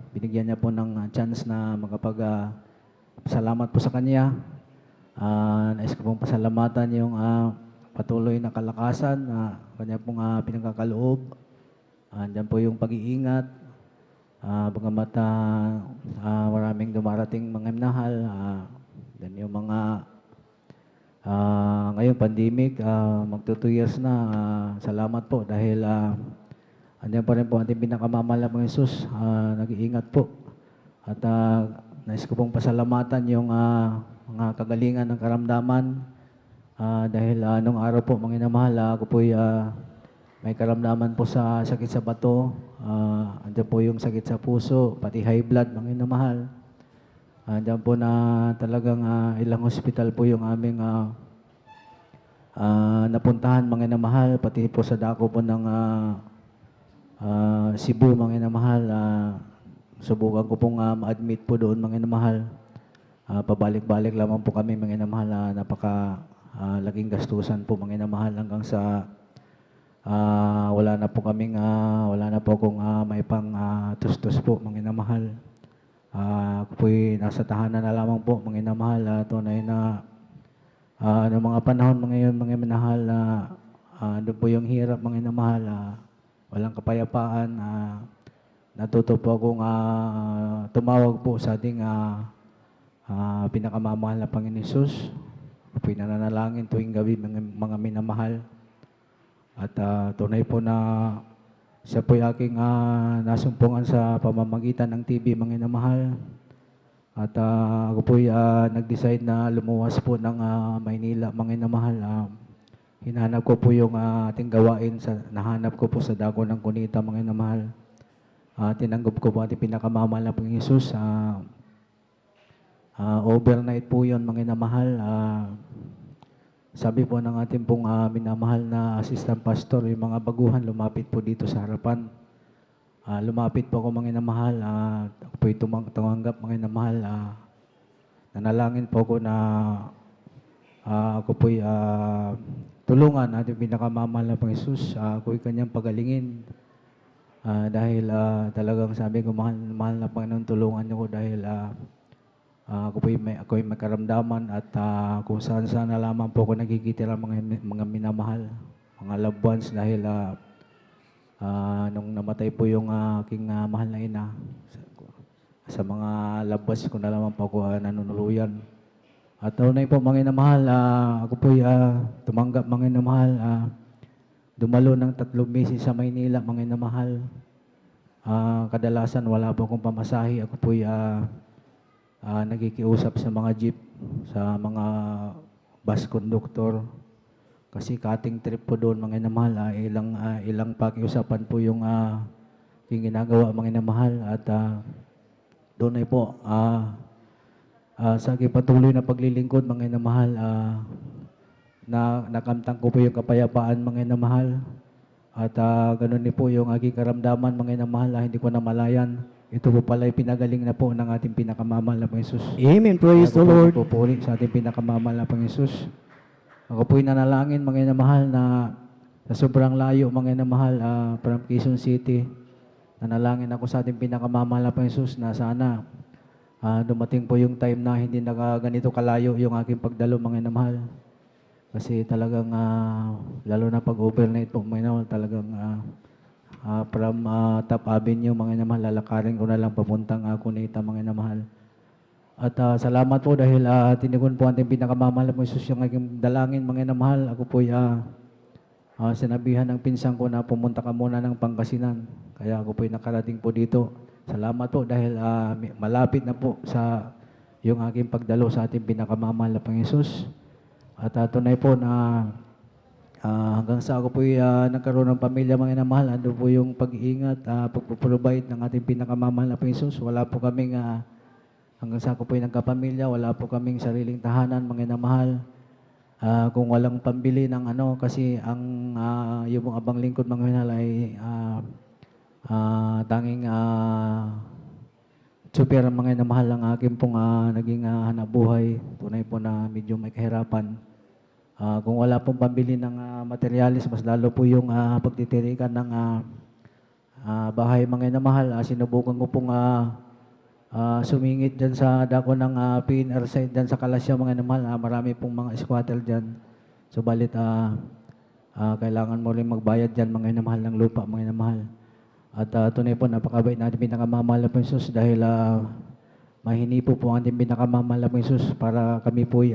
binigyan niya po ng chance na salamat po sa Kanya. Nais ko pong pasalamatan yung patuloy na kalakasan na Kanya pong pinagkakaloob. Diyan po yung pag-iingat. Bagamat maraming dumarating mga minahal. Dan yung mga ngayon pandemic, magto 2 years na. Salamat po dahil andiyan pa rin po ating pinakamamahal na Jesus. Nag-iingat po. At nais ko pong pasalamatan yung mga kagalingan ng karamdaman. Dahil nung araw po, mga inamahal, ako po may karamdaman po sa sakit sa bato. Andiyan po yung sakit sa puso, pati high blood, mga inamahal. Diyan po na talagang ilang hospital po yung aming napuntahan, mga inamahal, pati po sa dako po ng Cebu, mga inamahal. Subukan ko pong ma-admit po doon, mga inamahal. Pabalik-balik lamang po kami, mga inamahal. Laking gastusan po, mga inamahal, hanggang sa wala na po akong may pang tustos po, mga inamahal. Ako po'y nasa tahanan na lamang po, mga inamahal. Tunay na noong mga panahon mga minahal, doon po yung hirap, mga inamahal. Walang kapayapaan. Natuto po akong tumawag po sa ating pinakamamahal na Panginoon Jesus. Ako po'y nananalangin tuwing gabi, mga minamahal. At tunay po na siya po'y aking nasumpungan sa pamamagitan ng TV, mga inamahal. At ako po'y nag-decide na lumuwas po ng Maynila, mga inamahal. Hinahanap ko po yung ating gawain, nahanap ko po sa dako ng Cunita, mga inamahal. Tinanggap ko po ating pinakamamahal na Panginoon Jesus. Overnight po yun, mga inamahal. Sabi po ng ating pong minamahal na assistant pastor, yung mga baguhan lumapit po dito sa harapan. Lumapit po ako, mga inamahal. Ako po'y tumanggap, mga inamahal. Nanalangin po ako na ako po'y tulungan ating pinakamamahal na Panginoon Jesus. Ako'y kanyang pagalingin. Dahil talagang sabi ko, mahal na Panginoon, tulungan niyo ko dahil ako'y may karamdaman at kung saan na lamang po ako nagkikitira mga minamahal, mga loved ones dahil nung namatay po yung aking mahal na ina, sa mga loved ones ko na lamang po ako nanunuluyan. At tunay po, mga minamahal, ako po'y tumanggap, mga minamahal, dumalo ng 3 meses sa Maynila, mga minamahal. Kadalasan wala po akong pamasahe, ako po'y nagikiusap sa mga jeep, sa mga bus conductor. Kasi cutting trip po doon, mga inamahal. Ilang pakiusapan po yung ginagawa, mga inamahal. At doon ay po, sa aking patuloy na paglilingkod, mga inamahal, nakamtang ko po yung kapayapaan, mga inamahal. At ganun din po yung aking karamdaman, mga inamahal, hindi ko na malayan. Ito po pala ay pinagaling na po ng ating pinakamamahal na Panginoon Jesus. Amen. Praise the Lord. Ako po sa ating pinakamamahal na Panginoon Jesus. Ako po'y nanalangin, mga inamahal, na sa sobrang layo, mga inamahal, from Quezon City. Nanalangin ako sa ating pinakamamahal na Panginoon Jesus na sana dumating po yung time na hindi na ganito kalayo yung aking pagdalo, mga inamahal. Kasi talagang, lalo na pag overnight po, mga inamahal, talagang from Top Avenue, mga inamahal, lalakarin ko na lang papuntang Cuneta, mga inamahal. At salamat po dahil tinigon po ating pinakamamahal po Jesus yung aking dalangin, mga inamahal. Ako po sinabihan ng pinsan ko na pumunta ka muna ng Pangasinan. Kaya ako po nakarating po dito. Salamat po dahil malapit na po sa yung aking pagdalo sa ating pinakamamahal na Panginoon Jesus. At tunay po na hanggang sa ako po nagkaroon ng pamilya, mga inamahal, ando po yung pag-iingat, pagpuprovide ng ating pinakamamahal na Panginoon Jesus. Wala po kaming, hanggang sa ako po yung nagkapamilya, wala po kaming sariling tahanan, mga inamahal. Kung walang pambili ng kasi ang yung abang lingkod, mga inamahal, ay tanging super, mga inamahal, ang aking pong naging hanap buhay. Tunay po na medyo may kahirapan. Kung wala pong pambili ng materialis, mas lalo po yung pagtitirikan ng bahay, mga inamahal. Sinubukan ko pong sumingit dyan sa dako ng PNR site dyan sa Kalasya, mga inamahal. Marami pong mga squatter dyan. Subalit, kailangan mo rin magbayad dyan, mga inamahal, ng lupa, mga inamahal. At tunay po, napakabait natin pinakamamahal na Panginoon Jesus dahil mahinipo po ang ating pinakamamahal na Panginoon Jesus para kami po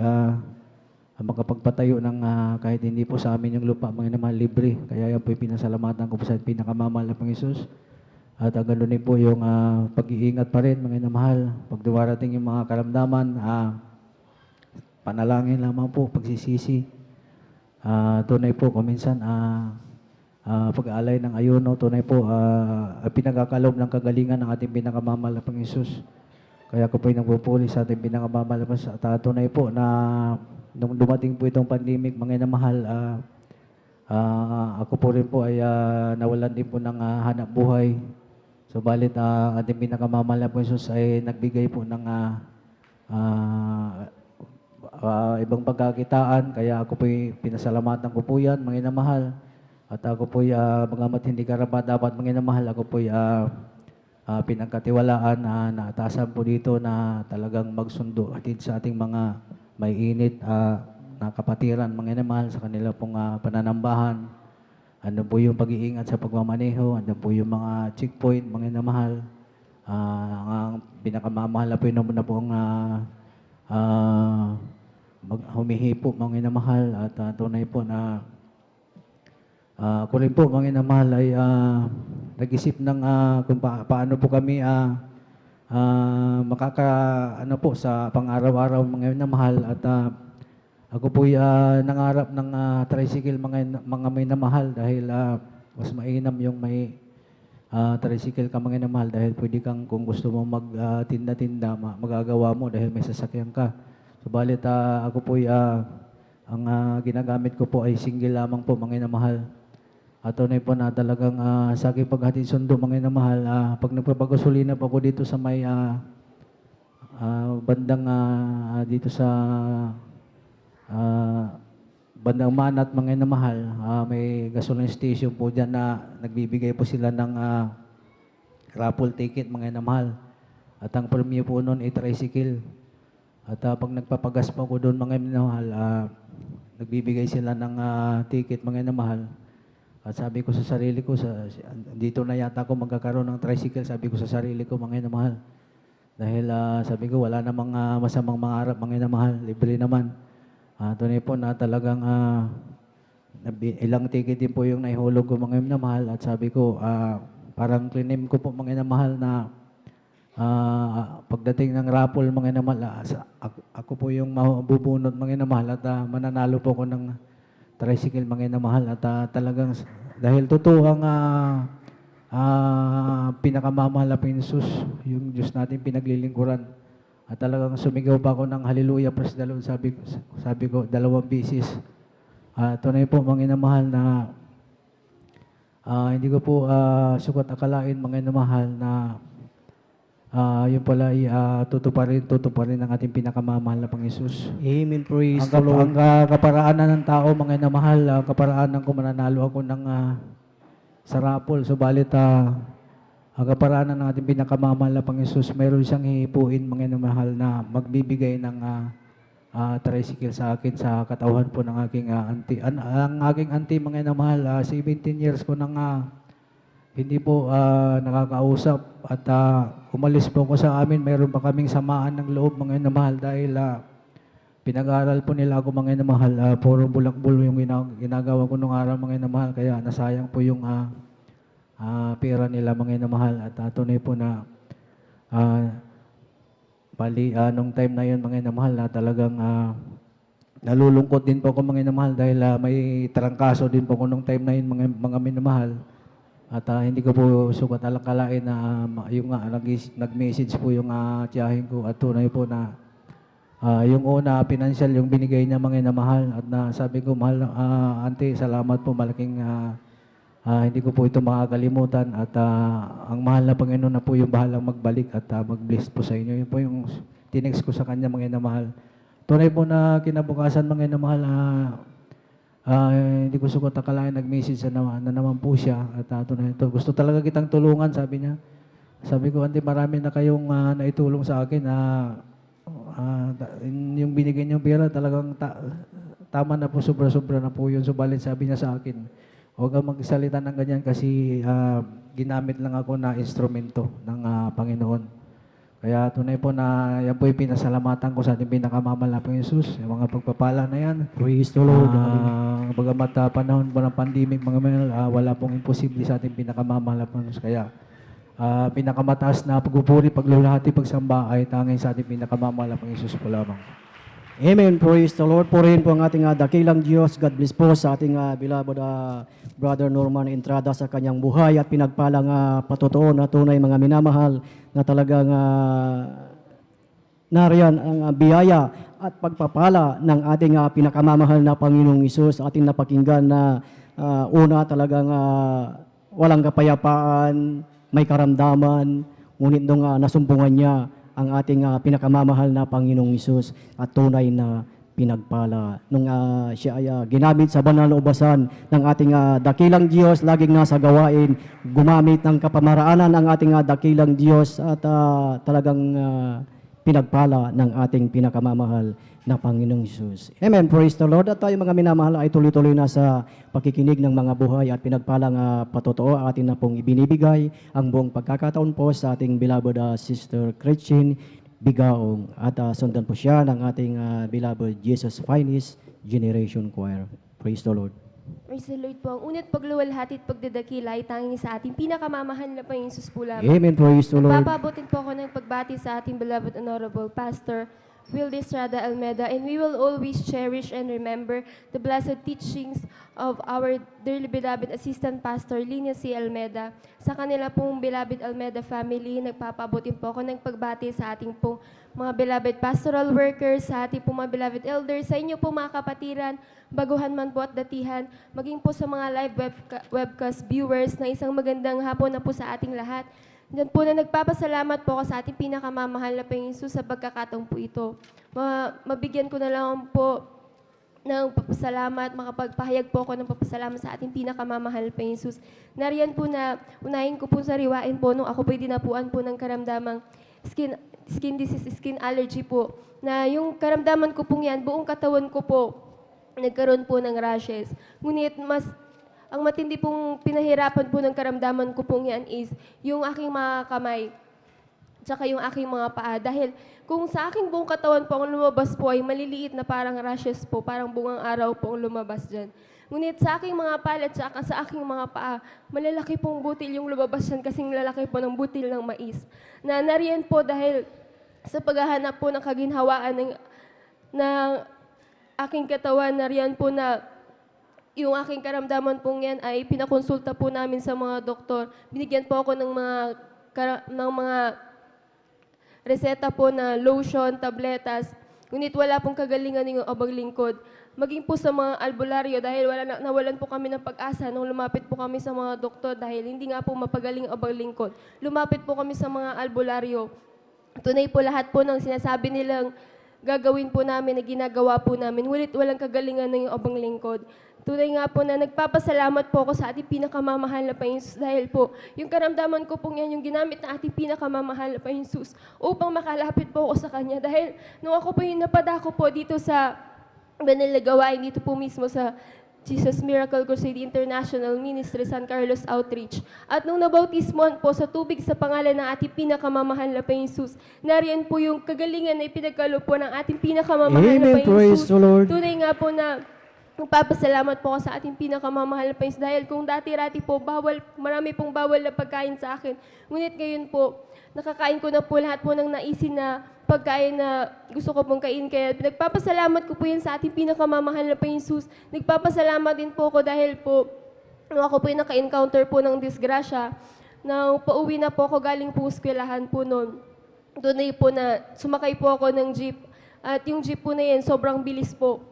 makapagpatayo ng kahit hindi po sa amin yung lupa, mga inamahal, libre. Kaya yan po pinasalamatan ko po sa pinakamamahal na Panginoon Jesus. At ganoon din po yung pag-iingat pa rin, mga inamahal. Pag dumarating yung mga karamdaman, panalangin lamang po, pagsisisi. Tunay po, kuminsan, pag-aalay ng ayuno, tunay po, pinagkakalob ng kagalingan ng ating pinakamamahal na Panginoon Jesus. Kaya ko po yung nagpupuli sa ating pinakamamahal na Panginoon Jesus. At tunay po na nung dumating po itong pandemic, mga inamahal, ako po rin po ay nawalan din po ng hanap buhay. Subalit ating pinakamamahal na Panginoon Jesus ay nagbigay po ng ibang pagkakitaan. Kaya ako po pinasalamatan ko po yan, mga inamahal. At ako po bagamat hindi karapat dapat, mga inamahal, ako po pinagkatiwalaan na naatasan po dito na talagang magsundo atid sa ating mga may init na kapatiran, mga inamahal, sa kanila pong pananambahan. Ano po yung pag-iingat sa pagmamaneho, ano po yung mga checkpoint, mga inamahal. Ang pinakamamahal na po yun na po ang humihipo, mga inamahal. At tunay po na ako rin po, mga inamahal, ay nag-isip ng kung paano po kami ano po sa pang-araw-araw, mga inamahal. At ako po nangarap ng tricycle, mga minamahal, dahil mas mainam yung may tricycle ka, mga inamahal, dahil pwede kang, kung gusto mo magtinda-tinda, magagawa mo dahil may sasakyan ka. Subalit ako po ang ginagamit ko po ay single lamang po, mga inamahal. At tunay po na talagang sa aking paghatid sundo, mga inamahal, pag nagpapagasolina po ako dito sa may bandang dito sa bandang Manat, mga inamahal, may gasoline station po dyan na nagbibigay po sila ng raffle ticket, mga inamahal. At ang premium po noon ay tricycle. At pag nagpapagas po ako doon, mga inamahal, nagbibigay sila ng ticket, mga inamahal. At sabi ko sa sarili ko, dito na yata ako magkakaroon ng tricycle, sabi ko sa sarili ko, mga inamahal. Dahil sabi ko, wala namang masamang mangarap, mga inamahal, libre naman. Tunay po na talagang ilang ticket din po yung naihulog ko, mga inamahal. At sabi ko, parang klinim ko po, mga inamahal, na pagdating ng raffle, mga inamahal, ako po yung mabubunot, mga inamahal, at mananalo po ko ng tricycle, mga inamahal. At talagang, dahil totoo ang pinakamamahal na Panginoon Jesus, yung Diyos natin pinaglilingkuran. At talagang sumigaw pa ako ng hallelujah, praise the Lord, sabi ko 2 bisis. Tunay po, mga inamahal, na hindi ko po sukat akalain, mga inamahal, na yun pala ay tutuparin ang ating pinakamamahal na Panginoon Jesus. Amen. Praise the Lord. Ang kaparaanan ng tao, mga inamahal, kaparaanan ko mananalo ako ng sa raffle. Subalit, ang kaparanan ng ating pinakamamahal na Panginoon Jesus, meron siyang hihipuin, mga mahal, na magbibigay ng tricycle sa akin sa katawan po ng aking auntie. Ang aking auntie, mga mahal, 17 years ko nang hindi po nakakausap at umalis po ko sa amin. Mayroon pa kaming samaan ng loob, mga mahal, dahil pinag-aaral po nila ako, mga mahal. Puro bulak-bulo yung ginagawa ko nung araw, mga mahal. Kaya nasayang po yung pera nila, mga mahal. At tunay po na nung time na yun, mga mahal, na talagang nalulungkot din po ako, mga mahal, dahil may trangkaso din po ko nung time na yun, mga minamahal. At hindi ko po sukat alakalain na yung nag-message po yung tiyahin ko, at tunay po na yung una, financial, yung binigay niya, mga mahal. At sabi ko, mahal, auntie, salamat po, malaking hindi ko po ito makakalimutan. At ang mahal na Panginoon na po yung bahalang magbalik at mag-bless po sa inyo. Yun po yung tinext ko sa kanya, mga mahal. Tunay po na kinabukasan, mga mahal, hindi ko sukat akalain, nag-message na naman po siya. At tunay ito, gusto talaga kitang tulungan, sabi niya. Sabi ko, auntie, marami na kayong naitulong sa akin. Yung binigay niyong pera, talagang tama na po, sobra-sobra na po yun. Subalit, sabi niya sa akin, huwag kang magsalita ng ganyan kasi ginamit lang ako na instrumento ng Panginoon. Kaya tunay po na yan po yung pinasalamatan ko sa ating pinakamamahal na Panginoon Jesus. Yung mga pagpapala na yan. Praise the Lord. Bagamat panahon po ng pandemic, mga mahal, wala pong imposible sa ating pinakamamahal na Panginoon Jesus. Kaya pinakamataas na pagpupuri, paglulahati, pagsamba ay tanging sa ating pinakamamahal na Panginoon Jesus po lamang. Amen. Praise the Lord. Purihin po ang ating dakilang Diyos. God bless po sa ating beloved Brother Norman Entrada sa kanyang buhay at pinagpalang patotoo na tunay, mga minamahal, na talagang nariyan ang biyaya at pagpapala ng ating pinakamamahal na Panginoong Hesus. Ating napakinggan na una talagang walang kapayapaan, may karamdaman, ngunit nung nasumpungan niya ang ating pinakamamahal na Panginoong Hesus at tunay na pinagpala. Nung siya ay ginamit sa banal na ubasan ng ating dakilang Diyos, laging nasa gawain, gumamit ng kapamaraanan ang ating dakilang Diyos at talagang pinagpala ng ating pinakamamahal na Panginoong Hesus. Amen. Praise the Lord. At tayo, mga minamahal, ay tuloy-tuloy na sa pakikinig ng mga buhay at pinagpalang patotoo atin na pong ibinibigay ang buong pagkakataon po sa ating beloved Sister Christine Bigaong. At sundan po siya ng ating beloved Jesus Finest Generation Choir. Praise the Lord. Praise the Lord po. Ang unat pagluwalhati at pagdadakila ay tanging sa ating pinakamamahal na Panginoon Jesus po lamang. Amen. Praise the Lord. Papabutin po ako ng pagbati sa ating beloved Honorable Pastor Wilde Estrada Almeda, and we will always cherish and remember the blessed teachings of our dearly beloved Assistant Pastor Linia C. Almeda. Sa kanila pong beloved Almeda family, nagpapabutin po ako ng pagbati sa ating pong mga beloved pastoral workers, sa ating pong mga beloved elders, sa inyo po mga kapatiran, baguhan man po at datihan, maging po sa mga live webcast viewers na isang magandang hapon na po sa ating lahat. Diyan po na nagpapasalamat po ako sa ating pinakamamahal na Panginoon Jesus sa pagkakataon po ito. Mabigyan ko na lang po ng papasalamat, makapagpahayag po ako ng papasalamat sa ating pinakamamahal Panginoon Jesus. Nariyan po na unahin ko po sariwain po nung ako po'y dinapuan po ng karamdamang skin disease, skin allergy po. Na yung karamdaman ko pong yan, buong katawan ko po nagkaroon po ng rashes. Ngunit ang matindi pong pinahirapan po ng karamdaman ko pong yan is yung aking mga kamay, tsaka yung aking mga paa. Dahil kung sa aking buong katawan po ang lumabas po ay maliliit na parang rashes po, parang bungang araw po ang lumabas dyan. Ngunit sa aking mga pala at sa aking mga paa, malalaki pong butil yung lumabas dyan kasing lalaki po ng butil ng mais. Na nariyan po dahil sa paghahanap po ng kaginhawaan ng aking katawan, nariyan po na yung aking karamdaman pong yan ay pinakonsulta po namin sa mga doktor. Binigyan po ako ng mga reseta po na lotion, tabletas. Ngunit wala pong kagalingan ng abang lingkod. Maging po sa mga albularyo dahil nawalan po kami ng pag-asa nung lumapit po kami sa mga doktor dahil hindi nga po mapagaling abang lingkod. Lumapit po kami sa mga albularyo. Tunay po lahat po ng sinasabi nilang gagawin po namin, na ginagawa po namin. Ngunit walang kagalingan ng obang lingkod. Tunay nga po na nagpapasalamat po ako sa ating pinakamamahal na Panginoon Jesus dahil po yung karamdaman ko pong yan, yung ginamit na ating pinakamamahal na Panginoon Jesus upang makalapit po ako sa Kanya. Dahil nung ako po yung napadako po dito sa banal na gawain dito po mismo sa Jesus Miracle Crusade International Ministry San Carlos Outreach. At nung nabautismoan po sa tubig sa pangalan ng ating pinakamamahal na Panginoon Jesus, nariyan po yung kagalingan na ipinagkaloob po ng ating pinakamamahal na Amen. Panginoon Praise Jesus. the Lord. Tunay nga po na magpapasalamat po ako sa ating pinakamamahal na Panginoon dahil kung dati-rati po marami pong bawal na pagkain sa akin. Ngunit ngayon po, nakakain ko na po lahat po ng naisin na pagkain na gusto ko pong kain. Kaya nagpapasalamat ko po yan sa ating pinakamamahal na Panginoon Jesus. Nagpapasalamat din po ako dahil po nung ako po yung naka-encounter po ng disgrasya, na pauwi na po ako galing po eskwelahan po noon. Doon po na sumakay po ako ng jeep. At yung jeep po na yan, sobrang bilis po.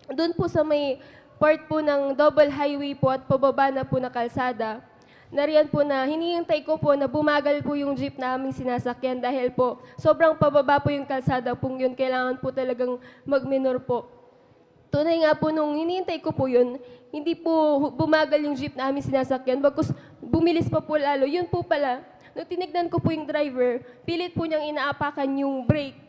Doon po sa may part po ng double highway po at pababa na po na kalsada, nariyan po na hinihintay ko po na bumagal po yung jeep na aming sinasakyan dahil po sobrang pababa po yung kalsada pong yun, kailangan po talagang magminor po. Tunay nga po nung hinihintay ko po yun, hindi po bumagal yung jeep na aming sinasakyan, bagkus bumilis pa po lalo. Yun po pala, nung tinignan ko po yung driver, pilit po niyang inaapakan yung brake.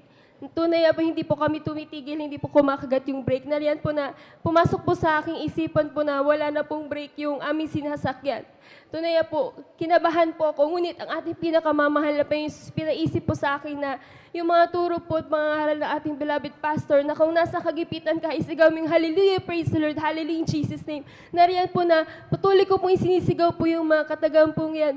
Tunay po, hindi po kami tumitigil, hindi po kumakagat yung brake. Nariyan po na pumasok po sa aking isipan po na wala na pong brake yung aming sinasakyan. Tunay po, kinabahan po ako, ngunit ang ating pinakamamahal na Panginoon, pinaisip po sa akin na yung mga turo po at mga haral ng ating beloved pastor na kung nasa kagipitan ka, isigawing hallelujah, praise the Lord, hallelujah in Jesus' name. Nariyan po na patuloy ko pong isinisigaw po yung mga katagang-pong yan.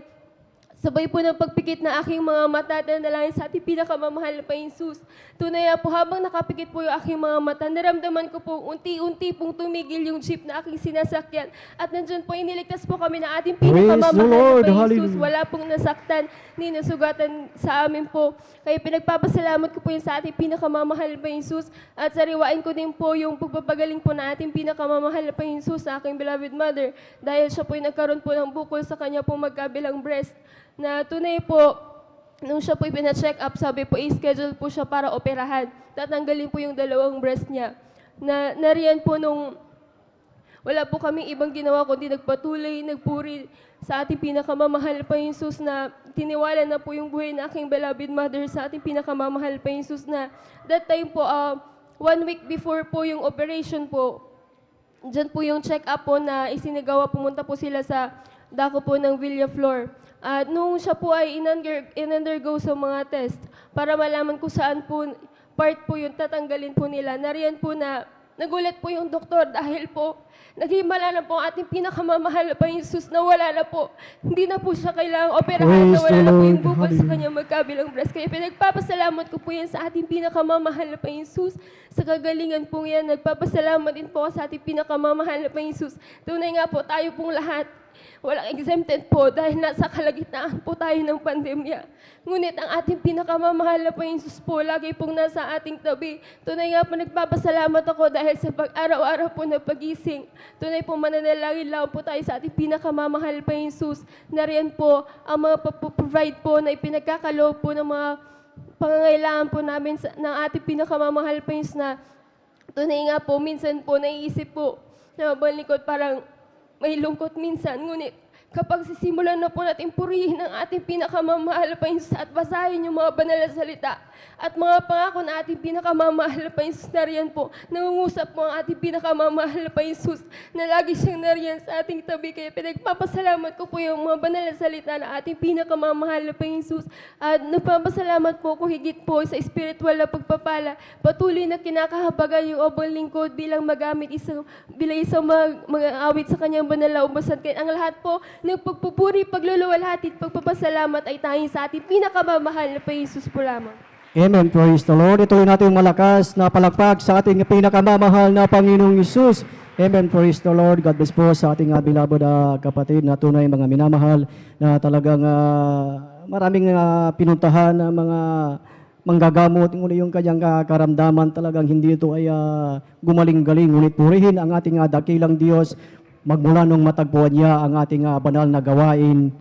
Sabay po ng pagpikit na aking mga mata at nanalangin sa ating pinakamamahal na Panginoon Jesus. Tunay po, habang nakapikit po yung aking mga mata, naramdaman ko po unti-unti pong tumigil yung jeep na aking sinasakyan. At nandyan po, iniligtas po kami na ating pinakamamahal na Panginoon Jesus. Wala pong nasaktan ni nasugatan sa amin po. Kaya pinagpapasalamat ko po yun sa ating pinakamamahal na Panginoon Jesus. At sariwain ko din po yung pagpapagaling po na ating pinakamamahal na Panginoon Jesus sa aking beloved mother. Dahil siya po yung nagkaroon po ng bukol sa kanya pong magkabilang breast. Na tunay po, nung siya po ipina-check up, sabi po, i-schedule po siya para operahan. Tatanggalin po yung dalawang breast niya. Nariyan po nung wala po kaming ibang ginawa kundi nagpatuloy, nagpuri sa ating pinakamamahal pa Jesus na tiniwala na po yung buhay na aking beloved mother sa ating pinakamamahal pa Jesus na that time po, 1 week before po yung operation po, dyan po yung check-up po na isinagawa, pumunta po sila sa dako po ng Villaflor. At nung siya po ay in-undergo sa mga test para malaman kung saan po part po yung tatanggalin po nila, nariyan po na nagulat po yung doktor dahil po naghimala na po ang ating pinakamamahal pa yung Jesus na wala na po. Hindi na po siya kailangang operahan, na wala na po yung bukol sa kanyang magkabilang breast. Kaya pinagpapasalamat ko po yan sa ating pinakamamahal na pa yung Jesus. Sa kagalingan po yan, nagpapasalamat din po sa ating pinakamamahal na pa yung Jesus. Tunay nga po, tayo pong lahat walang exempted po dahil nasa kalagitnaan po tayo ng pandemya. Ngunit ang ating pinakamamahal na Panginoon Jesus po, lagi pong nasa ating tabi. Tunay nga po, nagpapasalamat ako dahil sa araw-araw po na pagising. Tunay po, mananalangin lang po tayo sa ating pinakamamahal Panginoon Jesus. Nariyan po ang mga provide po na ipinagkakaloob po ng mga pangangailangan po namin ng ating pinakamamahal Panginoon Jesus na tunay nga po, minsan po naiisip po na mabalikot parang may lungkot minsan, ngunit kapag sisimulan na po natin purihin ang ating pinakamamahal pa Jesus at basahin yung mga banal na salita at mga pangako na ating pinakamamahal pa Jesus, nariyan po, nangungusap po ang ating pinakamamahal pa Jesus na lagi siyang nariyan sa ating tabi. Kaya pinagpapasalamat ko po yung mga banal na salita na ating pinakamamahal pa Jesus at nagpapasalamat po ko higit po sa spiritual na pagpapala. Patuloy na kinakahabagan yung obang lingkod bilang magamit bilang isang mga awit sa kanyang banal na ubasan. Kaya ang lahat po ng pagpupuri, pagluluwalhati at pagpapasalamat ay tanging sa ating pinakamamahal na pa Jesus po lamang. Amen. Praise the Lord. Ituloy natin malakas na palakpak sa ating pinakamamahal na Panginoong Isus. Amen. Praise the Lord. God bless po sa ating beloved kapatid na tunay mga minamahal na talagang maraming pinuntahan ng mga manggagamot. Ngunit yung kanyang karamdaman talagang hindi ito ay gumaling-galing. Ngunit purihin ang ating dakilang Diyos magmula nung matagpuan niya ang ating banal na gawain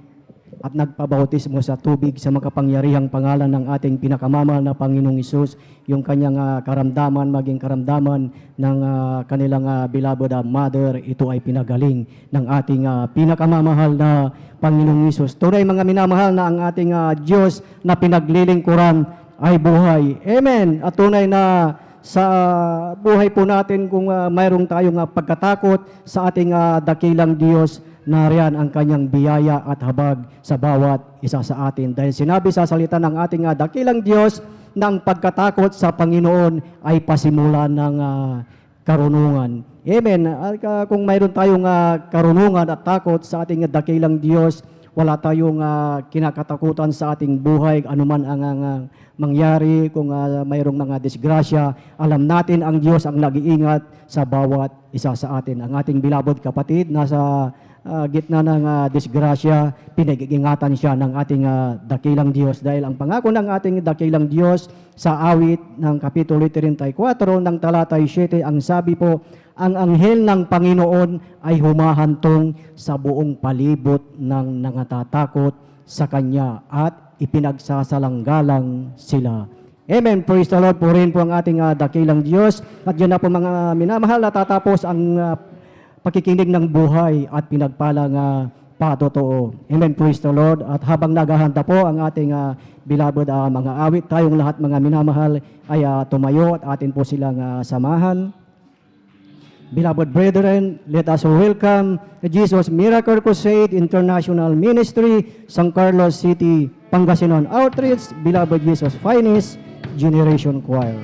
at nagpabautismo sa tubig sa makapangyarihang pangalan ng ating pinakamamahal na Panginoong Isus, yung kanyang karamdaman, maging karamdaman ng kanilang beloved mother, ito ay pinagaling ng ating pinakamamahal na Panginoong Isus. Tunay mga minamahal na ang ating Diyos na pinaglilingkuran ay buhay. Amen. At tunay na sa buhay po natin kung mayroong tayong pagkatakot sa ating dakilang Diyos, nariyan ang kanyang biyaya at habag sa bawat isa sa atin. Dahil sinabi sa salita ng ating dakilang Diyos na ang pagkatakot sa Panginoon ay pasimula ng karunungan. Amen. At kung mayroon tayong karunungan at takot sa ating dakilang Diyos, wala tayong kinakatakutan sa ating buhay, anuman ang mangyari, kung mayroong mga disgrasya, alam natin ang Diyos ang nag-iingat sa bawat isa sa atin. Ang ating beloved kapatid, nasa gitna ng disgrasya, pinag-iingatan siya ng ating dakilang Diyos. Dahil ang pangako ng ating dakilang Diyos sa awit ng Kapitulo 34 ng talatay 7, ang sabi po, ang anghel ng Panginoon ay humahantong sa buong palibot ng nangatatakot sa Kanya at ipinagsasalanggalang sila. Amen. Praise the Lord. Purihin po ang ating dakilang Diyos. At yan na po mga minamahal, natatapos ang pakikinig ng buhay at pinagpalang patotoo. Amen. Praise the Lord. At habang naghahanda po ang ating beloved mga awit, tayong lahat mga minamahal ay tumayo at atin po silang samahan. Beloved brethren, let us welcome the Jesus Miracle Crusade International Ministry, San Carlos City, Pangasinan Outreach, Beloved Jesus Finest Generation Choir.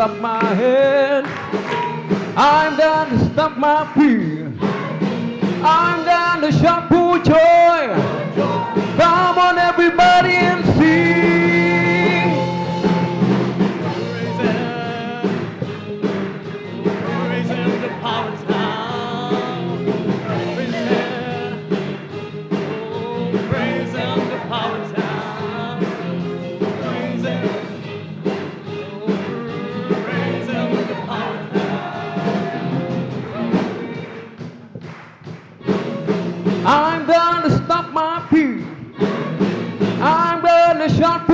clap my hands. I'm gonna stomp my feet. I'm gonna shout for joy. Come on, everybody, and sing. Praise Him, the power's down. Praise Him, oh, praise Him, the power's down. Praise Him, oh, praise Him, the power's down. I'm gonna stomp my feet. I'm gonna shout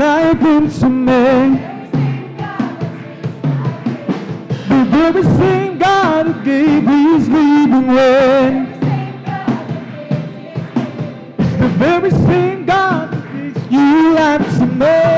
life into me. The very same God who gave His living way. It's the very same God who gives you life to me.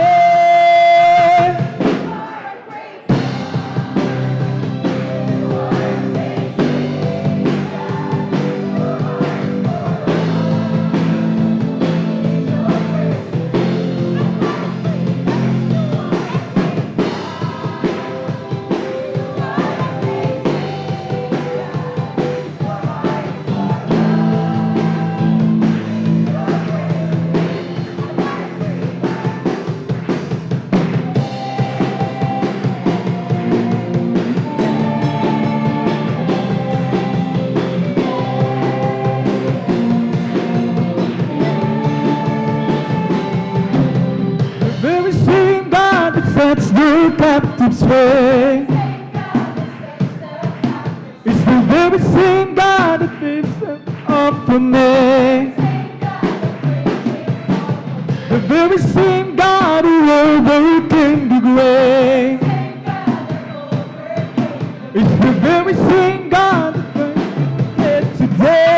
Very same God that sets the captives free. It's the very same God that lifts them up for me. The very same God who overcame the grave. It's the very same God that brings it today.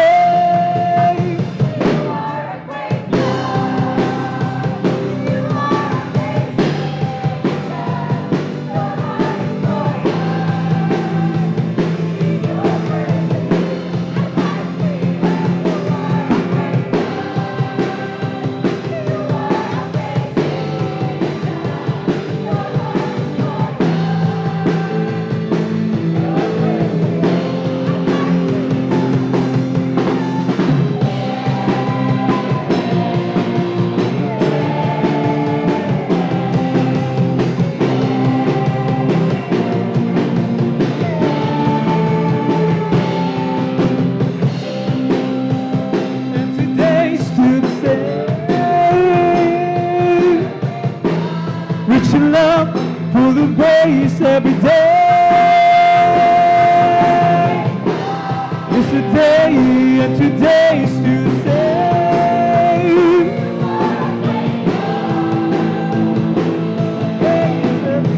Rich in love, full of grace every day. Yesterday and today is still the same. Grace every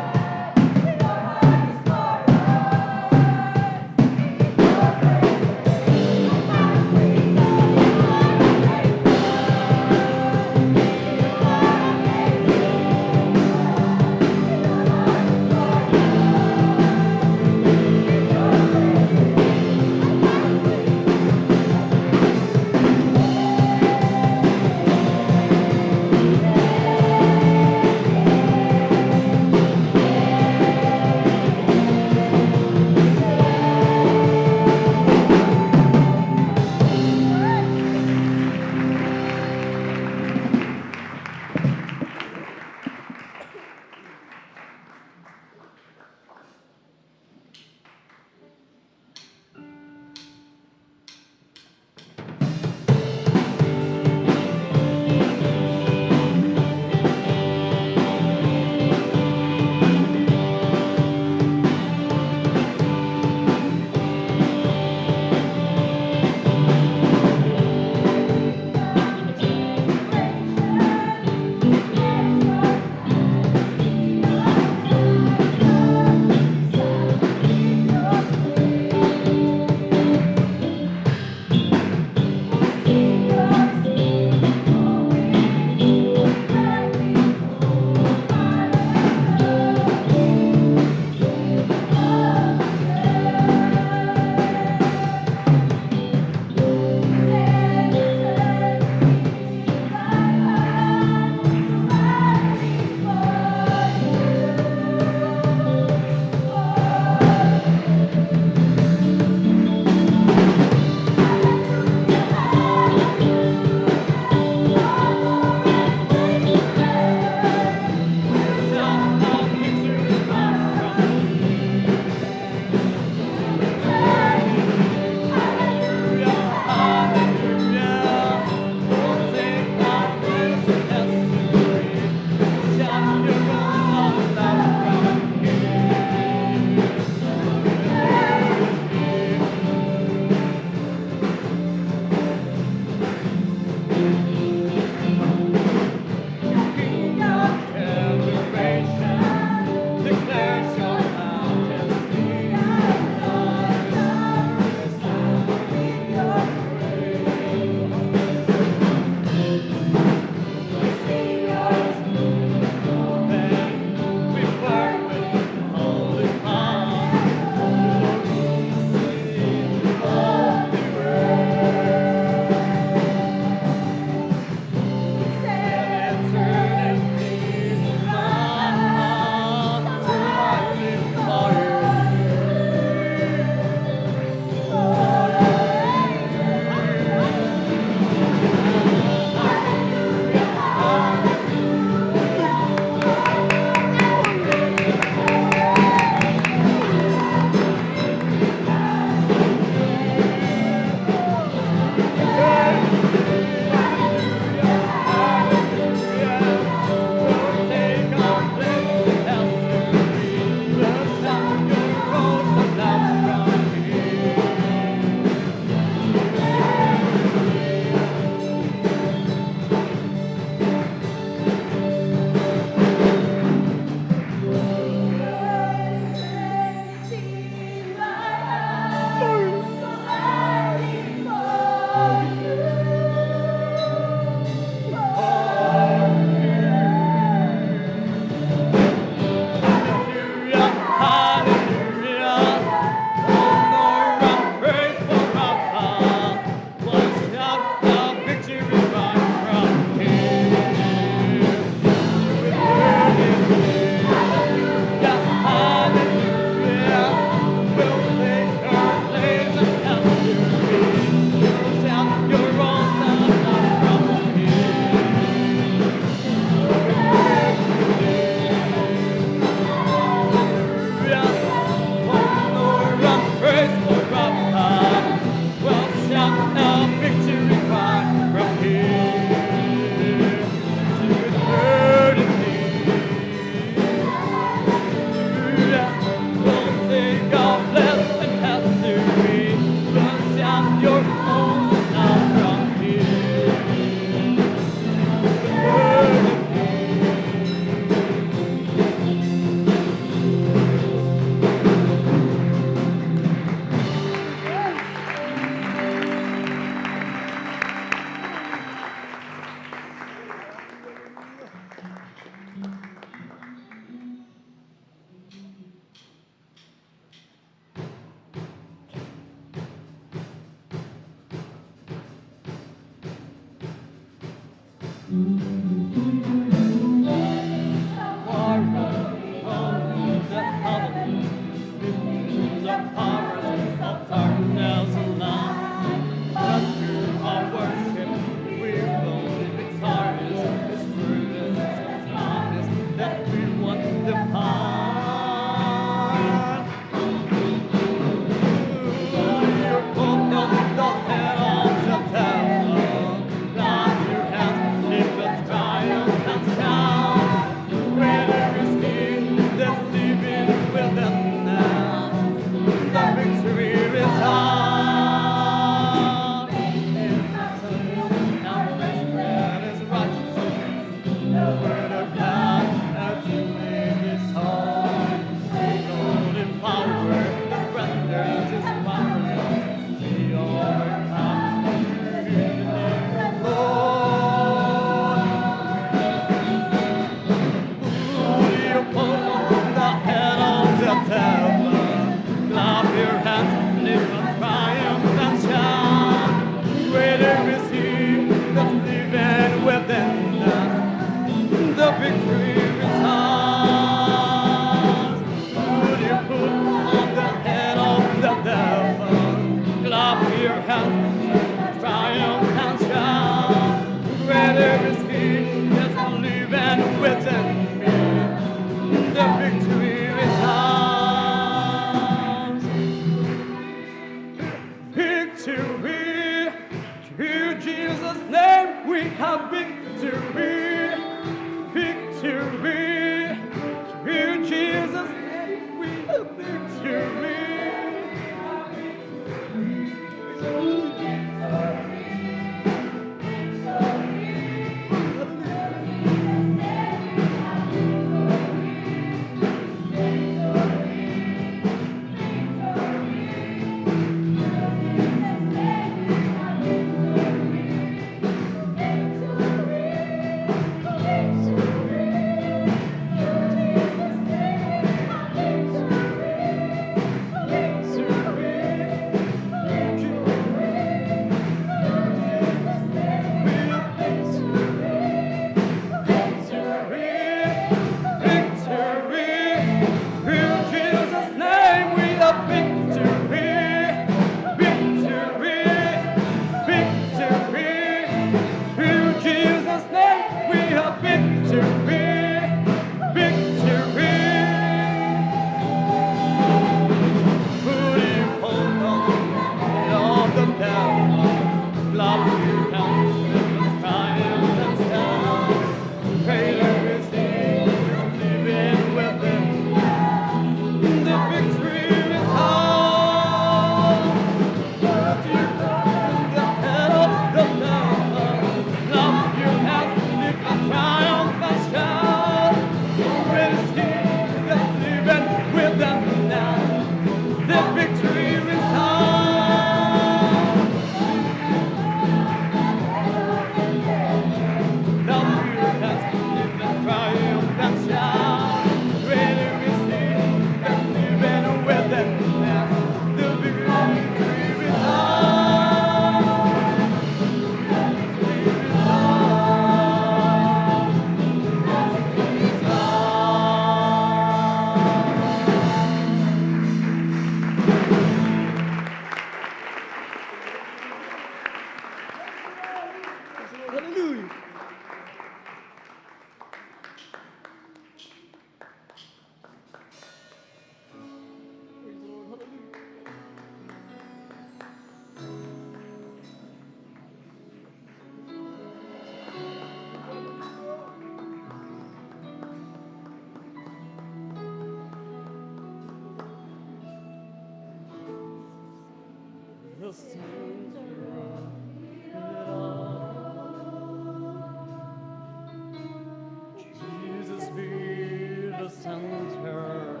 Jesus be the center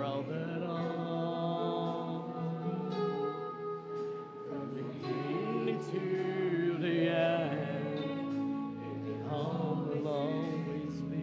of it all. From the beginning to the end, it all will always be.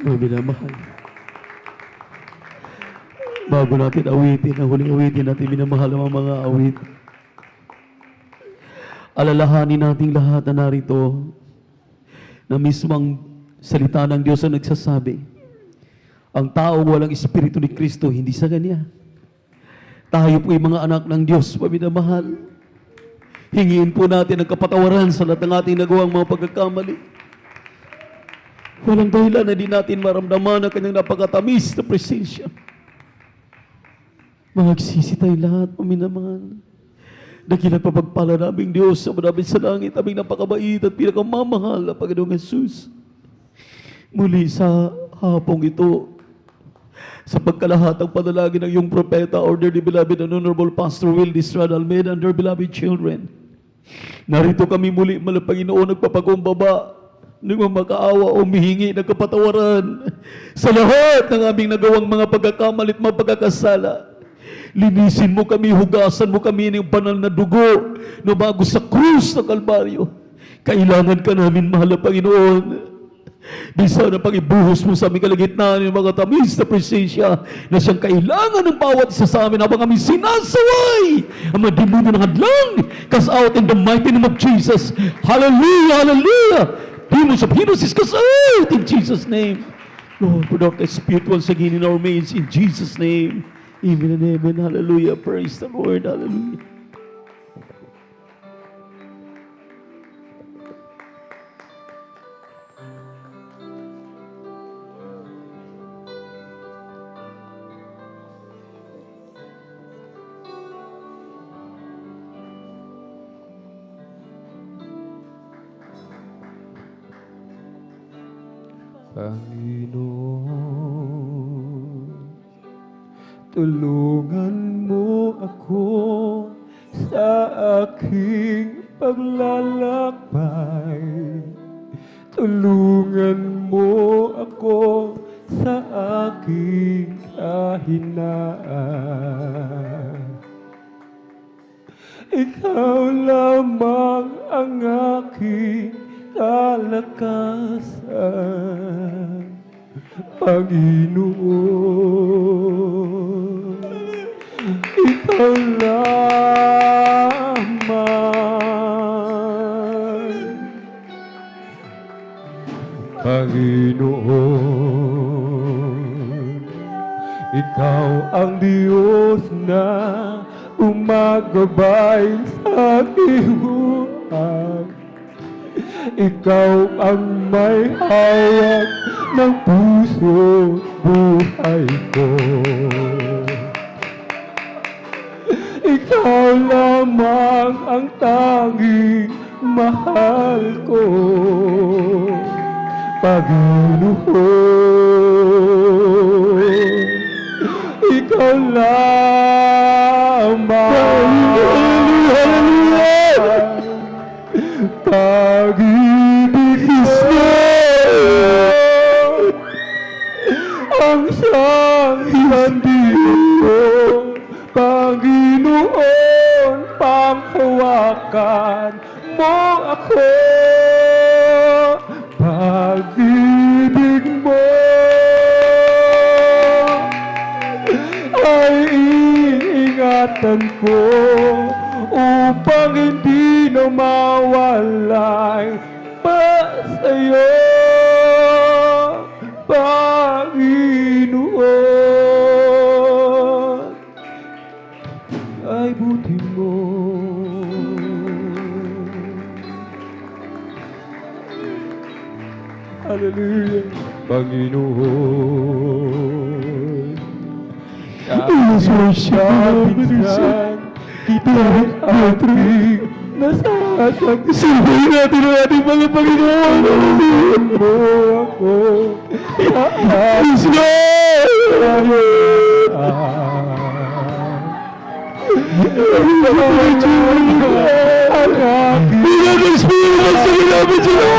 Mga minamahal. Bago natin awitin, ang huling awitin natin, minamahal ang mga awit. Alalahanin nating lahat na narito na mismang salita ng Diyos ang nagsasabi, ang taong walang Espiritu ni Kristo, hindi sa Kanya. Tayo po'y mga anak ng Diyos, minamahal. Hingiin po natin ang kapatawaran sa lahat ng ating nagawang mga pagkakamali. Walang dahilan na di natin maramdaman ang Kanyang napakatamis na presensya. Magsisi tayo lahat, minamahal. Dakilang papagpala naming Diyos sa namin sa langit, aming napakabait at pinakamamahal na Panginoong Jesus. Muli sa hapong ito, sa pagkalahatang panalangin ng iyong propeta, order the beloved and honorable Pastor Will Distrad Almeida and their beloved children. Narito kami muli, Panginoon, nagpapakumbaba, nagmamakaawa, umihingi ng kapatawaran sa lahat ng aming nagawang mga pagkakamali at mga pagkakasala. Linisin mo kami, hugasan mo kami ng banal na dugo na bago sa krus ng Kalbaryo. Kailangan ka namin, mahal na Panginoon. Bisa na pag-ibuhos mo sa aming kalagitnaan ng mga tamis na presensya na siyang kailangan ng bawat isa sa amin habang kami sinasaway ang mga demonyo ng hadlang. Cast out in the mighty name of Jesus. Hallelujah, hallelujah. Demons of Henosis, cast out in Jesus' name. Lord, put out the Spirit once again in our midst in Jesus' name. Amen and amen. Hallelujah. Praise the Lord. Hallelujah. Panginoon, tulungan mo ako sa aking paglalakbay. Tulungan mo ako sa aking kahinaan. Ikaw lamang ang aking kalakasan, Panginoon. Ikaw lamang, Panginoon. Ikaw ang Diyos na umagabay sa aking buhay. Ikaw ang may hawak ng puso buhay ko. Ikaw lamang ang tanging mahal ko, Panginoon. Ikaw lamang, pag-ibig mo ang siyang sandibo, Panginoon, panghawakan mo ako. Pag-ibig mo ay iingatan ko upang hindi na mawalay pa sa'yo, Panginoon. Ay buti mo. Hallelujah, Panginoon. Inususyapin kita ang ating nasasag. Sabihin natin ang ating mga Panginoon. Sabihin mo ako. Yes, Lord! Binagay Spirit sa ginamit sila!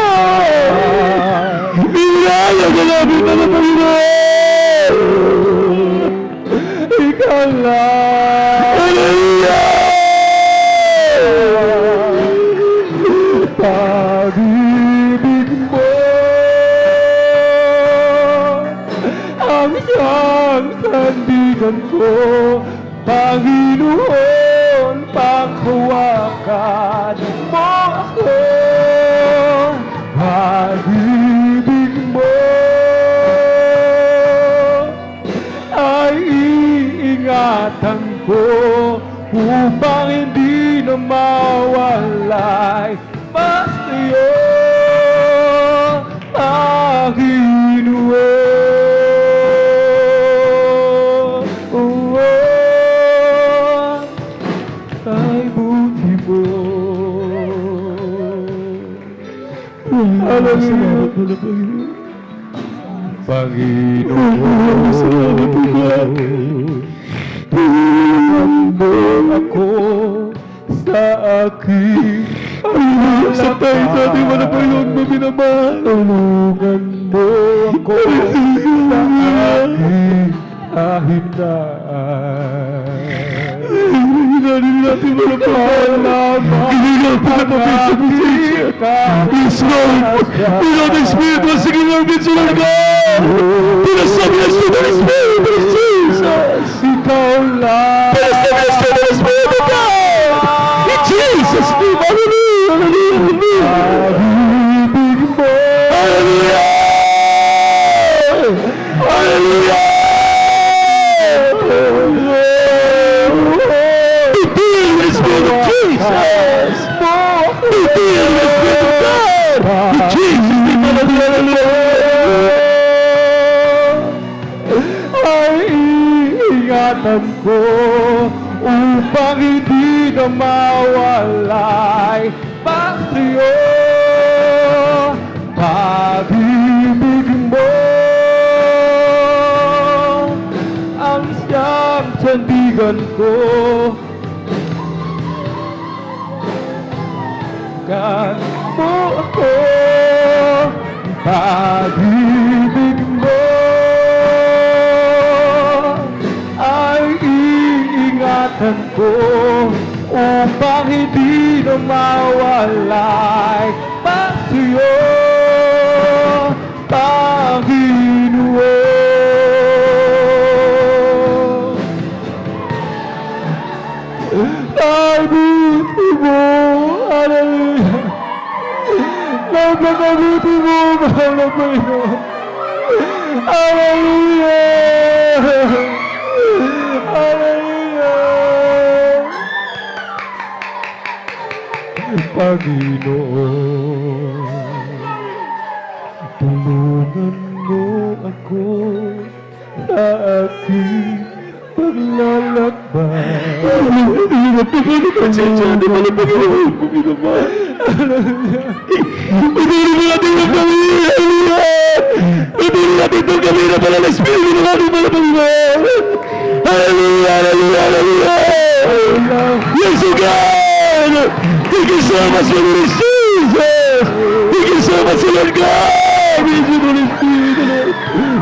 Binagay ang ginamit mga Panginoon! Ikaw lang! Hallelujah! Pag-ibig mo tulungan ko, Panginoon, panghawakan mo ako. Pag-ibig mo ay iingatan ko upang hindi na mawalay. Basta yun, Panginoon. Ay buti mo. Salamat mo na, Panginoon. Salamat mo ako sa aking sa tayo sa ating manapayong na minamahal. Tulungan mo ako sa aking kahinaan. Hinanin natin manapayong hinigal po na mapinsa ka. Yes, Lord. Without the Spirit, was singing our midst, Lord God. Pinasabi na Spirit of the Spirit of Jesus. Ikaw lang. Pinasabi na Spirit of the Spirit of God. In Jesus' name, hallelujah, hallelujah, hallelujah. Hallelujah. Hallelujah. Be filled with the Spirit of Jesus. Be filled with the Spirit of God. In Jesus' name, hallelujah. Ay iingatan ko upang hindi na mawalay. Pag-iyo, pag-ibig mo ang siyang sandigan ko. Gan mo ako, pag-ibig mo ay iingatan ko upang hindi na mawalay. Pag-iyo, Panginoon. Ay buti mo, hallelujah. Napakabuti mo, mahal na Panginoon. Hallelujah. Hallelujah. Panginoon, tulungan mo ako sa aking paglalakbay. Patuloy mo natin ang pamilya. Patuloy natin itong kami na pala ng Espiritu ng ating pala Panginoon. Hallelujah, hallelujah, hallelujah. Yes, O God. Thank you so much, Lord Jesus. Thank you so much, Lord God. Thank you, Holy Spirit.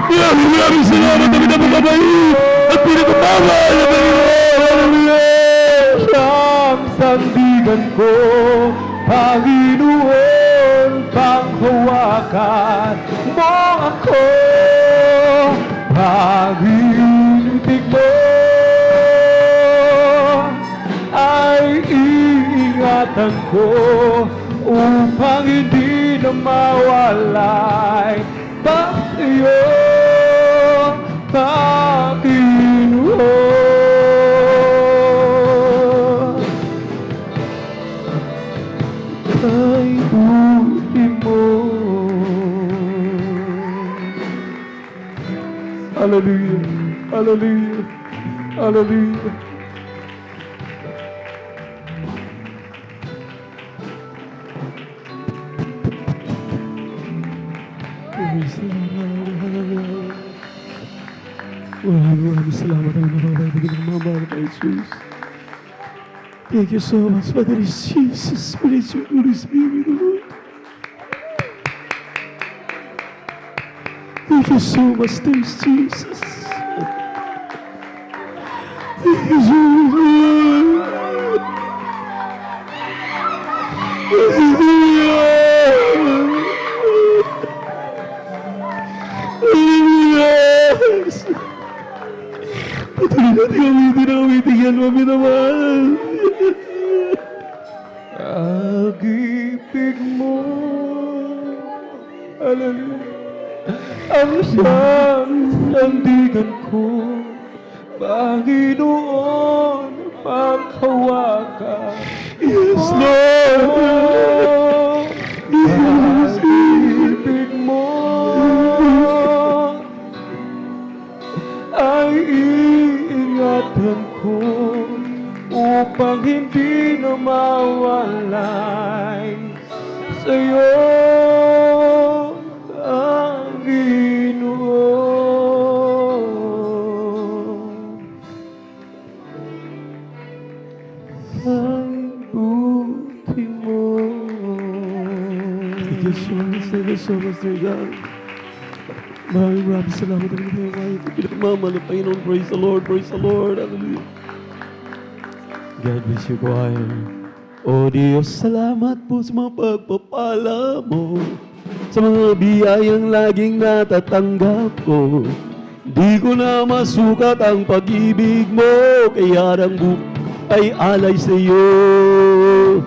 Maraming salamat kami na pagkabait at pinagpapawal na Panginoon. Hallelujah. Siyang sandigan ko, Panginoon, panghawakan mo ako. Pag-ibig mo ay iingatan ko upang hindi na mawalay. Pag-iyo, Panginoon, ay buti mo. Hallelujah, hallelujah, hallelujah. Maraming salamat ang nakakabigyan ng mga mahal na Jesus. Thank you so much, Father Jesus. Praise you, Holy Spirit, Lord. Thank you so much, thanks, Jesus. Thank you so much. Hallelujah. kaibigan mo, minamahal. Pag-ibig mo, ang siyang sandigan ko, Panginoon, paghawakan. Yes, Lord. Pag-ibig mo ay iingatan ko upang hindi na mawalay sa'yo ang Ginoon. Ang buti mo. Thank you so much, thank you so much, dear God. Maraming salamat ang mga kahit pinagmamahal ng Panginoon. Praise the Lord, praise the Lord. Hallelujah. God bless you, choir. O Diyos, salamat po sa mga pagpapala mo, sa mga biyayang laging natatanggap ko. Di ko na masukat ang pag-ibig mo, kaya ang buhay ay alay sa iyo.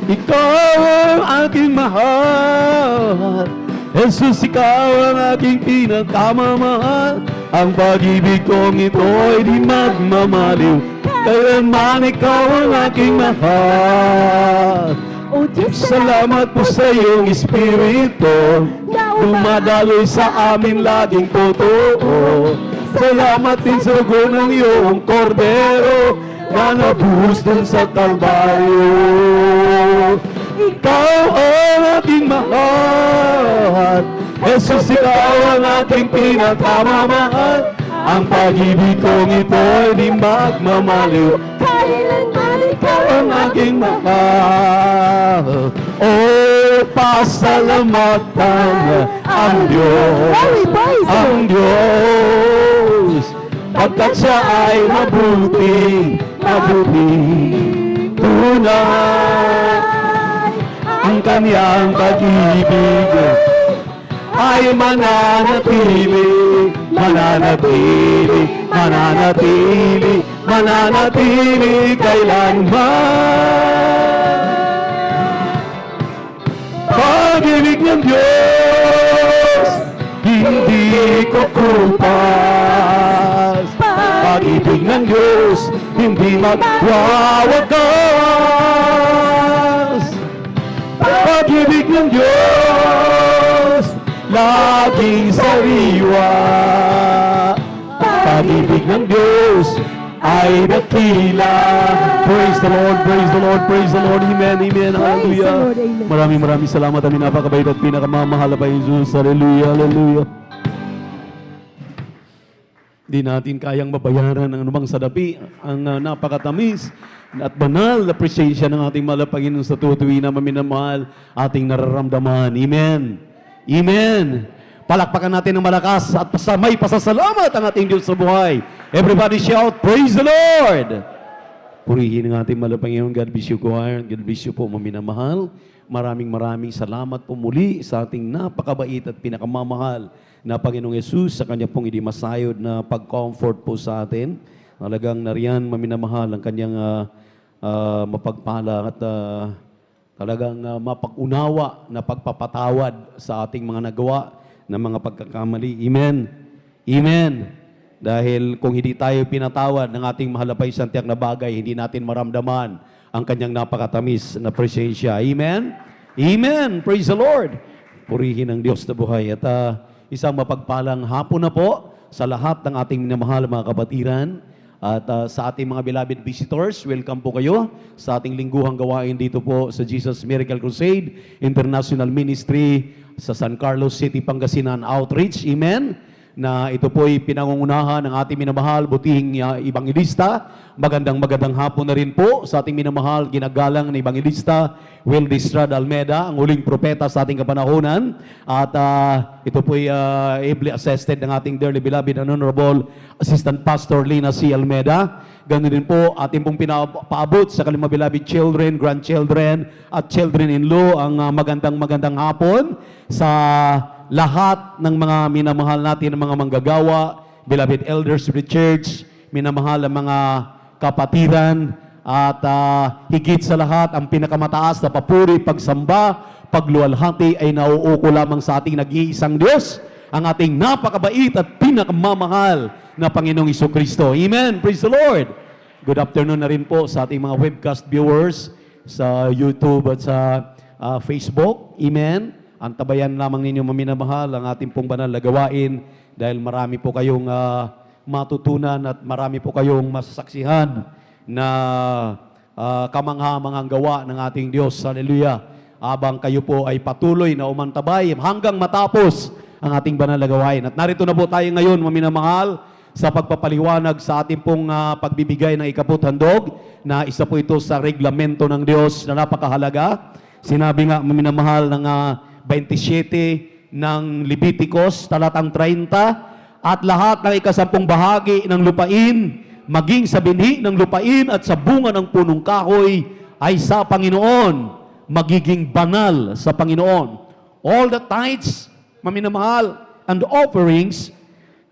Ikaw ang aking mahal, Jesus, ikaw ang aking pinakamamahal. Ang pag-ibig kong ito ay di magmamaliw, kailanman ikaw ang aking mahal. Salamat po sa iyong Espiritu, dumadaloy sa amin laging totoo. Salamat din sa dugo ng iyong kordero na nabuhos dun sa Kalbaryo. Ikaw ang aking mahal, Jesus, ikaw ang aking pinakamamahal. Ang pag-ibig kong ito ay di magmamaliw, kailanman ikaw ang aking mahal. Oh, pasalamatan ang Diyos, pagkat siya ay mabuti tunay. Ang kanyang pag-ibig ay mananatili kailanman. Pag-ibig ng Diyos, hindi kukupas. Pag-ibig ng Diyos, hindi magwawakas. Pag-ibig ng Diyos, laging sariwa. Pag-ibig ng Diyos ay dakila. Praise the Lord, praise the Lord, praise the Lord. Amen, amen, hallelujah. Maraming salamat. Amin, napakabait at pinakamamahal pa Jesus. Hallelujah, hallelujah. Di natin kayang mabayaran ang anumang sadapi, ang napakatamis at banal na presensya ng ating mahal na Panginoon sa tutuwi na maminamahal ating nararamdaman. Amen. Amen. Palakpakan natin ng malakas at may pasasalamat ang ating Diyos sa buhay. Everybody shout, praise the Lord! Purihin ang ating mahal na Panginoon. God bless you, choir. God bless you po, maminamahal. Maraming salamat po muli sa ating napakabait at pinakamamahal na Panginoong Yesus sa Kanya pong hindi masayod na pag-comfort po sa atin. Talagang nariyan, maminamahal, ang Kanyang mapagpala at talagang mapag-unawa na pagpapatawad sa ating mga nagawa na mga pagkakamali. Amen. Amen. Dahil kung hindi tayo pinatawad ng ating mahal na isang tiyak na bagay, hindi natin maramdaman ang Kanyang napakatamis na presensya. Amen? Amen! Praise the Lord! Purihin ang Diyos na buhay. At isang mapagpalang hapon na po sa lahat ng ating minamahal mga kapatiran. At sa ating mga beloved visitors, welcome po kayo sa ating lingguhang gawain dito po sa Jesus Miracle Crusade International Ministry sa San Carlos City, Pangasinan Outreach. Amen? Na ito po'y pinangungunahan ng ating minamahal, butihing Ibanghilista. Magandang hapon na rin po sa ating minamahal, ginagalang na Ibanghilista, Will Distrad Almeida, ang huling propeta sa ating kapanahonan. At ito po'y ably assisted ng ating dearly beloved and honorable Assistant Pastor Lina C. Almeida. Ganun din po ating pong pinapaabot sa kalimang beloved children, grandchildren, at children-in-law ang magandang hapon sa lahat ng mga minamahal natin ng mga manggagawa, beloved elders of the church, minamahal ang mga kapatiran, at higit sa lahat, ang pinakamataas na papuri, pagsamba, pagluwalhati ay nauuko lamang sa ating nag-iisang Diyos, ang ating napakabait at pinakamamahal na Panginoong Jesucristo. Amen. Praise the Lord. Good afternoon na rin po sa ating mga webcast viewers sa YouTube at sa Facebook. Amen. Antabayan lamang ninyo maminamahal ang ating pong banal na gawain dahil marami po kayong matutunan at marami po kayong masasaksihan na kamangha-manghang gawa ng ating Diyos. Hallelujah. Habang kayo po ay patuloy na umantabay hanggang matapos ang ating banal na gawain. At narito na po tayo ngayon, maminamahal, sa pagpapaliwanag sa ating pong pagbibigay ng ikaputhandog, na isa po ito sa reglamento ng Diyos na napakahalaga. Sinabi nga, maminamahal, ng 27 ng Leviticus, talatang 30, at lahat ng ikasampung bahagi ng lupain, maging sa binhi ng lupain at sa bunga ng punong kahoy, ay sa Panginoon, magiging banal sa Panginoon. All the tithes, maminamahal, and offerings,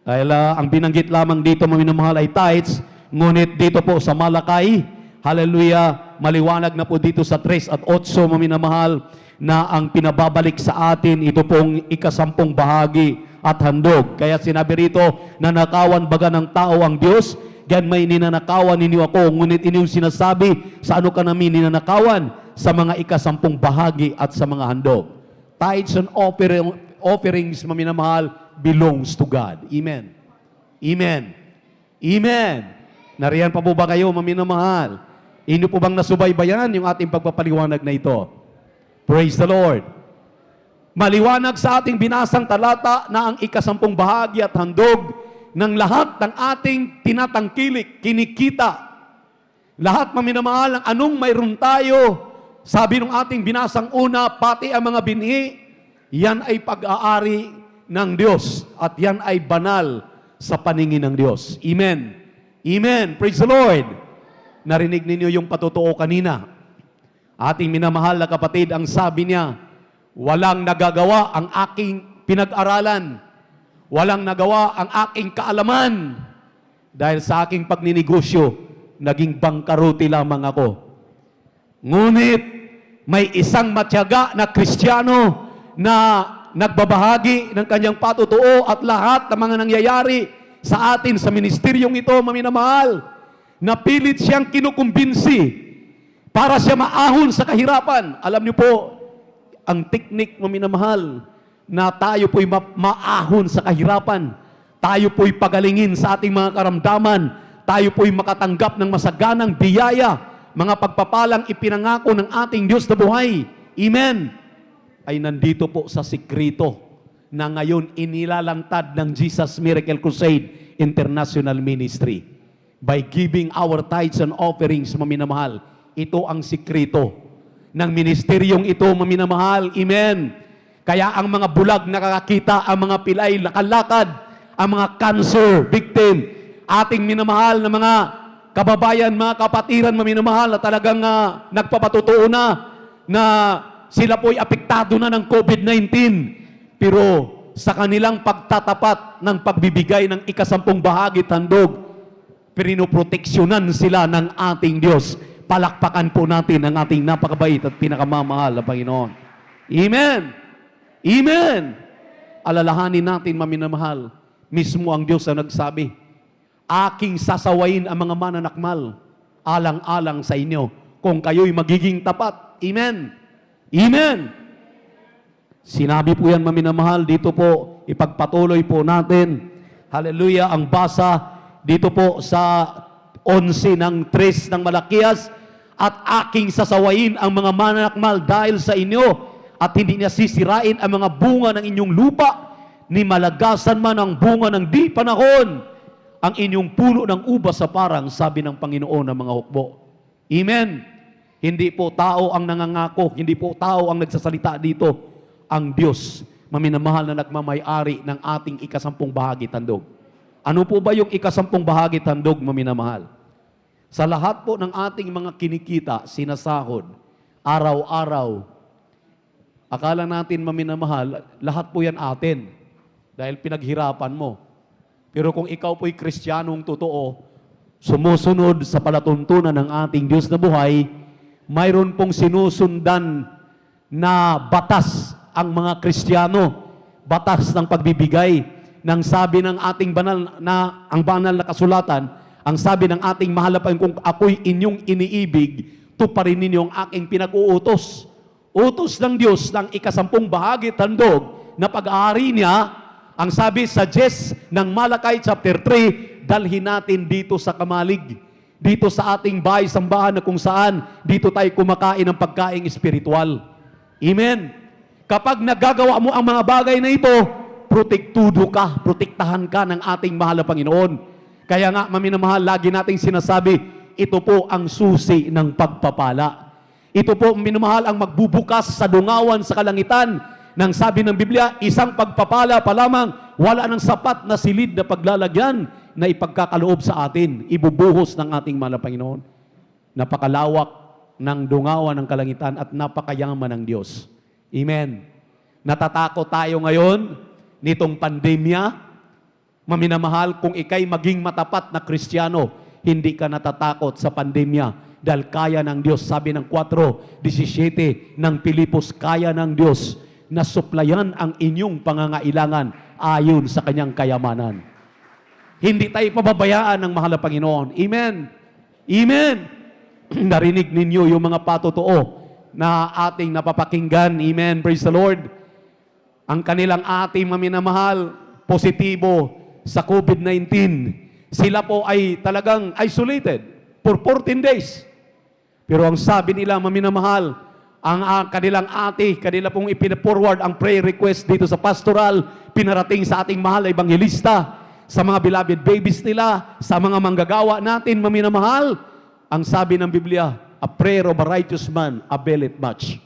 dahil ang binanggit lamang dito, maminamahal, ay tithes, ngunit dito po sa Malakay, hallelujah, maliwanag na po dito sa 3 at 8, maminamahal, na ang pinababalik sa atin, ito pong ikasampung bahagi at handog. Kaya sinabi rito, nanakawan baga ng tao ang Diyos, gan may ninanakawan ninyo ako, ngunit inyong sinasabi, sa ano ka namin ninanakawan? Sa mga ikasampung bahagi at sa mga handog. Tithes and offerings, maminamahal, belongs to God. Amen. Amen. Amen. Nariyan pa po ba kayo, maminamahal? Inyo po bang nasubaybayan yung ating pagpapaliwanag na ito? Praise the Lord. Maliwanag sa ating binasang talata na ang ikasampung bahagi at handog ng lahat ng ating tinatangkilik, kinikita. Lahat, maminamahal, ang anong mayroon tayo, sabi ng ating binasang una, pati ang mga binhi, yan ay pag-aari ng Diyos at yan ay banal sa paningin ng Diyos. Amen. Amen. Praise the Lord. Narinig ninyo yung patotoo kanina. Ating minamahal na kapatid, ang sabi niya, walang nagagawa ang aking pinag-aralan. Walang nagawa ang aking kaalaman. Dahil sa aking pagninegosyo, naging bangkaruti lamang ako. Ngunit, may isang matyaga na Kristiyano na nagbabahagi ng kanyang patotoo at lahat ng mga nangyayari sa atin sa ministeryong ito, maminamahal, napilit siyang kinukumbinsi para siya maahon sa kahirapan. Alam niyo po, ang teknik, maminamahal, na tayo po'y maahon sa kahirapan, tayo po'y pagalingin sa ating mga karamdaman, tayo po'y makatanggap ng masaganang biyaya, mga pagpapalang ipinangako ng ating Diyos na buhay. Amen. Ay nandito po sa sikrito na ngayon inilalantad ng Jesus Miracle Crusade International Ministry. By giving our tithes and offerings, maminamahal, ito ang sikrito ng ministeryong ito, maminamahal. Amen. Kaya ang mga bulag nakakakita, ang mga pilay nakalakad, ang mga cancer victim, ating minamahal na mga kababayan, mga kapatiran, maminamahal, na talagang nagpapatotoo na sila po'y apektado na ng COVID-19. Pero sa kanilang pagtatapat ng pagbibigay ng ikasampung bahagi handog, pinoproteksyonan sila ng ating Diyos. Palakpakan po natin ang ating napakabait at pinakamamahal na Panginoon. Amen. Amen. Alalahanin natin, maminamahal, mismo ang Diyos ang nagsabi, aking sasawayin ang mga mananakmal, alang-alang sa inyo, kung kayo'y magiging tapat. Amen. Amen. Sinabi po yan, maminamahal, dito po, ipagpatuloy po natin. Hallelujah, ang basa dito po sa 11 ng 3 ng Malakias, at aking sasawayin ang mga mananakmal dahil sa inyo, at hindi niya sisirain ang mga bunga ng inyong lupa, ni malagasan man ang bunga ng di panahon, ang inyong puno ng ubas sa parang, sabi ng Panginoon ng mga hukbo. Amen. Hindi po tao ang nangangako, hindi po tao ang nagsasalita dito, ang Diyos, maminamahal na nagmamay-ari ng ating ikasampung bahagi handog. Ano po ba yung ikasampung bahagi handog, maminamahal? Sa lahat po ng ating mga kinikita, sinasahod, araw-araw, akala natin, maminamahal, lahat po yan atin dahil pinaghirapan mo. Pero kung ikaw po'y Kristiyanong totoo, sumusunod sa palatuntunan ng ating Diyos na buhay, mayroon pong sinusundan na batas ang mga Kristiyano, batas ng pagbibigay. Nang sabi ng ating ang banal na kasulatan, ang sabi ng ating mahal na Panginoon, kung ako'y inyong iniibig, tuparin ninyo ang aking pinag-uutos. Utos ng Diyos ng 10 bahagi tandog na pag-aari niya, ang sabi sa ng Malakay chapter 3, dalhin natin dito sa kamalig, dito sa ating bahay sambahan na kung saan dito tayo kumakain ng pagkaing espiritual. Amen. Kapag nagagawa mo ang mga bagay na ito, protektudo ka, protektahan ka ng ating mahal na Panginoon. Kaya nga, maminamahal, lagi nating sinasabi, ito po ang susi ng pagpapala. Ito po, minamahal, ang magbubukas sa dungawan sa kalangitan. Nang sabi ng Biblia, isang pagpapala pa lamang, wala ng sapat na silid na paglalagyan na ipagkakaloob sa atin, ibubuhos ng ating mahal na Panginoon. Napakalawak ng dungawan ng kalangitan at napakayaman ng Diyos. Amen. Natatakot tayo ngayon nitong pandemya. Maminamahal, kung ikay maging matapat na Kristiyano, hindi ka natatakot sa pandemya dahil kaya ng Diyos. Sabi ng 4:17 ng Pilipos, kaya ng Diyos na suplayan ang inyong pangangailangan ayon sa kanyang kayamanan. Hindi tayo pababayaan ng mahal na Panginoon. Amen. Amen. Narinig ninyo yung mga patotoo na ating napapakinggan. Amen. Praise the Lord. Ang kanilang ating maminamahal, positibo sa COVID-19. Sila po ay talagang isolated for 14 days. Pero ang sabi nila, maminamahal, ang kanilang kanila pong ipinaforward ang prayer request dito sa pastoral, pinarating sa ating mahal na ebanghelista, sa mga beloved babies nila, sa mga manggagawa natin, maminamahal. Ang sabi ng Biblia, a prayer of a righteous man availeth much.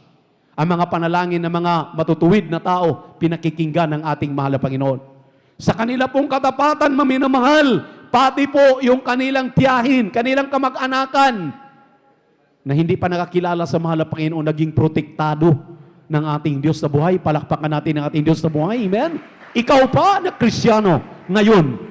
Ang mga panalangin ng mga matutuwid na tao, pinakikinggan ng ating mahal na Panginoon. Sa kanila pong katapatan, maminamahal, pati po yung kanilang tiyahin, kanilang kamag-anakan, na hindi pa nakakilala sa mahal na Panginoon, naging protektado ng ating Diyos na buhay. Palakpakan natin ng ating Diyos na buhay. Amen? Ikaw pa na Kristiyano ngayon.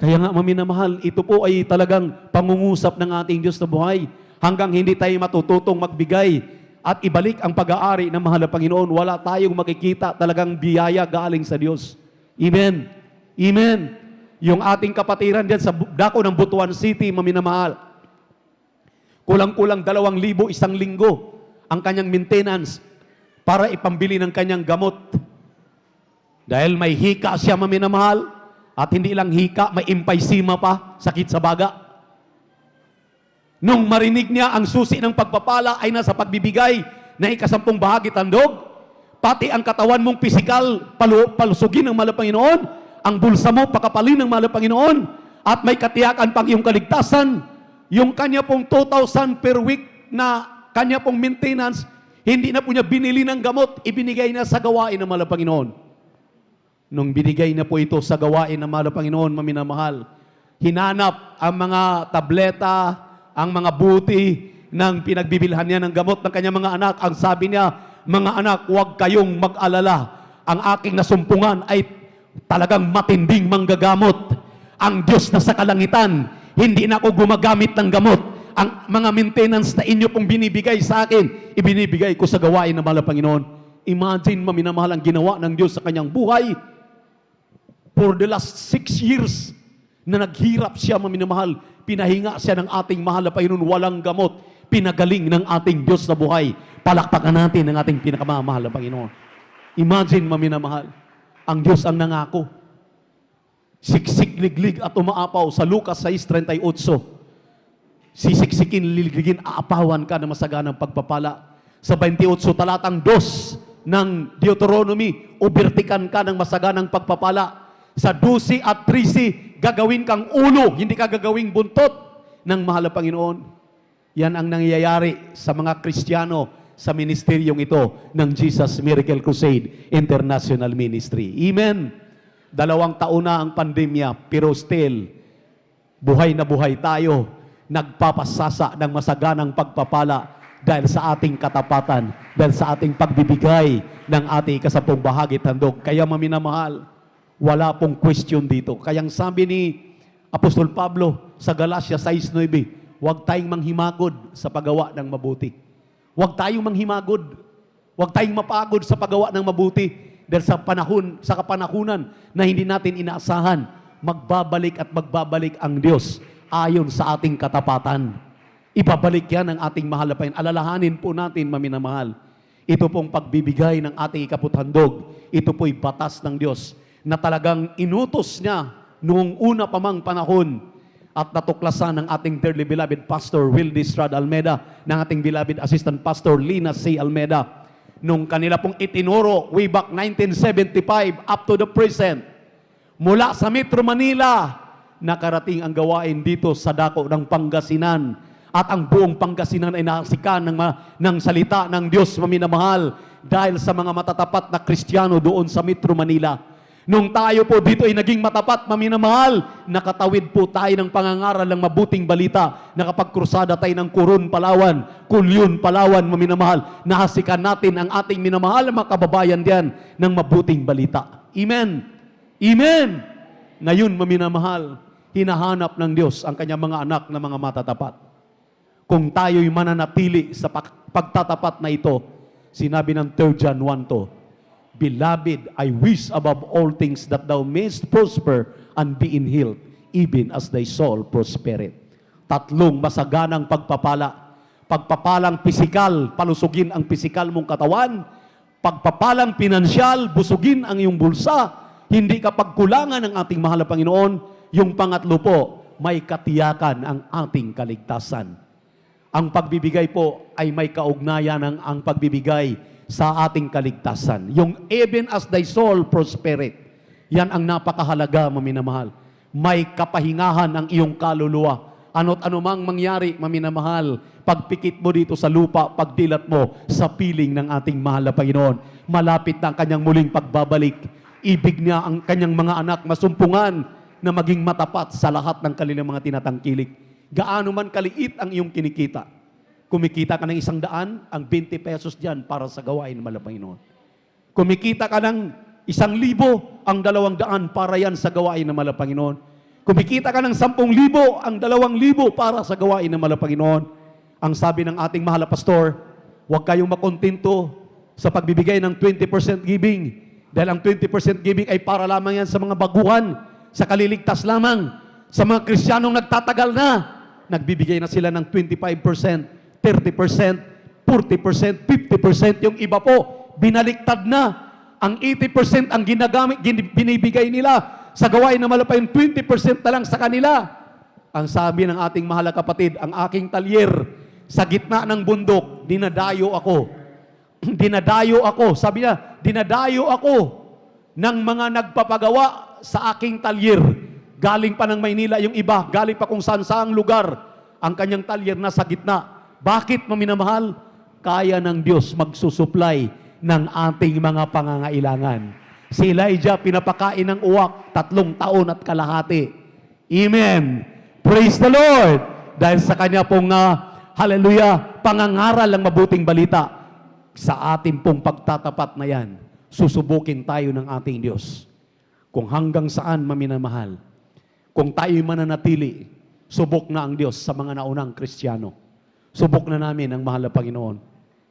Kaya nga, maminamahal, ito po ay talagang pangungusap ng ating Diyos na buhay. Hanggang hindi tayo matututong magbigay at ibalik ang pag-aari ng mahal na Panginoon, wala tayong makikita talagang biyaya galing sa Diyos. Amen. Amen. Yung ating kapatiran diyan sa dako ng Butuan City, maminamahal, kulang-kulang 2,000 isang linggo ang kanyang maintenance para ipambili ng kanyang gamot. Dahil may hika siya, maminamahal, at hindi lang hika, may emphysema pa, sakit sa baga. Nung marinig niya ang susi ng pagpapala ay nasa pagbibigay na 10 bahagi tandog, pati ang katawan mong pisikal, palusugin ng mahal na Panginoon, ang bulsa mo, pakapalin ng mahal na Panginoon, at may katiyakan pang iyong kaligtasan, yung kanya pong 2,000 per week na kanya pong maintenance, hindi na po niya binili ng gamot, ibinigay na sa gawain ng mahal na Panginoon. Nung binigay na po ito sa gawain ng mahal na Panginoon, maminamahal, hinanap ang mga tableta, ang mga buti ng pinagbibilhan niya ng gamot ng kanyang mga anak. Ang sabi niya, mga anak, huwag kayong mag-alala. Ang aking nasumpungan ay talagang matinding manggagamot. Ang Diyos na sa kalangitan, hindi na ako gumagamit ng gamot. Ang mga maintenance na inyo pong binibigay sa akin, ibinibigay ko sa gawain ng mahal na Panginoon. Imagine, maminamahal, ang ginawa ng Diyos sa kanyang buhay. For the last 6 years na naghirap siya, maminamahal, pinahinga siya ng ating mahal na Panginoon, walang gamot, pinagaling ng ating Diyos na buhay. Palakpakan natin ng ating pinakamamahal na Panginoon. Imagine, maminamahal, ang Diyos ang nangako. Siksik, liglig at umaapaw sa Lucas 6:38. Sisiksikin, liligligin, aapawan ka na masaganang pagpapala. Sa 28, talatang 2 ng Deuteronomy, ubertikan ka ng masaganang pagpapala. Sa 12 at 13, gagawin kang ulo, hindi ka gagawing buntot ng mahal na Panginoon. Yan ang nangyayari sa mga Kristiyano sa ministeryong ito ng Jesus Miracle Crusade International Ministry. Amen. 2 taon na ang pandemya, pero still, buhay na buhay tayo, nagpapasasa ng masaganang pagpapala dahil sa ating katapatan, dahil sa ating pagbibigay ng ating 10 bahagi tandog. Kaya maminamahal, wala pong question dito. Kayang sabi ni Apostol Pablo sa Galatia 6:9, huwag tayong manghimagod sa paggawa ng mabuti. Huwag tayong manghimagod. Huwag tayong mapagod sa paggawa ng mabuti. Dahil sa kapanahunan na hindi natin inaasahan, magbabalik at magbabalik ang Diyos ayon sa ating katapatan. Ibabalik yan ng ating mahal na Panginoon. Alalahanin po natin, maminamahal, ito pong pagbibigay ng ating ikaputhandog, ito po'y batas ng Diyos na talagang inutos niya noong una pa mang panahon at natuklasan ng ating dearly beloved Pastor Wildy Estrada Almeda, ng ating beloved Assistant Pastor Lina C. Almeda, nung kanila pong itinuro way back 1975 up to the present, mula sa Metro Manila, nakarating ang gawain dito sa dako ng Pangasinan. At ang buong Pangasinan ay nasikan ng salita ng Diyos, maminamahal, dahil sa mga matatapat na Kristiyano doon sa Metro Manila. Nung tayo po dito ay naging matapat, maminamahal, nakatawid po tayo ng pangangaral ng mabuting balita. Nakapagkrusada tayo ng Coron, Palawan, Kulyon, Palawan, maminamahal. Nahasikan natin ang ating minamahal na mga kababayan diyan ng mabuting balita. Amen. Amen. Ngayon, maminamahal, hinahanap ng Diyos ang kanyang mga anak na mga matatapat. Kung tayo'y mananatili sa pagtatapat na ito, sinabi ng 3 John 1:2, Beloved, I wish above all things that thou mayst prosper and be in health, even as thy soul prospereth. Tatlong masaganang pagpapala. Pagpapalang pisikal, palusugin ang pisikal mong katawan. Pagpapalang pinansyal, busugin ang iyong bulsa. Hindi ka pagkulangan ng ating mahal na Panginoon. Yung pangatlo po, may katiyakan ang ating kaligtasan. Ang pagbibigay po ay may kaugnayan ng ang pagbibigay sa ating kaligtasan. Yung even as thy soul prospereth, yan ang napakahalaga, maminamahal. May kapahingahan ang iyong kaluluwa. Ano't anumang mangyari, maminamahal, pagpikit mo dito sa lupa, pagdilat mo sa piling ng ating mahal na Panginoon, malapit na ang kanyang muling pagbabalik. Ibig niya ang kanyang mga anak masumpungan na maging matapat sa lahat ng kanilang mga tinatangkilik. Gaano man kaliit ang iyong kinikita. Kumikita ka ng 100, ang 20 pesos dyan para sa gawain ng mahal na Panginoon. Kumikita ka ng 1,000, ang 200 para yan sa gawain ng mahal na Panginoon. Kumikita ka ng 10,000, ang 2,000 para sa gawain ng mahal na Panginoon. Ang sabi ng ating mahal na pastor, huwag kayong makontento sa pagbibigay ng 20% giving. Dahil ang 20% giving ay para lamang yan sa mga baguhan, sa kaliligtas lamang. Sa mga Kristiyanong nagtatagal na, nagbibigay na sila ng 25%. 30%, 40%, 50%, yung iba po, binaliktad na. Ang 80% ang binibigay nila sa gawain na malapay, 20% na lang sa kanila. Ang sabi ng ating mahal na kapatid, ang aking talyer sa gitna ng bundok, dinadayo ako. Dinadayo ako. Sabi niya, dinadayo ako ng mga nagpapagawa sa aking talyer. Galing pa ng Maynila yung iba, galing pa kung saan-saang lugar. Ang kanyang talyer nasa gitna. Bakit, maminamahal? Kaya ng Diyos magsusupply ng ating mga pangangailangan. Si Elijah pinapakain ng uwak 3 taon at kalahati. Amen. Praise the Lord. Dahil sa kanya pong hallelujah, pangangaral ng mabuting balita, sa ating pong pagtatapat na yan, susubukin tayo ng ating Diyos. Kung hanggang saan, maminamahal, kung tayo'y mananatili, subok na ang Diyos sa mga naunang Kristiyano. Subok na namin ang mahal na Panginoon.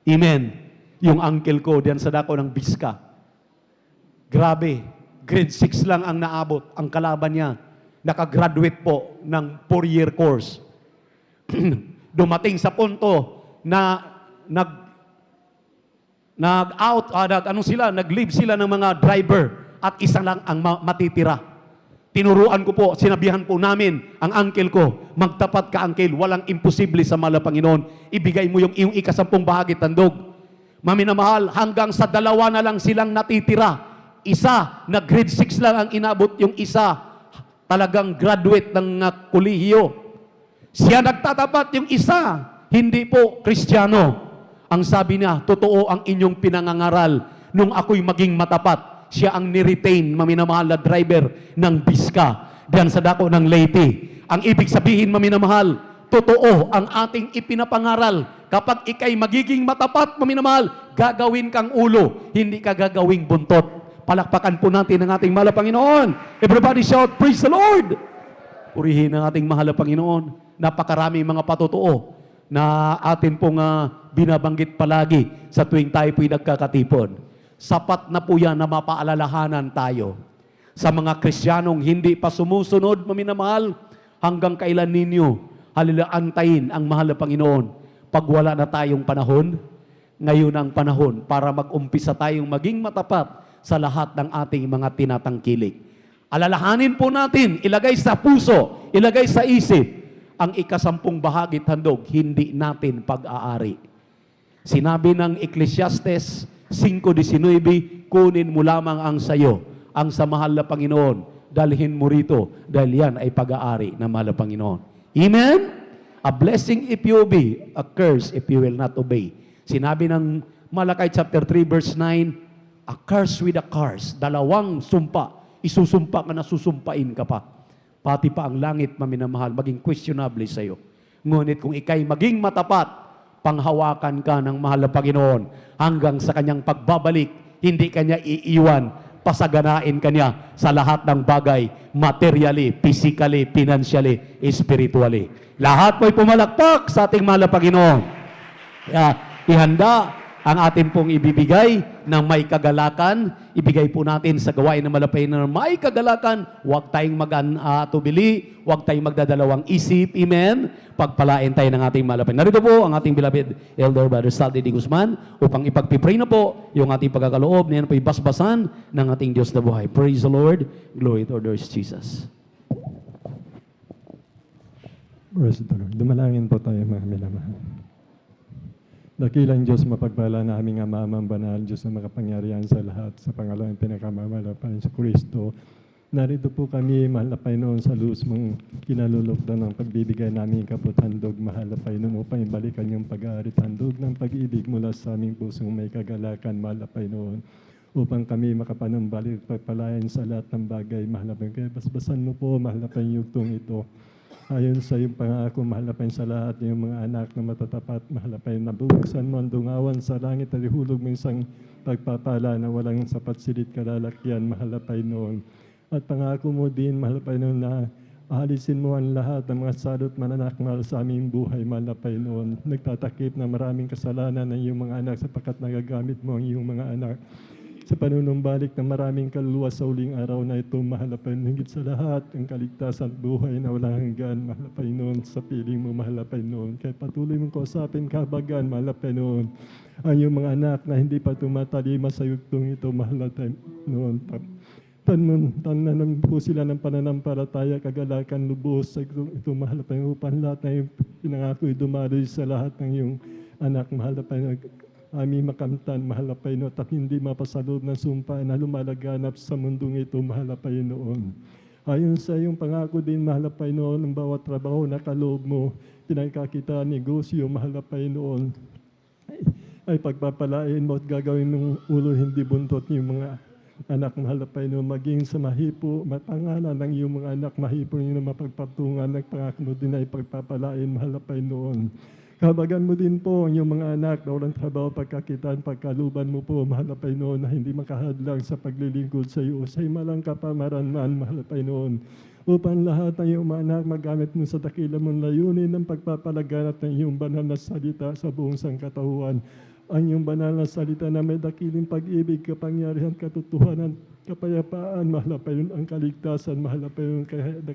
Amen. Yung uncle ko diyan sa dako ng Biska. Grabe. Grade 6 lang ang naabot. Ang kalaban niya, nakagraduate po ng 4-year course. Dumating sa punto na nag-leave sila ng mga driver at isa lang ang matitira. Tinuruan ko po, sinabihan po namin ang uncle ko, magtapat ka uncle, walang imposible sa mahal na Panginoon. Ibigay mo yung iyong 10 bahagi tandog. Maminamahal, hanggang sa 2 na lang silang natitira. Isa, na grade 6 lang ang inabot, yung isa, talagang graduate ng kolehiyo. Siya nagtatapat, yung isa, hindi po Kristiyano. Ang sabi niya, totoo ang inyong pinangangaral nung ako'y maging matapat. Siya ang ni-retain, maminamahal na driver ng Biska, diyan sa dako ng Leyte. Ang ibig sabihin, maminamahal, totoo ang ating ipinapangaral. Kapag ikay magiging matapat, maminamahal, gagawin kang ulo, hindi ka gagawing buntot. Palakpakan po natin ang ating mahal na Panginoon. Everybody shout, praise the Lord! purihin ang ating mahal na Panginoon. Napakaraming mga patotoo na atin pong binabanggit palagi sa tuwing tayo po'y nagkakatipon. Sapat na po yan na mapaalalahanan tayo. Sa mga Kristiyanong hindi pa sumusunod, maminamahal, hanggang kailan ninyo antayin ang mahal na Panginoon. Pag wala na tayong panahon, ngayon ang panahon para mag-umpisa tayong maging matapat sa lahat ng ating mga tinatangkilik. Alalahanin po natin, ilagay sa puso, ilagay sa isip, ang ika-10 bahagit handog, hindi natin pag-aari. Sinabi ng Ecclesiastes 5:19, kunin mo lamang ang sayo, ang sa mahal na Panginoon, dalhin mo rito, dahil yan ay pag-aari ng mahal na Panginoon. Amen? A blessing if you obey, a curse if you will not obey. Sinabi ng Malakay chapter 3 verse 9, a curse with a curse, dalawang sumpa, isusumpa ka na susumpain ka pa. Pati pa ang langit, maminamahal, maging questionable sa iyo. Ngunit kung ikay maging matapat, panghawakan ka ng mahal na Panginoon hanggang sa kanyang pagbabalik, hindi kanya iiwan, pasaganain kanya sa lahat ng bagay, materially, physically, financially, spiritually. Lahat po'y pumalakpak sa ating mahal na Panginoon. Ihanda ang ating pong ibibigay ng may kagalakan. Ibigay po natin sa gawain ng malapay na may kagalakan. Huwag tayong mag-atubili, huwag tayong magdadalawang isip. Amen? Pagpalain tayo ng ating malapay. Narito po ang ating beloved Elder Brother Saldi D. Guzman upang ipagpipray na po yung ating pagkakaloob. Niyan po ibasbasan ng ating Diyos na buhay. Praise the Lord. Glory to our Lord Jesus. Praise the Lord. Dumalangin po tayo mga minamahal. Dakilang Diyos, mapagpala na aming Ama, banal, Diyos na makapangyarihan sa lahat, sa pangalan ng pinakamamalapan sa Kristo. Narito po kami, mahal na Panginoon, sa luz mong kinalulugdan ng pagbibigay namin kaputhandog, mahal na Panginoon, upang ibalikan yung pag-aari handog ng pag-ibig mula sa aming pusong may kagalakan, mahal na Panginoon, upang kami makapanumbalik at pagpalayan sa lahat ng bagay, mahal na Panginoon. Basbasan mo po, mahal na Panginoon, yugtong ito. Ayon sa iyong pangako, mahal na Panginoon, sa lahat ng iyong mga anak na matatapat, mahal na Panginoon, nabuksan mo ang dungawan sa langit at ihulog mo isang pagpapala na walang sapat silid kalalakyan, mahal na Panginoon. At pangako mo din, mahal na Panginoon, na aalisin mo ang lahat ng mga salot mananakmal sa aming buhay, mahal na Panginoon. Nagtatakip na maraming kasalanan ng iyong mga anak sapagkat nagagamit mo ang iyong mga anak sa panunumbalik ng maraming kaluluwa sa uling araw na ito, mahal na Panginoon, higit sa lahat, ang kaligtasan at buhay na walang hanggan, mahal na Panginoon, sa piling mo, mahal na Panginoon. Kaya patuloy mong kausapin, kahabagan, mahal na Panginoon, ang iyong mga anak na hindi pa tumatalima sa yugtong ito, mahal na Panginoon. Tananan po sila ng pananampalataya, kagalakan, lubos sa ito, mahal na Panginoon, upang lahat na yung pinangako'y dumaloy sa lahat ng iyong anak, mahal na Panginoon. Aming makamtan, mahal na Panginoon, at hindi mapasalob ng sumpa na lumalaganap sa mundong ito, mahal na Panginoon. Ayon sa iyong pangako din, mahal na Panginoon, ang bawat trabaho na kaloob mo, pinagkakita, negosyo, mahal na Panginoon, ay pagpapalain mo at gagawin mong ulo hindi buntot yung mga anak, mahal na Panginoon, maging sa mahipo, matanganan ng iyong mga anak, mahipo yung mapagpatungan, nagpangako mo din ay pagpapalain, mahal na Panginoon. Kabagan mo din po ang iyong mga anak na walang trabaho, pagkakitaan, pagkaluban mo po, mahal na Panginoon, na hindi makahadlang sa paglilingkod sa iyo, sa himalang kapamaranman, mahal na Panginoon, upang lahat ng iyong mga anak magamit mo sa dakila mong layunin ng pagpapalaganap ng iyong banal na salita sa buong sangkatauhan. Ang iyong banal na salita na may dakiling pag-ibig, kapangyarihan, katotohanan, kapayapaan, mahal na Panginoon, ang kaligtasan, mahal na Panginoon, kaya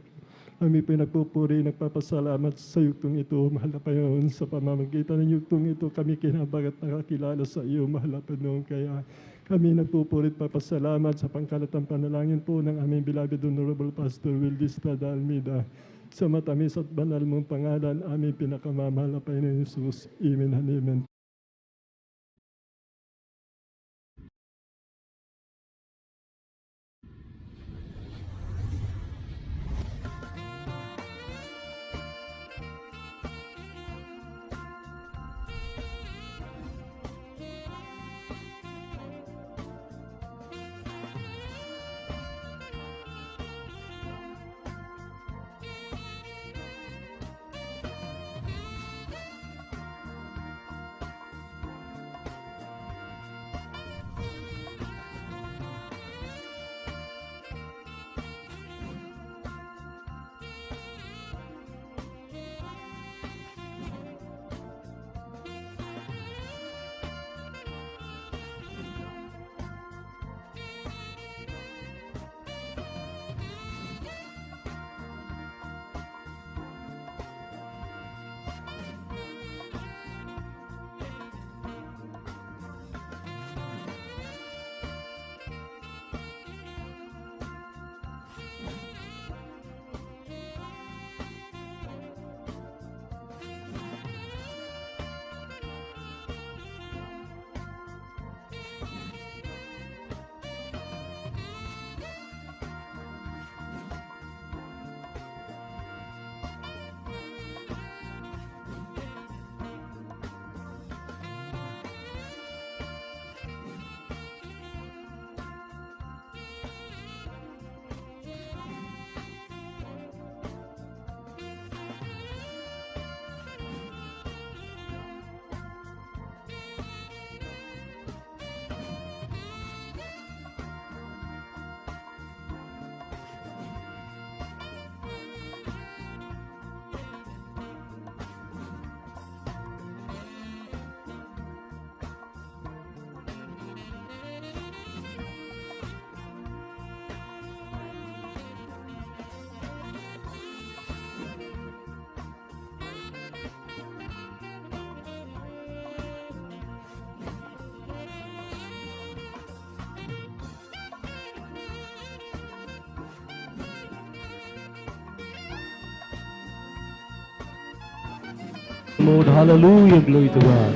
kami pinagpupuri, nagpapasalamat sa yugtong ito, mahal na Panginoon, sa pamamagitan ng yugtong ito, kami kinabagat nakakilala sa iyo, mahal na Panginoon. Kaya kami nagpupuri at papasalamat sa pangkalatang panalangin po ng aming beloved Honorable Pastor Wildy Estrada Almeida. Sa matamis at banal mong pangalan, aming pinakamamahal na Panginoon Jesus. Amen and amen. Lord, hallelujah, glory to God.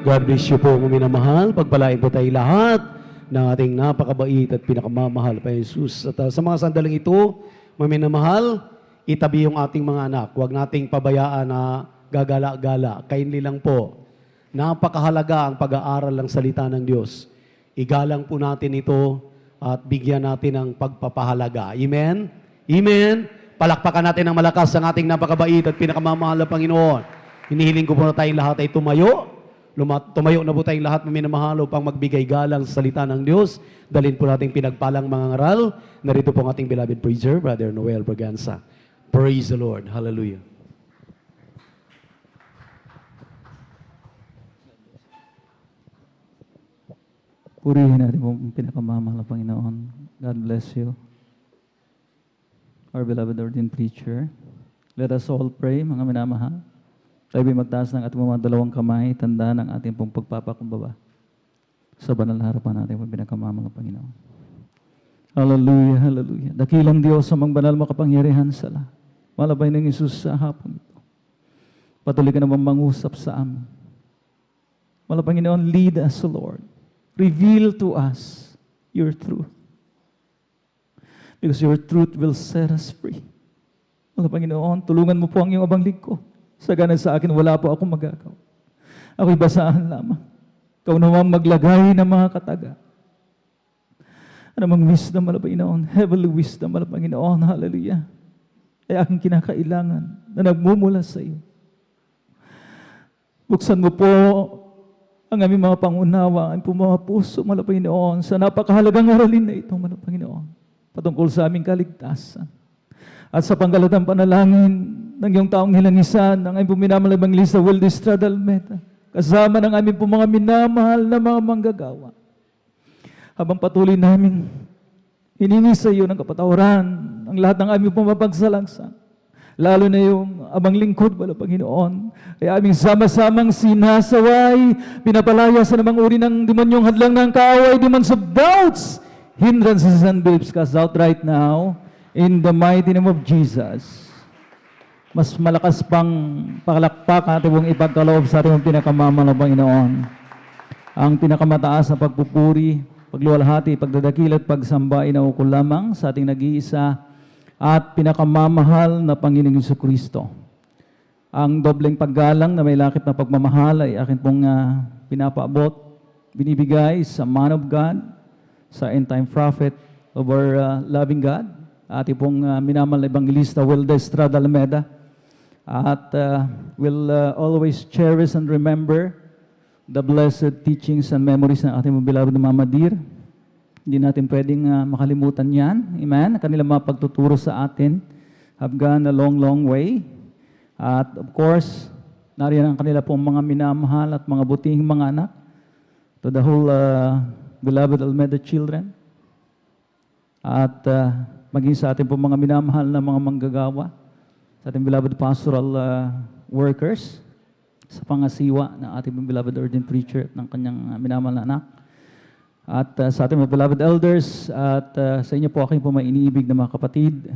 God bless you po, mga minamahal. Pagpalain po tayo lahat ng ating napakabait at pinakamamahal pa Jesus. At sa mga sandaling ito, mga minamahal, itabi yung ating mga anak. Huwag nating pabayaan na gagala-gala. Kindly lang po. Napakahalaga ang pag-aaral ng salita ng Diyos. Igalang po natin ito at bigyan natin ng pagpapahalaga. Amen? Amen? Palakpakan natin ng malakas ang ating napakabait at pinakamamahal na Panginoon. Hinihiling ko po na tayong lahat ay tumayo. Tumayo na po tayong lahat na minamahal upang magbigay galang sa salita ng Diyos. Dalhin po natin pinagpalang mga ngaral. Narito po ang ating beloved preacher, Brother Noel Braganza. Praise the Lord. Hallelujah. Purihin natin po ang pinakamamahal na Panginoon. God bless you. Our beloved ordained preacher. Let us all pray, mga minamahal. Tayo magtaas ng ating mga dalawang kamay, tanda ng ating pong pagpapakumbaba sa banal na harapan natin po pinakamamahal na Panginoon. Hallelujah, hallelujah. Dakilang Diyos sa mga banal makapangyarihan sa lahat. Malabay ng Isus sa hapon ito. Patuloy ka naman mangusap sa amin. Malabay Panginoon, lead us, Lord. Reveal to us your truth. Because your truth will set us free. Wala Panginoon, tulungan mo po ang iyong abang lingkod. Sagana sa akin, wala po akong magagawa. Ako'y basahan lamang. Ikaw naman maglagay ng mga kataga. Anumang wisdom, wala Panginoon. Heavenly wisdom, wala Panginoon. Hallelujah. Ay aking kinakailangan na nagmumula sa iyo. Buksan mo po ang aming mga pangunawa, ang mga puso, wala Panginoon, sa napakahalagang aralin na ito, wala Panginoon. Patungkol sa aming kaligtasan. At sa panggalatang panalangin ng iyong taong hilangisan, ng aming puminamalabang Lisa Wilde Estrada Almeda, kasama ng aming mga minamahal na mga manggagawa. Habang patuloy namin hiningi sa iyo ng kapatawaran ang lahat ng aming pumapagsalangsan, lalo na yung abang lingkod, wala Panginoon, ay aming sama-samang sinasaway, pinapalaya sa namang uri ng demonyong hadlang ng kaaway, demons of doubts, hindrances and beliefs cast out right now in the mighty name of Jesus. Mas malakas pang pakalakpak ang ating ipagkaloob sa ating pinakamamahal na Panginoon. Ang pinakamataas na pagpupuri, pagluwalhati, pagdadakil at pagsamba ay naukol lamang sa ating nag-iisa at pinakamamahal na Panginoong Jesucristo. Ang dobleng paggalang na may lakip na pagmamahal ay akin pong pinapaabot, binibigay sa man of God, sa end-time prophet of our loving God, ating pong minamahal na Evangelista Wilde Estrada Almeda, at will always cherish and remember the blessed teachings and memories ng ating beloved Mama Dear. Hindi natin pwedeng makalimutan yan. Amen? Kanilang mga pagtuturo sa atin have gone a long, long way. At of course, nariyan ang kanila pong mga minamahal at mga butihing mga anak. To the whole beloved Almeda children. At maging sa ating pong mga minamahal na mga manggagawa, sa ating beloved pastoral workers, sa pangasiwa ng ating beloved ordained preacher at ng kanyang minamahal na anak. At sa ating mga beloved elders, at sa inyo po aking po may iniibig na mga kapatid,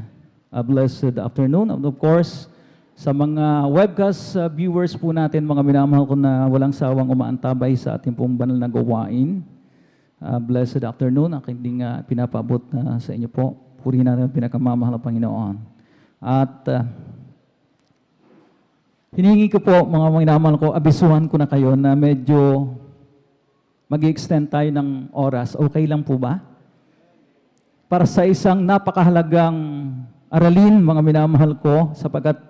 blessed afternoon. And of course, sa mga webcast viewers po natin, mga minamahal ko na walang sawang umaantabay sa ating pong banal na gawain, blessed afternoon. Aking ding pinapaabot sa inyo po. Purihin natin ang pinakamamahal na Panginoon. At hiningi ko po, mga minamahal ko, abisuhan ko na kayo na medyo mag-extend tayo ng oras. Okay lang po ba? Para sa isang napakahalagang aralin, mga minamahal ko, sapagkat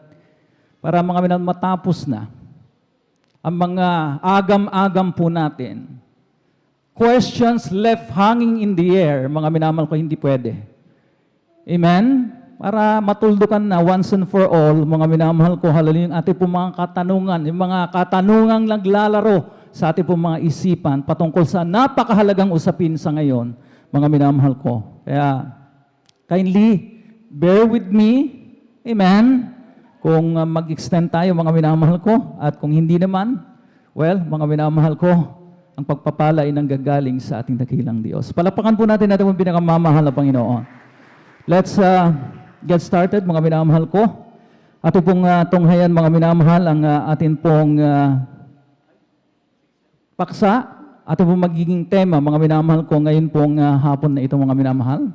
para mga minamahal matapos na ang mga agam-agam po natin. Questions left hanging in the air, mga minamahal ko, hindi pwede. Amen? Para matuldukan na once and for all, mga minamahal ko, hallelujah, yung ating po mga katanungan, yung mga katanungang naglalaro sa ating po mga isipan patungkol sa napakahalagang usapin sa ngayon, mga minamahal ko. Kaya, kindly, bear with me, amen, kung mag-extend tayo, mga minamahal ko, at kung hindi naman, well, mga minamahal ko, ang pagpapala ay nanggagaling sa ating dakilang Diyos. Palapakan po natin ang pinakamamahal na Panginoon. Let's get started, mga minamahal ko. Ato pong tunghayan mga minamahal ang atin pong paksa. Ato pong magiging tema mga minamahal ko ngayon pong hapon na ito mga minamahal.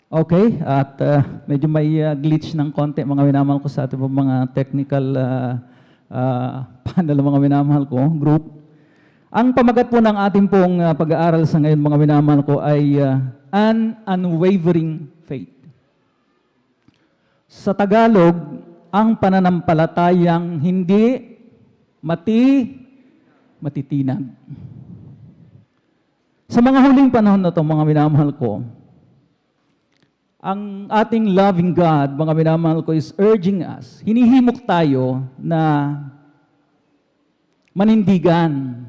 Okay, at medyo may glitch ng konti mga minamahal ko sa ating pong mga technical panel mga minamahal ko, group. Ang pamagat po ng ating pong pag-aaral sa ngayon mga minamahal ko ay an unwavering faith. Sa Tagalog, ang pananampalatayang hindi matitinag. Sa mga huling panahon na ito, mga minamahal ko, ang ating loving God, mga minamahal ko, is urging us, hinihimok tayo na manindigan,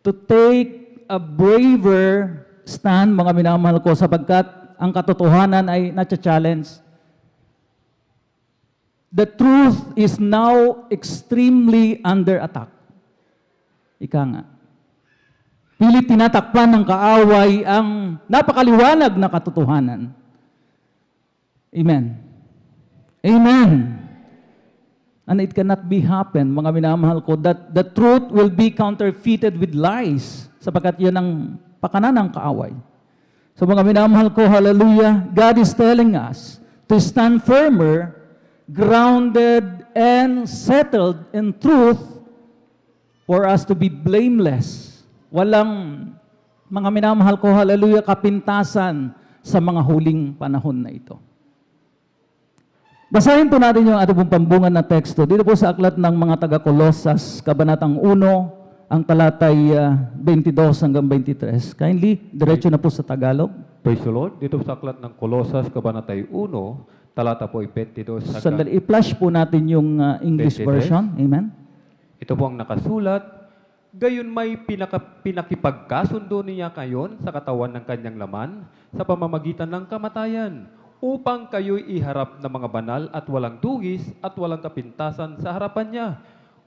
to take a braver stand, mga minamahal ko, sapagkat ang katotohanan ay na-challenge. The truth is now extremely under attack. Ika nga. Pilit tinatakpan ng kaaway ang napakaliwanag na katotohanan. Amen. Amen. And it cannot be happen, mga minamahal ko, that the truth will be counterfeited with lies, sapagkat yan ang pakanan ng kaaway. So mga minamahal ko, hallelujah, God is telling us to stand firmer, grounded and settled in truth for us to be blameless. Walang, mga minamahal ko, hallelujah, kapintasan sa mga huling panahon na ito. Basahin po natin yung ating pong pambungan na teksto. Dito po sa aklat ng mga taga-Kolosas, Kabanatang 1, ang talatay 22 hanggang 23. Kindly, diretso na po sa Tagalog. Praise the Lord. Dito sa aklat ng Kolosas, Kabanatay 1, talata po ay 22 hanggang... Sandali, i-flash po natin yung English 23. version. Amen. Ito po ang nakasulat. Gayon may pinakipagkasundo niya kayon sa katawan ng kanyang laman sa pamamagitan ng kamatayan, upang kayo'y iharap ng mga banal at walang dugis at walang kapintasan sa harapan niya.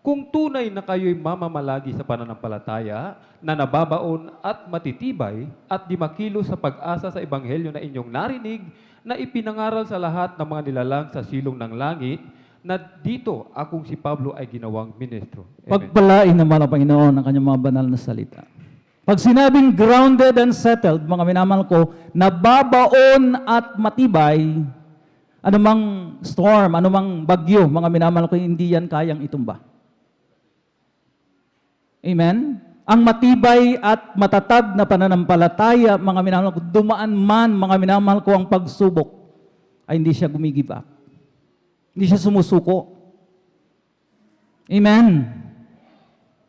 Kung tunay na kayo'y mamamalagi sa pananampalataya na nababaon at matitibay at di makilo sa pag-asa sa ebanghelyo na inyong narinig, na ipinangaral sa lahat ng mga nilalang sa silong ng langit, na dito akong si Pablo ay ginawang ministro. Amen. Pagpalain naman ang Panginoon ang kanyang mga banal na salita. Pag sinabing grounded and settled, mga minamahal ko, nababaon at matibay, anumang storm, anumang bagyo, mga minamahal ko, hindi yan kayang itumba. Amen? Ang matibay at matatag na pananampalataya, mga minamahal ko, dumaan man, mga minamahal ko, ang pagsubok, ay hindi siya gumigive up. Hindi siya sumusuko. Amen?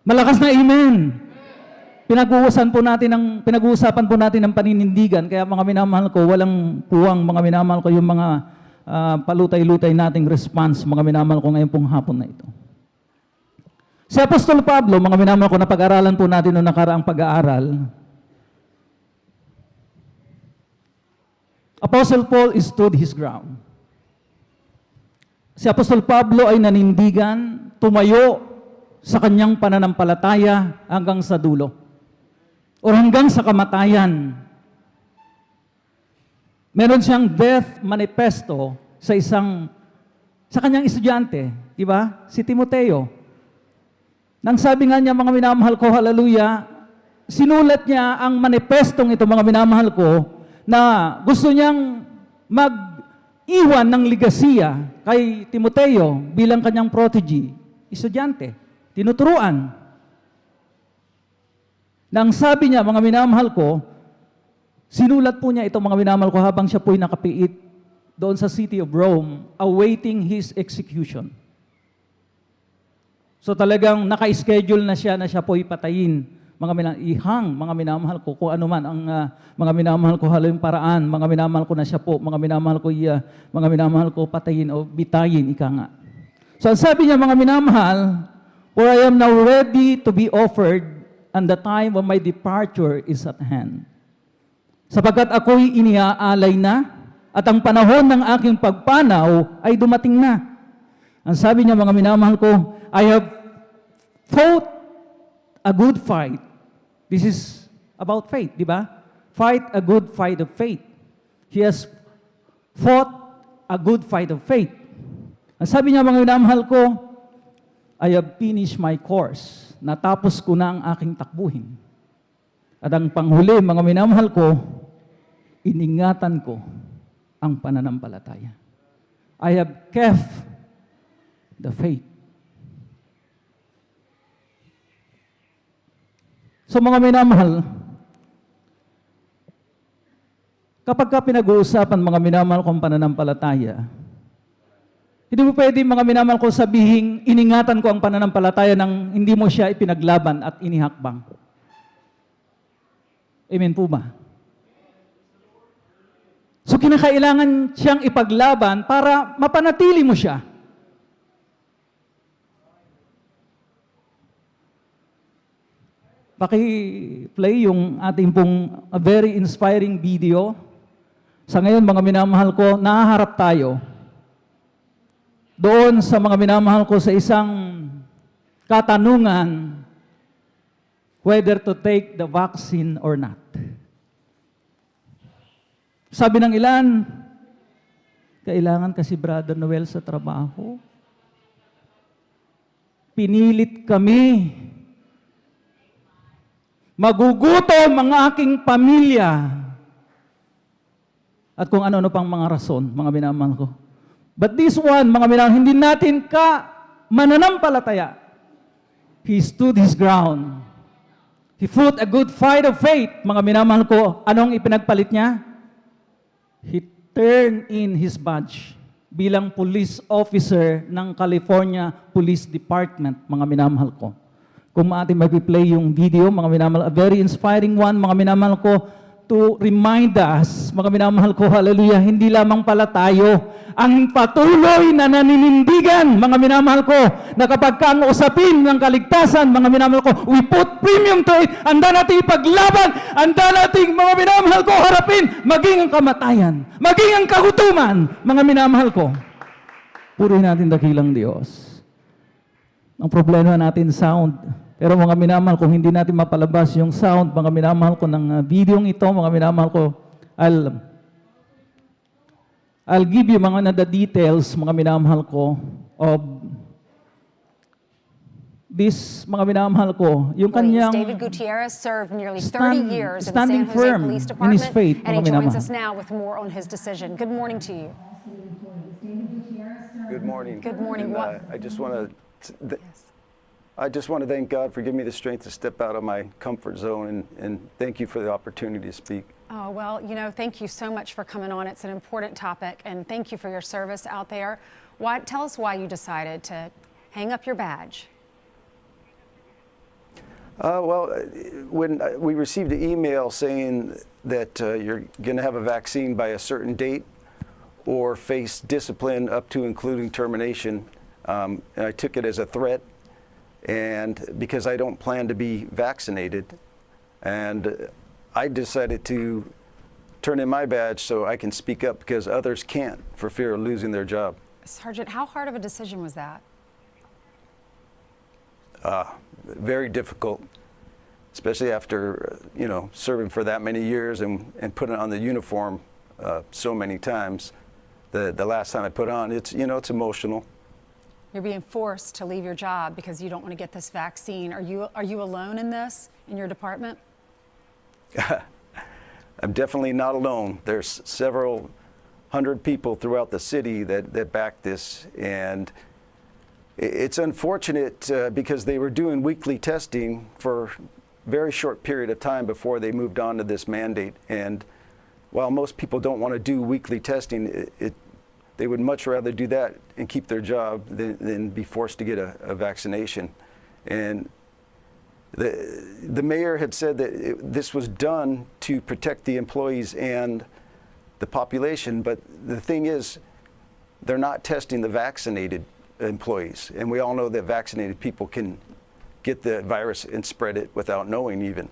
Malakas na amen! Pinag-uusapan po natin ng paninindigan, kaya mga minamahal ko, walang puwang mga minamahal ko yung mga palutay-lutay nating response, mga minamahal ko ngayon pong hapon na ito. Si Apostol Pablo, mga minamahal ko, napag-aralan po natin noong nakaraang pag-aaral. Apostle Paul stood his ground. Si Apostol Pablo ay nanindigan, tumayo sa kanyang pananampalataya hanggang sa dulo. O hanggang sa kamatayan. Meron siyang death manifesto sa kanyang estudyante, di ba? Si Timoteo. Nang sabi nga niya, mga minamahal ko, hallelujah, sinulat niya ang manifestong ito, mga minamahal ko, na gusto niyang mag-iwan ng ligasiya kay Timoteo bilang kanyang protege, estudyante, tinuturuan. Nang sabi niya, mga minamahal ko, sinulat po niya ito, mga minamahal ko, habang siya po'y nakapiit doon sa city of Rome, awaiting his execution. So talagang naka-schedule na siya po'y patayin. Mga minamahal ko, kung ano man ang mga minamahal ko, halo yung paraan, mga minamahal ko na siya po, mga minamahal ko patayin o bitayin, ika nga. So ang sabi niya, mga minamahal, for I am now ready to be offered, and the time of my departure is at hand. Sapagkat ako'y iniaalay na, at ang panahon ng aking pagpanaw ay dumating na. Ang sabi niya, mga minamahal ko, I have fought a good fight. This is about faith, di ba? Fight a good fight of faith. He has fought a good fight of faith. Ang sabi niya, mga minamahal ko, I have finished my course. Natapos ko na ang aking takbuhin. At ang panghuli, mga minamahal ko, iningatan ko ang pananampalataya. I have kept the faith. So mga minamahal, kapag ka pinag-uusapan mga minamahal kong pananampalataya, hindi mo pwede mga minamahal ko sabihing iningatan ko ang pananampalataya nang hindi mo siya ipinaglaban at inihakbang. Amen po ba? So kinakailangan siyang ipaglaban para mapanatili mo siya. Paki-play yung ating pong very inspiring video. Sa ngayon, mga minamahal ko, nahaharap tayo doon sa mga minamahal ko sa isang katanungan whether to take the vaccine or not. Sabi ng ilan, kailangan kasi Brother Noel sa trabaho. Pinilit kami. Magugutom ang aking pamilya. At kung ano-ano pang mga rason, mga minamahal ko. But this one, mga minamahal, hindi natin mananampalataya. He stood his ground. He fought a good fight of faith. Mga minamahal ko, anong ipinagpalit niya? He turned in his badge bilang police officer ng California Police Department, mga minamahal ko. Kung ating mag-play yung video, mga minamahal, a very inspiring one, mga minamahal ko, to remind us, mga minamahal ko, hallelujah, hindi lamang pala tayo ang patuloy na naninindigan, mga minamahal ko, na kapag ka ang usapin ng kaligtasan, mga minamahal ko, we put premium to it, anda natin ipaglaban, anda natin, mga minamahal ko, harapin, maging ang kamatayan, maging ang kagutuman, mga minamahal ko. Purihin natin dakilang Diyos. Ang problema natin, sound. Pero mga minamahal, kung hindi natin mapalabas yung sound, mga minamahal ko ng videong ito, mga minamahal ko, I'll give you mga the details, mga minamahal ko, of this, mga minamahal ko, yung kanyang David Gutierrez served nearly 30 years in the standing San Jose firm Police in his Department, faith, and he mga joins minamahal. us now with more on his decision. Good morning to you. Good morning. Good morning. And, I just want to thank God for giving me the strength to step out of my comfort zone, and thank you for the opportunity to speak. Oh, well, you know, thank you so much for coming on. It's an important topic, and thank you for your service out there. Tell us why you decided to hang up your badge. Well, when we received an email saying that you're going to have a vaccine by a certain date or face discipline up to including termination, and I took it as a threat, and because I don't plan to be vaccinated, and I decided to turn in my badge so I can speak up because others can't for fear of losing their job. Sergeant, how hard of a decision was that? Very difficult, especially after serving for that many years and putting on the uniform so many times. The last time I put on, it's emotional. You're being forced to leave your job because you don't want to get this vaccine. Are you alone in this in your department? I'm definitely not alone. There's several hundred people throughout the city that back this, and it's unfortunate because they were doing weekly testing for a very short period of time before they moved on to this mandate. And while most people don't want to do weekly testing, they would much rather do that and keep their job than be forced to get a vaccination. And the mayor had said that this was done to protect the employees and the population, but the thing is, they're not testing the vaccinated employees. And we all know that vaccinated people can get the virus and spread it without knowing even.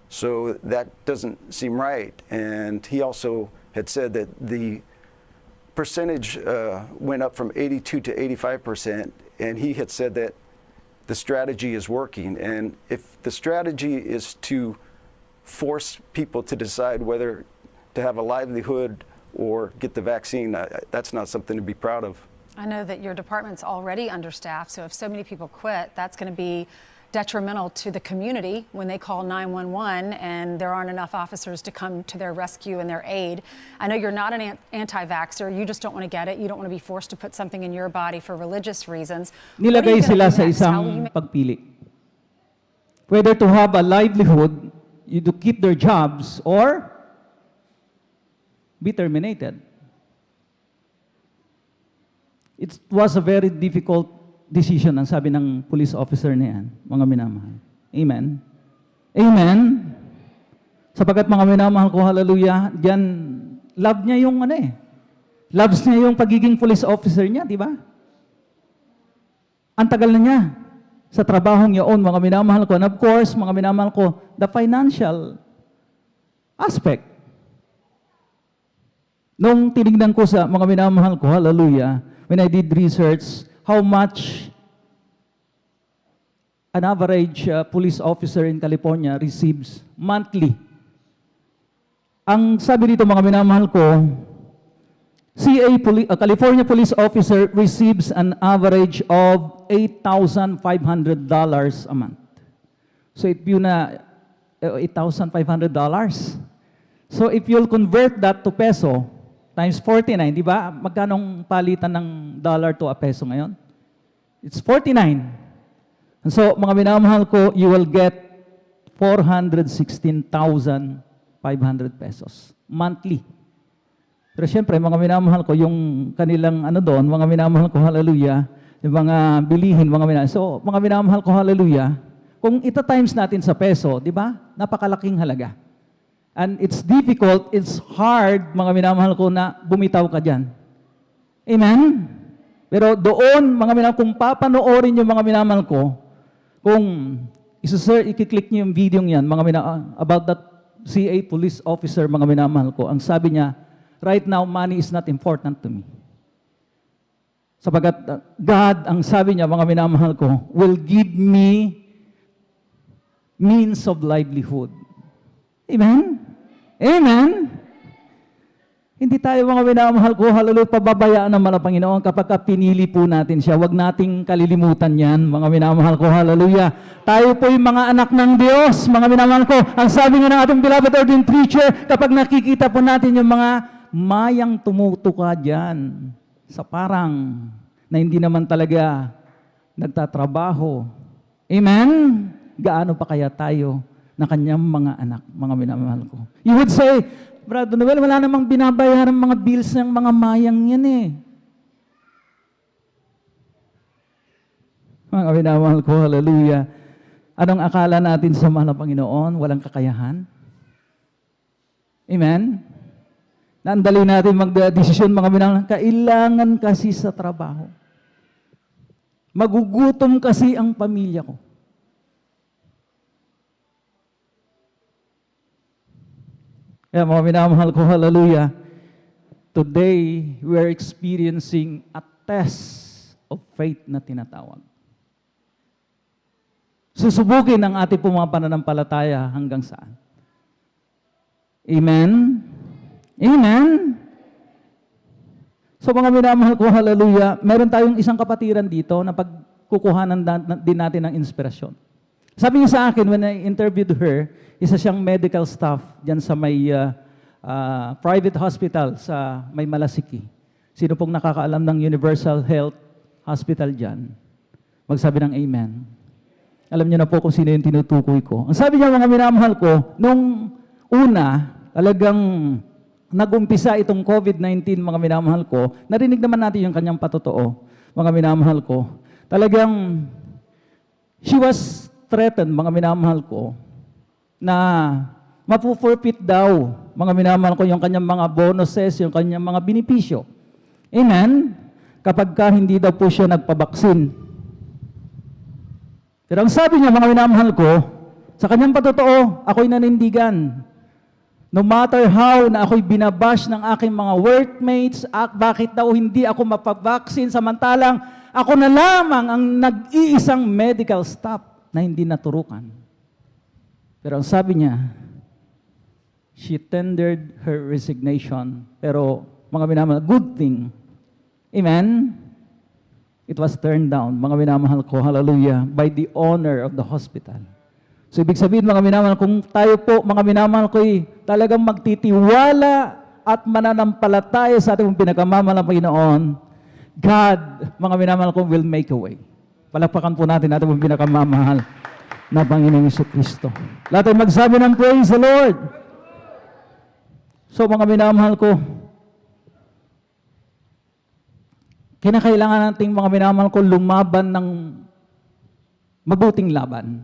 So that doesn't seem right. And he also had said that the percentage went up from 82 to 85%, and he had said that the strategy is working. And if the strategy is to force people to decide whether to have a livelihood or get the vaccine, that's not something to be proud of. I know that your department's already understaffed, so if so many people quit, that's going to be detrimental to the community when they call 911 and there aren't enough officers to come to their rescue and their aid. I know you're not an anti-vaxxer. You just don't want to get it. You don't want to be forced to put something in your body for religious reasons. Nilagay sila sa isang pagpili. Whether to have a livelihood, to keep their jobs, or be terminated. It was a very difficult decision, ang sabi ng police officer na yan, mga minamahal. Amen? Amen? Sapagkat mga minamahal ko, hallelujah, diyan, love niya yung loves niya yung pagiging police officer niya, di ba? Ang tagal na niya sa trabahong yun, mga minamahal ko. And of course, mga minamahal ko, the financial aspect. Nung tinignan ko sa mga minamahal ko, hallelujah, when I did research, how much an average police officer in California receives monthly. Ang sabi dito mga minamahal ko, California police officer receives an average of $8,500 a month. So if you na $8,500. So if you'll convert that to peso, times 49, di ba? Magkanong palitan ng dollar to a peso ngayon? It's 49. And so, mga minamahal ko, you will get 416,500 pesos monthly. Pero syempre, mga minamahal ko, yung kanilang doon, mga minamahal ko, hallelujah, yung mga bilihin, mga minamahal. So, mga minamahal ko, hallelujah, kung ita-times natin sa peso, di ba? Napakalaking halaga. And it's difficult, it's hard, mga minamahal ko, na bumitaw ka dyan. Amen? Pero doon, mga minamahal, kung papanoorin yung mga minamahal ko, kung i-click niyo yung video yan, mga minamahal, about that CA police officer, mga minamahal ko, ang sabi niya, right now, money is not important to me. Sapagat God, ang sabi niya, mga minamahal ko, will give me means of livelihood. Amen? Amen? Hindi tayo mga minamahal ko, hallelujah, pababayaan naman ang Panginoon kapag pinili po natin siya. Huwag nating kalilimutan yan, mga minamahal ko, hallelujah. Tayo po yung mga anak ng Diyos, mga minamahal ko. Ang sabi nga ng ating beloved ordained preacher, kapag nakikita po natin yung mga mayang tumutuka dyan sa parang na hindi naman talaga nagtatrabaho. Amen? Gaano pa kaya tayo na kanyang mga anak, mga minamahal ko? You would say, Brother Noel, wala namang binabayaran mga bills ng mga mayang yan eh. Mga minamahal ko, hallelujah. Anong akala natin sa mahal na Panginoon? Walang kakayahan? Amen? Naandali natin magdesisyon, mga minamahal, kailangan kasi sa trabaho. Magugutom kasi ang pamilya ko. Kaya mga minamahal ko, hallelujah, today we are experiencing a test of faith na tinatawag. Susubukin ang ating mga pananampalataya hanggang saan. Amen? Amen? So mga minamahal ko, hallelujah, meron tayong isang kapatiran dito na pagkukuhanan din natin ng inspirasyon. Sabi niya sa akin, when I interviewed her, isa siyang medical staff dyan sa may private hospital sa may Malasiki. Sino pong nakakaalam ng Universal Health Hospital dyan? Magsabi ng amen. Alam niyo na po kung sino yung tinutukoy ko. Ang sabi niya, mga minamahal ko, nung una, talagang nag-umpisa itong COVID-19, mga minamahal ko, narinig naman natin yung kanyang patotoo, mga minamahal ko. Talagang, she was threatened, mga minamahal ko, na mapu-forfeit daw, mga minamahal ko, yung kanyang mga bonuses, yung kanyang mga benepisyo. Amen? Kapag ka hindi daw po siya nagpabaksin. Pero ang sabi niya, mga minamahal ko, sa kanyang patotoo, ako'y nanindigan. No matter how na ako'y binabash ng aking mga workmates, bakit daw hindi ako mapabaksin, samantalang ako na lamang ang nag-iisang medical staff na hindi naturukan. Pero ang sabi niya, she tendered her resignation. Pero, mga minamahal, good thing. Amen? It was turned down, mga minamahal ko, hallelujah, by the owner of the hospital. So, ibig sabihin, mga minamahal, kung tayo po, mga minamahal ko, talagang magtitiwala at mananampalataya sa ating pinakamamahal ng Panginoon, God, mga minamahal ko, will make a way. Palakpakan po natin ating pinakamamahal na Panginoong Jesucristo. Lahat ay magsabi ng praise the Lord. So, mga minamahal ko, kinakailangan nating mga minamahal ko lumaban ng mabuting laban.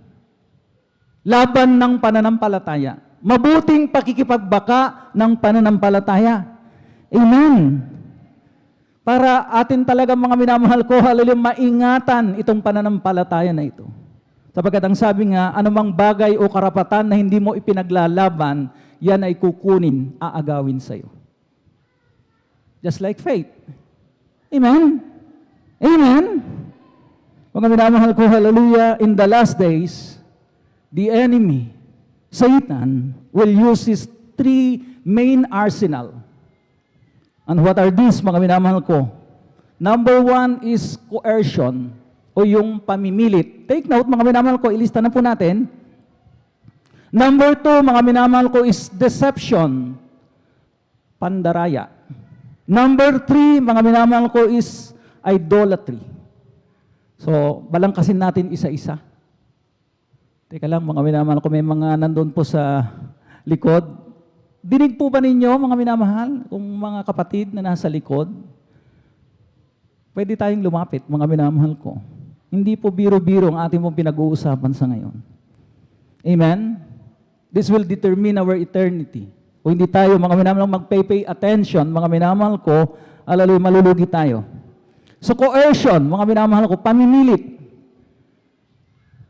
Laban ng pananampalataya. Mabuting pakikipagbaka ng pananampalataya. Amen. Para atin talaga mga minamahal ko, hallelujah, maingatan itong pananampalataya na ito. Sapagkat ang sabi nga, anumang bagay o karapatan na hindi mo ipinaglalaban, yan ay kukunin, aagawin sa'yo. Just like faith. Amen? Amen? Mga minamahal ko, hallelujah, in the last days, the enemy, Satan, will use his three main arsenal. And what are these, mga minamahal ko? Number one is coercion, o yung pamimilit. Take note, mga minamahal ko, ilista na po natin. Number two, mga minamahal ko, is deception, pandaraya. Number three, mga minamahal ko, is idolatry. So, balangkasin natin isa-isa. Teka lang, mga minamahal ko, may mga nandun po sa likod. Dinig po ba ninyo, mga minamahal, kung mga kapatid na nasa likod? Pwede tayong lumapit, mga minamahal ko. Hindi po biro-biro ang ating pong pinag-uusapan sa ngayon. Amen? This will determine our eternity. Kung hindi tayo, mga minamahal, mag-pay attention, mga minamahal ko, malulugi tayo. So, coercion, mga minamahal ko, pamimilit.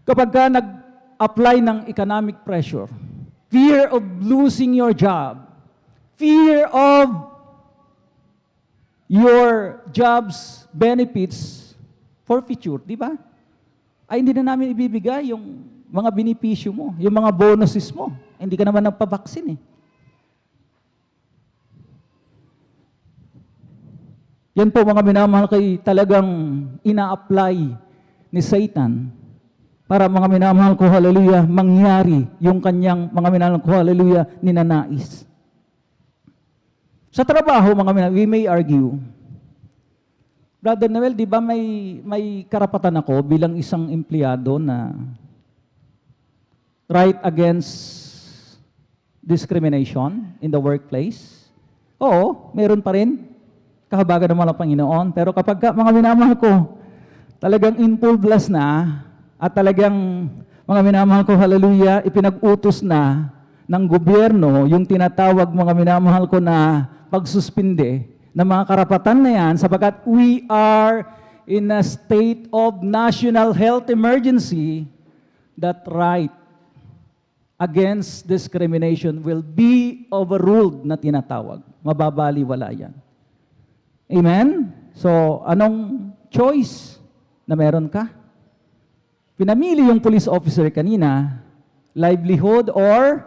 Kapag ka nag-apply ng economic pressure, fear of losing your job, fear of your job's benefits, forfeiture, di ba? Ay, hindi na namin ibibigay yung mga benepisyo mo, yung mga bonuses mo. Hindi ka naman nagpabaksin eh. Yan po mga minamahal kay talagang ina-apply ni Satan para mga minamahal ko, hallelujah, mangyari yung kanyang mga minamahal ko, hallelujah, ninanais. Sa trabaho, mga minamahal, we may argue. Brother Noel, di ba may karapatan ako bilang isang empleyado na right against discrimination in the workplace? Oo, meron pa rin. Kahabagan naman ang Panginoon. Pero kapag mga minamahal ko, talagang in full blast na, at talagang mga minamahal ko, hallelujah, ipinag-utos na ng gobyerno yung tinatawag mga minamahal ko na pagsuspinde ng mga karapatan na yan sapagkat we are in a state of national health emergency, that right against discrimination will be overruled na tinatawag. Mababaliwala yan. Amen? So, anong choice na meron ka? Pinamili yung police officer kanina, livelihood or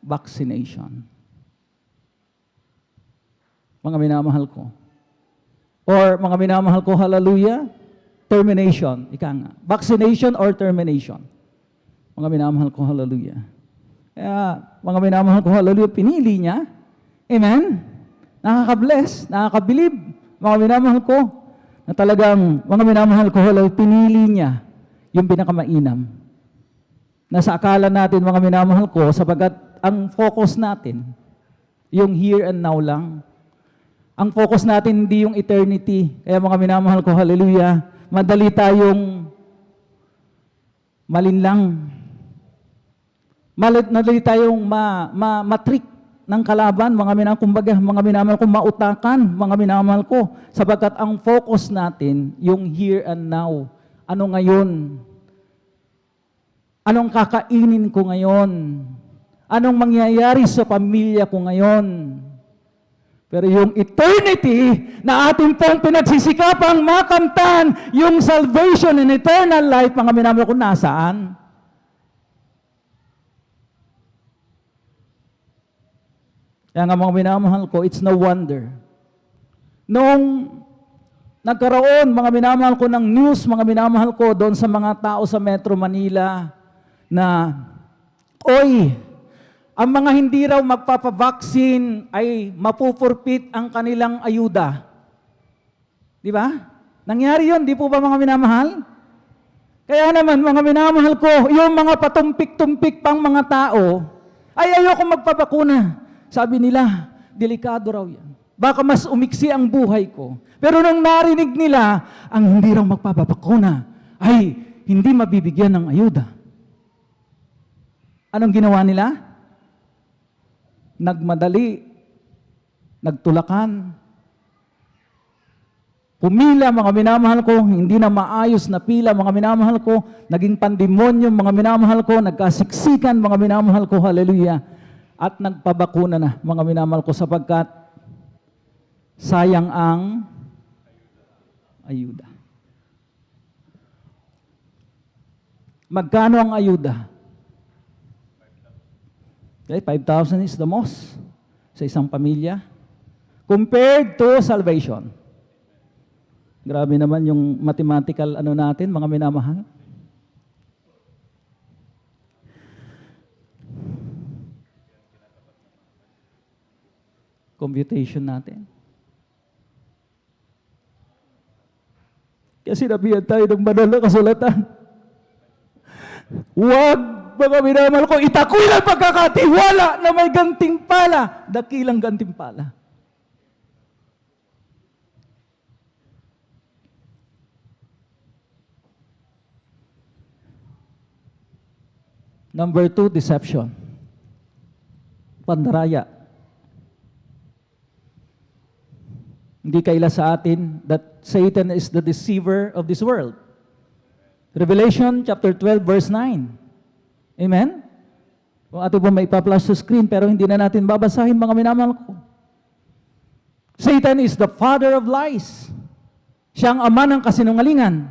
vaccination. Mga minamahal ko. Or mga minamahal ko, hallelujah, termination. Ika nga. Vaccination or termination. Mga minamahal ko, hallelujah. Kaya, mga minamahal ko, hallelujah, pinili niya. Amen? Nakaka-bless, nakaka-believe, mga minamahal ko, na talagang, mga minamahal ko, pinili niya yung pinakamainam. Nasa akala natin, mga minamahal ko, sapagat ang focus natin, yung here and now lang. Ang focus natin, hindi yung eternity. Kaya mga minamahal ko, hallelujah, madali tayong malinlang. Madali tayong matrick ng kalaban, mga minamahal, kumbaga, mga minamahal ko, mautakan, mga minamahal ko, sapagkat ang focus natin, yung here and now. Ano ngayon? Anong kakainin ko ngayon? Anong mangyayari sa pamilya ko ngayon? Pero yung eternity na ating pong pinagsisikapang makamtan, yung salvation and eternal life, mga minamahal ko, nasaan? Kaya nga mga minamahal ko, it's no wonder. Noong nagkaroon, mga minamahal ko, ng news, mga minamahal ko, doon sa mga tao sa Metro Manila na, oy, ang mga hindi raw magpapavaksin ay mapupurpit ang kanilang ayuda. Di ba? Nangyari yun, di po ba mga minamahal? Kaya naman, mga minamahal ko, yung mga patumpik-tumpik pang mga tao, ay ayoko magpapakuna. Sabi nila, delikado raw yan. Baka mas umiksi ang buhay ko. Pero nung narinig nila, ang hindi raw magpapakuna, ay hindi mabibigyan ng ayuda. Anong ginawa nila? Nagmadali, nagtulakan, pumila, mga minamahal ko, hindi na maayos na pila, mga minamahal ko, naging pandemonyo, mga minamahal ko, nagkasiksikan, mga minamahal ko, hallelujah, at nagpabakuna na, mga minamahal ko, sapagkat sayang ang ayuda. Magkano ang ayuda? Okay, 5,000 is the most sa isang pamilya compared to salvation. Grabe naman yung mathematical ano natin, mga minamahal. Computation natin. Kasi sinabihan tayo ng banal na kasulatan. Huwag, mga minamahal ko, itakwil ang pagkakatiwala na may gantimpala, dakilang gantimpala. Number 2, deception. Pandaraya. Hindi kaila sa atin that Satan is the deceiver of this world. Revelation chapter 12 verse 9. Amen? Kung ato po may ipa-flash sa screen pero hindi na natin babasahin, mga minamahal ko. Satan is the father of lies. Siya ang ama ng kasinungalingan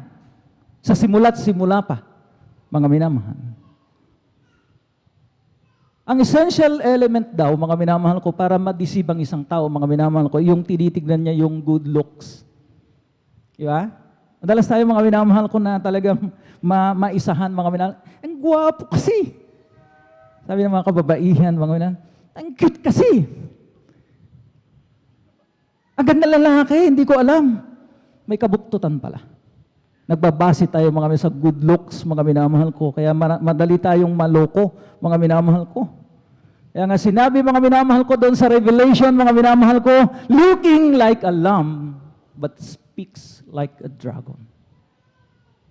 sa simula't simula pa, mga minamahal. Ang essential element daw, mga minamahal ko, para ma-deceive ang isang tao, mga minamahal ko, yung tinitignan niya yung good looks. Di ba? Madalas tayo, mga minamahal ko, na talagang maisahan, mga minamahal. Ang gwapo kasi. Sabi ng mga kababaihan, mga minamahal, ang cute kasi. Ang ganda lalaki, hindi ko alam. May kabuktutan pala. Nagbabase tayo, mga sa good looks, mga minamahal ko. Kaya madali tayong maloko, mga minamahal ko. Kaya nga sinabi, mga minamahal ko, doon sa Revelation, mga minamahal ko, looking like a lamb, but speaks like a dragon.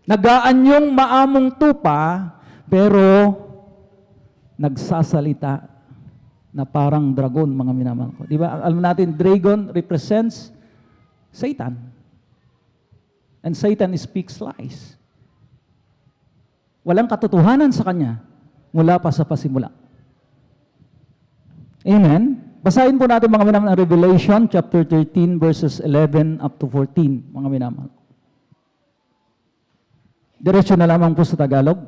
Nagaanyong maamong tupa, pero nagsasalita na parang dragon, mga minamahal ko. Di ba? Alam natin, dragon represents Satan. And Satan speaks lies. Walang katotohanan sa kanya mula pa sa pasimula. Amen? Basahin po natin, mga minamahal, ang Revelation chapter 13 verses 11 up to 14, mga minamahal. Diretso na lamang po sa Tagalog.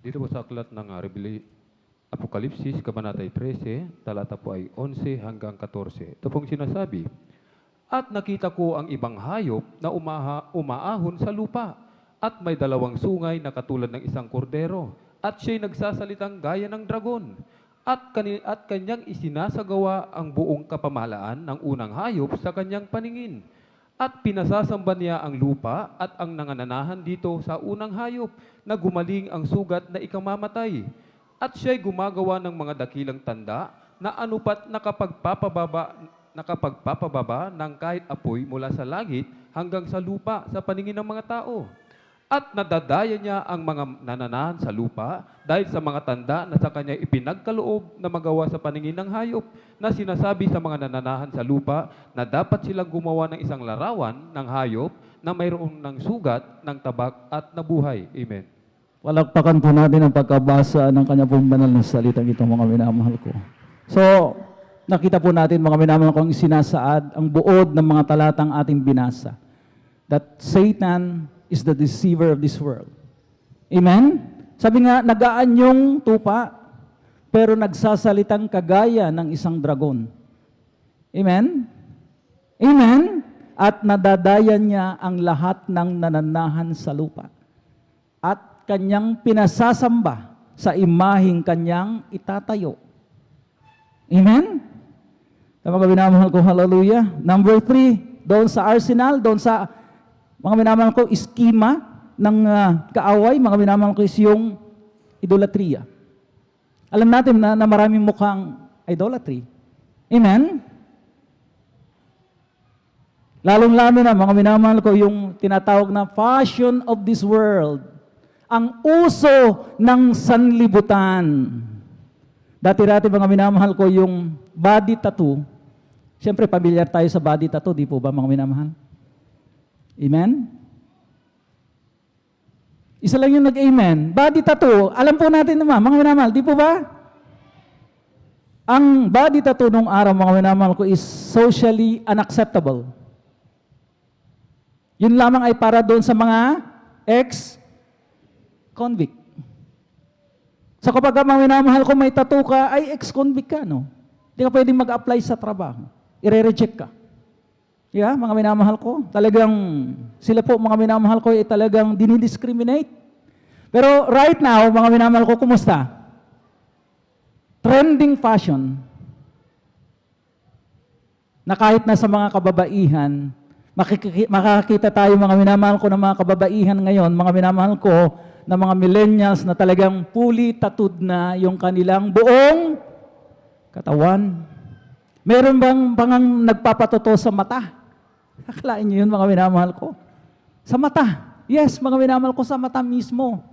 Dito po sa aklat ng Apokalipsis, Kabanatay 13, talata po ay 11 hanggang 14. Ito pong sinasabi, at nakita ko ang ibang hayop na umaahon sa lupa, at may dalawang sungay na katulad ng isang kordero, at siya'y nagsasalitang gaya ng dragon, at kanyang isinasagawa ang buong kapamahalaan ng unang hayop sa kanyang paningin. At pinasasamba niya ang lupa at ang nangananahan dito sa unang hayop na gumaling ang sugat na ikamamatay. At siya'y gumagawa ng mga dakilang tanda na anupat nakapagpapababa ng kahit apoy mula sa langit hanggang sa lupa sa paningin ng mga tao. At nadadaya niya ang mga nananahan sa lupa dahil sa mga tanda na sa kanya ipinagkaloob na magawa sa paningin ng hayop na sinasabi sa mga nananahan sa lupa na dapat silang gumawa ng isang larawan ng hayop na mayroon ng sugat, ng tabak at nabuhay. Amen. Palakpakan po natin ang pagkabasa ng kanya pong banal na salitang ito, mga minamahal ko. So, nakita po natin, mga minamahal ko, ang isinasaad, ang buod ng mga talatang ating binasa. That Satan is the deceiver of this world. Amen? Sabi nga, nagaanyong tupa, pero nagsasalitang kagaya ng isang dragon. Amen? Amen? At nadadayan niya ang lahat ng nananahan sa lupa. At kanyang pinasasamba sa imaheng kanyang itatayo. Amen? Mga minamahal ko, hallelujah. Number 3, doon sa arsenal, doon sa mga minamahal ko, iskema ng kaaway, mga minamahal ko is yung idolatria. Alam natin na maraming mukhang idolatry. Amen? Lalong-lalo na, mga minamahal ko, yung tinatawag na fashion of this world. Ang uso ng sanlibutan. Dati-dati, mga minamahal ko, yung body tattoo. Siyempre, pamilyar tayo sa body tattoo, di po ba, mga minamahal? Amen? Isa lang yung nag-amen. Body tattoo, alam po natin naman, mga minamahal, di po ba? Ang body tattoo nung araw, mga minamahal ko, is socially unacceptable. Yun lamang ay para doon sa mga ex-convict. So kapag mga minamahal ko may tattoo ka, ay ex-convict ka, no? Hindi ka pwedeng mag-apply sa trabaho. I-reject ka. Yeah, mga minamahal ko, talagang sila po, mga minamahal ko, ay talagang dinidiscriminate. Pero right now, mga minamahal ko, kumusta? Trending fashion na kahit na sa mga kababaihan, makakita tayo, mga minamahal ko, ng mga kababaihan ngayon, mga minamahal ko, na mga millennials na talagang fully tattooed na yung kanilang buong katawan. Meron bang pangang nagpapatoto sa mata? Akalain niyo yun, mga minamahal ko? Sa mata. Yes, mga minamahal ko, sa mata mismo.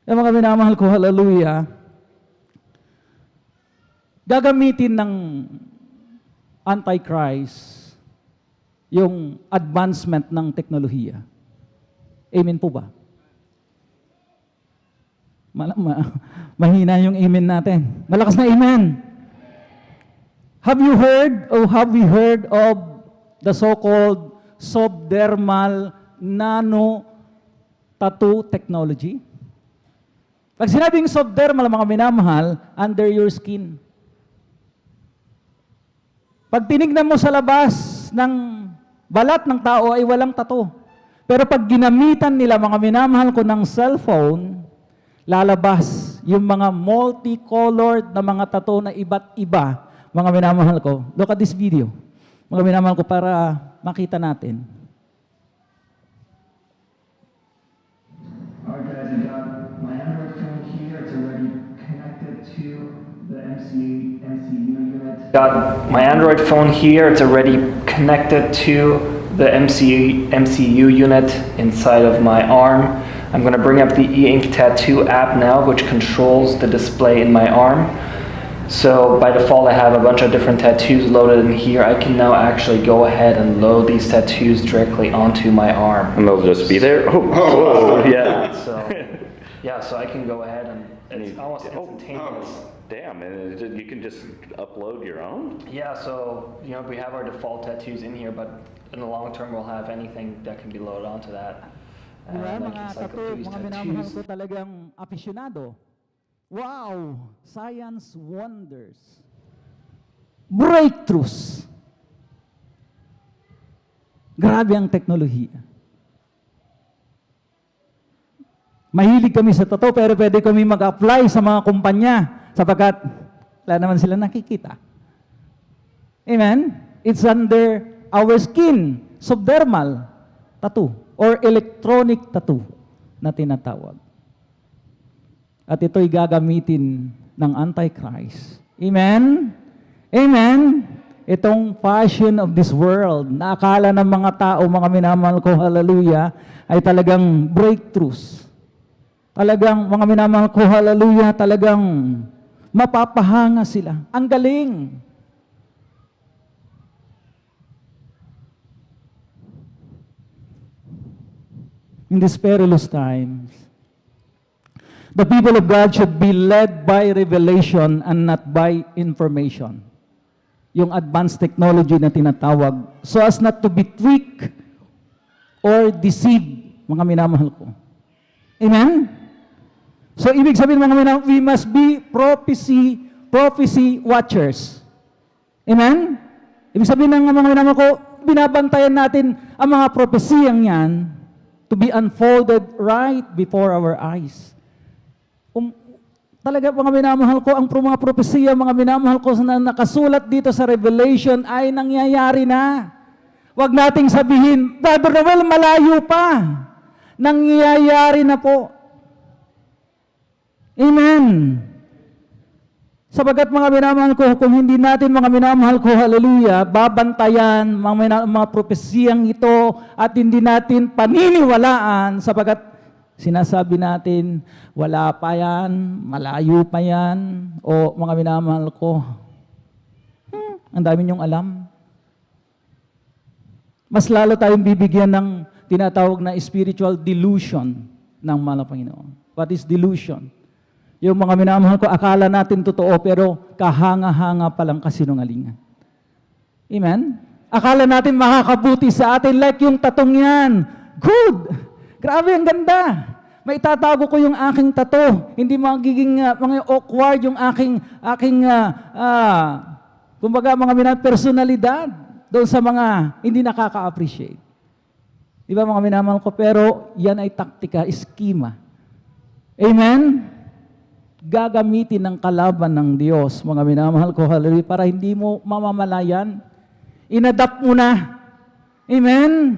Yung mga minamahal ko, hallelujah, gagamitin ng Antichrist yung advancement ng teknolohiya. Amen po ba? Mahina yung amen natin. Malakas na amen. Have you heard or have we heard of the so-called subdermal nano tattoo technology? Pag sinabing subdermal, mga minamahal, under your skin. Pag tinignan mo sa labas ng balat ng tao ay walang tattoo. Pero pag ginamitan nila, mga minamahal ko, ng cellphone, lalabas yung mga multicolored na mga tattoo na iba't iba, mga minamahal ko. Look at this video, mga minamahal ko, para makita natin. Got my Android phone here, it's already connected to the MCU unit inside of my arm. I'm going to bring up the e-ink tattoo app now, which controls the display in my arm. So by default, I have a bunch of different tattoos loaded in here. I can now actually go ahead and load these tattoos directly onto my arm. And they'll just be there? Yeah, so I can go ahead and it's almost instantaneous. Damn, and you can just upload your own? Yeah, so we have our default tattoos in here, but in the long term, we'll have anything that can be loaded onto that. Diba, mga tattoo, mga minamahal ko, talagang aficionado. Wow! Science wonders. Breakthroughs. Grabe ang teknolohiya. Mahilig kami sa tattoo, pero pwede kami mag-apply sa mga kumpanya sapagkat wala naman sila nakikita. Amen? It's under our skin, subdermal tattoo or electronic tattoo na tinatawag. At ito'y gagamitin ng Antichrist. Amen? Amen? Itong fashion of this world na akala ng mga tao, mga minamahal ko, hallelujah, ay talagang breakthroughs. Talagang, mga minamahal ko, hallelujah, talagang mapapahanga sila. Ang galing. In these perilous times, the people of God should be led by revelation and not by information. yung advanced technology na tinatawag, so as not to be tricked or deceived, mga minamahal ko. Amen? So, ibig sabihin mga minamahal, we must be prophecy watchers. Amen? Ibig sabihin ng mga minamahal ko, binabantayan natin ang mga propesiyang yan to be unfolded right before our eyes. Talaga mga minamahal ko, ang mga propesiya, mga minamahal ko na nakasulat dito sa Revelation ay nangyayari na. Huwag nating sabihin, Brother Noel, malayo pa. Nangyayari na po. Amen. Sabagat mga minamahal ko, kung hindi natin mga minamahal ko, hallelujah, babantayan mga propesiyang ito at hindi natin paniniwalaan sabagat sinasabi natin, wala pa yan, malayo pa yan, o mga minamahal ko, ang dami niyong alam. Mas lalo tayong bibigyan ng tinatawag na spiritual delusion ng mga Panginoon. What is delusion? Yung mga minamahal ko, akala natin totoo, pero kahanga-hanga palang kasinungalingan. Amen? Akala natin makakabuti sa atin, like yung tatong yan. Good! Grabe, ang ganda. May tatago ko yung aking tato. Hindi magiging mga awkward yung aking kumbaga mga personalidad doon sa mga hindi nakaka-appreciate. Di ba mga minamahal ko? Pero yan ay taktika, eskema. Amen? Gagamitin ng kalaban ng Diyos, mga minamahal ko, hallelujah, para hindi mo mamamalayan. Inadapt mo na. Amen?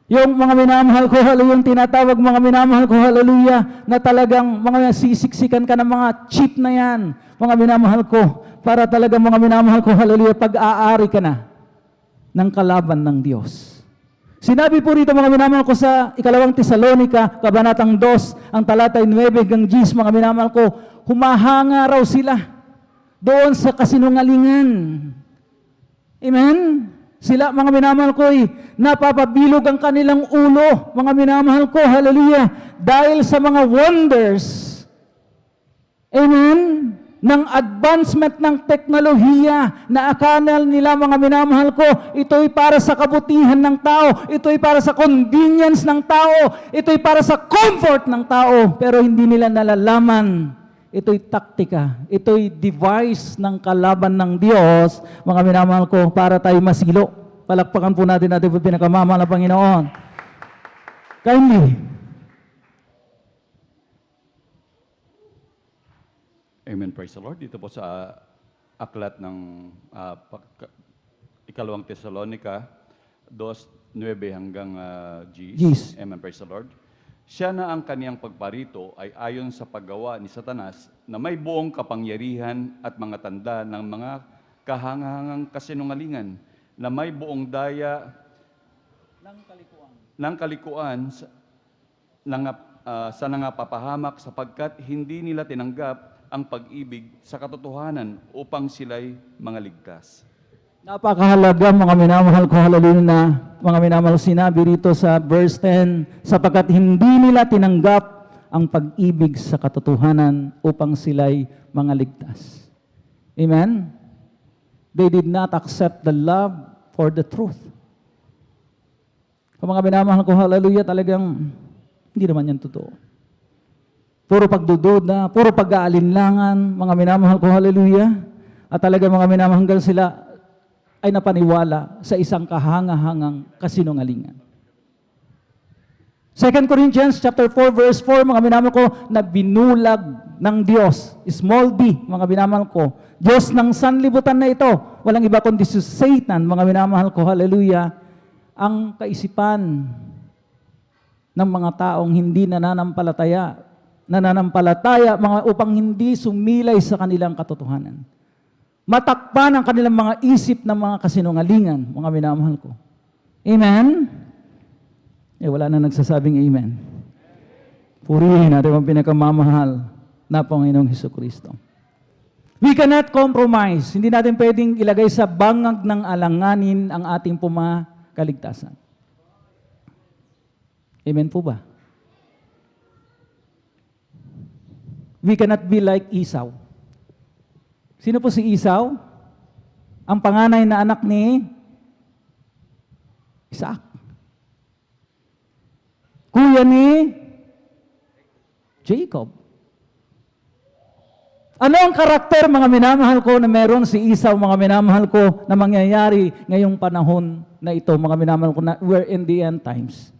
Yung mga minamahal ko, hallelujah, yung tinatawag mga minamahal ko, hallelujah, na talagang mga sisiksikan ka ng mga cheat na yan, mga minamahal ko, para talagang mga minamahal ko, hallelujah, pag-aari ka na ng kalaban ng Diyos. Sinabi po rito mga minamahal ko sa 2 Tesalonica, Kabanatang 2, ang talatay 9 hanggang 10, mga minamahal ko, humahanga raw sila doon sa kasinungalingan. Amen? Sila, mga minamahal ko, napapabilog ang kanilang ulo, mga minamahal ko, hallelujah, dahil sa mga wonders, amen, ng advancement ng teknolohiya na akala nila, mga minamahal ko, ito'y para sa kabutihan ng tao, ito'y para sa convenience ng tao, ito'y para sa comfort ng tao, pero hindi nila nalalaman. Ito'y taktika, ito'y device ng kalaban ng Diyos, mga minamahal ko, para tayo masilo. Palakpakan po natin po pinakamamahal na Panginoon. Kindly. Amen, praise the Lord. Dito po sa aklat ng 2 Tesalonica 2:9 hanggang Gs. Amen, praise the Lord. Siya na ang kaniyang pagparito ay ayon sa paggawa ni Satanas na may buong kapangyarihan at mga tanda ng mga kahangahangang kasinungalingan na may buong daya ng kalikuan sa nangapapahamak sapagkat hindi nila tinanggap ang pag-ibig sa katotohanan upang sila'y mga ligtas. Napakahalaga mga minamahal ko, hallelujah, na mga minamahal sinabi rito sa verse 10, sapagkat hindi nila tinanggap ang pag-ibig sa katotohanan upang sila'y mga ligtas. Amen? They did not accept the love for the truth. Kung mga minamahal ko, hallelujah, talagang hindi naman yan totoo. Puro pagdududa, puro pag-aalinlangan, mga minamahal ko, hallelujah, at talagang mga minamahal sila ay napaniwala sa isang kahangahangang kasinungalingan. 2 Corinthians chapter 4 verse 4, mga minamahal ko, na binulag ng Diyos, small d, mga minamahal ko, Diyos ng sanlibutan na ito, walang iba kundi si Satan, mga minamahal ko, hallelujah, ang kaisipan ng mga taong hindi nananampalataya, mga upang hindi sumilay sa kanilang katotohanan. Matakpan ang kanilang mga isip ng mga kasinungalingan, mga minamahal ko. Amen? Wala na nagsasabing amen. Purihin natin ang pinakamamahal na Panginoong Hesukristo. We cannot compromise. Hindi natin pwedeng ilagay sa bangag ng alanganin ang ating pumakaligtasan. Amen po ba? We cannot be like Esau. Sino po si Esau? ang panganay na anak ni Isaac. Kuya ni Jacob. Ano ang karakter, mga minamahal ko, na meron si Esau, mga minamahal ko, na mangyayari ngayong panahon na ito, mga minamahal ko, na we're in the end times?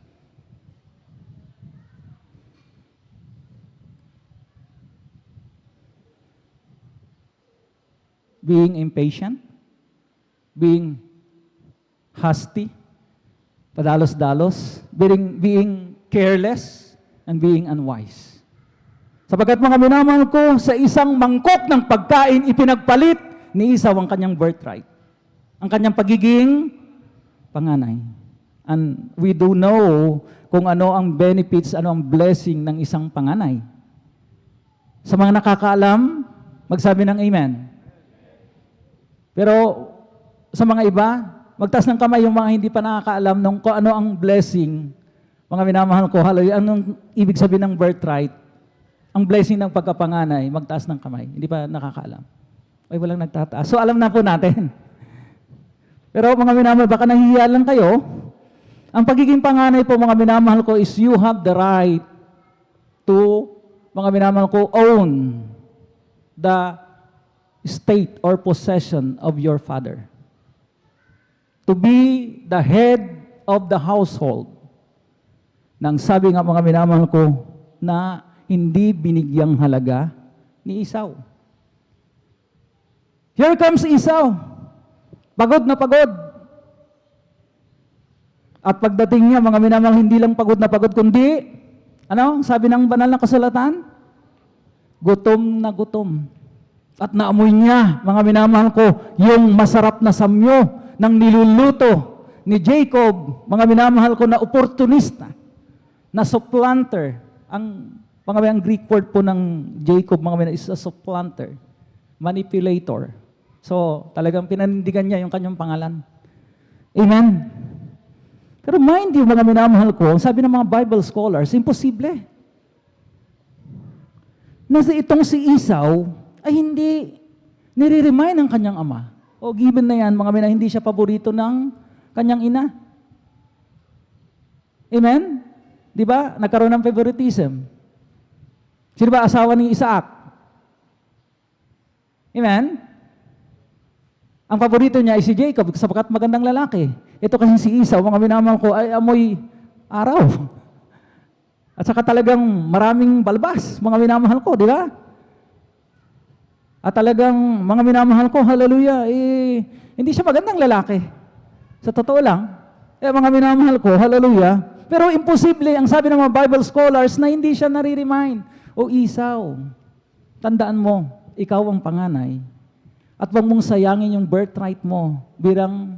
Being impatient, being hasty, padalos-dalos, being careless, and being unwise. Sapagkat mga minamahal ko, sa isang mangkok ng pagkain, ipinagpalit ni Esau ang kanyang birthright. Ang kanyang pagiging panganay. And we do know kung ano ang benefits, ano ang blessing ng isang panganay. Sa mga nakakaalam, magsabi ng amen. Pero sa mga iba, magtaas ng kamay yung mga hindi pa nakakaalam nung kung ano ang blessing. Mga minamahal ko, hallelujah, anong ibig sabihin ng birthright? Ang blessing ng pagkapanganay, magtaas ng kamay. Hindi pa nakakaalam. Ay, walang nagtataas. So, alam na po natin. Pero mga minamahal, baka nahihiya lang kayo. Ang pagiging panganay po, mga minamahal ko, is you have the right to, mga minamahal ko, own the state or possession of your father. To be the head of the household. Nang sabi nga mga minamahal ko, na hindi binigyang halaga ni Esau. Here comes Esau. Pagod na pagod. At pagdating niya, mga minamahal, hindi lang pagod na pagod, kundi, ano, sabi ng banal na kasulatan? Gutom na gutom. At naamoy niya, mga minamahal ko, yung masarap na samyo ng niluluto ni Jacob, mga minamahal ko, na opportunista, na supplanter. Ang Greek word po ng Jacob, mga minamahal, is a supplanter, manipulator. So, talagang pinanindigan niya yung kanyang pangalan. Amen? Pero mind you, mga minamahal ko, sabi ng mga Bible scholars, imposible. Nasa itong si Esau ay hindi nire-remind ng kanyang ama. O given na yan, mga minamahal, hindi siya paborito ng kanyang ina. Amen? Di ba? Nagkaroon ng favoritism. Sino ba asawa ni Isaac? Amen? Ang paborito niya ay si Jacob sapagkat magandang lalaki. Ito kasi si Esau, mga minamahal ko, ay amoy araw. At saka talagang maraming balbas, mga minamahal ko, di ba? At talagang mga minamahal ko, hallelujah, hindi siya magandang lalaki. Sa totoo lang, mga minamahal ko, hallelujah, pero imposible, ang sabi ng mga Bible scholars, na hindi siya nare-remind. O Esau, tandaan mo, ikaw ang panganay. At wag mong sayangin yung birthright mo bilang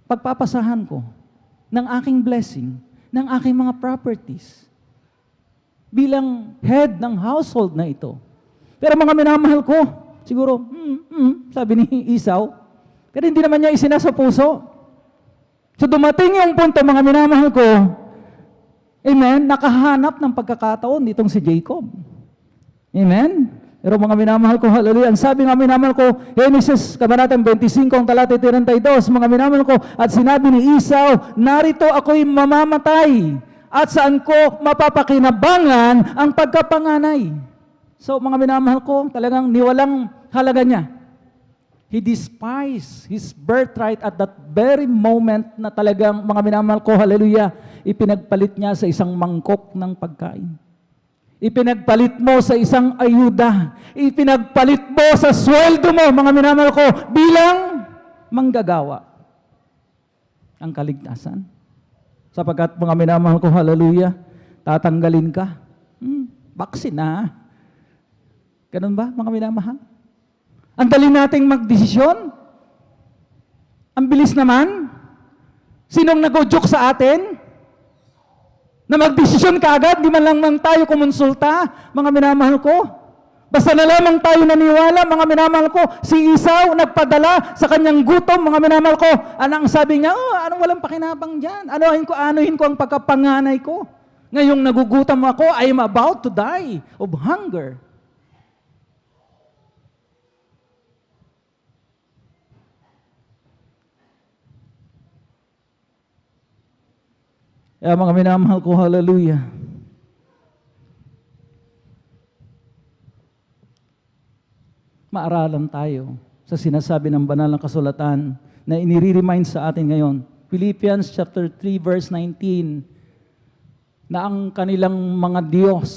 pagpapasahan ko ng aking blessing, ng aking mga properties. Bilang head ng household na ito. Pero mga minamahal ko, siguro, sabi ni Esau, pero hindi naman niya isinasa puso. So dumating yung punto, mga minamahal ko, amen, nakahanap ng pagkakataon ditong si Jacob. Amen? Pero mga minamahal ko, hallelujah, ang sabi nga minamahal ko, Genesis, kabanata 25, talata 32, mga minamahal ko, at sinabi ni Esau, narito ako'y mamamatay, at saan ko mapapakinabangan ang pagkapanganay. So mga minamahal ko, talagang niwalang halaga niya. He despised his birthright at that very moment na talagang, mga minamahal ko, hallelujah, ipinagpalit niya sa isang mangkok ng pagkain. Ipinagpalit mo sa isang ayuda. Ipinagpalit mo sa sweldo mo, mga minamahal ko, bilang manggagawa. Ang kaligtasan. Sapagkat, mga minamahal ko, hallelujah, tatanggalin ka. Baksin na. Ganun ba, mga minamahal? Ang dali nating magdesisyon. Ang bilis naman. Sinong nag-joke sa atin? Na magdesisyon ka agad, di man lang tayo kumonsulta, mga minamahal ko. Basta na lamang tayo naniwala, mga minamahal ko, si Esau nagpadala sa kanyang gutom, mga minamahal ko. Anong sabi niya, anong walang pakinabang dyan? Anuhin ko ang pagkapanganay ko. Ngayong nagugutom ako, I am about to die of hunger. Kaya mga minamahal ko, hallelujah. Maaralan tayo sa sinasabi ng banal na kasulatan na inire-remind sa atin ngayon. Philippians chapter 3 verse 19, na ang kanilang mga Diyos,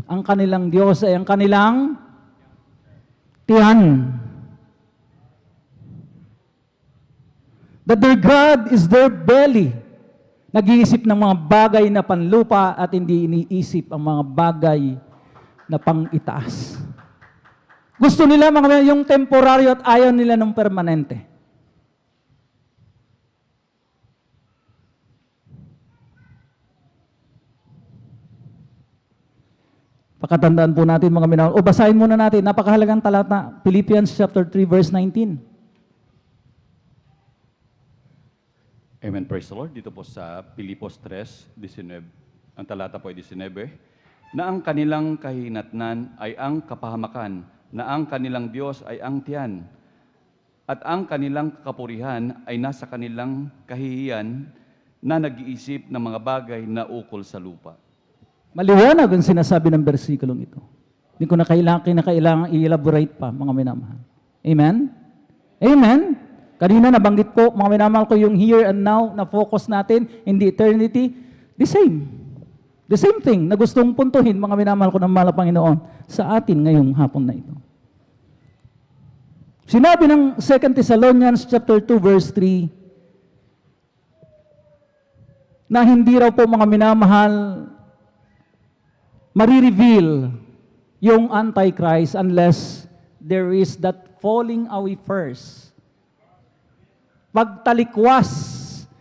ang kanilang Diyos ay ang kanilang tiyan. That their God is their belly. Nag-iisip ng mga bagay na panlupa at hindi iniisip ang mga bagay na pang-itaas. Gusto nila mga yung temporaryo at ayaw nila ng permanente. Pakatandaan po natin mga minamahal. O basahin muna natin, napakahalagang talata, Philippians chapter 3 verse 19. Amen, praise the Lord. Dito po sa Pilipos 3:19, ang talata po ay 19, na ang kanilang kahinatnan ay ang kapahamakan, na ang kanilang Diyos ay ang tiyan, at ang kanilang kapurihan ay nasa kanilang kahihiyan na nag-iisip ng mga bagay na ukol sa lupa. Maliwanag ang sinasabi ng bersikulong ito. Hindi ko na kailangan i-elaborate pa, mga minamahal. Amen? Amen? Kanina nabanggit ko, mga minamahal ko, yung here and now na focus natin in the eternity, the same. The same thing na gustong puntuhin, mga minamahal ko ng mahal na Panginoon, sa atin ngayong hapon na ito. Sinabi ng 2 Thessalonians chapter 2 verse 3 na hindi raw po mga minamahal marireveal yung Antichrist unless there is that falling away first. Pagtalikwas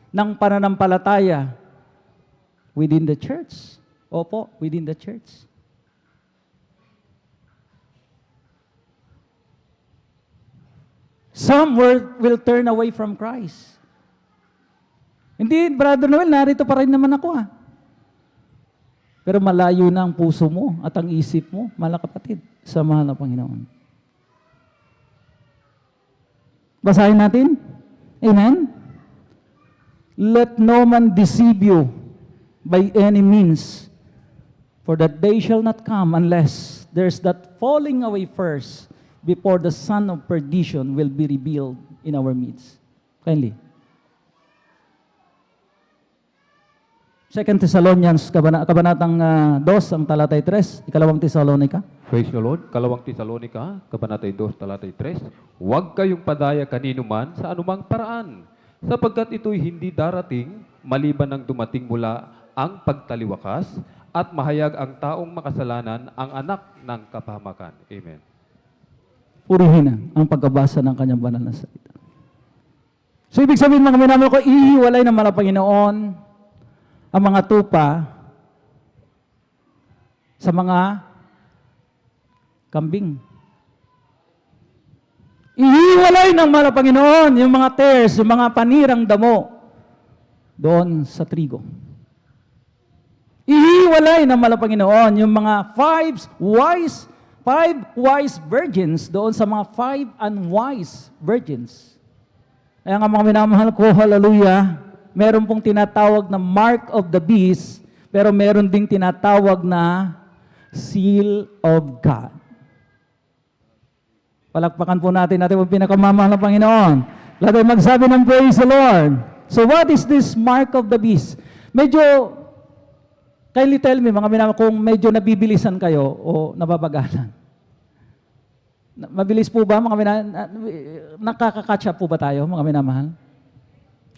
ng pananampalataya within the church. Opo, within the church. Some will turn away from Christ. Hindi, Brother Noel, narito pa rin naman ako . Pero malayo na ang puso mo at ang isip mo, mahal na kapatid, sa mahal na Panginoon. Basahin natin. Amen? Let no man deceive you by any means, for that day shall not come unless there's that falling away first before the son of perdition will be revealed in our midst. Kindly. 2 Thessalonians, kabanatang 2, ang talatay 3, ikalawang Tesalonika. Praise the Lord. Kalawang Tesalonika, kabanatay 2, talatay 3. Huwag kayong padaya kanino man sa anumang paraan, sapagkat ito'y hindi darating maliban ng dumating mula ang pagtaliwakas at mahayag ang taong makasalanan ang anak ng kapahamakan. Amen. Purihin ang pagkabasa ng kanyang banal na salita. So ibig sabihin mga minamahal ko, ihiwalay ng mahal na Panginoon ang mga tupa sa mga kambing. Ihiwalay ng mahal na Panginoon yung mga tares, yung mga panirang damo doon sa trigo. Ihiwalay ng mahal na Panginoon yung mga five wise virgins doon sa mga 5 unwise virgins. Kaya nga mga minamahal ko, hallelujah, meron pong tinatawag na mark of the beast, pero meron ding tinatawag na seal of God. Palakpakan po natin ang pinakamamahal na Panginoon. Lahat ay magsabi ng praise the Lord. So what is this mark of the beast? Medyo, kindly tell me mga minamahal, kung medyo nabibilisan kayo o nababagalan. Mabilis po ba mga minamahal? Nakaka-catch up po ba tayo mga minamahal?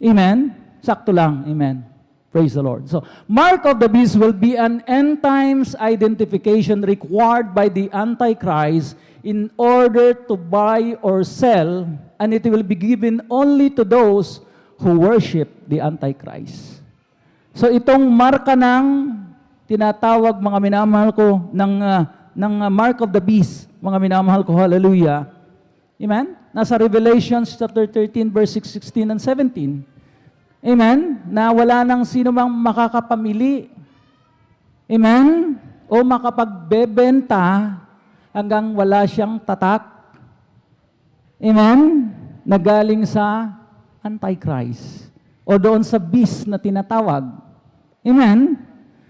Amen? Sakto lang. Amen. Praise the Lord. So, mark of the beast will be an end times identification required by the Antichrist in order to buy or sell, and it will be given only to those who worship the Antichrist. So, itong marka ng tinatawag mga minamahal ko ng mark of the beast, mga minamahal ko, hallelujah. Amen? Nasa Revelations chapter 13 verse 16 and 17. Amen? Na wala nang sino mang makakapamili. Amen? O makapagbebenta hanggang wala siyang tatak. Amen? Na galing sa Antichrist. O doon sa beast na tinatawag. Amen?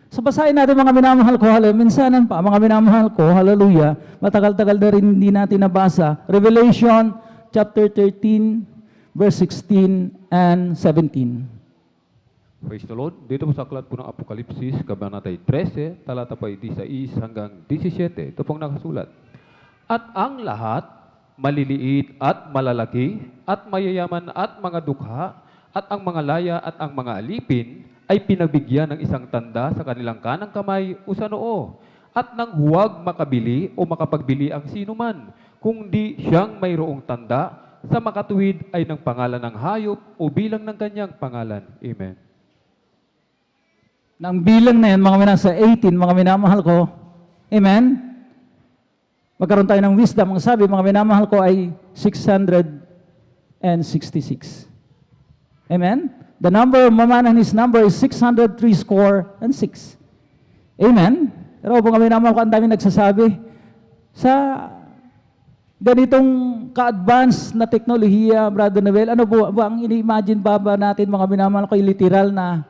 So basahin natin mga minamahal ko, hallelujah. Minsanan pa, mga minamahal ko, hallelujah. Matagal-tagal na rin hindi natin nabasa. Revelation chapter 13, verse 16 and 17. Praise the Lord. Dito po sa aklat po ng Apokalipsis, Kabanata 13, talata po 16 hanggang 17. Ito pong nakasulat. At ang lahat, maliliit at malalaki, at mayayaman at mga dukha, at ang mga laya at ang mga alipin, ay pinabigyan ng isang tanda sa kanilang kanang kamay o sa noo, at nang huwag makabili o makapagbili ang sinuman, kung di siyang mayroong tanda sa makatuwid ay ng pangalan ng hayop o bilang ng kanyang pangalan. Amen. Nang bilang na yan, mga nasa 18, mga minamahal ko, amen? Magkaroon tayo ng wisdom. Ang sabi, mga minamahal ko ay 666. Amen? The number of mamanan, his number is 603 score and 6. Amen? Pero mga minamahal ko, ang dami nagsasabi, sa ganitong ka-advance na teknolohiya, Brother Noel, ano po ang ini-imagine ba natin, mga minamahal ko, literal na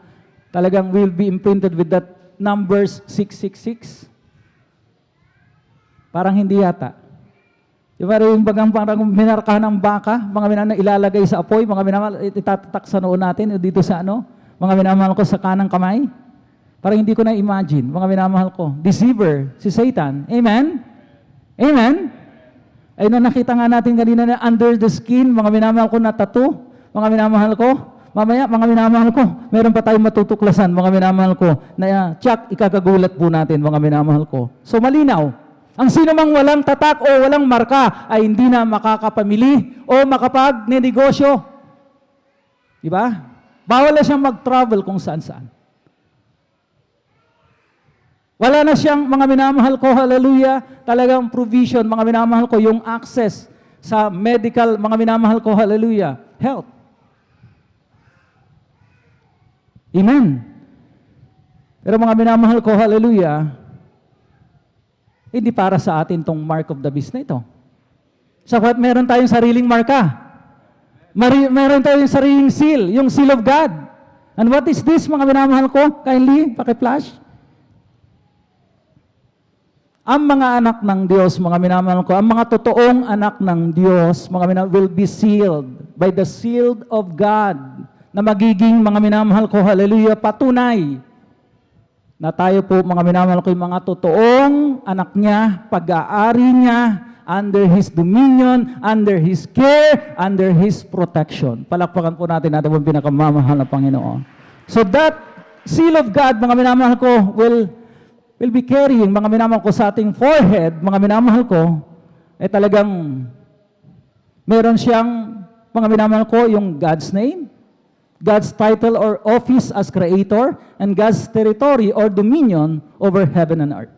talagang will be imprinted with that numbers 666? Parang hindi yata. Yung parang minarka ng baka, mga minamahal ilalagay sa apoy, mga minamahal itatatak sa noon natin, dito sa mga minamahal ko sa kanang kamay. Parang hindi ko na-imagine, mga minamahal ko. Deceiver, si Satan. Amen? Amen? Ay na nakita nga natin kanina na under the skin, mga minamahal ko na tattoo, mga minamahal ko. Mamaya, mga minamahal ko, meron pa tayong matutuklasan, mga minamahal ko, na tsak, ikakagulat po natin, mga minamahal ko. So malinaw, ang sino mang walang tatak o walang marka ay hindi na makakapamili o makapagnegosyo. Diba? Bawal na siyang mag-travel kung saan-saan. Wala na siyang, mga minamahal ko, hallelujah, talagang provision, mga minamahal ko, yung access sa medical, mga minamahal ko, hallelujah, health. Amen. Pero mga minamahal ko, hallelujah, hindi para sa atin tong mark of the beast na ito. Sapagkat meron tayong sariling marka. Meron tayong sariling seal, yung seal of God. And what is this, mga minamahal ko? Kindly, paki-flash. Ang mga anak ng Diyos, mga minamahal ko, ang mga totoong anak ng Diyos, mga minamahal, will be sealed by the seal of God, na magiging, mga minamahal ko, hallelujah, patunay na tayo po, mga minamahal ko, yung mga totoong anak niya, pag-aari niya, under His dominion, under His care, under His protection. Palakpakan po natin ang pinakamamahal na Panginoon. So that seal of God, mga minamahal ko, will be carrying, mga minamahal ko, sa ating forehead, mga minamahal ko, ay talagang meron siyang, mga minamahal ko, yung God's name, God's title or office as creator, and God's territory or dominion over heaven and earth.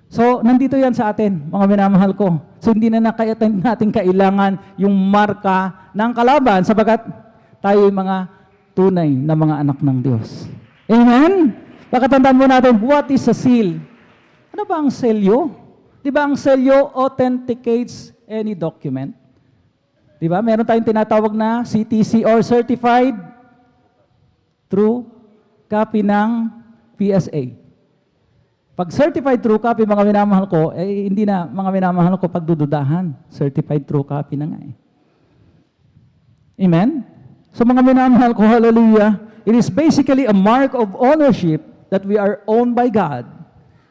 So, nandito yan sa atin, mga minamahal ko. So, hindi na natin kailangan yung marka ng kalaban, sapagkat tayo yung mga tunay na mga anak ng Diyos. Amen? Pakatandaan mo natin, what is a seal? Ano ba ang selyo? Di ba ang selyo authenticates any document? Di ba? Meron tayong tinatawag na CTC or Certified True Copy ng PSA. Pag certified true copy, mga minamahal ko, hindi na, mga minamahal ko, pagdududahan. Certified true copy na nga eh. Amen? So mga minamahal ko, hallelujah, it is basically a mark of ownership that we are owned by God.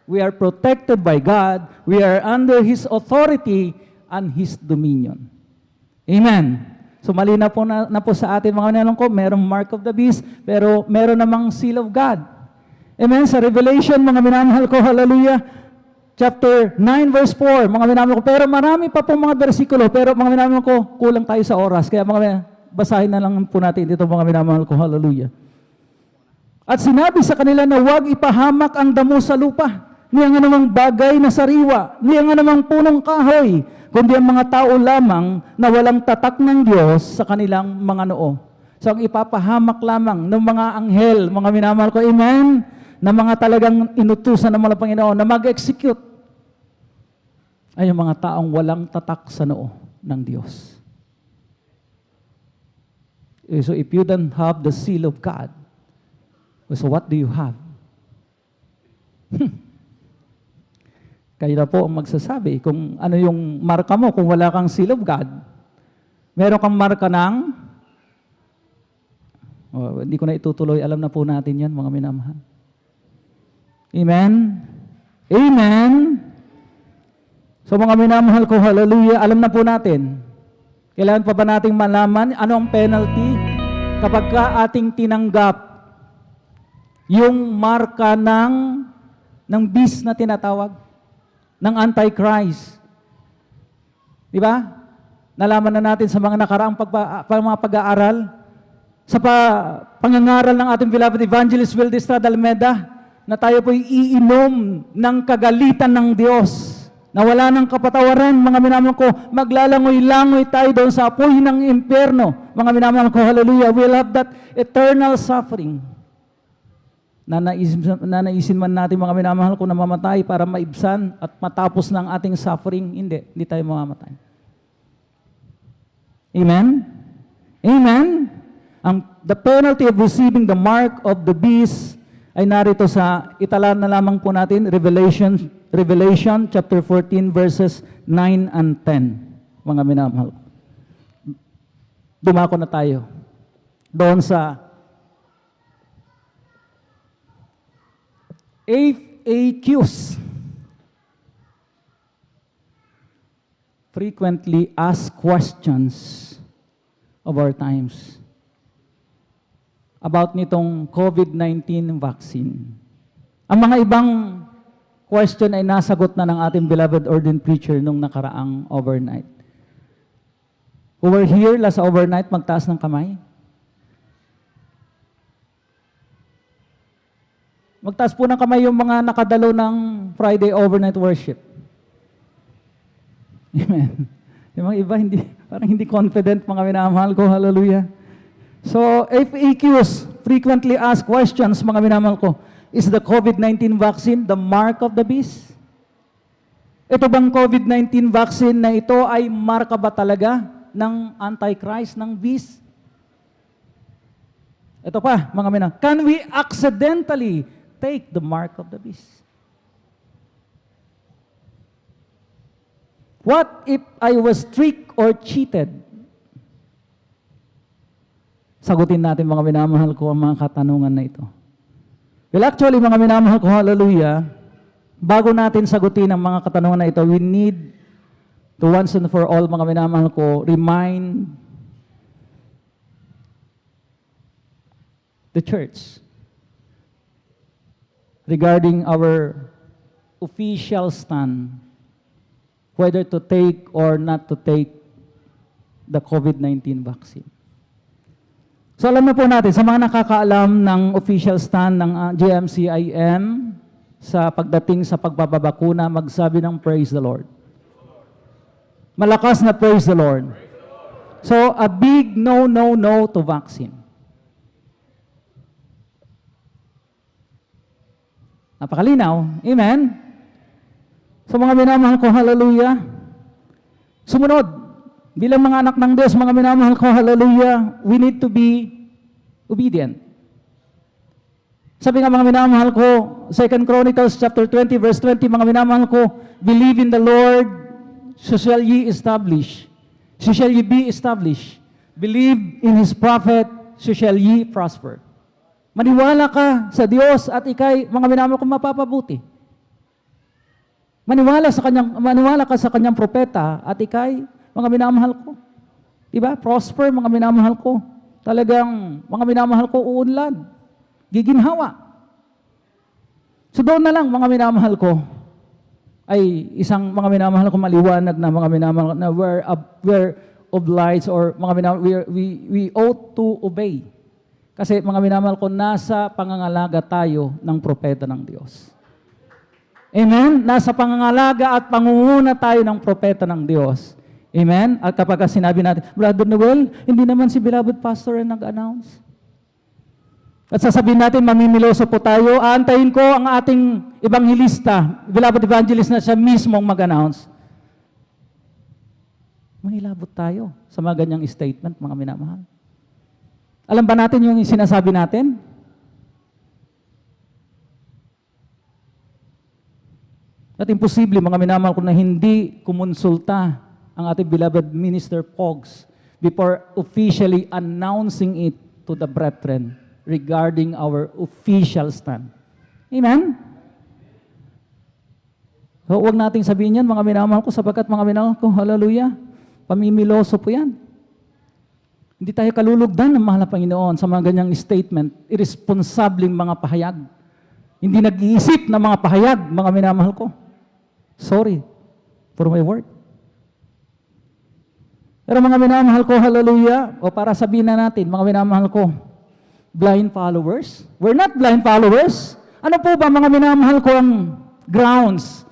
We are protected by God. We are under His authority and His dominion. Amen? So malinaw po na po sa atin, mga minamahal ko, merong mark of the beast, pero meron namang seal of God. Amen? Sa Revelation, mga minamahal ko, hallelujah, chapter 9, verse 4, mga minamahal ko, pero marami pa pong mga bersikulo, pero mga minamahal ko, kulang tayo sa oras, kaya basahin na lang po natin dito, mga minamahal ko, hallelujah. At sinabi sa kanila na huwag ipahamak ang damo sa lupa, niyang anumang bagay na sariwa, niyang anumang punong kahoy, kundi ang mga tao lamang na walang tatak ng Diyos sa kanilang mga noo. So ang ipapahamak lamang ng mga anghel, mga minamahal ko, amen, na mga talagang inutusan ng mga Panginoon na mag-execute ay yung mga taong walang tatak sa noo ng Diyos. So if you don't have the seal of God, So what do you have? Kayo na po ang magsasabi kung ano yung marka mo kung wala kang seal of God. Meron kang marka ng hindi ko na itutuloy. Alam na po natin yan, mga minamahal. Amen? Amen? So mga minamahal ko, hallelujah, alam na po natin. Kailangan pa ba nating malaman ano ang penalty kapag ka ating tinanggap yung marka ng beast na tinatawag, ng Antichrist. Di ba? Nalaman na natin sa mga nakaraang mga pag-aaral, sa pangangaral ng ating beloved evangelist Will Estrada Almeda, na tayo po'y iinom ng kagalitan ng Diyos, na wala ng kapatawaran, mga minamahal ko, maglalangoy-langoy tayo doon sa apoy ng impyerno. Mga minamahal ko, hallelujah, we'll have that eternal suffering. Nanaisin man natin, mga minamahal ko, na mamatay para maibsan at matapos ng ating suffering. Hindi tayo mamamatay. Amen? Amen? The penalty of receiving the mark of the beast ay narito sa itala na lamang po natin, Revelation chapter 14 verses 9 and 10. Mga minamahal. Dumako na tayo doon sa FAQs. Frequently asked questions of our times about nitong COVID-19 vaccine. Ang mga ibang question ay nasagot na ng ating beloved ordained preacher nung nakaraang overnight. Who were here last overnight, magtaas ng kamay. Magtaas po ng kamay yung mga nakadalo ng Friday overnight worship. Amen. Yung mga iba, parang hindi confident, mga minamahal ko. Hallelujah. So, FAQs, frequently asked questions, mga minamahal ko. Is the COVID-19 vaccine the mark of the beast? Ito bang COVID-19 vaccine na ito ay marka ba talaga ng Antichrist, ng beast? Ito pa, mga minamahal. Can we accidentally take the mark of the beast? What if I was tricked or cheated? Sagutin natin, mga minamahal ko, ang mga katanungan na ito. Well, actually, mga minamahal ko, hallelujah, bago natin sagutin ang mga katanungan na ito, we need to once and for all, mga minamahal ko, remind the church regarding our official stand, whether to take or not to take the COVID-19 vaccine. So alam na po natin, sa mga nakakaalam ng official stand ng GMCIM sa pagdating sa pagbababakuna, magsabi ng praise the Lord. Malakas na praise the Lord. So a big no, no, no to vaccine. Napakalinaw. Amen? So mga minamahal ko, hallelujah. Sumunod. Bilang mga anak ng Diyos, mga minamahal ko, hallelujah, we need to be obedient. Sabi nga, mga minamahal ko, 2 Chronicles chapter 20, verse 20, mga minamahal ko, believe in the Lord, so shall ye establish. So shall ye be established. Believe in His prophet, so shall ye prosper. Maniwala ka sa Diyos at ikay, mga minamahal ko, mapapabuti. Maniwala ka sa kanyang propeta at ikay, mga minamahal ko. Diba? Prosper, mga minamahal ko. Talagang, mga minamahal ko, uunlad. Giginhawa. So doon na lang, mga minamahal ko, ay isang mga minamahal ko maliwanag na mga minamahal na we're obliged or mga minamahal, we ought to obey. Kasi mga minamahal ko, nasa pangangalaga tayo ng propeta ng Diyos. Amen? Nasa pangangalaga at pangunguna tayo ng propeta ng Diyos. Amen? At kapag sinabi natin, Brother Noel, hindi naman si beloved pastor ang nag-announce. At sasabihin natin, mamimiloso po tayo, aantayin ko ang ating evangelista, beloved evangelist na siya mismong mag-announce. Manilabot tayo sa mga ganyang statement, mga minamahal. Alam ba natin yung sinasabi natin? At imposible, mga minamahal ko, na hindi kumonsulta ang ating beloved Minister Pogs before officially announcing it to the brethren regarding our official stand. Amen? So, huwag nating sabihin yan, mga minamahal ko, sapagkat mga minamahal ko, hallelujah, pamimiloso po yan. Hindi tayo kalulugdan ng mahal na Panginoon sa mga ganyang statement, irresponsableng mga pahayag. Hindi nag-iisip na mga pahayag, mga minamahal ko. Sorry for my word. Pero mga minamahal ko, hallelujah, o para sabihin na natin, mga minamahal ko, blind followers? We're not blind followers. Ano po ba, mga minamahal ko, ang grounds?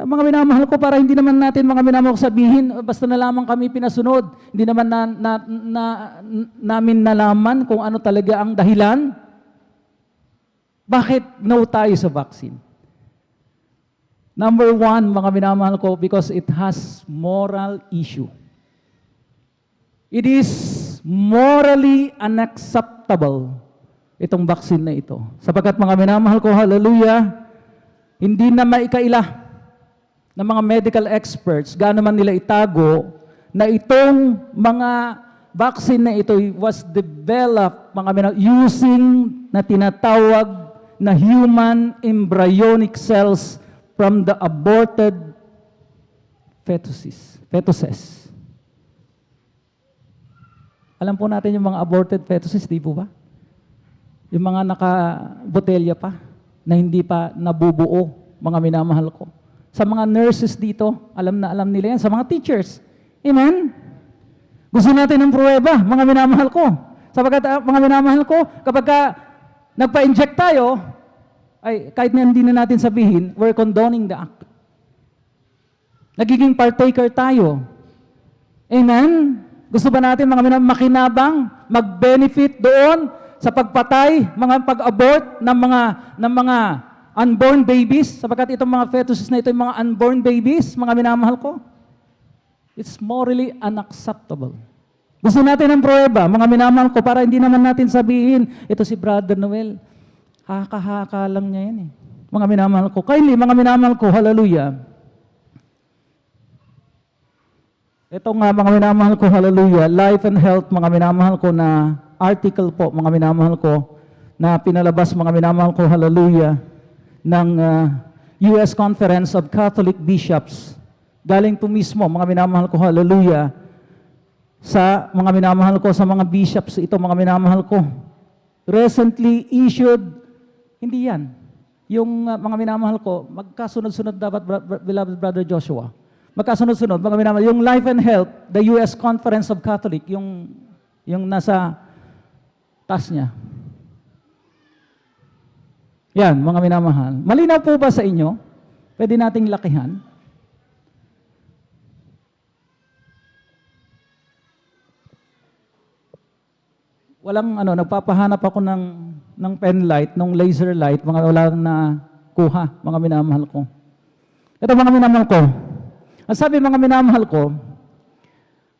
Mga minamahal ko, para hindi naman natin, mga minamahal ko, sabihin, basta na lamang kami pinasunod, hindi naman namin nalaman kung ano talaga ang dahilan. Bakit no tayo sa vaccine? Number one, mga minamahal ko, because it has moral issue. It is morally unacceptable itong vaccine na ito. Sapagkat mga minamahal ko, hallelujah, hindi na maikaila ng mga medical experts, gaano man nila itago, na itong mga vaccine na ito was developed, mga minamahal, using na tinatawag na human embryonic cells from the aborted fetuses. Alam po natin yung mga aborted fetuses, di po ba? Yung mga nakabotelya pa, na hindi pa nabubuo, mga minamahal ko. Sa mga nurses dito, alam na alam nila yan. Sa mga teachers. Amen? Gusto natin ng pruweba, mga minamahal ko. Sapagkat mga minamahal ko, kapag nagpa-inject tayo, ay kahit na hindi na natin sabihin, we're condoning the act. Nagiging partaker tayo. Amen? Gusto ba natin mga makinabang, mag-benefit doon sa pagpatay, mga pag-abort ng mga unborn babies? Sapagkat itong mga fetuses na ito, yung mga unborn babies, mga minamahal ko, it's morally unacceptable. Gusto natin ng pruweba, mga minamahal ko, para hindi naman natin sabihin, ito si Brother Noel, haka-haka lang niya yan eh. Mga minamahal ko, kindly, mga minamahal ko, hallelujah. Ito nga, mga minamahal ko, hallelujah, Life and Health, mga minamahal ko, na article po, mga minamahal ko, na pinalabas, mga minamahal ko, hallelujah, ng U.S. Conference of Catholic Bishops. Galing po mismo, mga minamahal ko, hallelujah, sa mga minamahal ko, sa mga bishops, ito mga minamahal ko, recently issued, hindi yan, yung mga minamahal ko, magkasunod-sunod dapat, beloved Brother Joshua, magkasunod-sunod, mga minamahal, yung Life and Health, the U.S. Conference of Catholic, yung nasa taas niya. Yan, mga minamahal. Malinaw po ba sa inyo? Pwede nating lakihan? Walang nagpapahanap ako ng pen light, ng laser light, mga walang na kuha, mga minamahal ko. Ito mga minamahal ko. Ang sabi mga minamahal ko,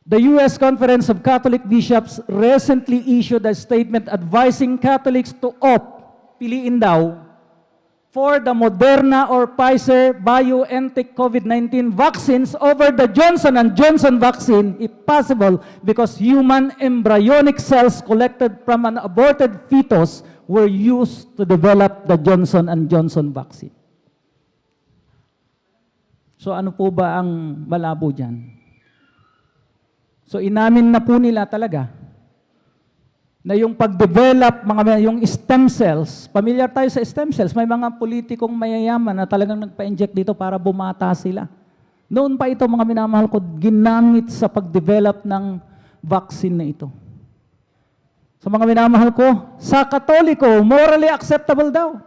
the U.S. Conference of Catholic Bishops recently issued a statement advising Catholics to opt, piliin daw, for the Moderna or Pfizer BioNTech COVID-19 vaccines over the Johnson & Johnson vaccine, if possible, because human embryonic cells collected from an aborted fetus were used to develop the Johnson & Johnson vaccine. So ano po ba ang malabo dyan? So inamin na po nila talaga na yung pag-develop, yung stem cells, familiar tayo sa stem cells, may mga politikong mayayaman na talagang nagpa-inject dito para bumata sila. Noon pa ito, mga minamahal ko, ginamit sa pag-develop ng vaccine na ito. So mga minamahal ko, sa Katoliko, morally acceptable daw.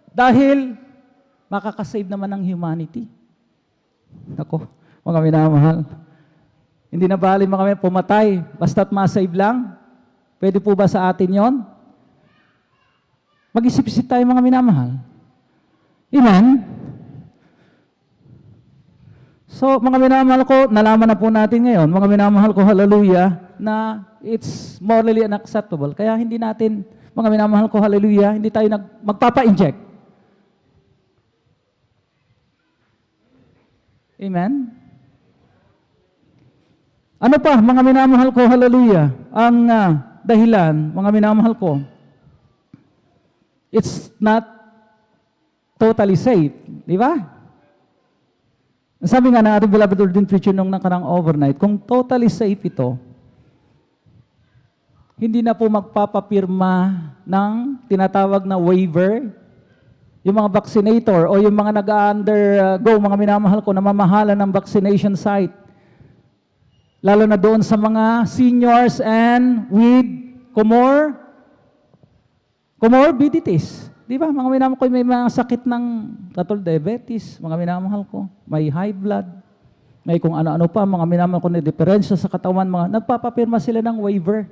Dahil makakasave naman ng humanity. Ako, mga minamahal, hindi na bali mga pumatay, basta't masave lang. Pwede po ba sa atin yon? Mag-isip-isip tayo mga minamahal. Amen? So, mga minamahal ko, nalaman na po natin ngayon, mga minamahal ko, hallelujah, na it's morally unacceptable. Kaya hindi natin, mga minamahal ko, hallelujah, hindi tayo magpapa-inject. Amen? Ano pa, mga minamahal ko, hallelujah, ang dahilan, mga minamahal ko, it's not totally safe, di ba? Sabi nga ng ating beloved ordained preacher nung nakarang overnight, kung totally safe ito, hindi na po magpapapirma ng tinatawag na waiver, yung mga vaccinator o yung mga nag-undergo, mga minamahal ko, na mamahalan ng vaccination site. Lalo na doon sa mga seniors and with comorbidities. Di ba? Mga minamahal ko, may mga sakit ng katulad diabetes, mga minamahal ko, may high blood, may kung ano-ano pa, mga minamahal ko na diferensya sa katawan, nagpapapirma sila ng waiver.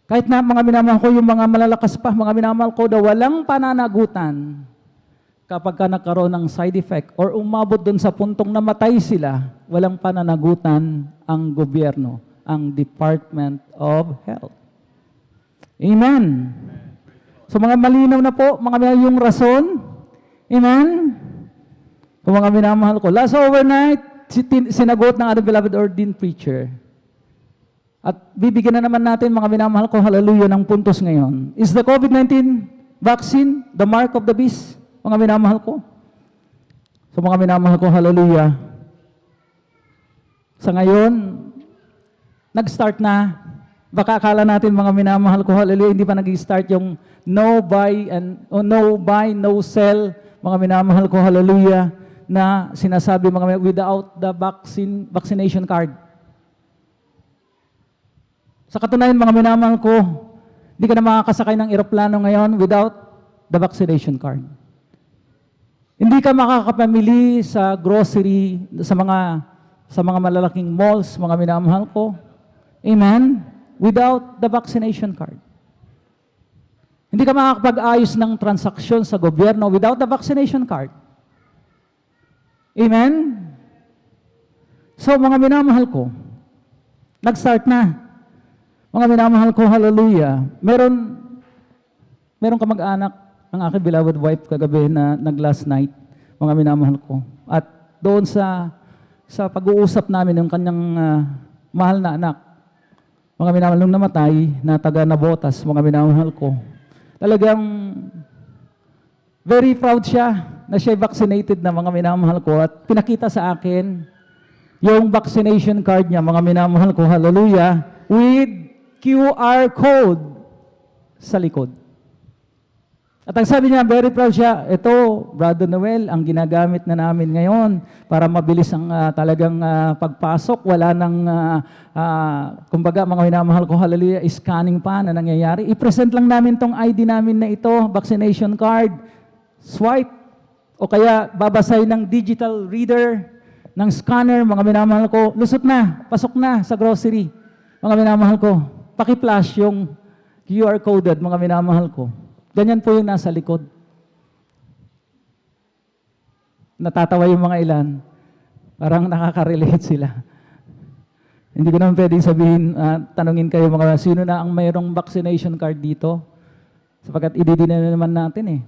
Kahit na mga minamahal ko, yung mga malalakas pa, mga minamahal ko, daw walang pananagutan kapag ka nagkaroon ng side effect or umabot doon sa puntong namatay sila, walang pananagutan ang gobyerno, ang Department of Health. Amen. So mga malinaw na po, mga yung rason. Amen. So mga minamahal ko, last overnight, sinagot ng ating beloved ordained preacher. At bibigyan na naman natin, mga minamahal ko, hallelujah, ng puntos ngayon. Is the COVID-19 vaccine the mark of the beast? Mga minamahal ko. So mga minamahal ko, hallelujah. Sa ngayon, nag-start na. Baka akala natin, mga minamahal ko, hallelujah, hindi pa nag-start yung no buy, no sell, mga minamahal ko, hallelujah, na sinasabi mga without the vaccination card. Sa katunayan, mga minamahal ko, hindi ka na makakasakay ng eroplano ngayon without the vaccination card. Hindi ka makakapamili sa grocery, sa mga malalaking malls, mga minamahal ko. Amen? Without the vaccination card. Hindi ka makakapag-ayos ng transaksyon sa gobyerno without the vaccination card. Amen? So, mga minamahal ko, nag-start na. Mga minamahal ko, hallelujah. Meron kamag-anak ang aking beloved wife kagabi na nag-last night, mga minamahal ko. At doon sa pag-uusap namin ng kanyang mahal na anak, mga minamahal nung namatay, na taga Nabotas, mga minamahal ko, talagang very proud siya na siya vaccinated na, mga minamahal ko. At pinakita sa akin yung vaccination card niya, mga minamahal ko, hallelujah, with QR code sa likod. At ang sabi niya, very proud siya, ito, Brother Noel, ang ginagamit na namin ngayon para mabilis ang talagang pagpasok. Wala nang, kumbaga, mga minamahal ko, hallelujah, scanning pa na nangyayari. I-present lang namin tong ID namin na ito, vaccination card, swipe, o kaya babasay ng digital reader, ng scanner, mga minamahal ko, lusot na, pasok na sa grocery. Mga minamahal ko, paki-flash yung QR coded, mga minamahal ko. Ganyan po yung nasa likod. Natatawa yung mga ilan. Parang nakaka-relate sila. Hindi ko naman pwedeng sabihin, tanungin kayo mga sino na ang mayroong vaccination card dito? Sapagkat ididina na naman natin eh.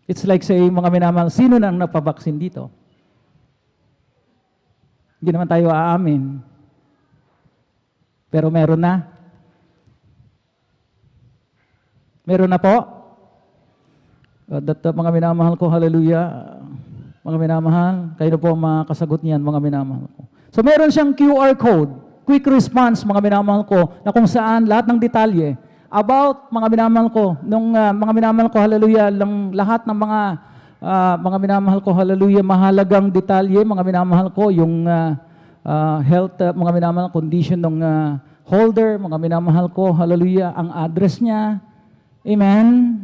It's like saying, mga minamahal, sino na ang napabaksin dito? Hindi naman tayo aamin. Pero meron na. Meron na po. Mga minamahal ko, hallelujah. Mga minamahal, kayo na po ang makasagot niyan, mga minamahal ko. So meron siyang QR code, quick response, mga minamahal ko, na kung saan lahat ng detalye about, mga minamahal ko, nung mga minamahal ko, hallelujah, lahat ng mga minamahal ko, hallelujah, mahalagang detalye, mga minamahal ko, yung health, mga minamahal, condition ng holder, mga minamahal ko, hallelujah, ang address niya, amen.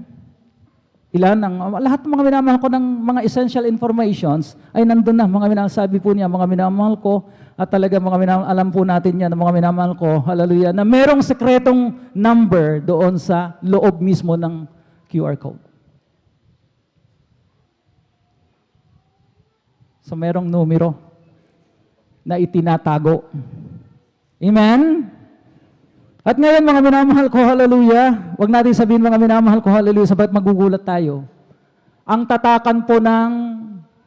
Lahat ng mga minamahal ko ng mga essential informations ay nandun na, mga minamahal, sabi po niya, mga minamahal ko, at talaga mga minamahal, alam po natin yan, mga minamahal ko, hallelujah, na merong sekretong number doon sa loob mismo ng QR code. So merong numero na itinatago. Amen? At ngayon, mga minamahal ko, hallelujah, wag natin sabihin, mga minamahal ko, hallelujah, sabagat magugulat tayo. Ang tatakan po ng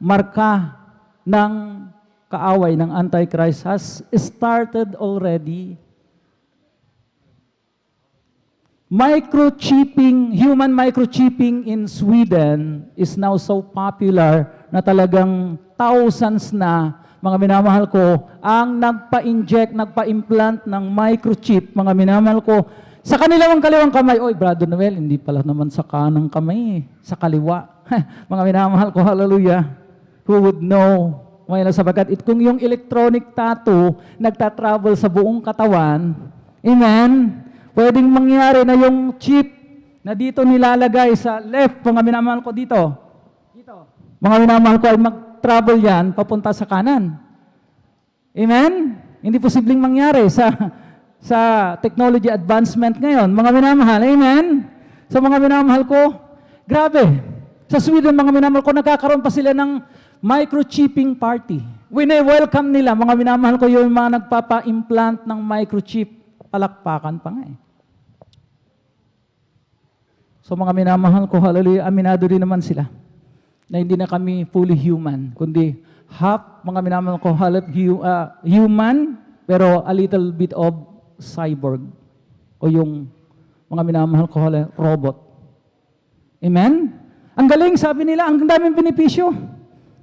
marka ng kaaway ng Antichrist has started already. Human microchipping in Sweden is now so popular na talagang thousands na, mga minamahal ko, ang nagpa-inject, nagpa-implant ng microchip, mga minamahal ko, sa kanilang kaliwang kamay. Oy, Brother Noel, hindi pala naman sa kanang kamay, sa kaliwa. Mga minamahal ko, hallelujah. Who would know? Sapagkat kung yung electronic tattoo nagtatravel sa buong katawan, amen, pwedeng mangyari na yung chip na dito nilalagay sa left, mga minamahal ko dito, mga minamahal ko ay mag-travel yan papunta sa kanan. Amen? Hindi posibleng mangyari sa technology advancement ngayon. Mga minamahal, amen? Sa mga minamahal ko, grabe. Sa Sweden, mga minamahal ko, nagkakaroon pa sila ng microchipping party. Wine-welcome nila, mga minamahal ko, yung mga nagpapa-implant ng microchip. Palakpakan pa nga eh. So mga minamahal ko, hallelujah, aminado rin naman sila na hindi na kami fully human, kundi half, mga minamahal ko, human, pero a little bit of cyborg. O yung mga minamahal ko, robot. Amen? Ang galing, sabi nila, ang daming benepisyo.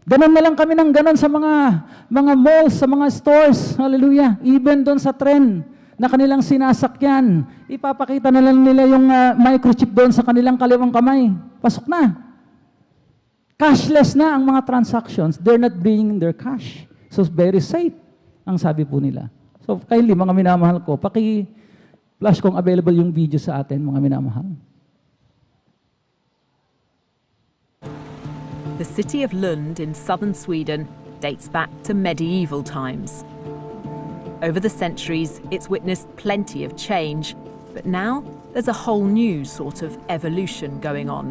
Ganon na lang kami ng ganon sa mga malls, sa mga stores. Hallelujah. Even doon sa trend na kanilang sinasakyan, ipapakita na lang nila yung microchip doon sa kanilang kaliwang kamay. Pasok na. Cashless na ang mga transactions. They're not bringing their cash. So, very safe, ang sabi po nila. So, kindly, mga minamahal ko, paki-flash kung available yung video sa atin, mga minamahal. The city of Lund in southern Sweden dates back to medieval times. Over the centuries, it's witnessed plenty of change, but now there's a whole new sort of evolution going on.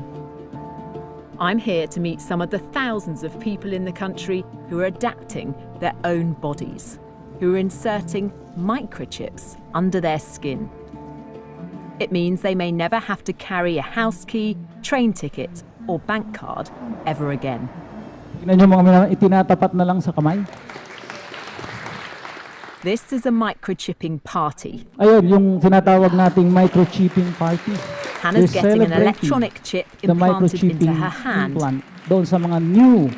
I'm here to meet some of the thousands of people in the country who are adapting their own bodies, who are inserting microchips under their skin. It means they may never have to carry a house key, train ticket, or bank card ever again. Tingnan niyo mga minamahal, itinatapat na lang sa kamay. This is a microchipping party. Ayun, yung tinatawag nating microchipping party. Hannah's getting an electronic chip implanted into her hand. Doon sa mga new.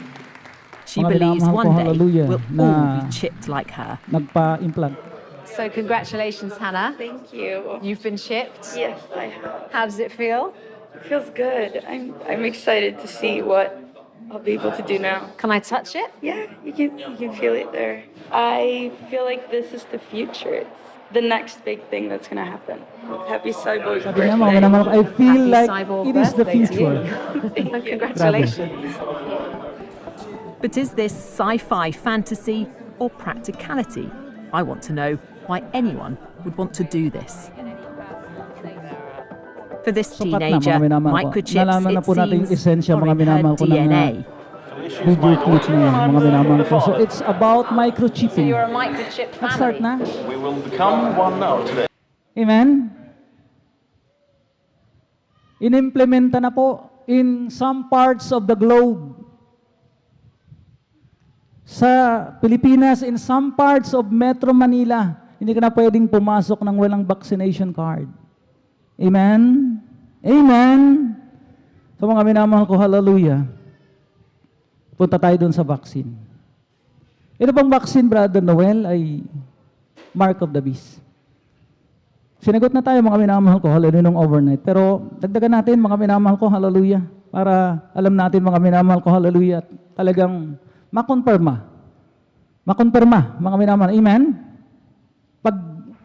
She believes one day we'll all be chipped like her. Nagpa-implant. So congratulations, Hannah. Thank you. You've been chipped? Yes, I have. How does it feel? It feels good. I'm excited to see what I'll be able to do now. Can I touch it? Yeah, you can feel it there. I feel like this is the future. It's the next big thing that's going to happen. Happy Cyborg birthday. I feel like it is the future. Congratulations. But is this sci-fi fantasy or practicality? I want to know why anyone would want to do this. For this teenager, microchips, it seems, are in her DNA. Video clip na yan, mga minamahal ko. So it's about microchipping. So you're a microchip family. Start na. We will become one now today. Amen? Inimplementa na po in some parts of the globe. Sa Pilipinas, in some parts of Metro Manila, hindi ka na pwedeng pumasok ng walang vaccination card. Amen? Amen? So mga minamahal ko, hallelujah. Punta tayo doon sa vaccine. Ito bang vaccine, Brother Noel, ay mark of the beast. Sinagot na tayo, mga minamahal ko, hallelujah, nung overnight. Pero dagdagan natin, mga minamahal ko, hallelujah, para alam natin, mga minamahal ko, hallelujah, talagang makonfirma, mga minamahal. Amen? Pag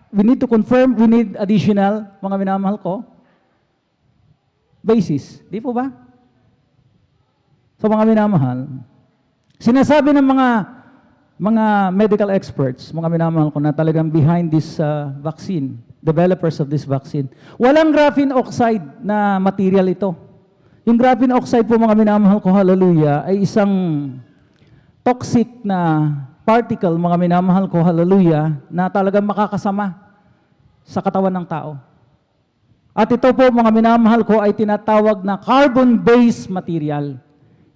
we need to confirm, we need additional, mga minamahal ko, basis. Di po ba? So mga minamahal, sinasabi ng mga medical experts, mga minamahal ko, na talagang behind this vaccine, developers of this vaccine, walang graphene oxide na material ito. Yung graphene oxide po, mga minamahal ko, hallelujah, ay isang toxic na particle, mga minamahal ko, hallelujah, na talagang makakasama sa katawan ng tao. At ito po, mga minamahal ko, ay tinatawag na carbon-based material.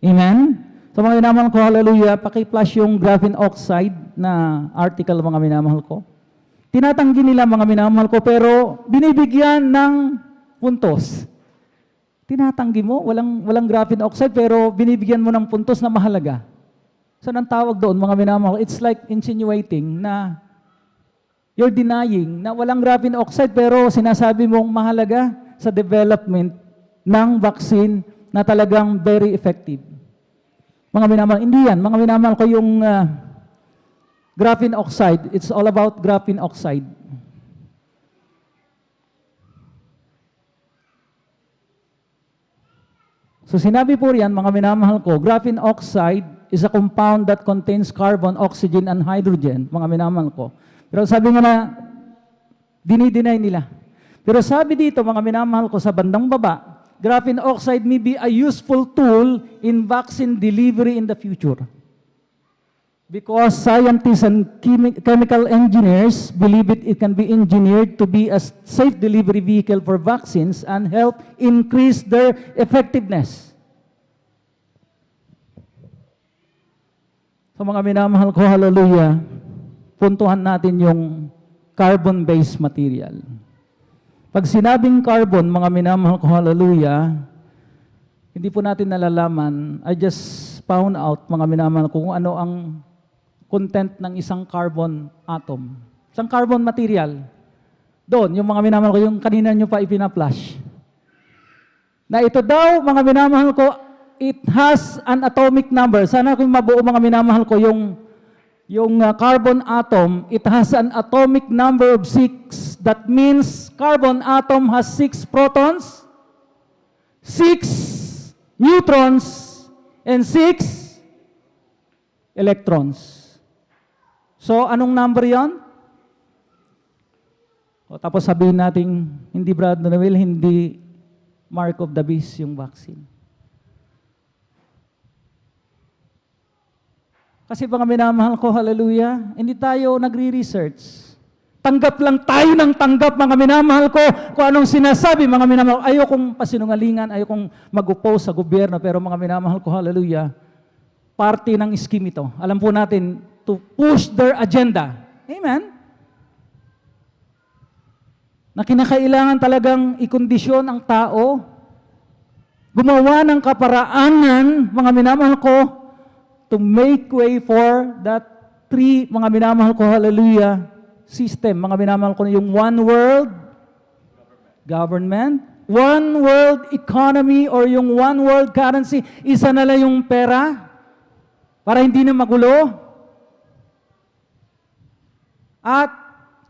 Amen? So mga minamahal ko, hallelujah, paki-flash yung graphene oxide na article mga minamahal ko. Tinatanggi nila mga minamahal ko, pero binibigyan ng puntos. Tinatanggi mo, walang graphene oxide, pero binibigyan mo ng puntos na mahalaga. So nang tawag doon mga minamahal ko, it's like insinuating na you're denying na walang graphene oxide, pero sinasabi mong mahalaga sa development ng vaccine na talagang very effective. Mga minamahal, hindi yan. Mga minamahal ko yung graphene oxide. It's all about graphene oxide. So sinabi po riyan, mga minamahal ko, graphene oxide is a compound that contains carbon, oxygen, and hydrogen. Mga minamahal ko. Pero sabi nga na, dinideny nila. Pero sabi dito, mga minamahal ko, sa bandang baba, graphene oxide may be a useful tool in vaccine delivery in the future. Because scientists and chemical engineers believe it can be engineered to be a safe delivery vehicle for vaccines and help increase their effectiveness. So mga minamahal ko, hallelujah, puntuhan natin yung carbon-based material. Pag sinabing carbon, mga minamahal ko, hallelujah, hindi po natin nalalaman. I just found out, mga minamahal ko, kung ano ang content ng isang carbon atom. Isang carbon material. Doon, yung mga minamahal ko, yung kanina nyo pa ipina-flash. Na ito daw, mga minamahal ko, it has an atomic number. Sana kung mabuo, mga minamahal ko, yung carbon atom, it has an atomic number of 6. That means carbon atom has 6 protons, 6 neutrons, and 6 electrons. So, anong number yon? O, tapos sabihin natin, hindi Brother Noel, hindi mark of the beast yung vaccine. Kasi mga minamahal ko, hallelujah, hindi tayo nagre-research. Tanggap lang tayo ng tanggap, mga minamahal ko, kung anong sinasabi, mga minamahal ko. Ayokong pasinungalingan, ayokong mag-oppose sa gobyerno, pero mga minamahal ko, hallelujah, parte ng scheme ito. Alam po natin, to push their agenda. Amen? Na kinakailangan talagang ikondisyon ang tao, gumawa ng kaparaanan, mga minamahal ko, to make way for that mga minamahal ko, hallelujah, system. Mga minamahal ko, yung one world government, one world economy, or yung one world currency, isa na lang yung pera, para hindi na magulo. At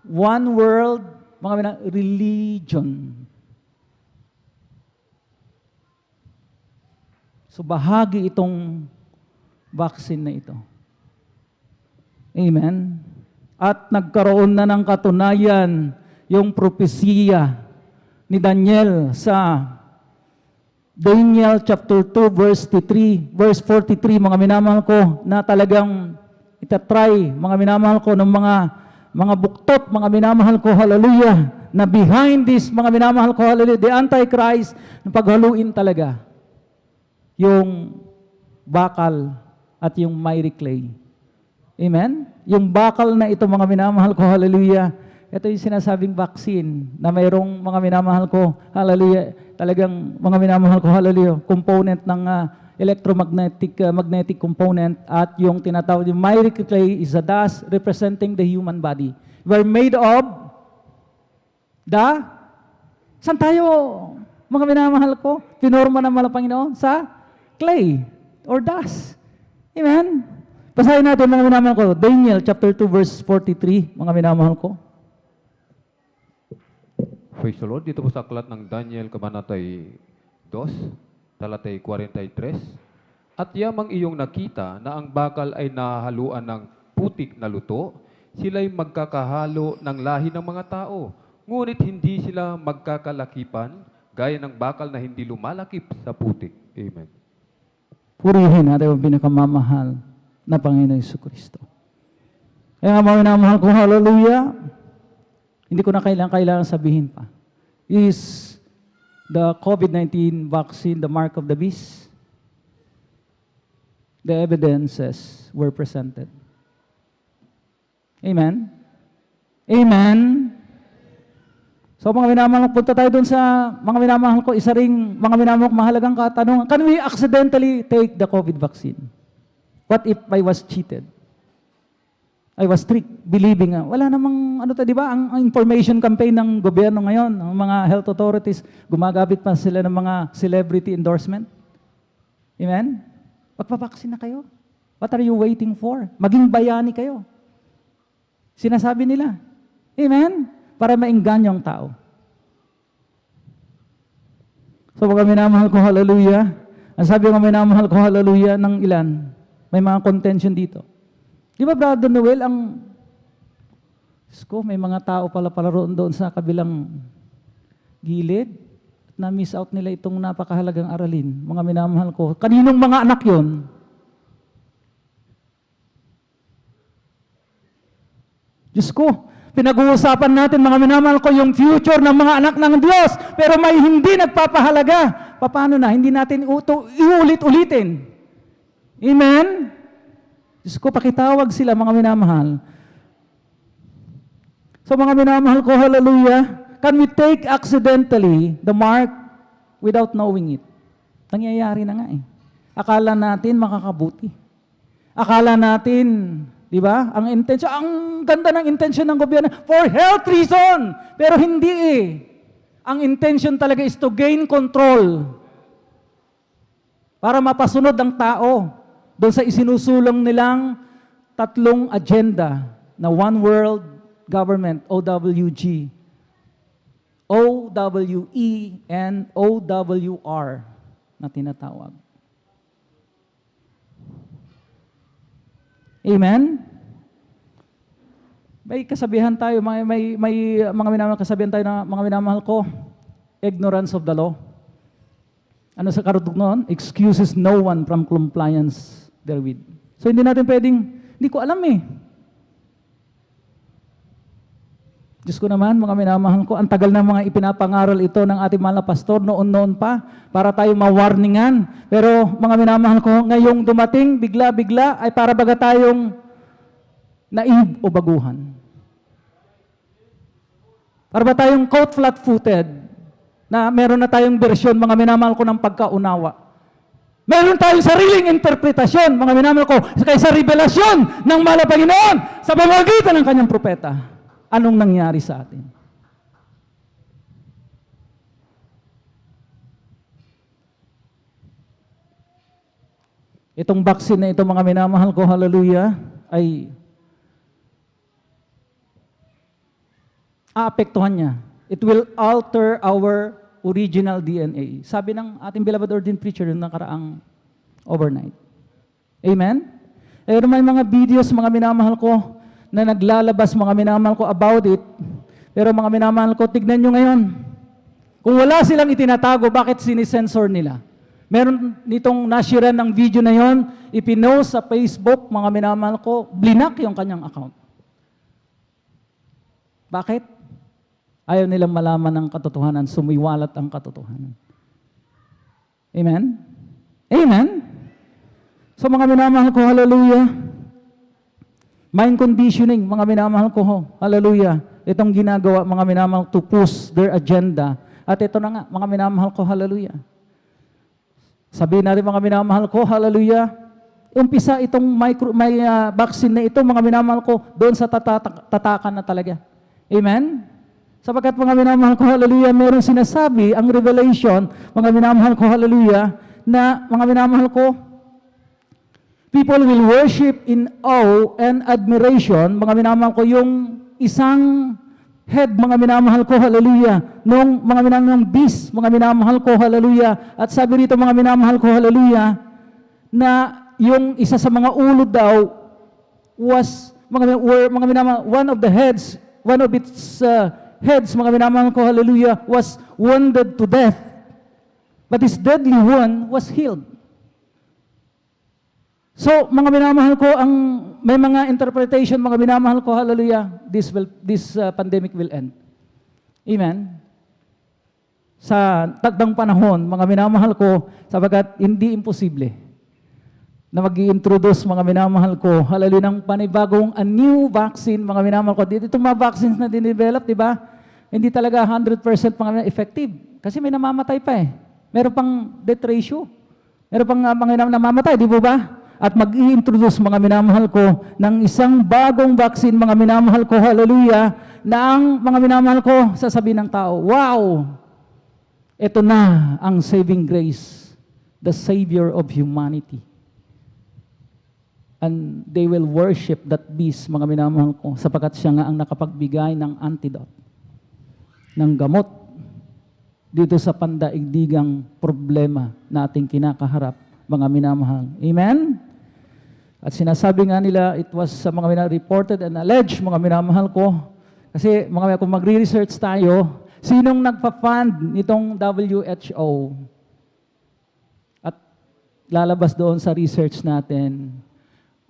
one world, mga religion. So bahagi itong vaccine na ito. Amen? At nagkaroon na ng katunayan yung propesiya ni Daniel sa Daniel chapter 2 verse 43, mga minamahal ko, na talagang itatry, mga minamahal ko, ng mga buktot, mga minamahal ko, hallelujah, na behind this, mga minamahal ko, hallelujah, the Antichrist, na paghaluin talaga yung bakal at yung miry clay. Amen? Yung bakal na ito, mga minamahal ko, hallelujah, ito yung sinasabing vaccine na mayroong, mga minamahal ko, hallelujah, talagang mga minamahal ko, hallelujah, component ng magnetic component, at yung tinatawag yung miry clay is a dust representing the human body. We're made of saan tayo, mga minamahal ko, pinorma ng Panginoon sa clay or dust. Amen? Basahin natin, mga minamahal ko, Daniel chapter 2 verse 43, mga minamahal ko. Praise the Lord. Dito po sa aklat ng Daniel, kabanatay 2, talatay 43, at yamang iyong nakita na ang bakal ay nahaluan ng putik na luto, sila'y magkakahalo ng lahi ng mga tao, ngunit hindi sila magkakalakipan, gaya ng bakal na hindi lumalakip sa putik. Amen. Purihin natin ang pinakamamahal na Panginoon Jesucristo. Kaya nga mga minamahal ko, hallelujah, hindi ko na kailangan sabihin pa. Is the COVID-19 vaccine the mark of the beast? the evidences were presented. Amen? Amen? So mga minamahal, punta tayo dun sa mga minamahal ko, isa ring mga minamahal mahalagang katanungan. Can we accidentally take the COVID vaccine? What if I was cheated? I was tricked, believing, wala namang, di ba, ang information campaign ng gobyerno ngayon, ang mga health authorities, gumagamit pa sila ng mga celebrity endorsement. Amen? Magpapaksin na kayo. What are you waiting for? Maging bayani kayo. Sinasabi nila. Amen? Para maingganyo ang tao. So, pag minamahal ko, hallelujah, ang sabi ko minamahal ko, hallelujah, ng ilan, may mga contention dito. Di ba, Brother Noel, may mga tao pala roon doon sa kabilang gilid, na-miss out nila itong napakahalagang aralin. Mga minamahal ko, kaninong mga anak yon? Diyos ko, pinag-uusapan natin, mga minamahal ko, yung future ng mga anak ng Diyos, pero may hindi nagpapahalaga. Paano na? Hindi natin iulit-ulitin. Amen? Diyos ko, pakitawag sila, mga minamahal. So, mga minamahal ko, hallelujah, can we take accidentally the mark without knowing it? Nangyayari na nga eh. Akala natin makakabuti. Akala natin, di ba, ang ganda ng intention ng gobyerno for health reason. Pero hindi eh. Ang intention talaga is to gain control. Para mapasunod ang tao doon sa isinusulong nilang tatlong agenda na One World Government, OWG, OWE, and OWR na tinatawag. Amen? May kasabihan tayo, may mga minamahal kasabihan tayo na mga minamahal ko, ignorance of the law. Ano sa karugtong noon? Excuses no one from compliance therewith. So hindi natin pwedeng, hindi ko alam eh. Diyos ko naman, mga minamahal ko, ang tagal na mga ipinapangaral ito ng ating mahal na pastor noon-noon pa para tayo mawarningan. Pero mga minamahal ko, ngayong dumating, bigla-bigla, ay para baga tayong naib o baguhan. Para ba tayong caught flat-footed na meron na tayong bersyon, mga minamahal ko, ng pagkaunawa. Meron tayong sariling interpretasyon, mga minamahal ko, kaysa revelasyon ng mahal na Panginoon sa pamamagitan ng kanyang propeta. Anong nangyari sa atin? Itong vaccine na ito, mga minamahal ko, hallelujah, ay aapektuhan niya. It will alter our original DNA. Sabi ng ating beloved ordained preacher yung nakaraang overnight. Amen? Pero may mga videos, mga minamahal ko, na naglalabas, mga minamahal ko, about it. Pero mga minamahal ko, tignan nyo ngayon. Kung wala silang itinatago, bakit sinisensor nila? Meron nitong nashiran ng video na yon, ipinost sa Facebook, mga minamahal ko, blinak yung kanyang account. Bakit? Ayaw nilang malaman ng katotohanan, sumiwalat ang katotohanan. Amen? Amen? So mga minamahal ko, hallelujah. Mind conditioning, mga minamahal ko, hallelujah. Itong ginagawa, mga minamahal, to push their agenda. At ito na nga, mga minamahal ko, hallelujah. Sabihin natin, mga minamahal ko, hallelujah. Umpisa itong vaccine na ito, mga minamahal ko, doon sa tatakan na talaga. Amen? Sapagkat mga minamahal ko, hallelujah, meron sinasabi, ang revelation, mga minamahal ko, hallelujah, na mga minamahal ko, people will worship in awe and admiration, mga minamahal ko, yung isang head, mga minamahal ko, hallelujah, nung mga minamahal beast, mga minamahal ko, hallelujah, at sabi rito, mga minamahal ko, hallelujah, na yung isa sa mga ulo daw was, mga minamahal, one of its heads, mga minamahal ko, hallelujah, was wounded to death. But his deadly wound was healed. So, mga minamahal ko, may mga interpretation, mga minamahal ko, hallelujah, this pandemic will end. Amen? Sa tagdang panahon, mga minamahal ko, sapagkat hindi imposible na mag-i-introduce, mga minamahal ko, hallelujah, ng panibagong a new vaccine, mga minamahal ko. Itong mga vaccines na dinevelop, di ba? Hindi talaga 100% mga effective. Kasi may namamatay pa eh. Meron pang death ratio. Meron pang mga namamatay, di ba? At mag-i-introduce, mga minamahal ko, ng isang bagong vaccine, mga minamahal ko, hallelujah, na ang mga minamahal ko, sasabihin ng tao, wow! Ito na ang saving grace, the Savior of humanity. And they will worship that beast, mga minamahal ko, sapagkat siya nga ang nakapagbigay ng antidote, ng gamot, dito sa pandaigdigang problema na ating kinakaharap, mga minamahal. Amen? At sinasabi nga nila, it was sa mga reported and alleged, mga minamahal ko, kasi kung magre-research tayo, sinong nagpa-fund nitong WHO? At lalabas doon sa research natin,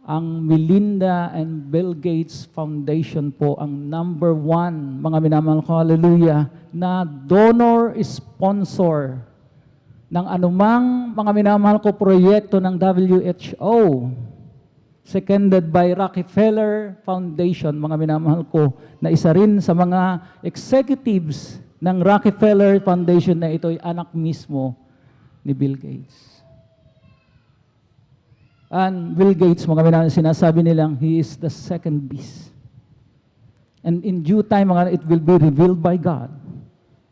ang Melinda and Bill Gates Foundation po ang number 1, mga minamahal ko, hallelujah, na donor sponsor ng anumang mga minamahal ko proyekto ng WHO. Seconded by Rockefeller Foundation, mga minamahal ko, na isa rin sa mga executives ng Rockefeller Foundation na ito ay anak mismo ni Bill Gates. And Bill Gates, mga minamahal, sinasabi nilang, he is the second beast. And in due time, it will be revealed by God.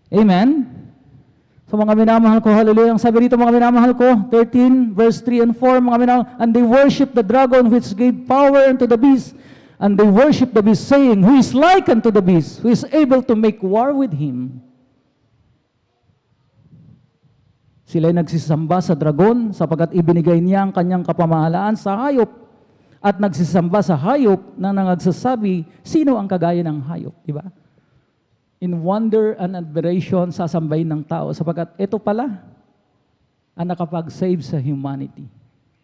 Amen? So mga minamahal ko, hallelujah. Ang sabi dito, mga minamahal ko, 13, verse 3 and 4, mga minamahal, and they worship the dragon which gave power unto the beast, and they worship the beast, saying, who is like unto the beast, who is able to make war with him. Sila'y nagsisamba sa dragon, sapagkat ibinigay niya ang kanyang kapamahalaan sa hayop, at nagsisamba sa hayop na nangagsasabi, sino ang kagaya ng hayop? Diba? In wonder and admiration, sasambahin ng tao, sapagkat ito pala ang nakapag-save sa humanity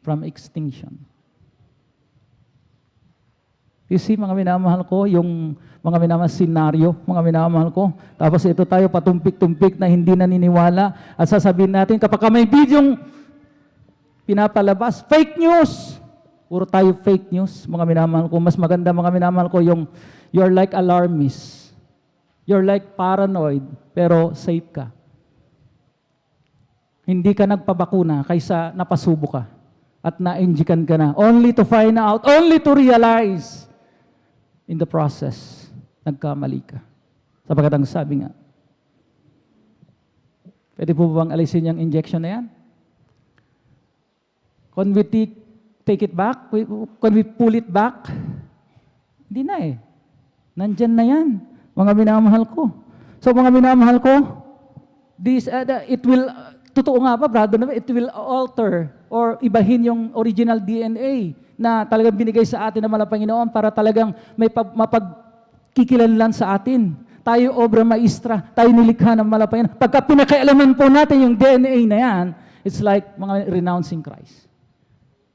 from extinction. You see, mga minamahal ko, yung mga minamahal senaryo, mga minamahal ko, tapos ito tayo patumpik-tumpik na hindi naniniwala, at sasabihin natin, kapag may bidyong pinapalabas, fake news! Puro tayo fake news, mga minamahal ko. Mas maganda, mga minamahal ko, yung you're like alarmist. You're like paranoid, pero safe ka. Hindi ka nagpabakuna kaysa napasubo ka at na-injikan ka na. Only to find out, only to realize in the process, nagkamali ka. Sapagkat ang sabi nga, pwede po bang alisin yung injection na yan? Can we take it back? Can we pull it back? Hindi na eh. Nandyan na yan. Mga minamahal ko. So mga minamahal ko, it will, totoo nga ba, brother, it will alter or ibahin yung original DNA na talagang binigay sa atin ng mga Panginoon para talagang may mapagkikilanlan sa atin. Tayo obra maestra, tayo nilikha ng mga Panginoon. Pagka pinakailaman po natin yung DNA na yan, it's like mga renouncing Christ.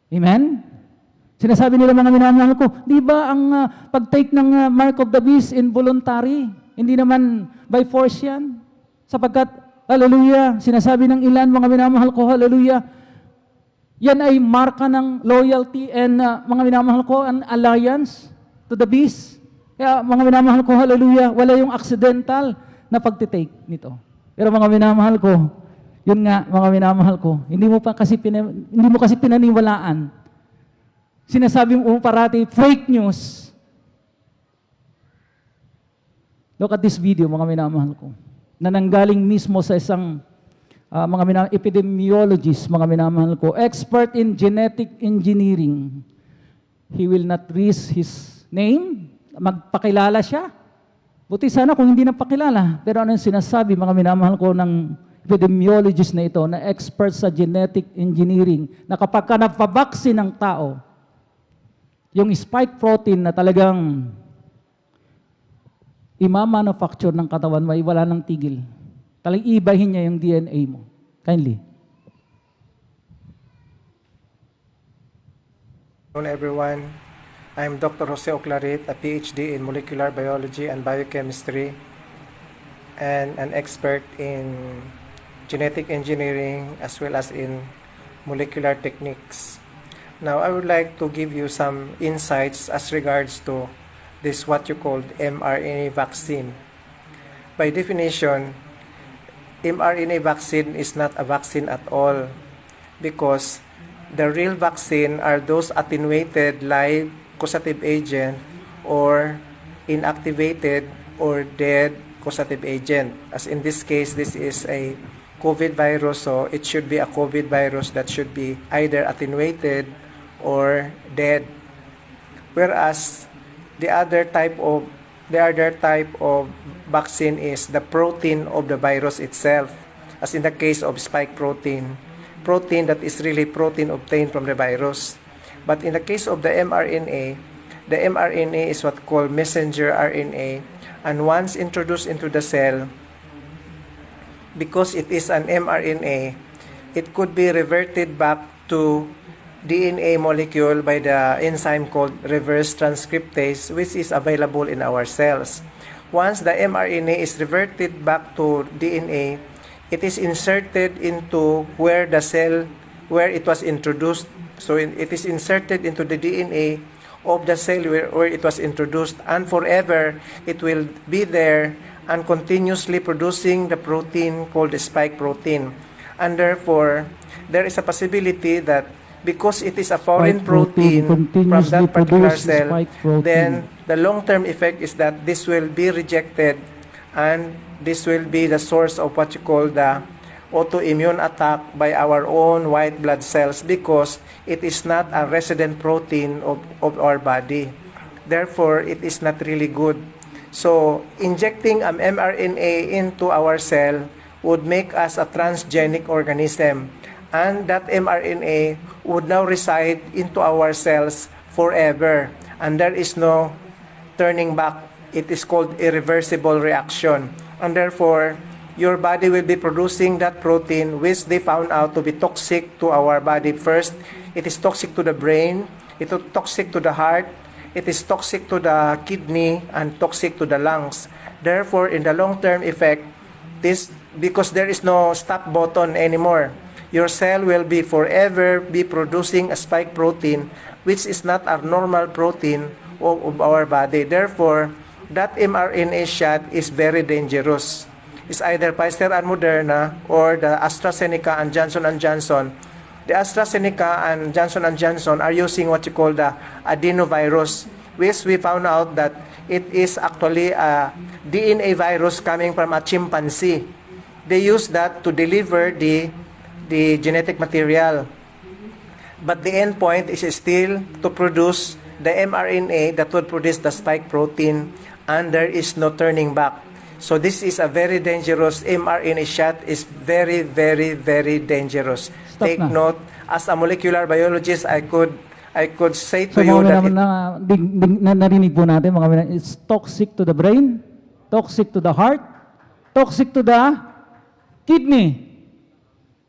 Amen? Sinasabi nila mga minamahal ko, di ba ang pag-take ng mark of the beast involuntary? Hindi naman by force yan. Sapagkat, hallelujah, sinasabi ng ilan, mga minamahal ko, hallelujah, yan ay marka ng loyalty and mga minamahal ko, an alliance to the beast. Kaya mga minamahal ko, hallelujah, wala yung accidental na pag-take nito. Pero mga minamahal ko, yun nga, mga minamahal ko, hindi mo kasi pinaniwalaan. Sinasabi mo parati, fake news. Look at this video, mga minamahal ko, na nanggaling mismo sa isang mga epidemiologist, mga minamahal ko, expert in genetic engineering. He will not risk his name, magpakilala siya. Buti sana kung hindi napakilala. Pero ano yung sinasabi, mga minamahal ko, ng epidemiologist na ito, na expert sa genetic engineering, na kapag ka napabaksin ng tao, yung spike protein na talagang ima-manufacture ng katawan mo, wala nang tigil. Talagang ibahin niya yung DNA mo. Kindly. Hello everyone. I'm Dr. Jose Oclarit, a PhD in molecular biology and biochemistry and an expert in genetic engineering as well as in molecular techniques. Now, I would like to give you some insights as regards to this what you call mRNA vaccine. By definition, mRNA vaccine is not a vaccine at all because the real vaccine are those attenuated live causative agent or inactivated or dead causative agent. As in this case, this is a COVID virus, so it should be a COVID virus that should be either attenuated or dead. Whereas the other type of vaccine is the protein of the virus itself, as in the case of spike protein that is really protein obtained from the virus. But in the case of the mRNA is what called messenger RNA, and once introduced into the cell, because it is an mRNA, it could be reverted back to DNA molecule by the enzyme called reverse transcriptase, which is available in our cells. Once the mRNA is reverted back to DNA, it is inserted into where it was introduced. So it is inserted into the DNA of the cell where it was introduced, and forever it will be there and continuously producing the protein called the spike protein. And therefore, there is a possibility that because it is a foreign protein from that particular cell, then the long-term effect is that this will be rejected, and this will be the source of what you call the autoimmune attack by our own white blood cells, because it is not a resident protein of our body. Therefore, it is not really good. So, injecting an mRNA into our cell would make us a transgenic organism, and that mRNA would now reside into our cells forever, and there is no turning back. It is called irreversible reaction, and therefore your body will be producing that protein, which they found out to be toxic to our body. First, it is toxic to the brain, it is toxic to the heart, it is toxic to the kidney, and toxic to the lungs. Therefore, in the long-term effect, because there is no stop button anymore, your cell will be forever be producing a spike protein, which is not a normal protein of our body. Therefore, that mRNA shot is very dangerous. It's either Pfizer and Moderna or the AstraZeneca and Johnson & Johnson. The AstraZeneca and Johnson & Johnson are using what you call the adenovirus, which we found out that it is actually a DNA virus coming from a chimpanzee. They use that to deliver the genetic material. But the end point is still to produce the mRNA that would produce the spike protein, and there is no turning back. So this is a very dangerous mRNA shot. Is very, very, very dangerous. Take note. As a molecular biologist, I could say to you that narinig po natin, mga it's toxic to the brain, toxic to the heart, toxic to the kidney.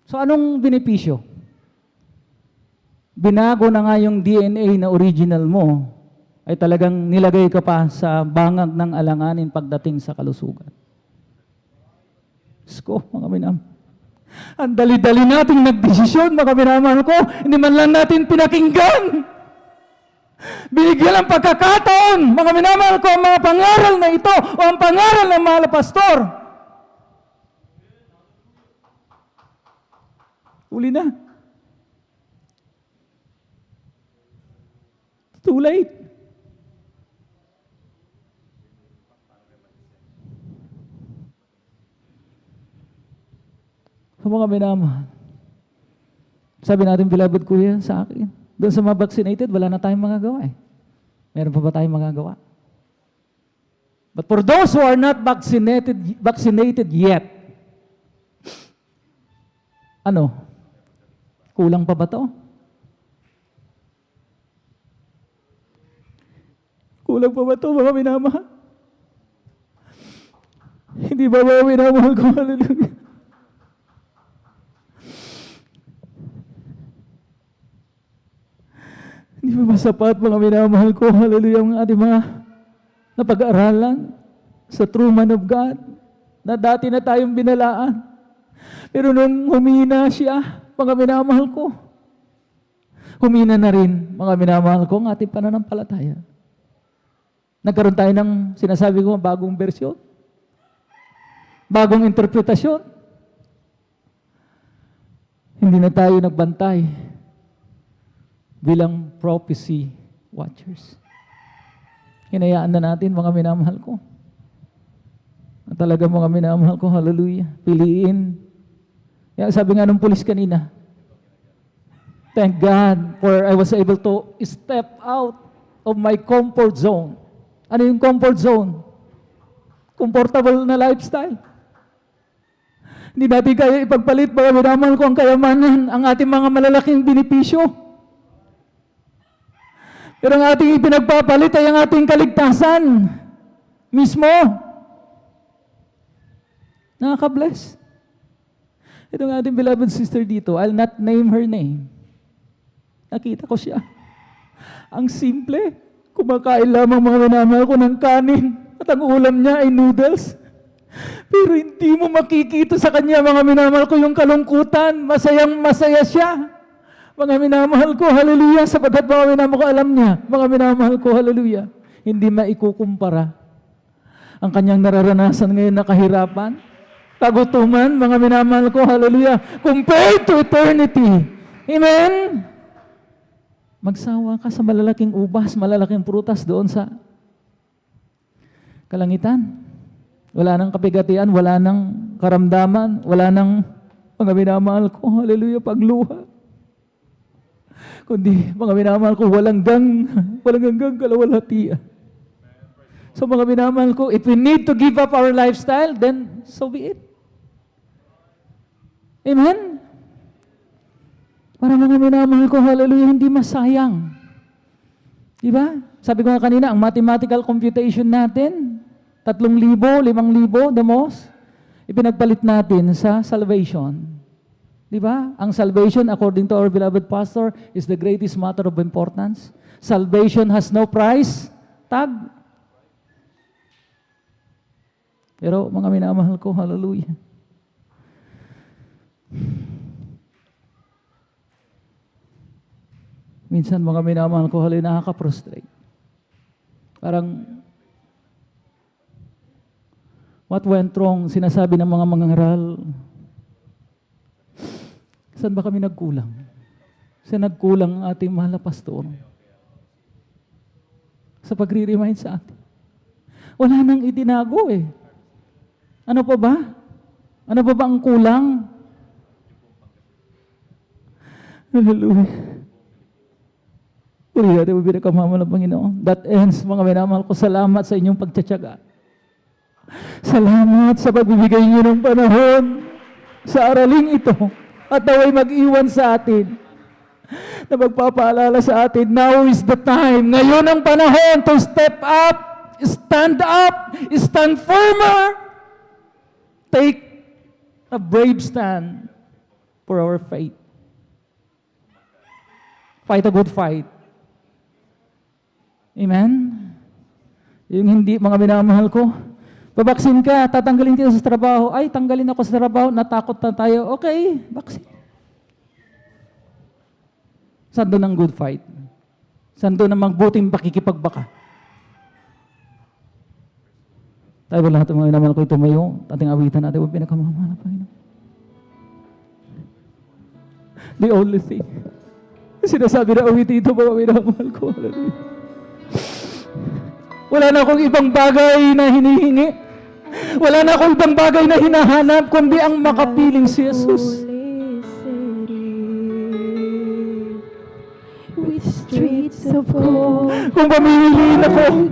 So anong benepisyo? Binago na nga yung DNA na original mo, ay talagang nilagay ka pa sa bangag ng alanganin pagdating sa kalusugan. Sko, mga minamahal. Ang dali-dali nating nagdesisyon, mga minamahal ko, hindi man lang natin pinakinggan. Binigyan ng pagkakataon, mga minamahal ko, ang mga pangaral na ito, o ang pangaral ng mahal na pastor. Uli na. Too late. Sa mga minamahal, sabi natin, beloved kuya, sa akin, doon sa mga vaccinated, wala na tayong magagawa eh. Meron pa ba tayong magagawa? But for those who are not vaccinated yet, ano? Kulang pa ba to? Kulang pa ba to, mga minamahal? Hindi ba mga minamahal ko? Hallelujah. Hindi ba sapat, mga minamahal ko? Hallelujah, ang ating mga napag-aaralan sa true man of God na dati na tayong binalaan. Pero nung humina siya, mga minamahal ko, humina na rin, mga minamahal ko, ang ating pananampalataya. Nagkaroon tayo ng sinasabi ko, bagong bersyon, bagong interpretasyon. Hindi na tayo nagbantay bilang prophecy watchers. Hinayaan na natin, mga minamahal ko. At talaga, mga minamahal ko, hallelujah, piliin. Kaya sabi nga nung pulis kanina, thank God for I was able to step out of my comfort zone. Ano yung comfort zone? Comfortable na lifestyle. Hindi natin kaya ipagpalit, mga minamahal ko, ang kayamanan, ang ating mga malalaking benepisyo. Pero ang ating ipinagpapalit ay ang ating kaligtasan mismo. Nakaka-bless. Itong ating beloved sister dito, I'll not name her name. Nakita ko siya. Ang simple, kumakain lamang, mga minamahal ko, ng kanin at ang ulam niya ay noodles. Pero hindi mo makikita sa kanya, mga minamahal ko, yung kalungkutan. Masayang masaya siya. Mga minamahal ko, hallelujah, sapagkat mga minamahal ko, alam niya, mga minamahal ko, hallelujah, hindi maikukumpara ang kanyang nararanasan ngayon na kahirapan, kagutuman, mga minamahal ko, hallelujah, compared to eternity. Amen? Magsawa ka sa malalaking ubas, malalaking prutas doon sa kalangitan. Wala nang kapigatian, wala nang karamdaman, wala nang, mga minamahal ko, hallelujah, pagluha. Kundi, mga minamahal ko, walang hanggang kalawalhatian. So, mga minamahal ko, if we need to give up our lifestyle, then so be it. Amen? Para, mga minamahal ko, hallelujah, hindi masayang. Diba? Sabi ko nga kanina, ang mathematical computation natin, 3,000, 5,000, the most, ipinagpalit natin sa salvation. Diba? Ang salvation, according to our beloved pastor, is the greatest matter of importance. Salvation has no price tag. Pero mga minamahal ko, hallelujah. Minsan mga minamahal ko, hallelujah, nakaka-prostrate. Parang, what went wrong, sinasabi ng mga mangangaral. Saan ba kami nagkulang? Saan nagkulang ang ating mahal na pastor? Sa pagre-remind sa atin. Wala nang itinago eh. Ano pa ba? Ano pa ba ang kulang? Hallelujah. Puri natin mo pinakamahal ng Panginoon. That ends, mga minamahal ko, salamat sa inyong pagtsatsaga. Salamat sa pagbibigay niyo ng panahon sa araling ito. At naway mag-iwan sa atin na magpapaalala sa atin, now is the time. Ngayon ang panahon to step up, stand firmer, take a brave stand for our faith. Fight a good fight. Amen? Yung hindi, mga minamahal ko, babaksin ka, tatanggalin kita sa trabaho. Ay, tanggalin ako sa trabaho, natakot na tayo. Okay, baksin. Saan doon ang good fight? Saan doon ang magbuting pakikipagbaka? Tayo ba lahat ng mga inamal ko tumayo, ating awitan natin, huwag pinakamamahal na Panginoon. The only thing. Sinasabi na awitin ito, mga minamahal ko. Wala na akong ibang bagay na hinihingi. Wala na akong ibang bagay na hinahanap, kundi ang makapiling si Jesus. With streets of gold, kung pamimiliin ako,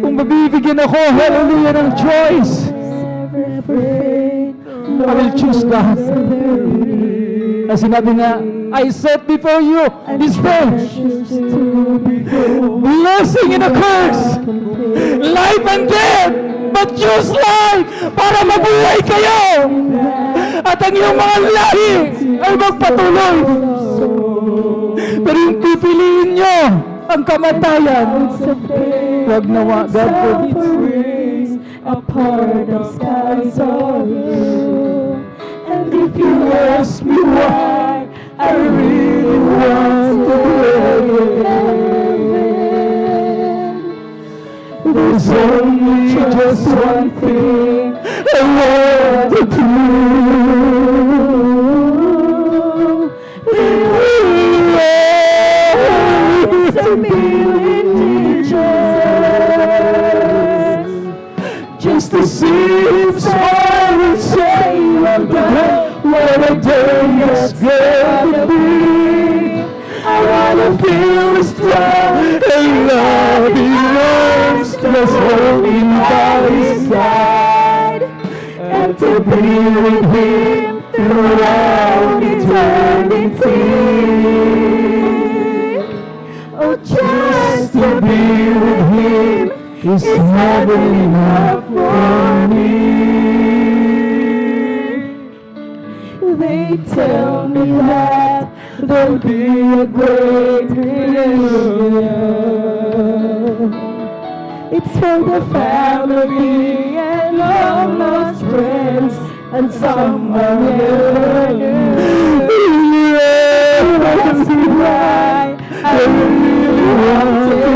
kung mabibigyan ako, hallelujah, ng choice, I will choose God. Na sinabi nga, I set before you this day, blessing and a curse, life and death, but choose life para mabuhay kayo. At ang iyong mga lahi ay magpatuloy. Pero yung pipiliin nyo ang kamatayan, wag nawa, God forbids. A part of skies are blue, and if if you ask me why, I really want to live. There's only just one thing I want to do. To be with Jesus, just to see him smile and say, well done, what a day it's gonna be. I wanna feel his strong and loving arms, just holding by his side, and to be with him throughout eternity. Oh, just to be with him is never enough for me. They tell me that there'll be a great reunion. It's for the family and long lost friends and someone never knew. That's why I really want to live.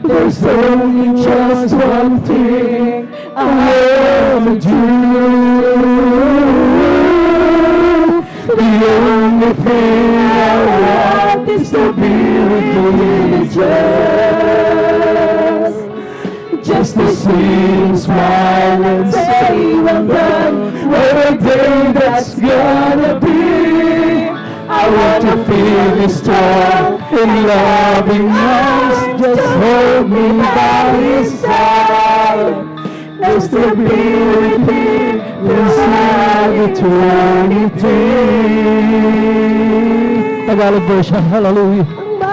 There's only just one thing I want to do. The only thing I want is to be with Jesus. Just to see him smile and say, well done, what a day that's gonna be. I want to feel his strong and loving arms, just hold me by his side. Just to be with him throughout eternity. Tagalog version, hallelujah.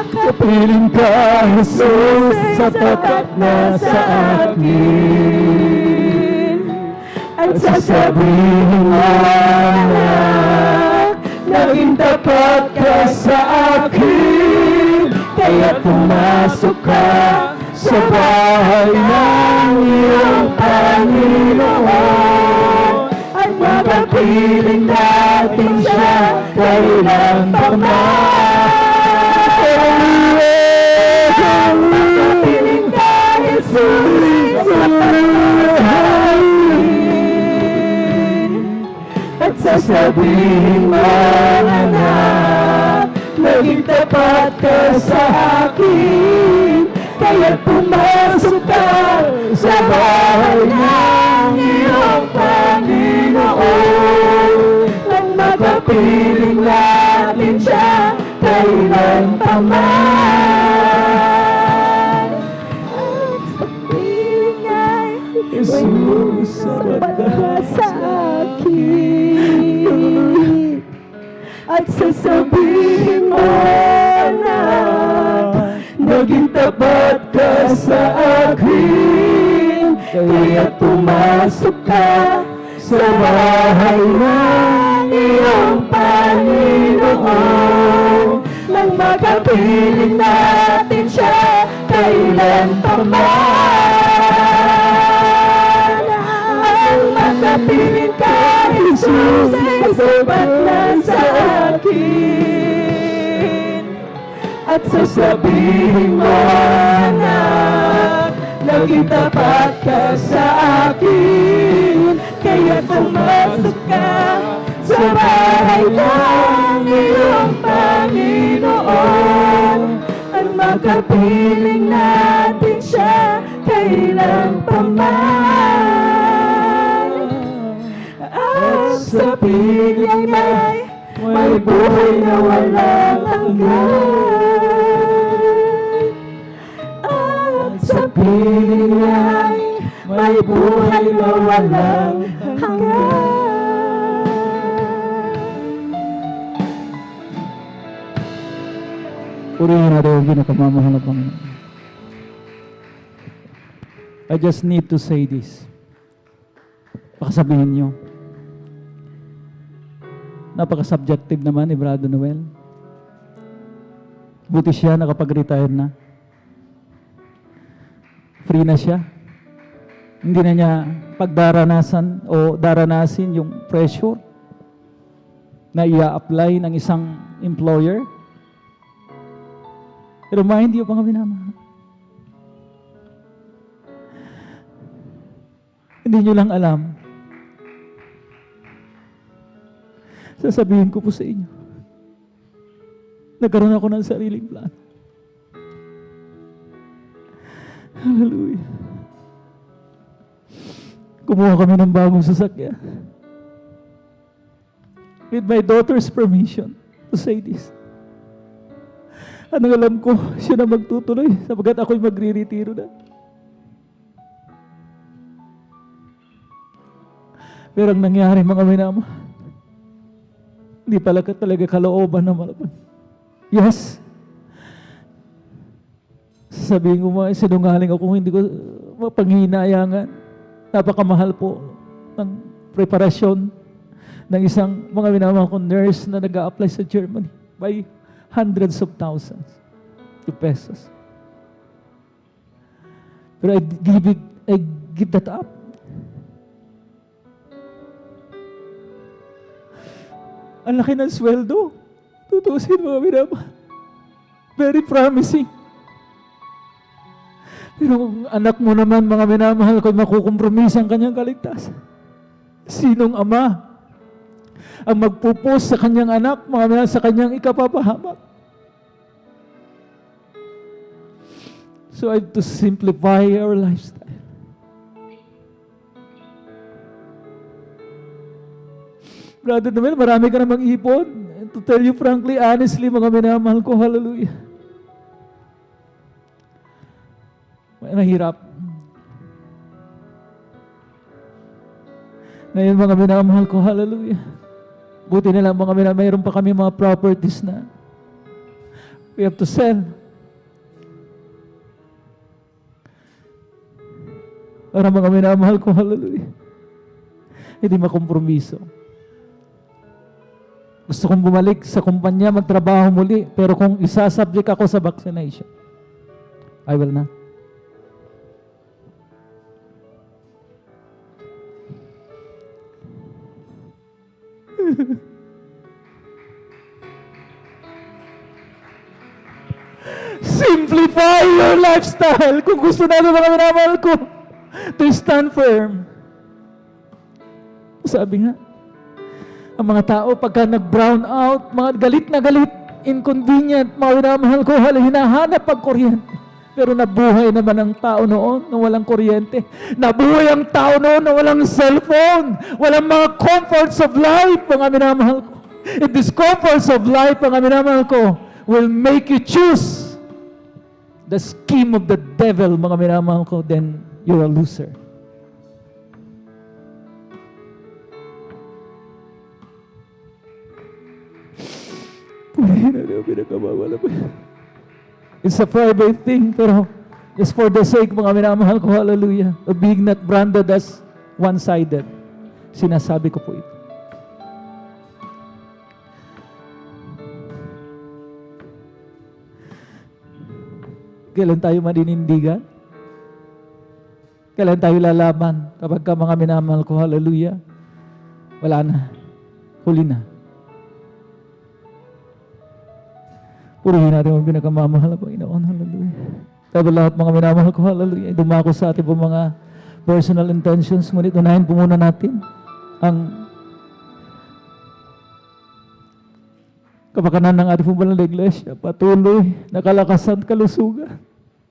Kapiling ka, Jesus, sapat na sa akin. At sasabihin mo, anak, naging tapat ka sa akin. Kaya pumasok ka sa bahay ng iyong Panginoon. At magapiling natin siya kailan pa man. Magapiling ka, Jesus, sa pag-asahin. At sasabihin mo, anak, naging tapat ka sa akin. Kaya pumasok ka sa bahay ng iyong Panginoon. Nang magapiling natin siya kailan pa man. At pagpiling ay Jesus, sapat na sa akin. At sasabihin mo, anak, naging tapat ka sa akin. Kaya pumasok ka sa bahay ng iyong Panginoon. Nang magapiling natin siya kailan pa man. Ang magapiling ka, Jesus, ay sapat na sa akin. At sasabihin mo, anak, naging tapat ka sa akin. Kaya pumasok ka sa bahay ng iyong Panginoon. At magapiling natin siya kailan pa man. At sa piling ay may buhay na walang hanggan. At sa piling ay may buhay na walang hanggan. Purihin natin ang pinakamamahal na Panginoon. I just need to say this. Pakasabihin nyo. Napaka-subjective naman ni Brother Noel. Buti siya, nakapag-retire na. Free na siya. Hindi na niya pagdaranasan o daranasin yung pressure na i-apply ng isang employer. Pero mind you, mga minamahal, hindi nyo lang alam. Sasabihin ko po sa inyo, nagkaroon ako ng sariling plan. Hallelujah. Kumuha kami ng bagong sasakyan. With my daughter's permission to say this. Anong alam ko, siya na magtutuloy sapagkat ako'y magre-retiro na. Pero ang nangyari, mga minama, hindi pala talaga kalooban na malaban. Yes. Sabihin ko mga sinungaling ako, hindi ko mapanghinayangan. Napakamahal po ng preparasyon ng isang mga minamahal kong nurse na nag-a-apply sa Germany by hundreds of thousands of pesos. Pero I give that up. Ang laki ng sweldo. Tutusin mga minamahal. Very promising. Pero kung anak mo naman, mga minamahal ko, makukompromis ang kanyang kaligtasan. Sinong ama ang magpupos sa kanyang anak, mga minamahal, sa kanyang ikapapahamak? So I have to simplify our lifestyle. Brother Noel, marami ka namang ipon. And to tell you frankly, honestly, mga minamahal ko, hallelujah. Mahirap. Ngayon mga minamahal ko, hallelujah. Buti na lang mga minamahal, mayroon pa kami mga properties na we have to sell. Para mga minamahal ko, hallelujah. Hindi makompromiso. Gusto kong bumalik sa kumpanya, magtrabaho muli, pero kung isasubject ako sa vaccination, I will not. Simplify your lifestyle. Kung gusto natin mga minamahal ko to stand firm. Sabi nga, ang mga tao pagka nag-brown out, mga galit na galit, inconvenient, mga minamahal ko, hinahanap pag kuryente. Pero nabuhay naman ang tao noon na walang kuryente. Nabuhay ang tao noon na walang cellphone. Walang mga comforts of life, mga minamahal ko. If these comforts of life, mga minamahal ko, will make you choose the scheme of the devil, mga minamahal ko, then you're a loser. It's a private thing, pero just for the sake, mga minamahal ko, hallelujah, of being not branded as one-sided. Sinasabi ko po ito. Kailan tayo maninindigan? Kailan tayo lalaban? Kapag ka mga minamahal ko, hallelujah, wala na. Huli na. Purihin natin ang pinakamamahal na Panginoon. Hallelujah. Sabi lahat mga minamahal ko, hallelujah. Dumako sa ating po mga personal intentions. Ngunit unahin po muna natin ang kapakanan ng ating po banal na iglesia. Patuloy na kalakasan at kalusugan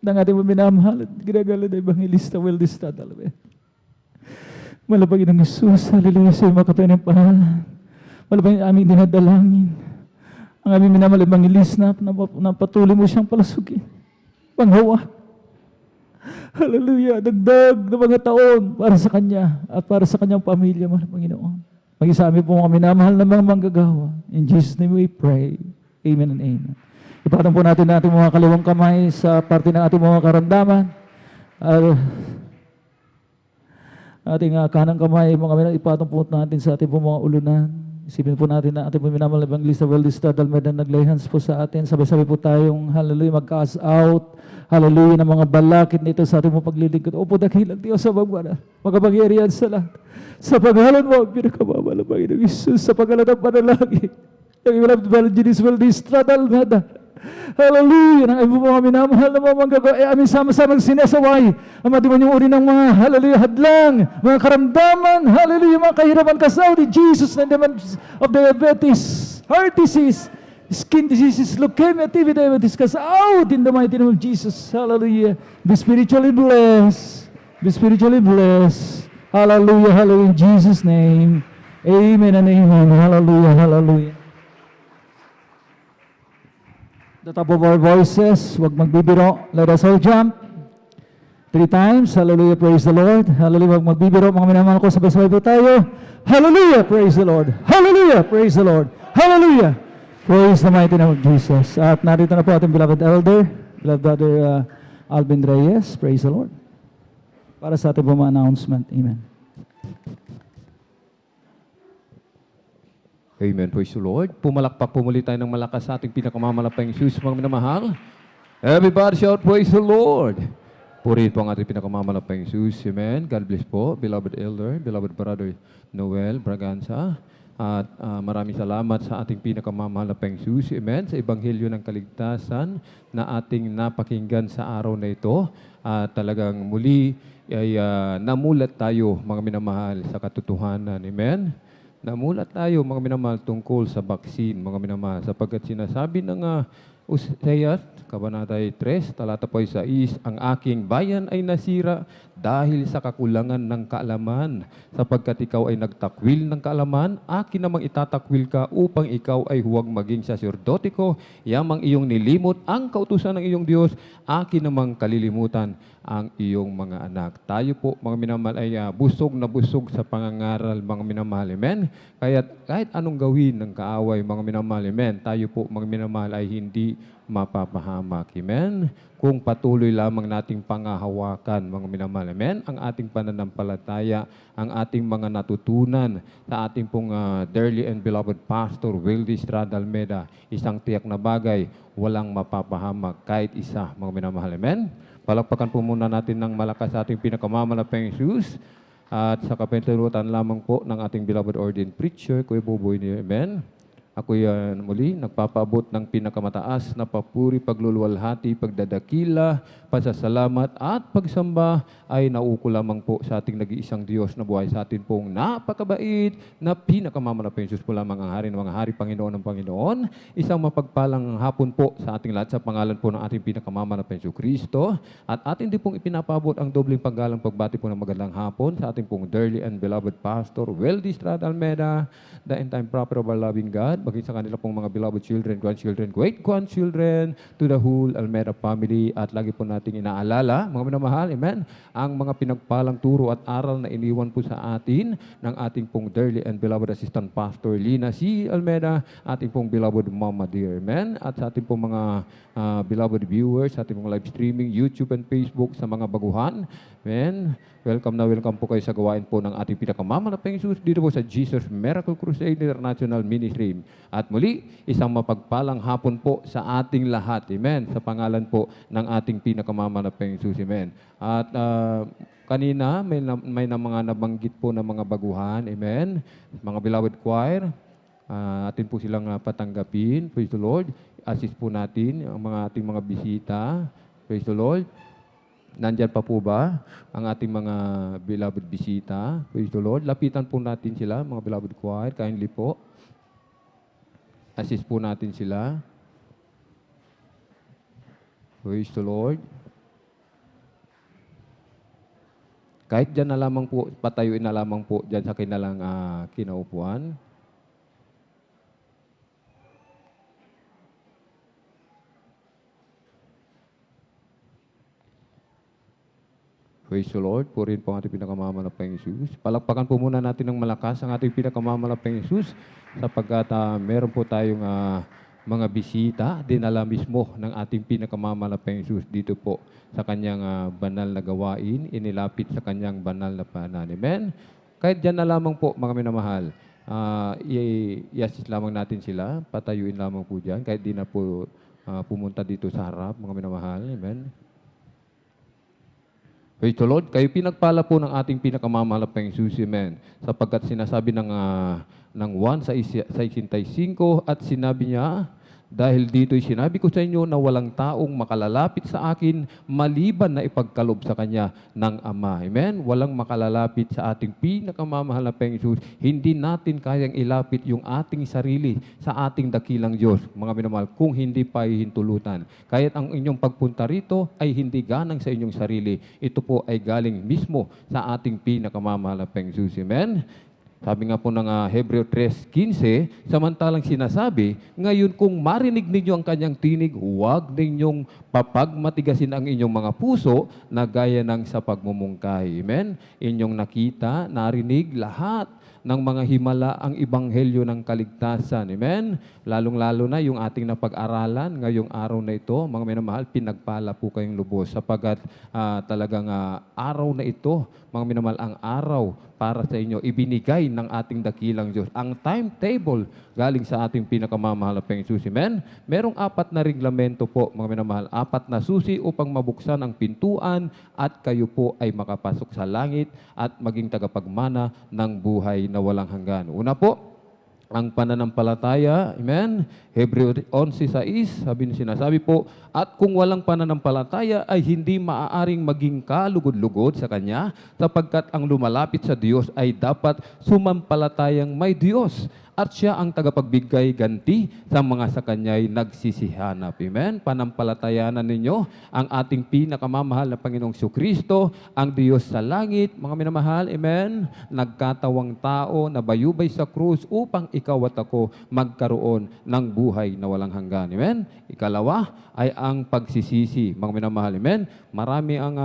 ng ating po minamahal at ginagala na Evangelista Weldista. Malapag ng Jesus. Hallelujah sa iyo makapain ng pangalan. Malapag ang aming dinadalangin. Ang aming minamahal Evangelista na patuloy mo siyang palasugin. Panghawak. Hallelujah. Dagdag na mga taon para sa Kanya at para sa Kanyang pamilya, mahal Panginoon. Mag-isa amin po mga minamahal na mga manggagawa. In Jesus' name we pray. Amen and amen. Ipatong po natin ating mga kaliwang kamay sa parte ng ating mga karamdaman. Ating kanang kamay, mga minamahal, ipatong po natin sa ating mga ulunan. Isipin po natin na ating minamahal na Evangelista Veldista Dalmeda naglay hands po sa atin. Sabay-sabay po tayong hallelujah, mag-cast out. Hallelujah ng mga balakid nito sa ating mga paglilingkod. Opo, dakilang Diyos sa magapangyarihan sa lahat. Sa pangalan mo, ang pinakamamahal ng Panginoong Isus, sa pangalan ng panalangin. Yung beloved Evangelist Veldista Dalmeda. Hallelujah! Nang ibo mga minamahal na mga manggagawa, amin sama-samang sinasaway ang madimanyong uri ng mga hallelujah hadlang, mga karamdaman, hallelujah, mga kahirapan kasaw ni Jesus na demands of diabetes, heart disease, skin diseases, leukemia, TB, diabetes kasaw in the mighty name of Jesus. Hallelujah! Be spiritually blessed. Be spiritually blessed. Hallelujah, hallelujah, in Jesus' name. Amen and amen. Hallelujah, hallelujah. The top of our voices, wag magbibiro. Let us all jump. 3 times. Hallelujah, praise the Lord. Hallelujah, wag magbibiro. Mga minamahal ko, sabay-sabay po tayo. Hallelujah, praise the Lord. Hallelujah, praise the Lord. Hallelujah. Praise the mighty name of Jesus. At narito na po ating beloved elder, beloved brother Alvin Reyes. Praise the Lord. Para sa ating po mga announcement. Amen. Amen. Praise the Lord. Pumalakpak po muli tayo ng malakas sa ating pinakamamalapang Diyos, mga minamahal. Everybody shout, praise the Lord. Purihin po ang ating pinakamamalapang Diyos. Amen. God bless po, beloved elder, beloved brother Noel Braganza. At maraming salamat sa ating pinakamamalapang Diyos. Amen. Sa Ebanghelyo ng Kaligtasan na ating napakinggan sa araw na ito. At talagang muli ay namulat tayo, mga minamahal, sa katotohanan. Amen. Namulat tayo, mga minamahal, tungkol sa vaccine, mga minamahal, sapagkat sinasabi ng Hosea, Kabanata 3, talata 6, ang aking bayan ay nasira dahil sa kakulangan ng kaalaman. Sapagkat ikaw ay nagtakwil ng kaalaman, akin namang itatakwil ka upang ikaw ay huwag maging saserdote ko. Yamang iyong nilimot ang kautusan ng iyong Diyos, akin namang kalilimutan ang iyong mga anak. Tayo po, mga minamahal, ay busog na busog sa pangangaral, mga minamahal. Amen? Kaya kahit anong gawin ng kaaway, mga minamahal, amen, tayo po, mga minamahal, ay hindi mapapahamak. Amen? Kung patuloy lamang nating pangahawakan, mga minamahal, amen, ang ating pananampalataya, ang ating mga natutunan sa ating pong dearly and beloved Pastor Wildy Estrada Almeda, isang tiyak na bagay, walang mapapahamak kahit isa, mga minamahal. Amen? Palakpakan po muna natin ng malakas sa ating pinakamamalapang Jesus at sa kapinturutan lamang po ng ating beloved ordained preacher, Kuya Buboy niyo. Amen? Ako'y muli nagpapaabot ng pinakamataas na papuri, pagluluwalhati, pagdadakila, pasasalamat at pagsamba ay nauuko lamang po sa ating nag-iisang Diyos na buhay sa atin pong napakabait na pinakamamalapang Diyos po lamang ang hari ng mga hari, Panginoon ng Panginoon. Isang mapagpalang hapon po sa ating lahat sa pangalan po ng ating pinakamamalapang Diyos Kristo. At atin din pong ipinapaabot ang dobling paggalang pagbati po ng magandang hapon sa ating pong dearly and beloved Pastor Wildy Estrada Almeda, the end time prophet of our loving God, maging sa kanila pong mga beloved children, grandchildren, great-grandchildren, to the whole Almeda family. At lagi po nating inaalala, mga minamahal, amen, ang mga pinagpalang turo at aral na iniwan po sa atin ng ating pong dearly and beloved Assistant Pastor Lina C. Almeda, ating pong beloved Mama Dear, amen, at sa ating pong mga beloved viewers, sa ating pong live streaming, YouTube and Facebook, sa mga baguhan, amen. Welcome na welcome po kayo sa gawain po ng ating pinakamamalapang Jesus dito po sa Jesus Miracle Crusade International Ministry. At muli, isang mapagpalang hapon po sa ating lahat. Amen. Sa pangalan po ng ating pinakamamalapang Jesus. Amen. At kanina, may mga nabanggit po ng mga baguhan. Amen. Mga beloved choir, atin po silang patanggapin. Praise the Lord. Assist po natin ang ating mga bisita. Praise the Lord. Nandyan pa po ba ang ating mga beloved bisita? Praise the Lord. Lapitan po natin sila, mga beloved choir. Kindly po. Assist po natin sila. Praise the Lord. Kahit dyan na lamang po, patayuin na lamang po dyan sa kinalang kinaupuan. Praise the Lord. Purihin po ang ating pinakamamalapang Jesus. Palakpakan po muna natin ng malakas ang ating pinakamamalapang Jesus sapagkat meron po tayong mga bisita, dinala mismo ng ating pinakamamalapang Jesus dito po sa kanyang banal na gawain, inilapit sa kanyang banal na paanan. Amen? Kahit dyan na lamang po, mga minamahal, i-assist lamang natin sila, patayuin lamang po dyan, kahit di na po pumunta dito sa harap, mga minamahal. Amen. Praise the Lord. Kayo pinagpala po ng ating pinakamamahal na Panginoon, amen. Sapagkat sinasabi ng 1:65 at sinabi niya, dahil dito'y sinabi ko sa inyo na walang taong makalalapit sa akin maliban na ipagkalob sa Kanya ng Ama. Amen? Walang makalalapit sa ating pinakamamahal na Panginoon. Hindi natin kayang ilapit yung ating sarili sa ating dakilang Diyos, mga minamahal, kung hindi pa hihintulutan. Kaya't ang inyong pagpunta rito ay hindi ganang sa inyong sarili. Ito po ay galing mismo sa ating pinakamamahal na Panginoon. Amen? Sabi nga po ng Hebreo 3:15, samantalang sinasabi, ngayon kung marinig ninyo ang kanyang tinig, huwag ninyong papagmatigasin ang inyong mga puso na gaya ng sa pagmumungkahi. Amen? Inyong nakita, narinig lahat ng mga himala ang ebanghelyo ng kaligtasan. Amen? Lalong-lalo na yung ating napag-aralan ngayong araw na ito, mga minamahal, pinagpala po kayong lubos sapagat talagang araw na ito, mga minamahal, ang araw para sa inyo, ibinigay ng ating dakilang Diyos. Ang timetable galing sa ating pinakamamahal na Panginoon. Amen? Merong 4 na reglamento po, mga minamahal, 4 na susi upang mabuksan ang pintuan at kayo po ay makapasok sa langit at maging tagapagmana ng buhay na walang hanggan. Una po, ang pananampalataya, amen? Hebreo 11:6, sinasabi po, at kung walang pananampalataya ay hindi maaaring maging kalugod-lugod sa Kanya, sapagkat ang lumalapit sa Diyos ay dapat sumampalatayang may Diyos at siya ang tagapagbigay ganti sa mga sa Kanya'y nagsisihanap. Amen? Panampalatayanan ninyo ang ating pinakamamahal na Panginoong Kristo, ang Diyos sa langit, mga minamahal, amen? Nagkatawang tao na bayubay sa krus upang ikaw at ako magkaroon ng buhay na walang hanggan. Amen? Ikalawa ay ang pagsisisi, mga minamahal, amen? Marami ang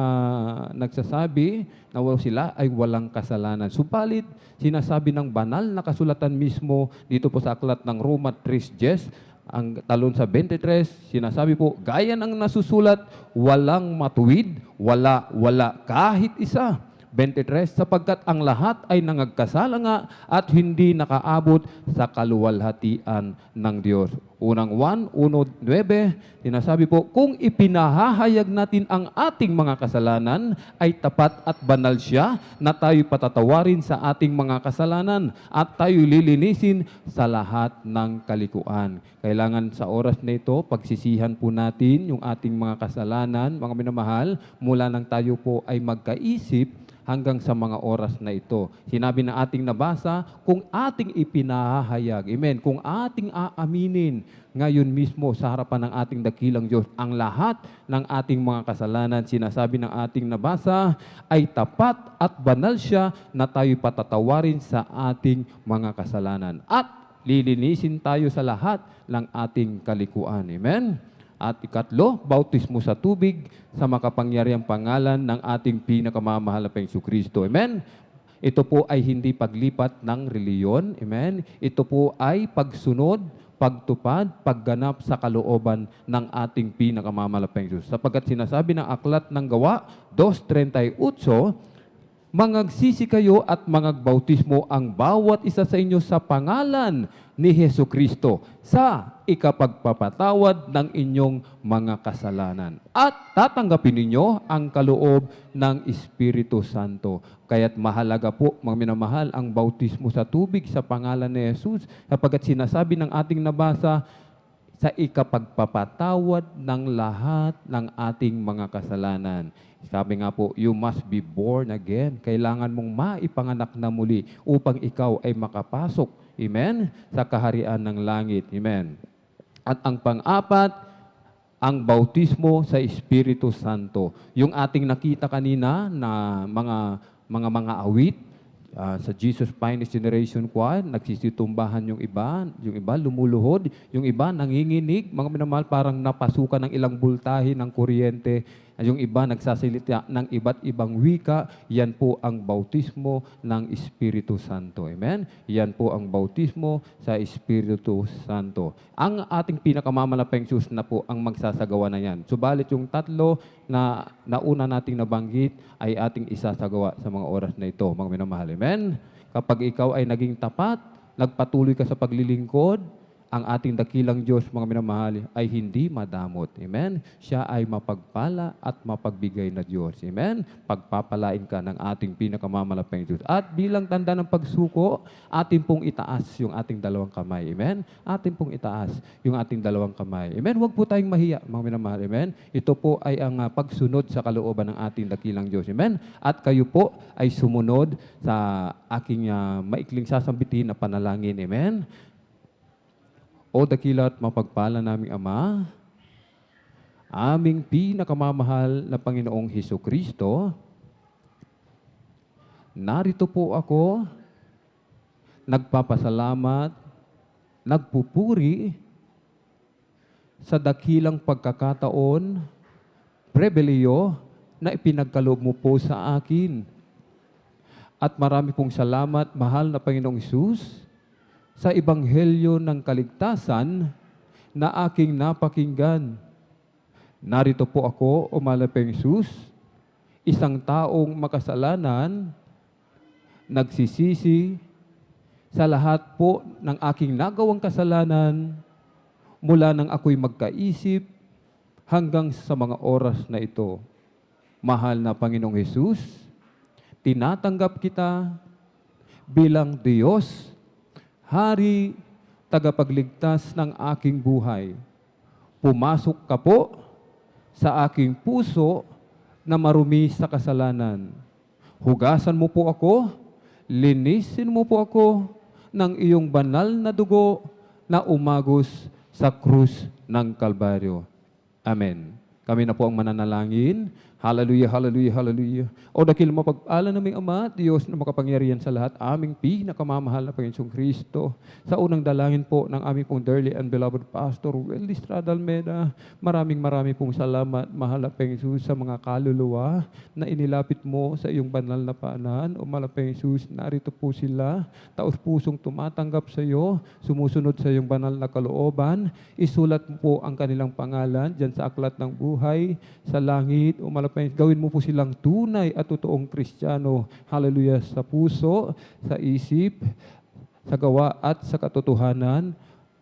nagsasabi na sila ay walang kasalanan. Subalit, sinasabi ng banal na kasulatan mismo dito po sa aklat ng Roma 3:10, ang talon sa 23, sinasabi po, gaya ng nasusulat, walang matuwid, wala kahit isa. 23, sapagkat ang lahat ay nangagkasala nga at hindi nakaabot sa kaluwalhatian ng Diyos. Unang 1:9, sinasabi po, kung ipinahahayag natin ang ating mga kasalanan, ay tapat at banal siya na tayo patatawarin sa ating mga kasalanan at tayo lilinisin sa lahat ng kalikuan. Kailangan sa oras na ito, pagsisihan po natin yung ating mga kasalanan, mga minamahal, mula nang tayo po ay magkaisip hanggang sa mga oras na ito. Sinabi na ating nabasa, kung ating ipinahahayag, amen, kung ating aaminin ngayon mismo sa harapan ng ating dakilang Diyos, ang lahat ng ating mga kasalanan, sinasabi ng ating nabasa, ay tapat at banal siya na tayo patatawarin sa ating mga kasalanan. At lilinisin tayo sa lahat ng ating kalikuan. Amen? At ikatlo, bautismo sa tubig sa makapangyarihang pangalan ng ating pinakamamahal na Panginoong Kristo. Amen? Ito po ay hindi paglipat ng reliyon. Amen? Ito po ay pagsunod, pagtupad, pagganap sa kalooban ng ating pinakamamahal na Panginoon. Sapagkat sinasabi ng aklat ng Gawa 2:38, mangagsisi kayo at mangagbautismo ang bawat isa sa inyo sa pangalan ni Hesus Kristo sa ikapagpapatawad ng inyong mga kasalanan. At tatanggapin ninyo ang kaloob ng Espiritu Santo. Kaya't mahalaga po, mga minamahal, ang bautismo sa tubig sa pangalan ni Hesus, sapagkat sinasabi ng ating nabasa, sa ikapagpapatawad ng lahat ng ating mga kasalanan. Sabi nga po, you must be born again. Kailangan mong maipanganak na muli upang ikaw ay makapasok, amen, sa kaharian ng langit. Amen. At ang pang-apat, ang bautismo sa Espiritu Santo. Yung ating nakita kanina na mga awit, sa Jesus Finest Generation Choir, nagsisitumbahan yung iba lumuluhod, yung iba nanginginig, mga minamahal, parang napasukan ng ilang bultahe ng kuryente, yung iba nagsasalita ng iba't ibang wika. Yan po ang bautismo ng Espiritu Santo. Amen? Yan po ang bautismo sa Espiritu Santo. Ang ating pinakamamalaking Diyos na po ang magsasagawa na yan. Subalit yung tatlo na nauna nating nabanggit ay ating isasagawa sa mga oras na ito, mga minamahal. Amen? Kapag ikaw ay naging tapat, nagpatuloy ka sa paglilingkod, ang ating dakilang Diyos, mga minamahal, ay hindi madamot. Amen? Siya ay mapagpala at mapagbigay na Diyos. Amen? Pagpapalain ka ng ating pinakamamalapang Diyos. At bilang tanda ng pagsuko, atin pong itaas yung ating dalawang kamay. Amen? Atin pong itaas yung ating dalawang kamay. Amen? Huwag po tayong mahiya, mga minamahal. Amen? Ito po ay ang pagsunod sa kalooban ng ating dakilang Diyos. Amen? At kayo po ay sumunod sa aking maikling sasambitin na panalangin. Amen? O dakila at mapagpala naming Ama, aming pinakamamahal na Panginoong Hesukristo, narito po ako, nagpapasalamat, nagpupuri sa dakilang pagkakataon, prebelyo na ipinagkaloob mo po sa akin. At marami pong salamat, mahal na Panginoong Hesus, sa ebanghelyo ng kaligtasan na aking napakinggan. Narito po ako, o malapeng Hesus, isang taong makasalanan, nagsisisi sa lahat po ng aking nagawang kasalanan mula nang ako'y magkaisip hanggang sa mga oras na ito. Mahal na Panginoong Hesus, tinatanggap kita bilang Diyos, Hari, tagapagligtas ng aking buhay. Pumasok ka po sa aking puso na marumi sa kasalanan. Hugasan mo po ako, linisin mo po ako ng iyong banal na dugo na umagos sa krus ng Kalbaryo. Amen. Kami na po ang mananalangin. Hallelujah, hallelujah, hallelujah. O dakil mapagpala naming Ama, Diyos na makapangyarihan sa lahat, aming pinakamamahal na Panginoong Kristo. Sa unang dalangin po ng aming pong dearly and beloved Pastor Weldy Estrada Almeda, maraming pong salamat, mahal na Panginoon, sa mga kaluluwa na inilapit mo sa iyong banal na paanan. O mahal na Panginoon, narito po sila, taos pusong tumatanggap sa iyo, sumusunod sa iyong banal na kalooban. Isulat mo po ang kanilang pangalan dyan sa aklat ng buhay, sa langit. O mahal gawin mo po silang tunay at totoong Kristiyano. Hallelujah, sa puso, sa isip, sa gawa at sa katotohanan.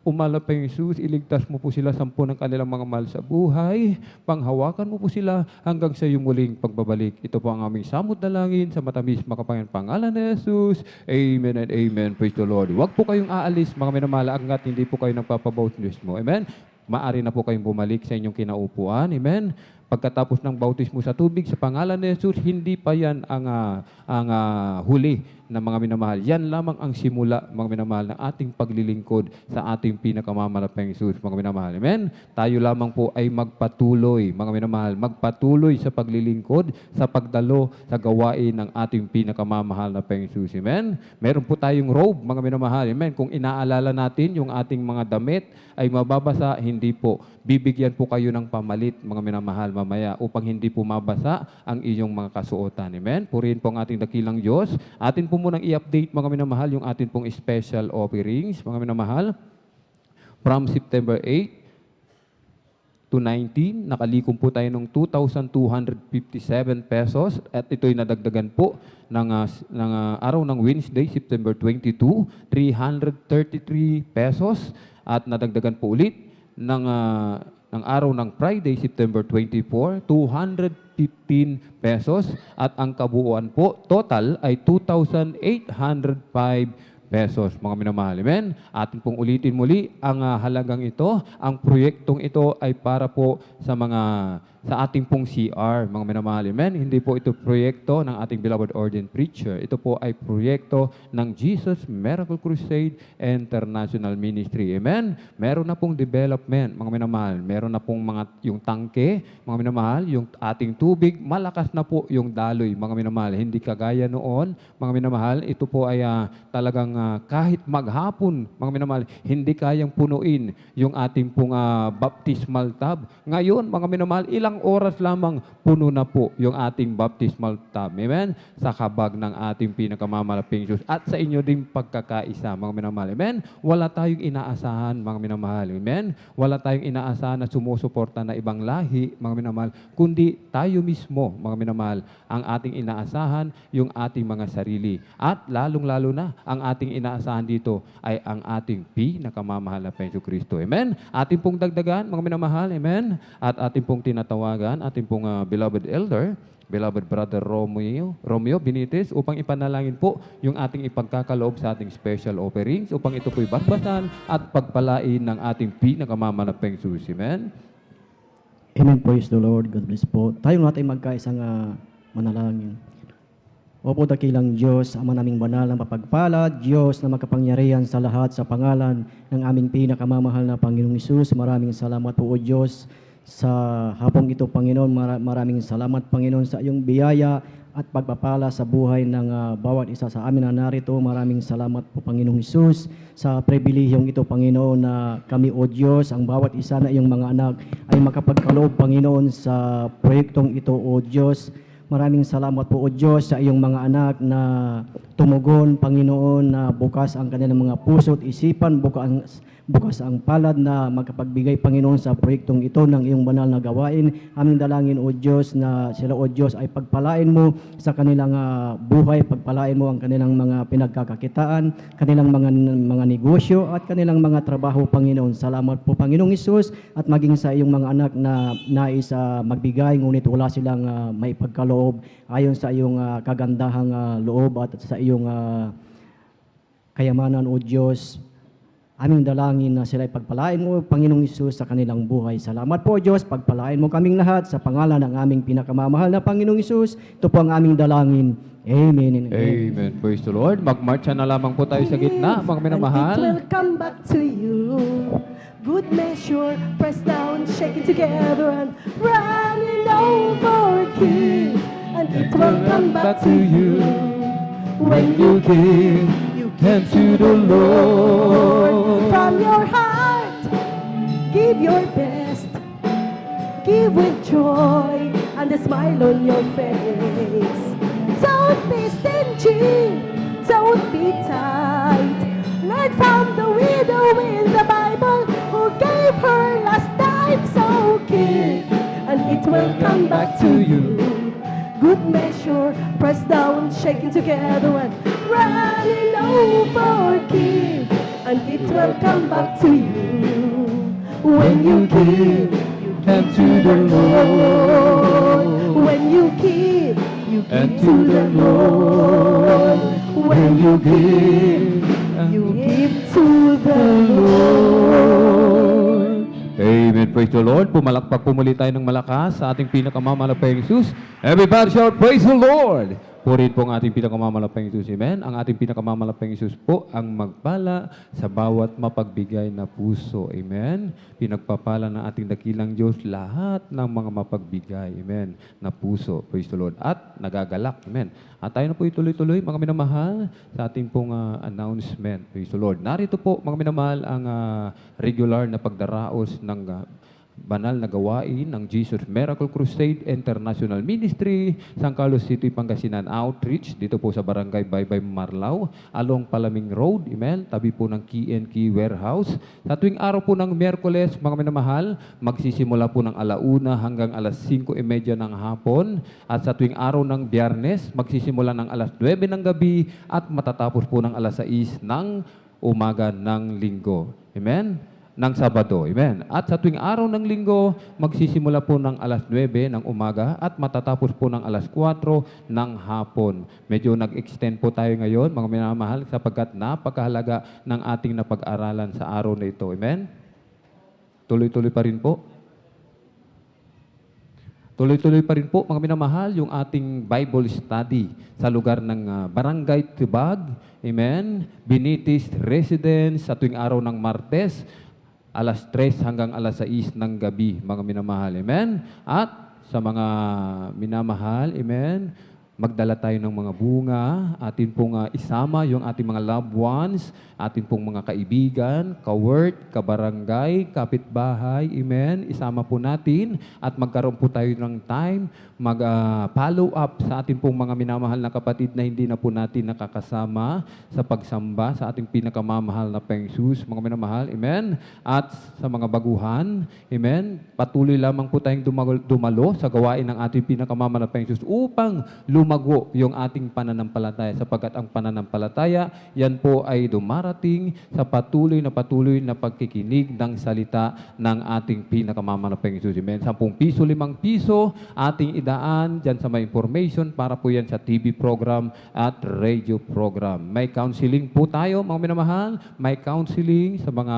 Umalapang Hesus, iligtas mo po sila sampu ng kanilang mga mahal sa buhay. Panghawakan mo po sila hanggang sa iyong muling pagbabalik. Ito po ang aming samot dalangin sa matamis makapangyarihan pangalan ni Jesus. Amen and amen. Praise the Lord. Huwag po kayong aalis, mga minamahal, hanggat hindi po kayo nagpapabautismo. Amen. Maaari na po kayong bumalik sa inyong kinaupuan. Amen. Pagkatapos ng bautismo sa tubig, sa pangalan ni Jesus, hindi pa yan ang huli na mga minamahal. Yan lamang ang simula, mga minamahal, ng ating paglilingkod sa ating pinakamamalapang Jesus, mga minamahal. Amen? Tayo lamang po ay magpatuloy, mga minamahal, magpatuloy sa paglilingkod, sa pagdalo, sa gawain ng ating pinakamamahal na Panginoong Jesus. Amen? Meron po tayong robe, mga minamahal. Amen? Kung inaalala natin yung ating mga damit ay mababasa, hindi po. Bibigyan po kayo ng pamalit, mga minamahal, mamaya, upang hindi po mabasa ang inyong mga kasuotan. Amen? Purihin po ang ating dakilang Diyos. Atin po munang i-update, mga minamahal, yung atin pong special offerings, mga minamahal. From September 8 to 19, nakalikom po tayo ng 2,257 pesos at ito'y nadagdagan po ng araw ng Wednesday, September 22, 333 pesos at nadagdagan po ulit ng araw ng Friday, September 24, 215 pesos at ang kabuuan po, total ay 2,805 pesos, mga minamahal. Amen? Atin pong ulitin muli, ang halagang ito, ang proyektong ito ay para po sa ating pong CR, mga minamahal. Amen? Hindi po ito proyekto ng ating beloved ordained preacher. Ito po ay proyekto ng Jesus Miracle Crusade International Ministry. Amen? Meron na pong development, mga minamahal. Meron na pong yung tangke, mga minamahal, yung ating tubig, malakas na po yung daloy, mga minamahal. Hindi kagaya noon, mga minamahal, ito po ay talagang kahit maghapon, mga minamahal, hindi kayang punuin yung ating pong baptismal tub. Ngayon, mga minamahal, ilang ilang oras lamang puno na po yung ating baptismal tub. Amen? Sa kabag ng ating pinakamamalaping Diyos at sa inyo din pagkakaisa, mga minamahal. Amen? Wala tayong inaasahan, mga minamahal. Amen? Wala tayong inaasahan na sumusuporta na ibang lahi, mga minamahal, kundi tayo mismo, mga minamahal, ang ating inaasahan, yung ating mga sarili. At lalong-lalo na, ang ating inaasahan dito ay ang ating pinakamamahal na Panginoon Kristo. Amen? Ating pong dagdagan, mga minamahal. Amen? At ating pong tinatawagan, ating pong beloved elder, beloved brother Romeo Benitez, upang ipanalangin po yung ating ipagkakaloob sa ating special offerings, upang ito po'y basbasan at pagpalain ng ating pinakamamahal Jesus. Amen? Amen. Praise the Lord. God bless po. Tayo natin magkaisang manalangin. Opo, dakilang Diyos, Ama naming banal ng mapagpalad, Diyos na makapangyarihan sa lahat sa pangalan ng aming pinakamamahal na Panginoong Hesus. Maraming salamat po, O Diyos, sa hapong ito, Panginoon. Maraming salamat, Panginoon, sa iyong biyaya at pagpapala sa buhay ng bawat isa sa amin na narito. Maraming salamat po, Panginoong Hesus, sa pribilehiyong ito, Panginoon, na kami, O Diyos, ang bawat isa na iyong mga anak ay makapagkaloob, Panginoon, sa proyektong ito, O Diyos. Maraming salamat po, O Diyos, sa iyong mga anak na tumugon, Panginoon, na bukas ang kanilang mga puso at isipan, bukas ang palad na magkapagbigay, Panginoon, sa proyektong ito ng iyong banal na gawain. Aming dalangin, O Diyos, na sila, O Diyos, ay pagpalain mo sa kanilang buhay, pagpalain mo ang kanilang mga pinagkakakitaan, kanilang mga negosyo at kanilang mga trabaho, Panginoon. Salamat po, Panginoong Hesus, at maging sa iyong mga anak na nais magbigay, ngunit wala silang maipagkaloob ayon sa iyong kagandahang loob at sa iyong kayamanan, O Diyos. Aming dalangin na sila pagpalain mo, Panginoong Hesus, sa kanilang buhay. Salamat po, Diyos. Pagpalain mo kaming lahat sa pangalan ng aming pinakamamahal na Panginoong Hesus. Ito po ang aming dalangin. Amen and amen. Amen. Praise the Lord. Magmarcha na lamang po tayo sa gitna, mga minamahal. And it will come back to you. Good measure, pressed down, shaken together, and running over, give. And it will come back to you. When you give, and to the Lord. From your heart, give your best. Give with joy and a smile on your face. Don't be stingy, don't be tight. Learn from the widow in the Bible who gave her last dime. So give, and it will come back to you. Good measure, pressed down, shaken together, and running over, give, and it will come back to you. When you give, and to the Lord. When you give, you and give to the Lord. When you give, you give to the Lord. Amen. Praise the Lord. Pumalakpak po muli tayo ng malakas sa ating pinakamamahal Jesus. Everybody shout, praise the Lord. Purihin po ang ating pinakamamahal Jesus. Amen. Ang ating pinakamamahal Jesus po ang magpala sa bawat mapagbigay na puso. Amen. Pinagpapala ng ating dakilang Diyos lahat ng mga mapagbigay. Amen. Na puso. Praise the Lord. At nagagalak. Amen. At tayo na po ituloy-tuloy, mga minamahal, sa ating pong announcement. Praise the Lord. Narito po, mga minamahal, ang regular na pagdaraos ng banal na gawain ng Jesus Miracle Crusade International Ministry, San Carlos City, Pangasinan Outreach, dito po sa Barangay Baybay, Marlaw, along Palaming Road, amen, tabi po ng Key Warehouse. Sa tuwing araw po ng Miyerkules, mga minamahal, magsisimula po ng 1:00 hanggang 5:30 ng hapon, at sa tuwing araw ng Biyernes, magsisimula ng 9:00 ng gabi at matatapos po ng 6:00 ng umaga ng Linggo. Amen? Ng Sabado. Amen. At sa tuwing araw ng Linggo, magsisimula po ng 9:00 ng umaga at matatapos po ng 4:00 ng hapon. Medyo nag-extend po tayo ngayon, mga minamahal, sapagkat napakahalaga ng ating napag-aralan sa araw na ito. Amen. Tuloy-tuloy pa rin po. Tuloy-tuloy pa rin po, mga minamahal, yung ating Bible study sa lugar ng Barangay Tibag. Amen. Benitez Residence sa tuwing araw ng Martes, 3:00 hanggang 6:00 ng gabi, mga minamahal. Amen. At sa mga minamahal, amen, magdala tayo ng mga bunga, atin pong isama yung ating mga loved ones, atin pong mga kaibigan, ka-work, kabarangay, kapitbahay, amen. Isama po natin at magkaroon po tayo ng time, mag-follow up sa ating pong mga minamahal na kapatid na hindi na po natin nakakasama sa pagsamba sa ating pinakamamahal na Pengsus, mga minamahal, amen. At sa mga baguhan, amen. Patuloy lamang po tayong dumalo sa gawain ng ating pinakamamahal na Pengsus upang lumago yung ating pananampalataya sapagkat ang pananampalataya, yan po ay dumarating sa patuloy na pagkikinig ng salita ng ating pinakamamahal na Panginoon. Amen. 10 piso, 5 piso, ating idaan dyan sa may information para po yan sa TV program at radio program. May counseling po tayo, mga minamahal. May counseling sa mga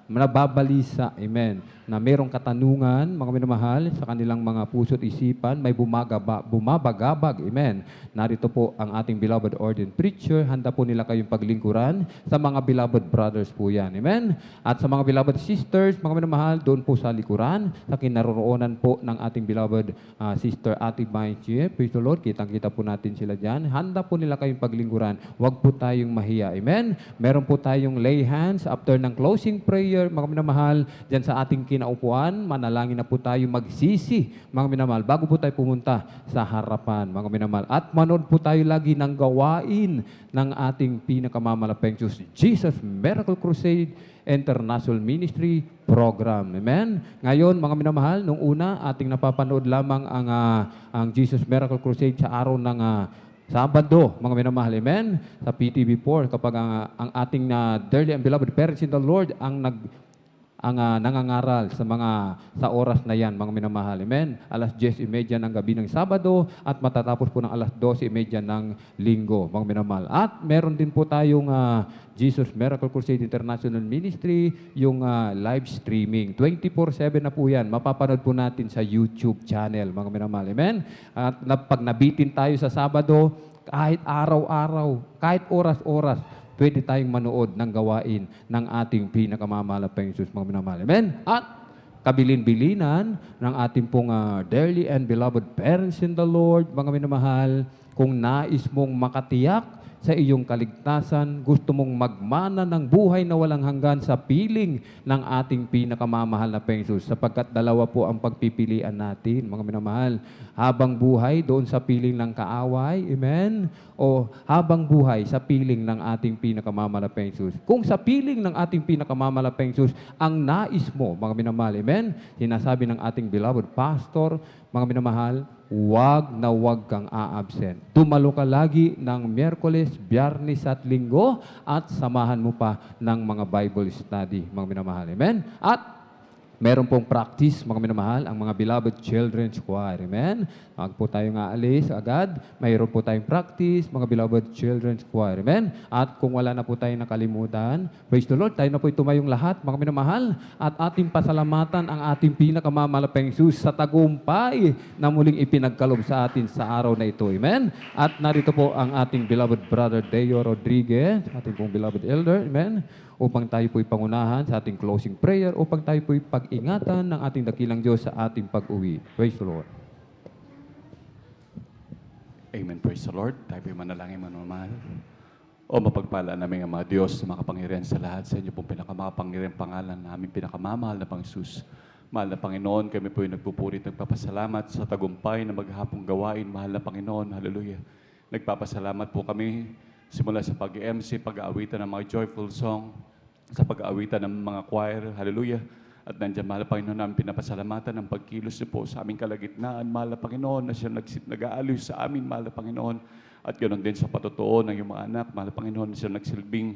nababalisa, amen, na merong katanungan, mga minamahal, sa kanilang mga puso't isipan, may bumabagabag, amen. Narito po ang ating beloved ordained preacher, handa po nila kayong paglingkuran sa mga beloved brothers po yan, amen. At sa mga beloved sisters, mga minamahal, doon po sa likuran, sa kinaroroonan po ng ating beloved sister Ate Mainchie, praise the Lord, kitang-kita po natin sila dyan, handa po nila kayong paglingkuran, huwag po tayong mahiya, amen. Meron po tayong lay hands after ng closing prayer, mga minamahal, dyan sa ating kinaupuan, manalangin na po tayo magsisi, mga minamahal, bago po tayo pumunta sa harapan, mga minamahal. At manood po tayo lagi ng gawain ng ating pinakamamalaking Diyos, Jesus Miracle Crusade International Ministry Program. Amen? Ngayon, mga minamahal, nung una, ating napapanood lamang ang Jesus Miracle Crusade sa araw ng Sabado, mga minamahal, amen? Sa PTV4, kapag ang ating dearly and beloved parents in the Lord ang nangangaral sa oras na yan, mga minamahal, amen? Alas 10:30 ng gabi ng Sabado at matatapos po ng alas 12:30 ng Linggo, mga minamahal. At meron din po tayong Jesus Miracle Crusade International Ministry, yung live streaming. 24/7 na po yan. Mapapanood po natin sa YouTube channel, mga minamahal, amen? At pag nabitin tayo sa Sabado, kahit araw-araw, kahit oras-oras, pwede tayong manood ng gawain ng ating pinakamamahal na Panginoon, mga minamahal. Amen? At kabilin-bilinan ng ating pong dearly and beloved parents in the Lord, mga minamahal, kung nais mong makatiyak sa iyong kaligtasan, gusto mong magmana ng buhay na walang hanggan sa piling ng ating pinakamamahal na Panginoon, sapagkat dalawa po ang pagpipilian natin, mga minamahal. Habang buhay doon sa piling ng kaaway, amen? O habang buhay sa piling ng ating pinakamamahal na Panginoon. Kung sa piling ng ating pinakamamahal na Panginoon ang nais mo, mga minamahal, amen? Sinasabi ng ating beloved pastor, mga minamahal, wag kang a-absent. Dumalo ka lagi ng Miyerkules, Biyernes at Linggo at samahan mo pa ng mga Bible study, mga minamahal. Amen? At meron pong practice, mga minamahal, ang mga beloved children's choir. Amen? Wag po tayong aalis agad. Mayroon po tayong practice, mga beloved children's choir. Amen? At kung wala na po tayong nakalimutan, praise the Lord, tayo na po tumayong lahat, mga minamahal, at ating pasalamatan ang ating pinakamalapeng Jesus sa tagumpay na muling ipinagkalob sa atin sa araw na ito. Amen? At narito po ang ating beloved brother Deo Rodriguez, ating pong beloved elder. Amen? Upang tayo po'y pangunahan sa ating closing prayer, upang tayo po'y pag-ingatan ng ating dakilang Diyos sa ating pag-uwi. Praise the Lord. Amen. Praise the Lord. Tayo po'y manalangin, manumahal. O mapagpala namin ang mga Diyos na makapangyarihan sa lahat, sa inyo pong pinakamakapangyarihan pangalan namin, pinakamamahal na Panginoon. Mahal na Panginoon, kami po'y nagpupuri at nagpapasalamat sa tagumpay na maghapong gawain. Mahal na Panginoon, hallelujah. Nagpapasalamat po kami simula sa pag-MC, pag-aawitan ng mga joyful song, sa pag-aawitan ng mga choir, hallelujah. At nandiyan, mahal na Panginoon, namin pinapasalamatan ng pagkilos niyo po sa aming kalagitnaan, mahal na Panginoon, na siya nag-aalis sa amin, mahal na Panginoon. At ganoon din sa patotoo ng iyong mga anak, mahal na Panginoon, na siya nagsilbing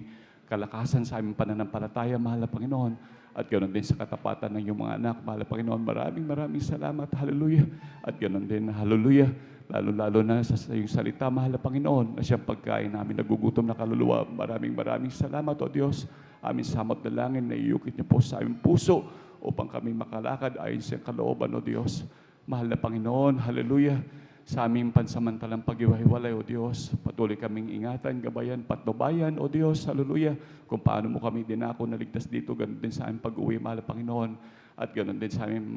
kalakasan sa aming pananampalataya, mahal na Panginoon. At ganoon din sa katapatan ng iyong mga anak, mahal na Panginoon, maraming salamat, hallelujah. At ganoon din, hallelujah, lalo-lalo na sa iyong salita, mahal na Panginoon, na siyang pagkain namin nagugutom na kaluluwa. Maraming salamat, O Diyos. Aming samot na langin na iukit niyo po sa aming puso upang kami makalakad ayon sa kalooban, O Diyos. Mahal na Panginoon, hallelujah. Sa aming pansamantalang pag-iwahiwalay, O Diyos, patuloy kaming ingatan, gabayan, patnubayan, O Diyos, hallelujah. Kung paano mo kami dinako naligtas dito, ganoon din sa aming pag-uwi, mahal na Panginoon. At ganoon din sa aming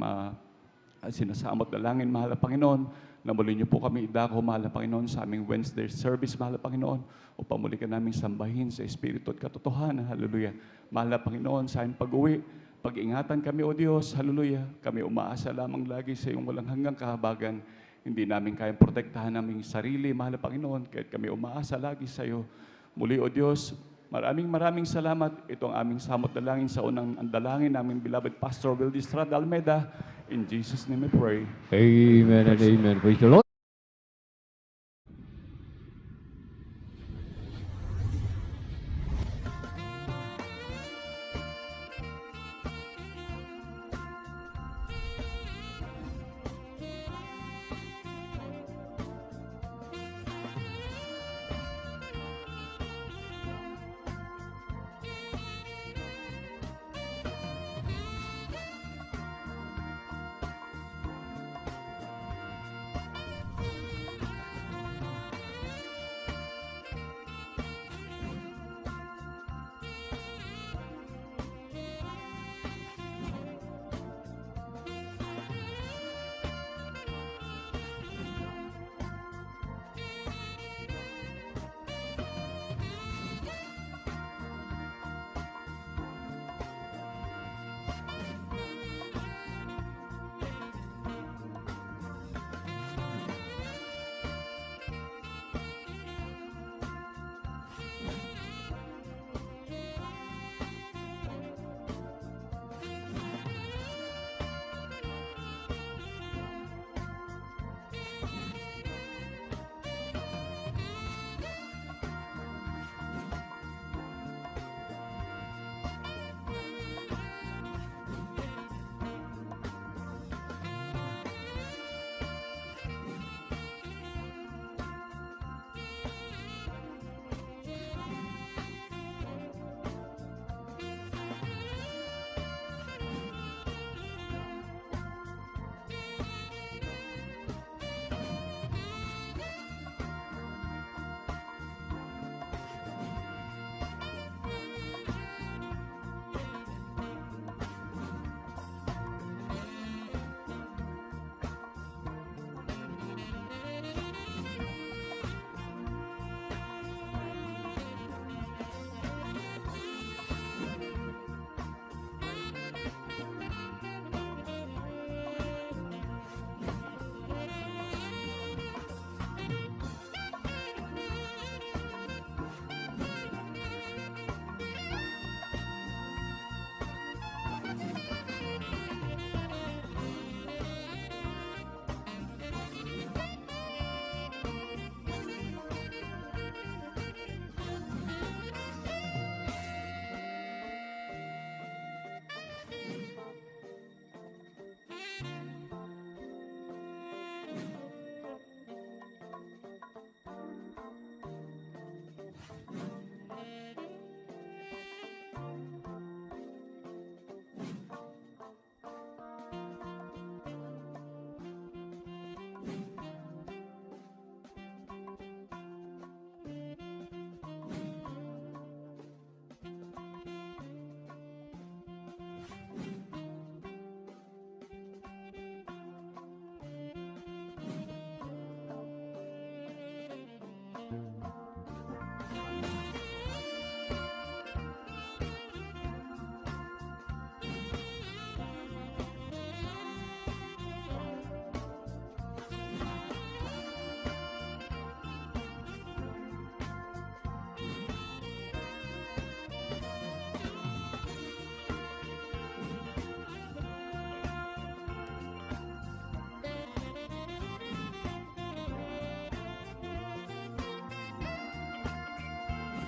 sinasamot dalangin, mahal na Panginoon, na muli niyo po kami idako, mahal na Panginoon, sa aming Wednesday service, mahal na Panginoon, upang muli ka naming sambahin sa Espiritu at katotohanan, hallelujah. Mahal na Panginoon, sa aming pag-uwi, pag-ingatan kami, O Diyos, hallelujah. Kami umaasa lamang lagi sa iyong walang hanggang kahabagan. Hindi namin kayang protektahan aming sarili, mahal na Panginoon, kahit kami umaasa lagi sa iyo. Muli, O Diyos, maraming salamat. Ito ang aming samot dalangin sa unang andalangin namin, beloved Pastor Will Estrada Almeda. In Jesus' name we pray. Amen and amen. Praise the Lord.